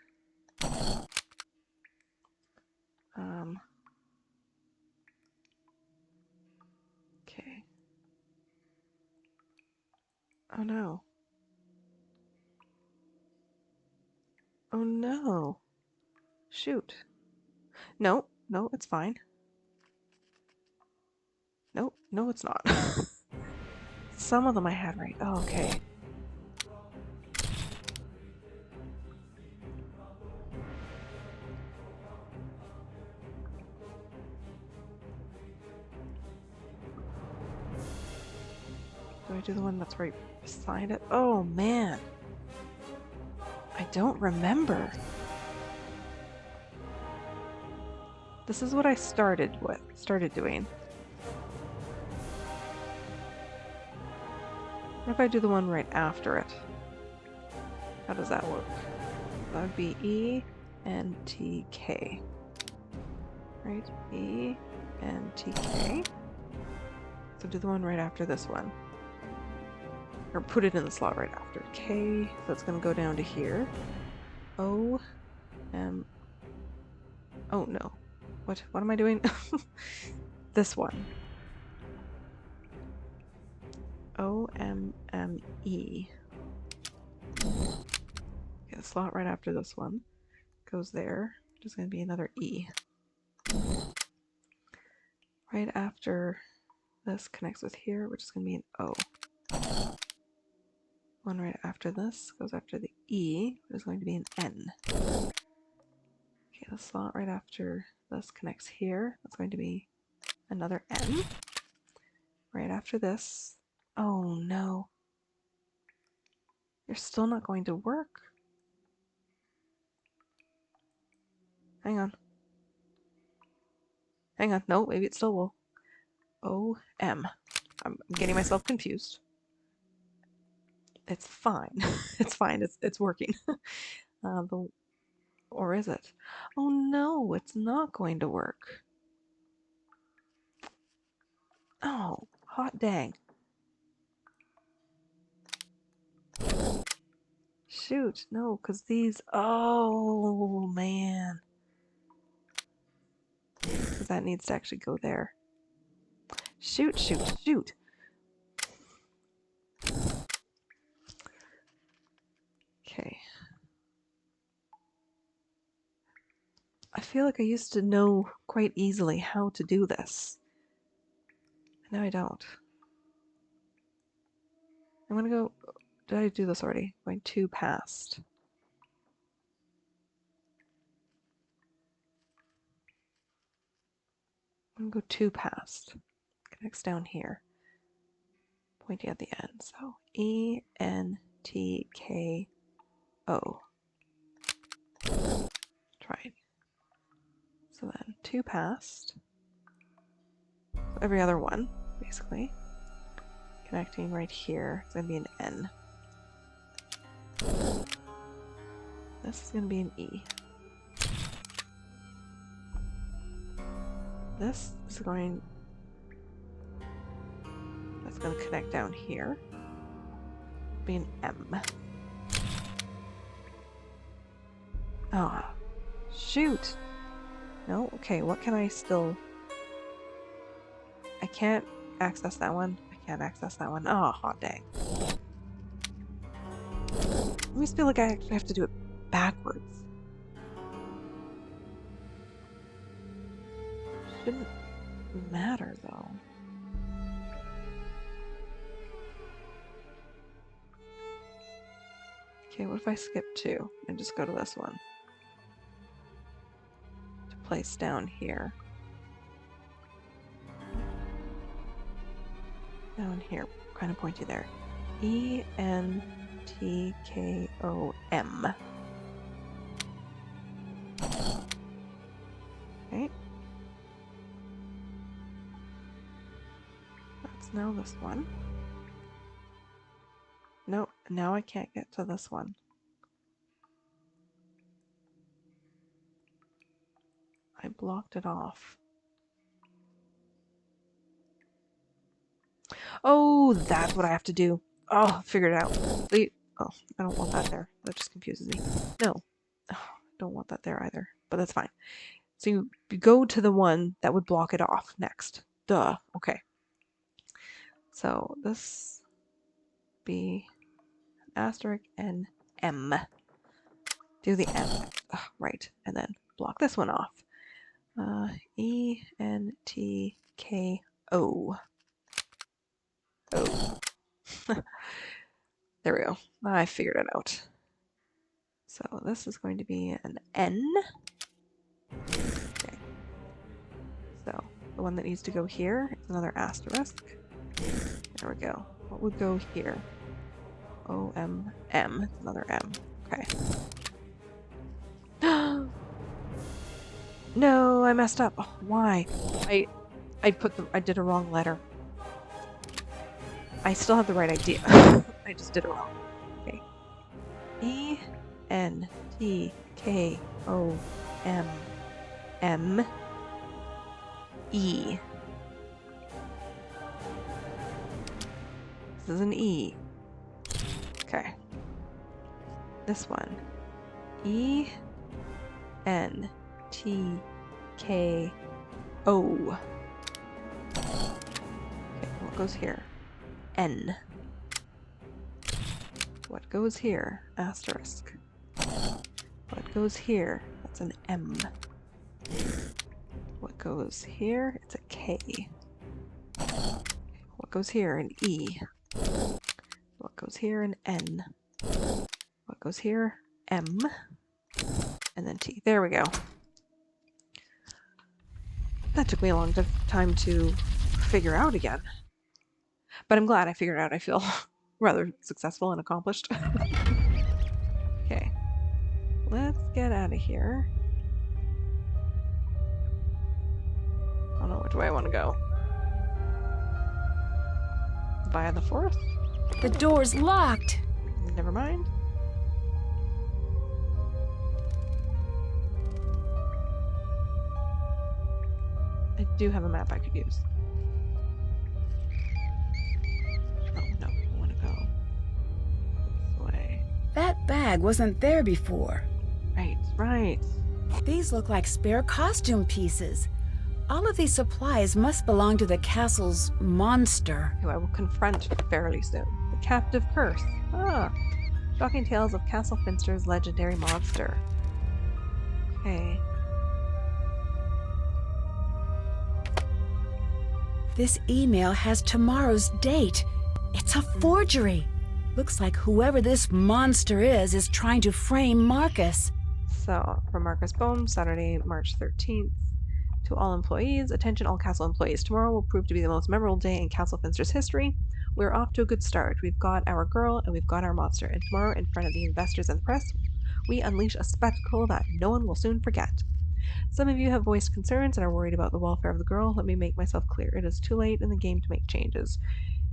Okay. Oh no. Oh no. Shoot. No, no, it's fine. No, no, it's not. Some of them I had right. Oh, okay. Do I do the one that's right beside it? Oh man. I don't remember. This is what I started doing. What if I do the one right after it? How does that work? That would be E N T K. Right? E N T K. So do the one right after this one. Or put it in the slot right after. K, so it's going to go down to here. O, M. Oh no. What am I doing? This one. O, M, M, E. Okay, the slot right after this one goes there. There's going to be another E. Right after this connects with here, which is going to be an O. One right after this goes after the E, which is going to be an N. Okay, the slot right after this connects here. That's going to be another N. Right after this. Oh no. You're still not going to work. Hang on. Hang on. No, maybe it still will. O, M. I'm getting myself confused. It's fine. It's fine. It's working. Or is it? Oh no, it's not going to work. Oh, hot dang. Shoot, no, because these... Oh, man. Because that needs to actually go there. Shoot, shoot, shoot. Okay. I feel like I used to know quite easily how to do this. Now I don't. I'm gonna go... Did I do this already? Going 2 past. I'm gonna go 2 past. Connects down here. Pointing at the end. So E, N, T, K, O. Try. So then 2 past. So every other one, basically. Connecting right here. It's gonna be an N. This is gonna be an E. This is going... That's gonna connect down here. Be an M. Ah, oh, shoot. No, okay, what can I still... I can't access that one. I can't access that one. Oh, hot dang. I always feel like I actually have to do it backwards. Shouldn't matter, though. Okay, what if I skip 2 and just go to this one? To place down here. Down here, kind of pointy there. E-N-T-K-O-M. Okay. That's now this one. Nope, now I can't get to this one. I blocked it off. Oh, that's what I have to do. Oh, figured it out. Wait. Oh, I don't want that there. That just confuses me. No. Oh, I don't want that there either. But that's fine. So you go to the one that would block it off next. Duh. Okay. So this be asterisk and M. Do the M. Oh, right. And then block this one off. E-N-T-K-O. Oh. There we go. I figured it out. So this is going to be an N. Okay. So the one that needs to go here is another asterisk. There we go. What would go here? O-M-M. Another M. Okay. No, I messed up. Oh, why? I did a wrong letter. I still have the right idea. I just did it wrong. Okay. E-N-T-K-O-M-M-E. This is an E. Okay. This one. E-N-T-K-O. Okay, what goes here? N. What goes here? Asterisk. What goes here? That's an M. What goes here? It's a K. What goes here? An E. What goes here? An N. What goes here? M. And then T. There we go. That took me a long time to figure out again. But I'm glad I figured it out. I feel rather successful and accomplished. Okay. Let's get out of here. I don't know which way I want to go. Via the forest? The door's locked. Never mind. I do have a map I could use. That bag wasn't there before. Right. These look like spare costume pieces. All of these supplies must belong to the castle's monster. Who I will confront fairly soon. The captive curse. Ah. Shocking tales of Castle Finster's legendary monster. Okay. This email has tomorrow's date. It's a forgery. Looks like whoever this monster is trying to frame Markus. So, from Markus Bohm, Saturday, March 13th. To all employees, attention all castle employees. Tomorrow will prove to be the most memorable day in Castle Finster's history. We're off to a good start. We've got our girl and we've got our monster. And tomorrow, in front of the investors and the press, we unleash a spectacle that no one will soon forget. Some of you have voiced concerns and are worried about the welfare of the girl. Let me make myself clear. It is too late in the game to make changes.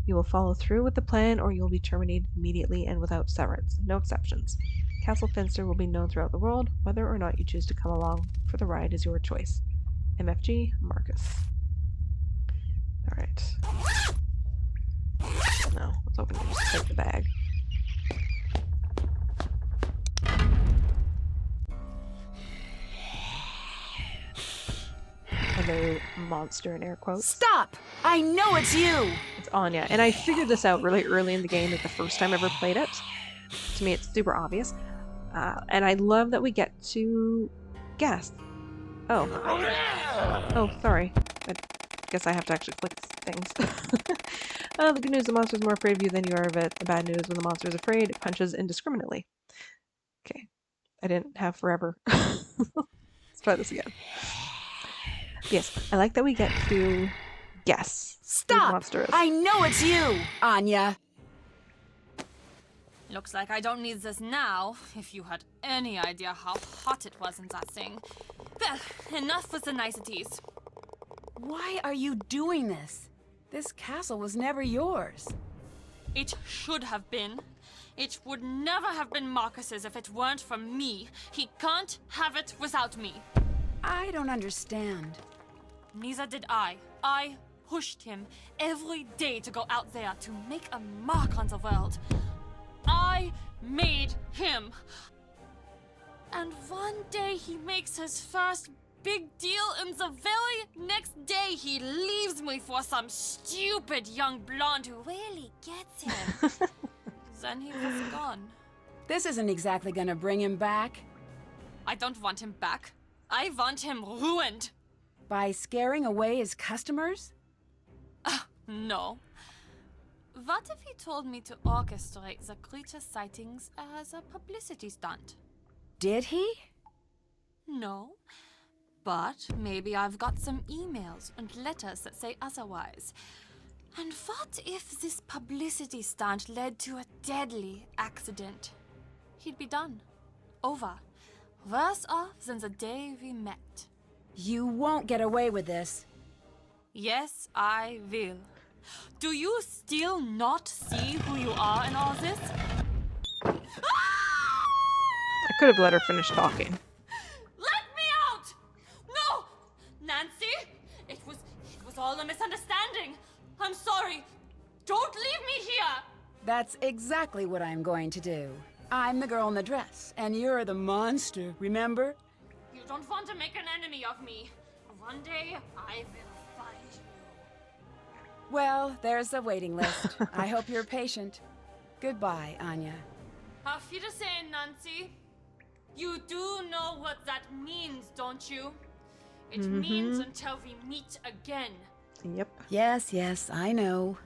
You will follow through with the plan or you will be terminated immediately and without severance. No exceptions. Castle Finster will be known throughout the world. Whether or not you choose to come along for the ride is your choice. MFG, Markus. Alright. No, let's open it. Just take the bag. Another monster in air quotes. Stop! I know it's you! It's Anya. And I figured this out really early in the game, like the first time I ever played it. To me, it's super obvious. And I love that we get to guess. Oh. Oh, sorry. I guess I have to actually click things. The good news, the monster's more afraid of you than you are of it. The bad news, when the monster is afraid, it punches indiscriminately. Okay. I didn't have forever. Let's try this again. Yes, I like that we get to guess who the Stop! monster is. I know it's you, Anya. Looks like I don't need this now, if you had any idea how hot it was in that thing. Well, enough with the niceties. Why are you doing this? This castle was never yours. It should have been. It would never have been Markus's if it weren't for me. He can't have it without me. I don't understand. Neither did I. I pushed him every day to go out there to make a mark on the world. I made him. And one day he makes his first big deal, and the very next day he leaves me for some stupid young blonde who really gets him. Then he was gone. This isn't exactly gonna bring him back. I don't want him back. I want him ruined. By scaring away his customers? No. What if he told me to orchestrate the creature sightings as a publicity stunt? Did he? No. But maybe I've got some emails and letters that say otherwise. And what if this publicity stunt led to a deadly accident? He'd be done. Over. Worse off than the day we met. You won't get away with this. Yes, I will. Do you still not see who you are in all this? I could have let her finish talking. Let me out! No! Nancy! It was all a misunderstanding. I'm sorry. Don't leave me here! That's exactly what I'm going to do. I'm the girl in the dress, and you're the monster, remember? You don't want to make an enemy of me. One day, I will find you. Well, there's the waiting list. I hope you're patient. Goodbye, Anya. Auf Wiedersehen, Nancy. You do know what that means, don't you? It means until we meet again. Yep. Yes, I know.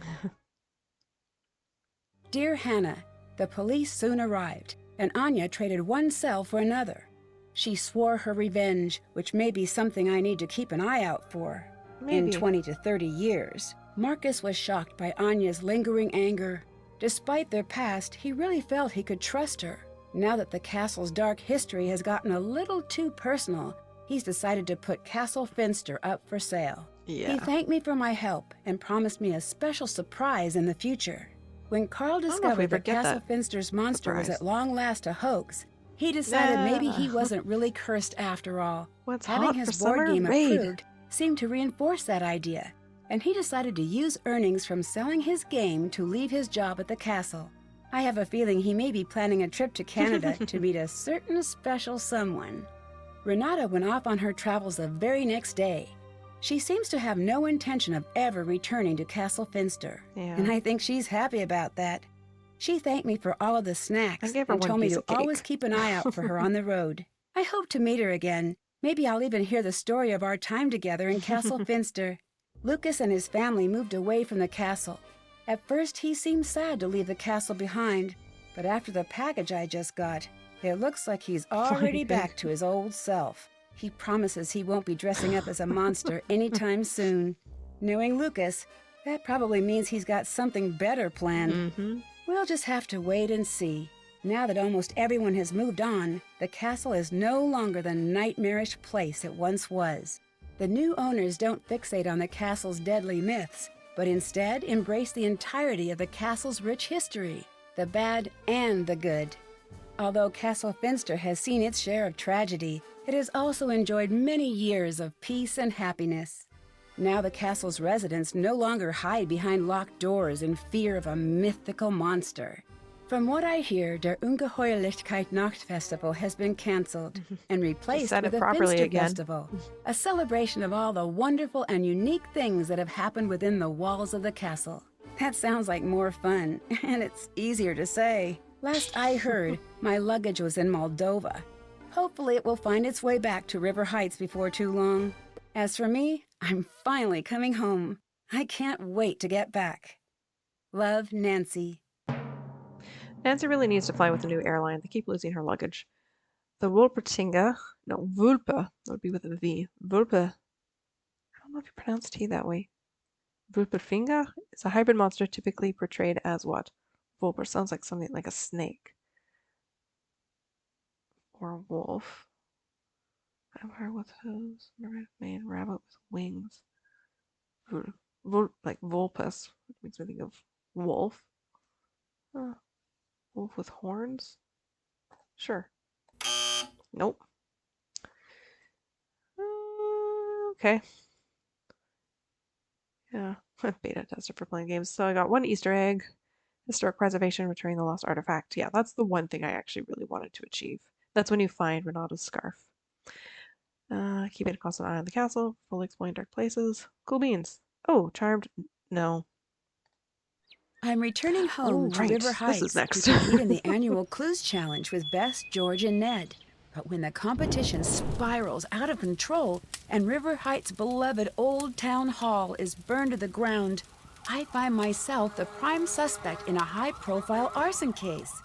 Dear Hannah, the police soon arrived, and Anya traded one cell for another. She swore her revenge, which may be something I need to keep an eye out for. Maybe. In 20 to 30 years, Markus was shocked by Anya's lingering anger. Despite their past, he really felt he could trust her. Now that the castle's dark history has gotten a little too personal, he's decided to put Castle Finster up for sale. Yeah. He thanked me for my help and promised me a special surprise in the future. When Karl discovered that Castle Finster's monster was at long last a hoax, he decided maybe he wasn't really cursed after all. Having his board game approved seemed to reinforce that idea, and he decided to use earnings from selling his game to leave his job at the castle. I have a feeling he may be planning a trip to Canada to meet a certain special someone. Renata went off on her travels the very next day. She seems to have no intention of ever returning to Castle Finster, and I think she's happy about that. She thanked me for all of the snacks and told me to always keep an eye out for her on the road. I hope to meet her again. Maybe I'll even hear the story of our time together in Castle Finster. Lukas and his family moved away from the castle. At first, he seemed sad to leave the castle behind, but after the package I just got, it looks like he's already back to his old self. He promises he won't be dressing up as a monster anytime soon. Knowing Lukas, that probably means he's got something better planned. We'll just have to wait and see. Now that almost everyone has moved on, the castle is no longer the nightmarish place it once was. The new owners don't fixate on the castle's deadly myths, but instead embrace the entirety of the castle's rich history, the bad and the good. Although Castle Finster has seen its share of tragedy, it has also enjoyed many years of peace and happiness. Now the castle's residents no longer hide behind locked doors in fear of a mythical monster. From what I hear, der Ungeheuerlichkeit Nachtfestival has been cancelled and replaced with the Finster Festival, a celebration of all the wonderful and unique things that have happened within the walls of the castle. That sounds like more fun, and it's easier to say. Last I heard, my luggage was in Moldova. Hopefully it will find its way back to River Heights before too long. As for me, I'm finally coming home. I can't wait to get back. Love, Nancy. Nancy really needs to fly with a new airline. They keep losing her luggage. The Wulpe, that would be with a V. Wulpe know if you pronounce T that way. Vulperfinger is a hybrid monster typically portrayed as what? Vulper sounds like something like a snake. Or a wolf. Vampire with hooves, mane, rabbit with wings. Like vulpus, which makes me think of wolf. Wolf with horns? Sure. Nope. Okay. Yeah, beta tester for playing games. So I got 1 Easter egg. Historic preservation, returning the lost artifact. Yeah, that's the one thing I actually really wanted to achieve. That's when you find Renata's scarf. Keeping a constant eye on the castle. Fully exploring dark places. Cool beans. Oh, charmed. No. I'm returning home to right. River This Heights is next. to compete in the annual Clues Challenge with Bess, George, and Ned. But when the competition spirals out of control and River Heights' beloved Old Town Hall is burned to the ground, I find myself the prime suspect in a high-profile arson case.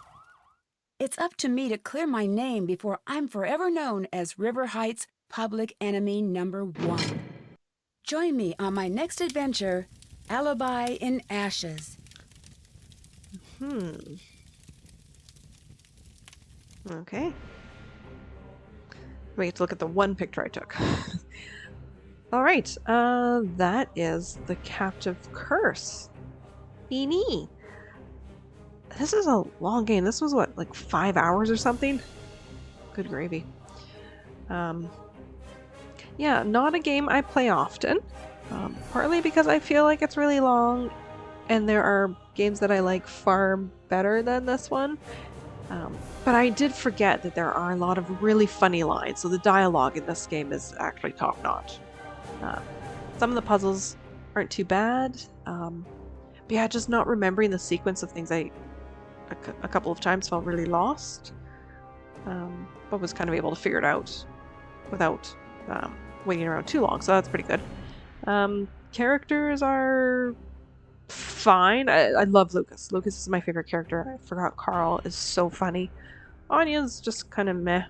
It's up to me to clear my name before I'm forever known as River Heights' public enemy #1. Join me on my next adventure, Alibi in Ashes. Okay. We get to look at the one picture I took. All right. That is the Captive Curse. Beanie. This is a long game. This was what, like 5 hours or something? Good gravy. Yeah, not a game I play often. Partly because I feel like it's really long, and there are games that I like far better than this one. But I did forget that there are a lot of really funny lines, so the dialogue in this game is actually top-notch. Some of the puzzles aren't too bad, but yeah, just not remembering the sequence of things a couple of times felt really lost, but was kind of able to figure it out without waiting around too long, so that's pretty good. Characters are fine. I love Lukas. Lukas is my favorite character. I forgot Karl is so funny. Anya's just kind of meh.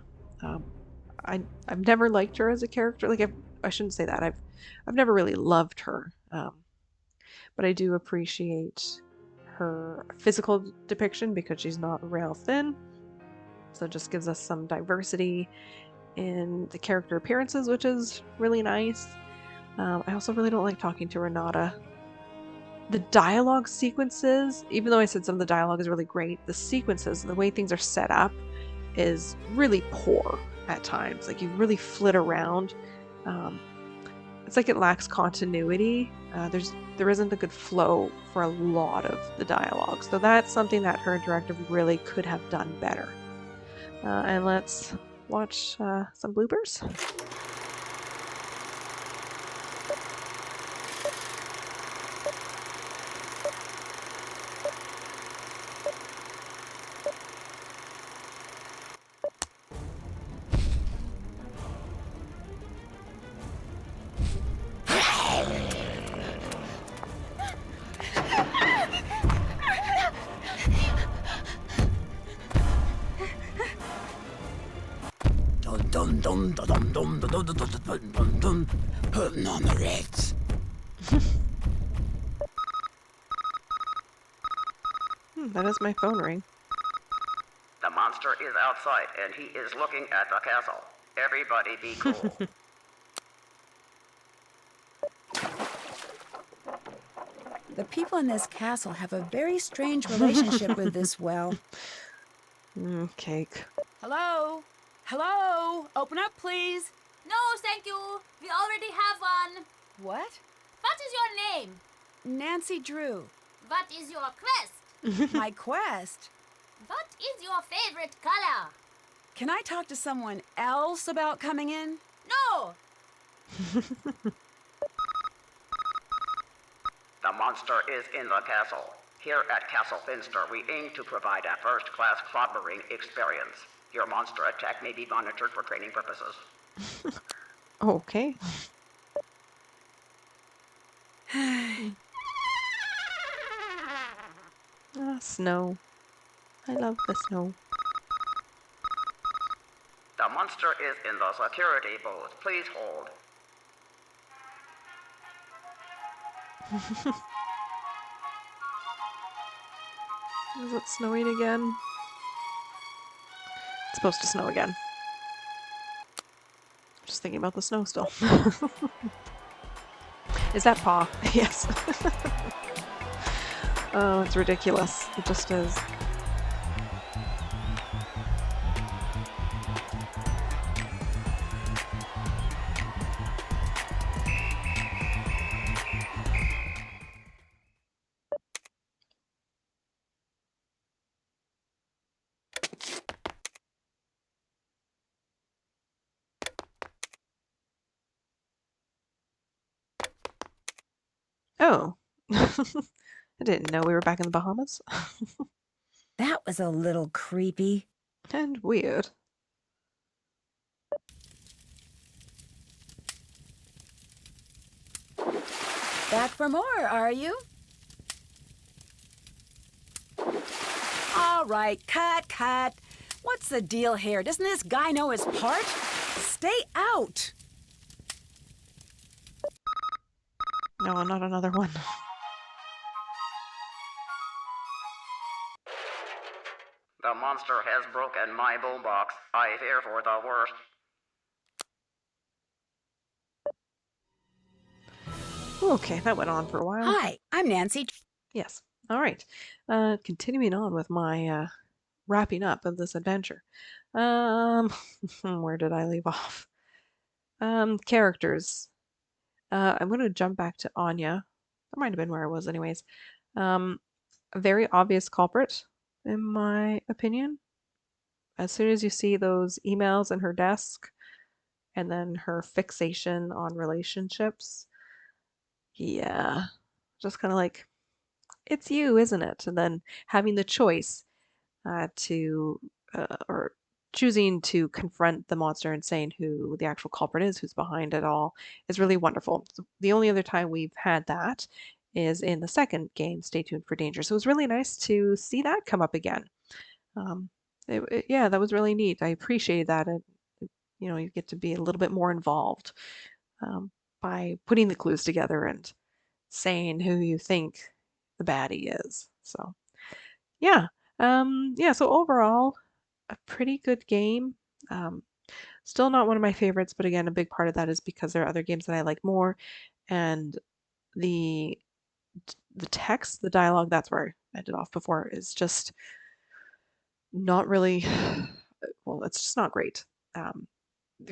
I've never liked her as a character. Like I shouldn't say that. I've never really loved her. But I do appreciate her physical depiction because she's not rail thin. So it just gives us some diversity in the character appearances, which is really nice. I also really don't like talking to Renata. The dialogue sequences, even though I said some of the dialogue is really great, the sequences, the way things are set up is really poor at times. Like you really flit around. It's like it lacks continuity. There isn't a good flow for a lot of the dialogue. So that's something that her director really could have done better. And let's watch some bloopers. That is my phone ring. The monster is outside and he is looking at the castle. Everybody be cool. The people in this castle have a very strange relationship with this well. Cake. Hello? Hello? Open up, please. No, thank you. We already have one. What? What is your name? Nancy Drew. What is your quest? My quest? What is your favorite color? Can I talk to someone else about coming in? No. The monster is in the castle. Here at Castle Finster, we aim to provide a first-class clobbering experience. Your monster attack may be monitored for training purposes. Okay. Snow. I love the snow. The monster is in the security booth. Please hold. Is it snowing again? It's supposed to snow again. Just thinking about the snow still. Is that paw? Yes. Oh, it's ridiculous. It just is. Oh. I didn't know we were back in the Bahamas. That was a little creepy. And weird. Back for more, are you? All right, cut. What's the deal here? Doesn't this guy know his part? Stay out! No, not another one. The monster has broken my boombox. I fear for the worst. Okay, that went on for a while. Hi, I'm Nancy. Yes. All right. Continuing on with my wrapping up of this adventure. Where did I leave off? Characters. I'm going to jump back to Anya. That might have been where I was anyways. A very obvious culprit, in my opinion. As soon as you see those emails in her desk, and then her fixation on relationships, yeah, just kind of like, it's you, isn't it? And then having the choice or choosing to confront the monster and saying who the actual culprit is, who's behind it all, is really wonderful. So the only other time we've had that is in the second game, Stay Tuned for Danger. So it was really nice to see that come up again. Yeah, that was really neat. I appreciated that. You get to be a little bit more involved by putting the clues together and saying who you think the baddie is. So, yeah. So overall, a pretty good game. Still not one of my favorites, but again, a big part of that is because there are other games that I like more, and the text, the dialogue, that's where I ended off before, is just not really, well, it's just not great.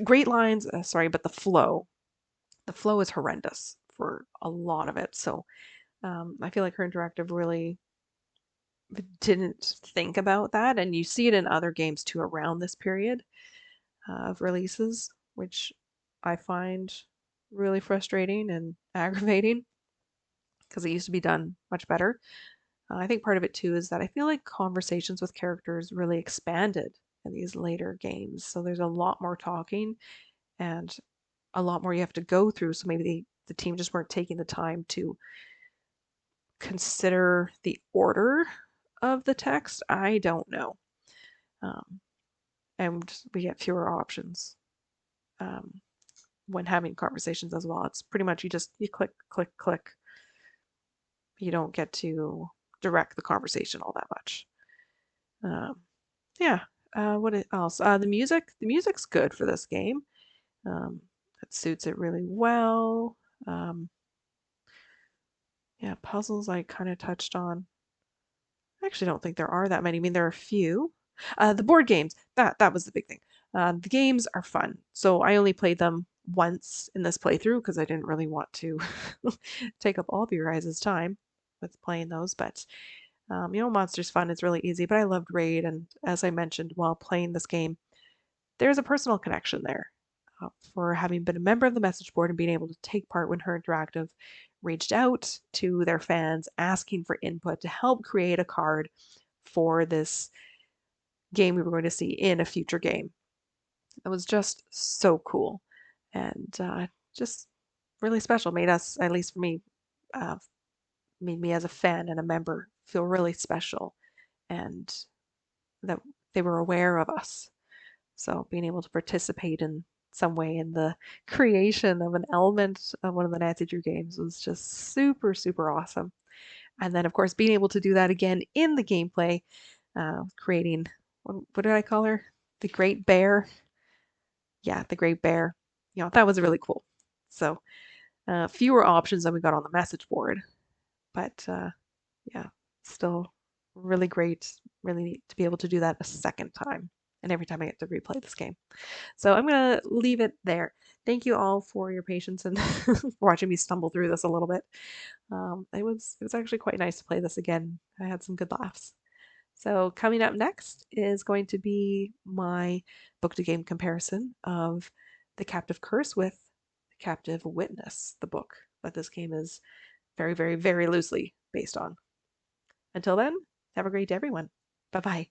Great lines, sorry, but the flow is horrendous for a lot of it. So I feel like her interactive really didn't think about that, and you see it in other games too around this period of releases, which I find really frustrating and aggravating because it used to be done much better. I think part of it too is that I feel like conversations with characters really expanded in these later games. So there's a lot more talking and a lot more you have to go through. So maybe the team just weren't taking the time to consider the order of the text. I don't know. And we get fewer options when having conversations as well. It's pretty much you click, click, click. You don't get to direct the conversation all that much. Yeah. What else? The music's good for this game. It suits it really well. Yeah, puzzles I kind of touched on. I actually don't think there are that many. I mean, there are a few. The board games, that was the big thing. The games are fun. So I only played them once in this playthrough because I didn't really want to take up all of your guys' time with playing those. But Monsters Fun is really easy. But I loved Raid, and as I mentioned while playing this game, there's a personal connection there. For having been a member of the message board and being able to take part when Her Interactive reached out to their fans asking for input to help create a card for this game we were going to see in a future game. It was just so cool and just really special. Made us, at least for me, made me as a fan and a member feel really special and that they were aware of us. So being able to participate in some way in the creation of an element of one of the Nancy Drew games was just super, super awesome. And then, of course, being able to do that again in the gameplay, creating, what did I call her? The Great Bear. Yeah, the Great Bear. That was really cool. So fewer options than we got on the message board. But yeah, still really great, really neat to be able to do that a second time. And every time I get to replay this game. So I'm going to leave it there. Thank you all for your patience and watching me stumble through this a little bit. It was actually quite nice to play this again. I had some good laughs. So coming up next is going to be my book to game comparison of The Captive Curse with The Captive Witness, the book that this game is very, very, very loosely based on. Until then, have a great day, everyone. Bye-bye.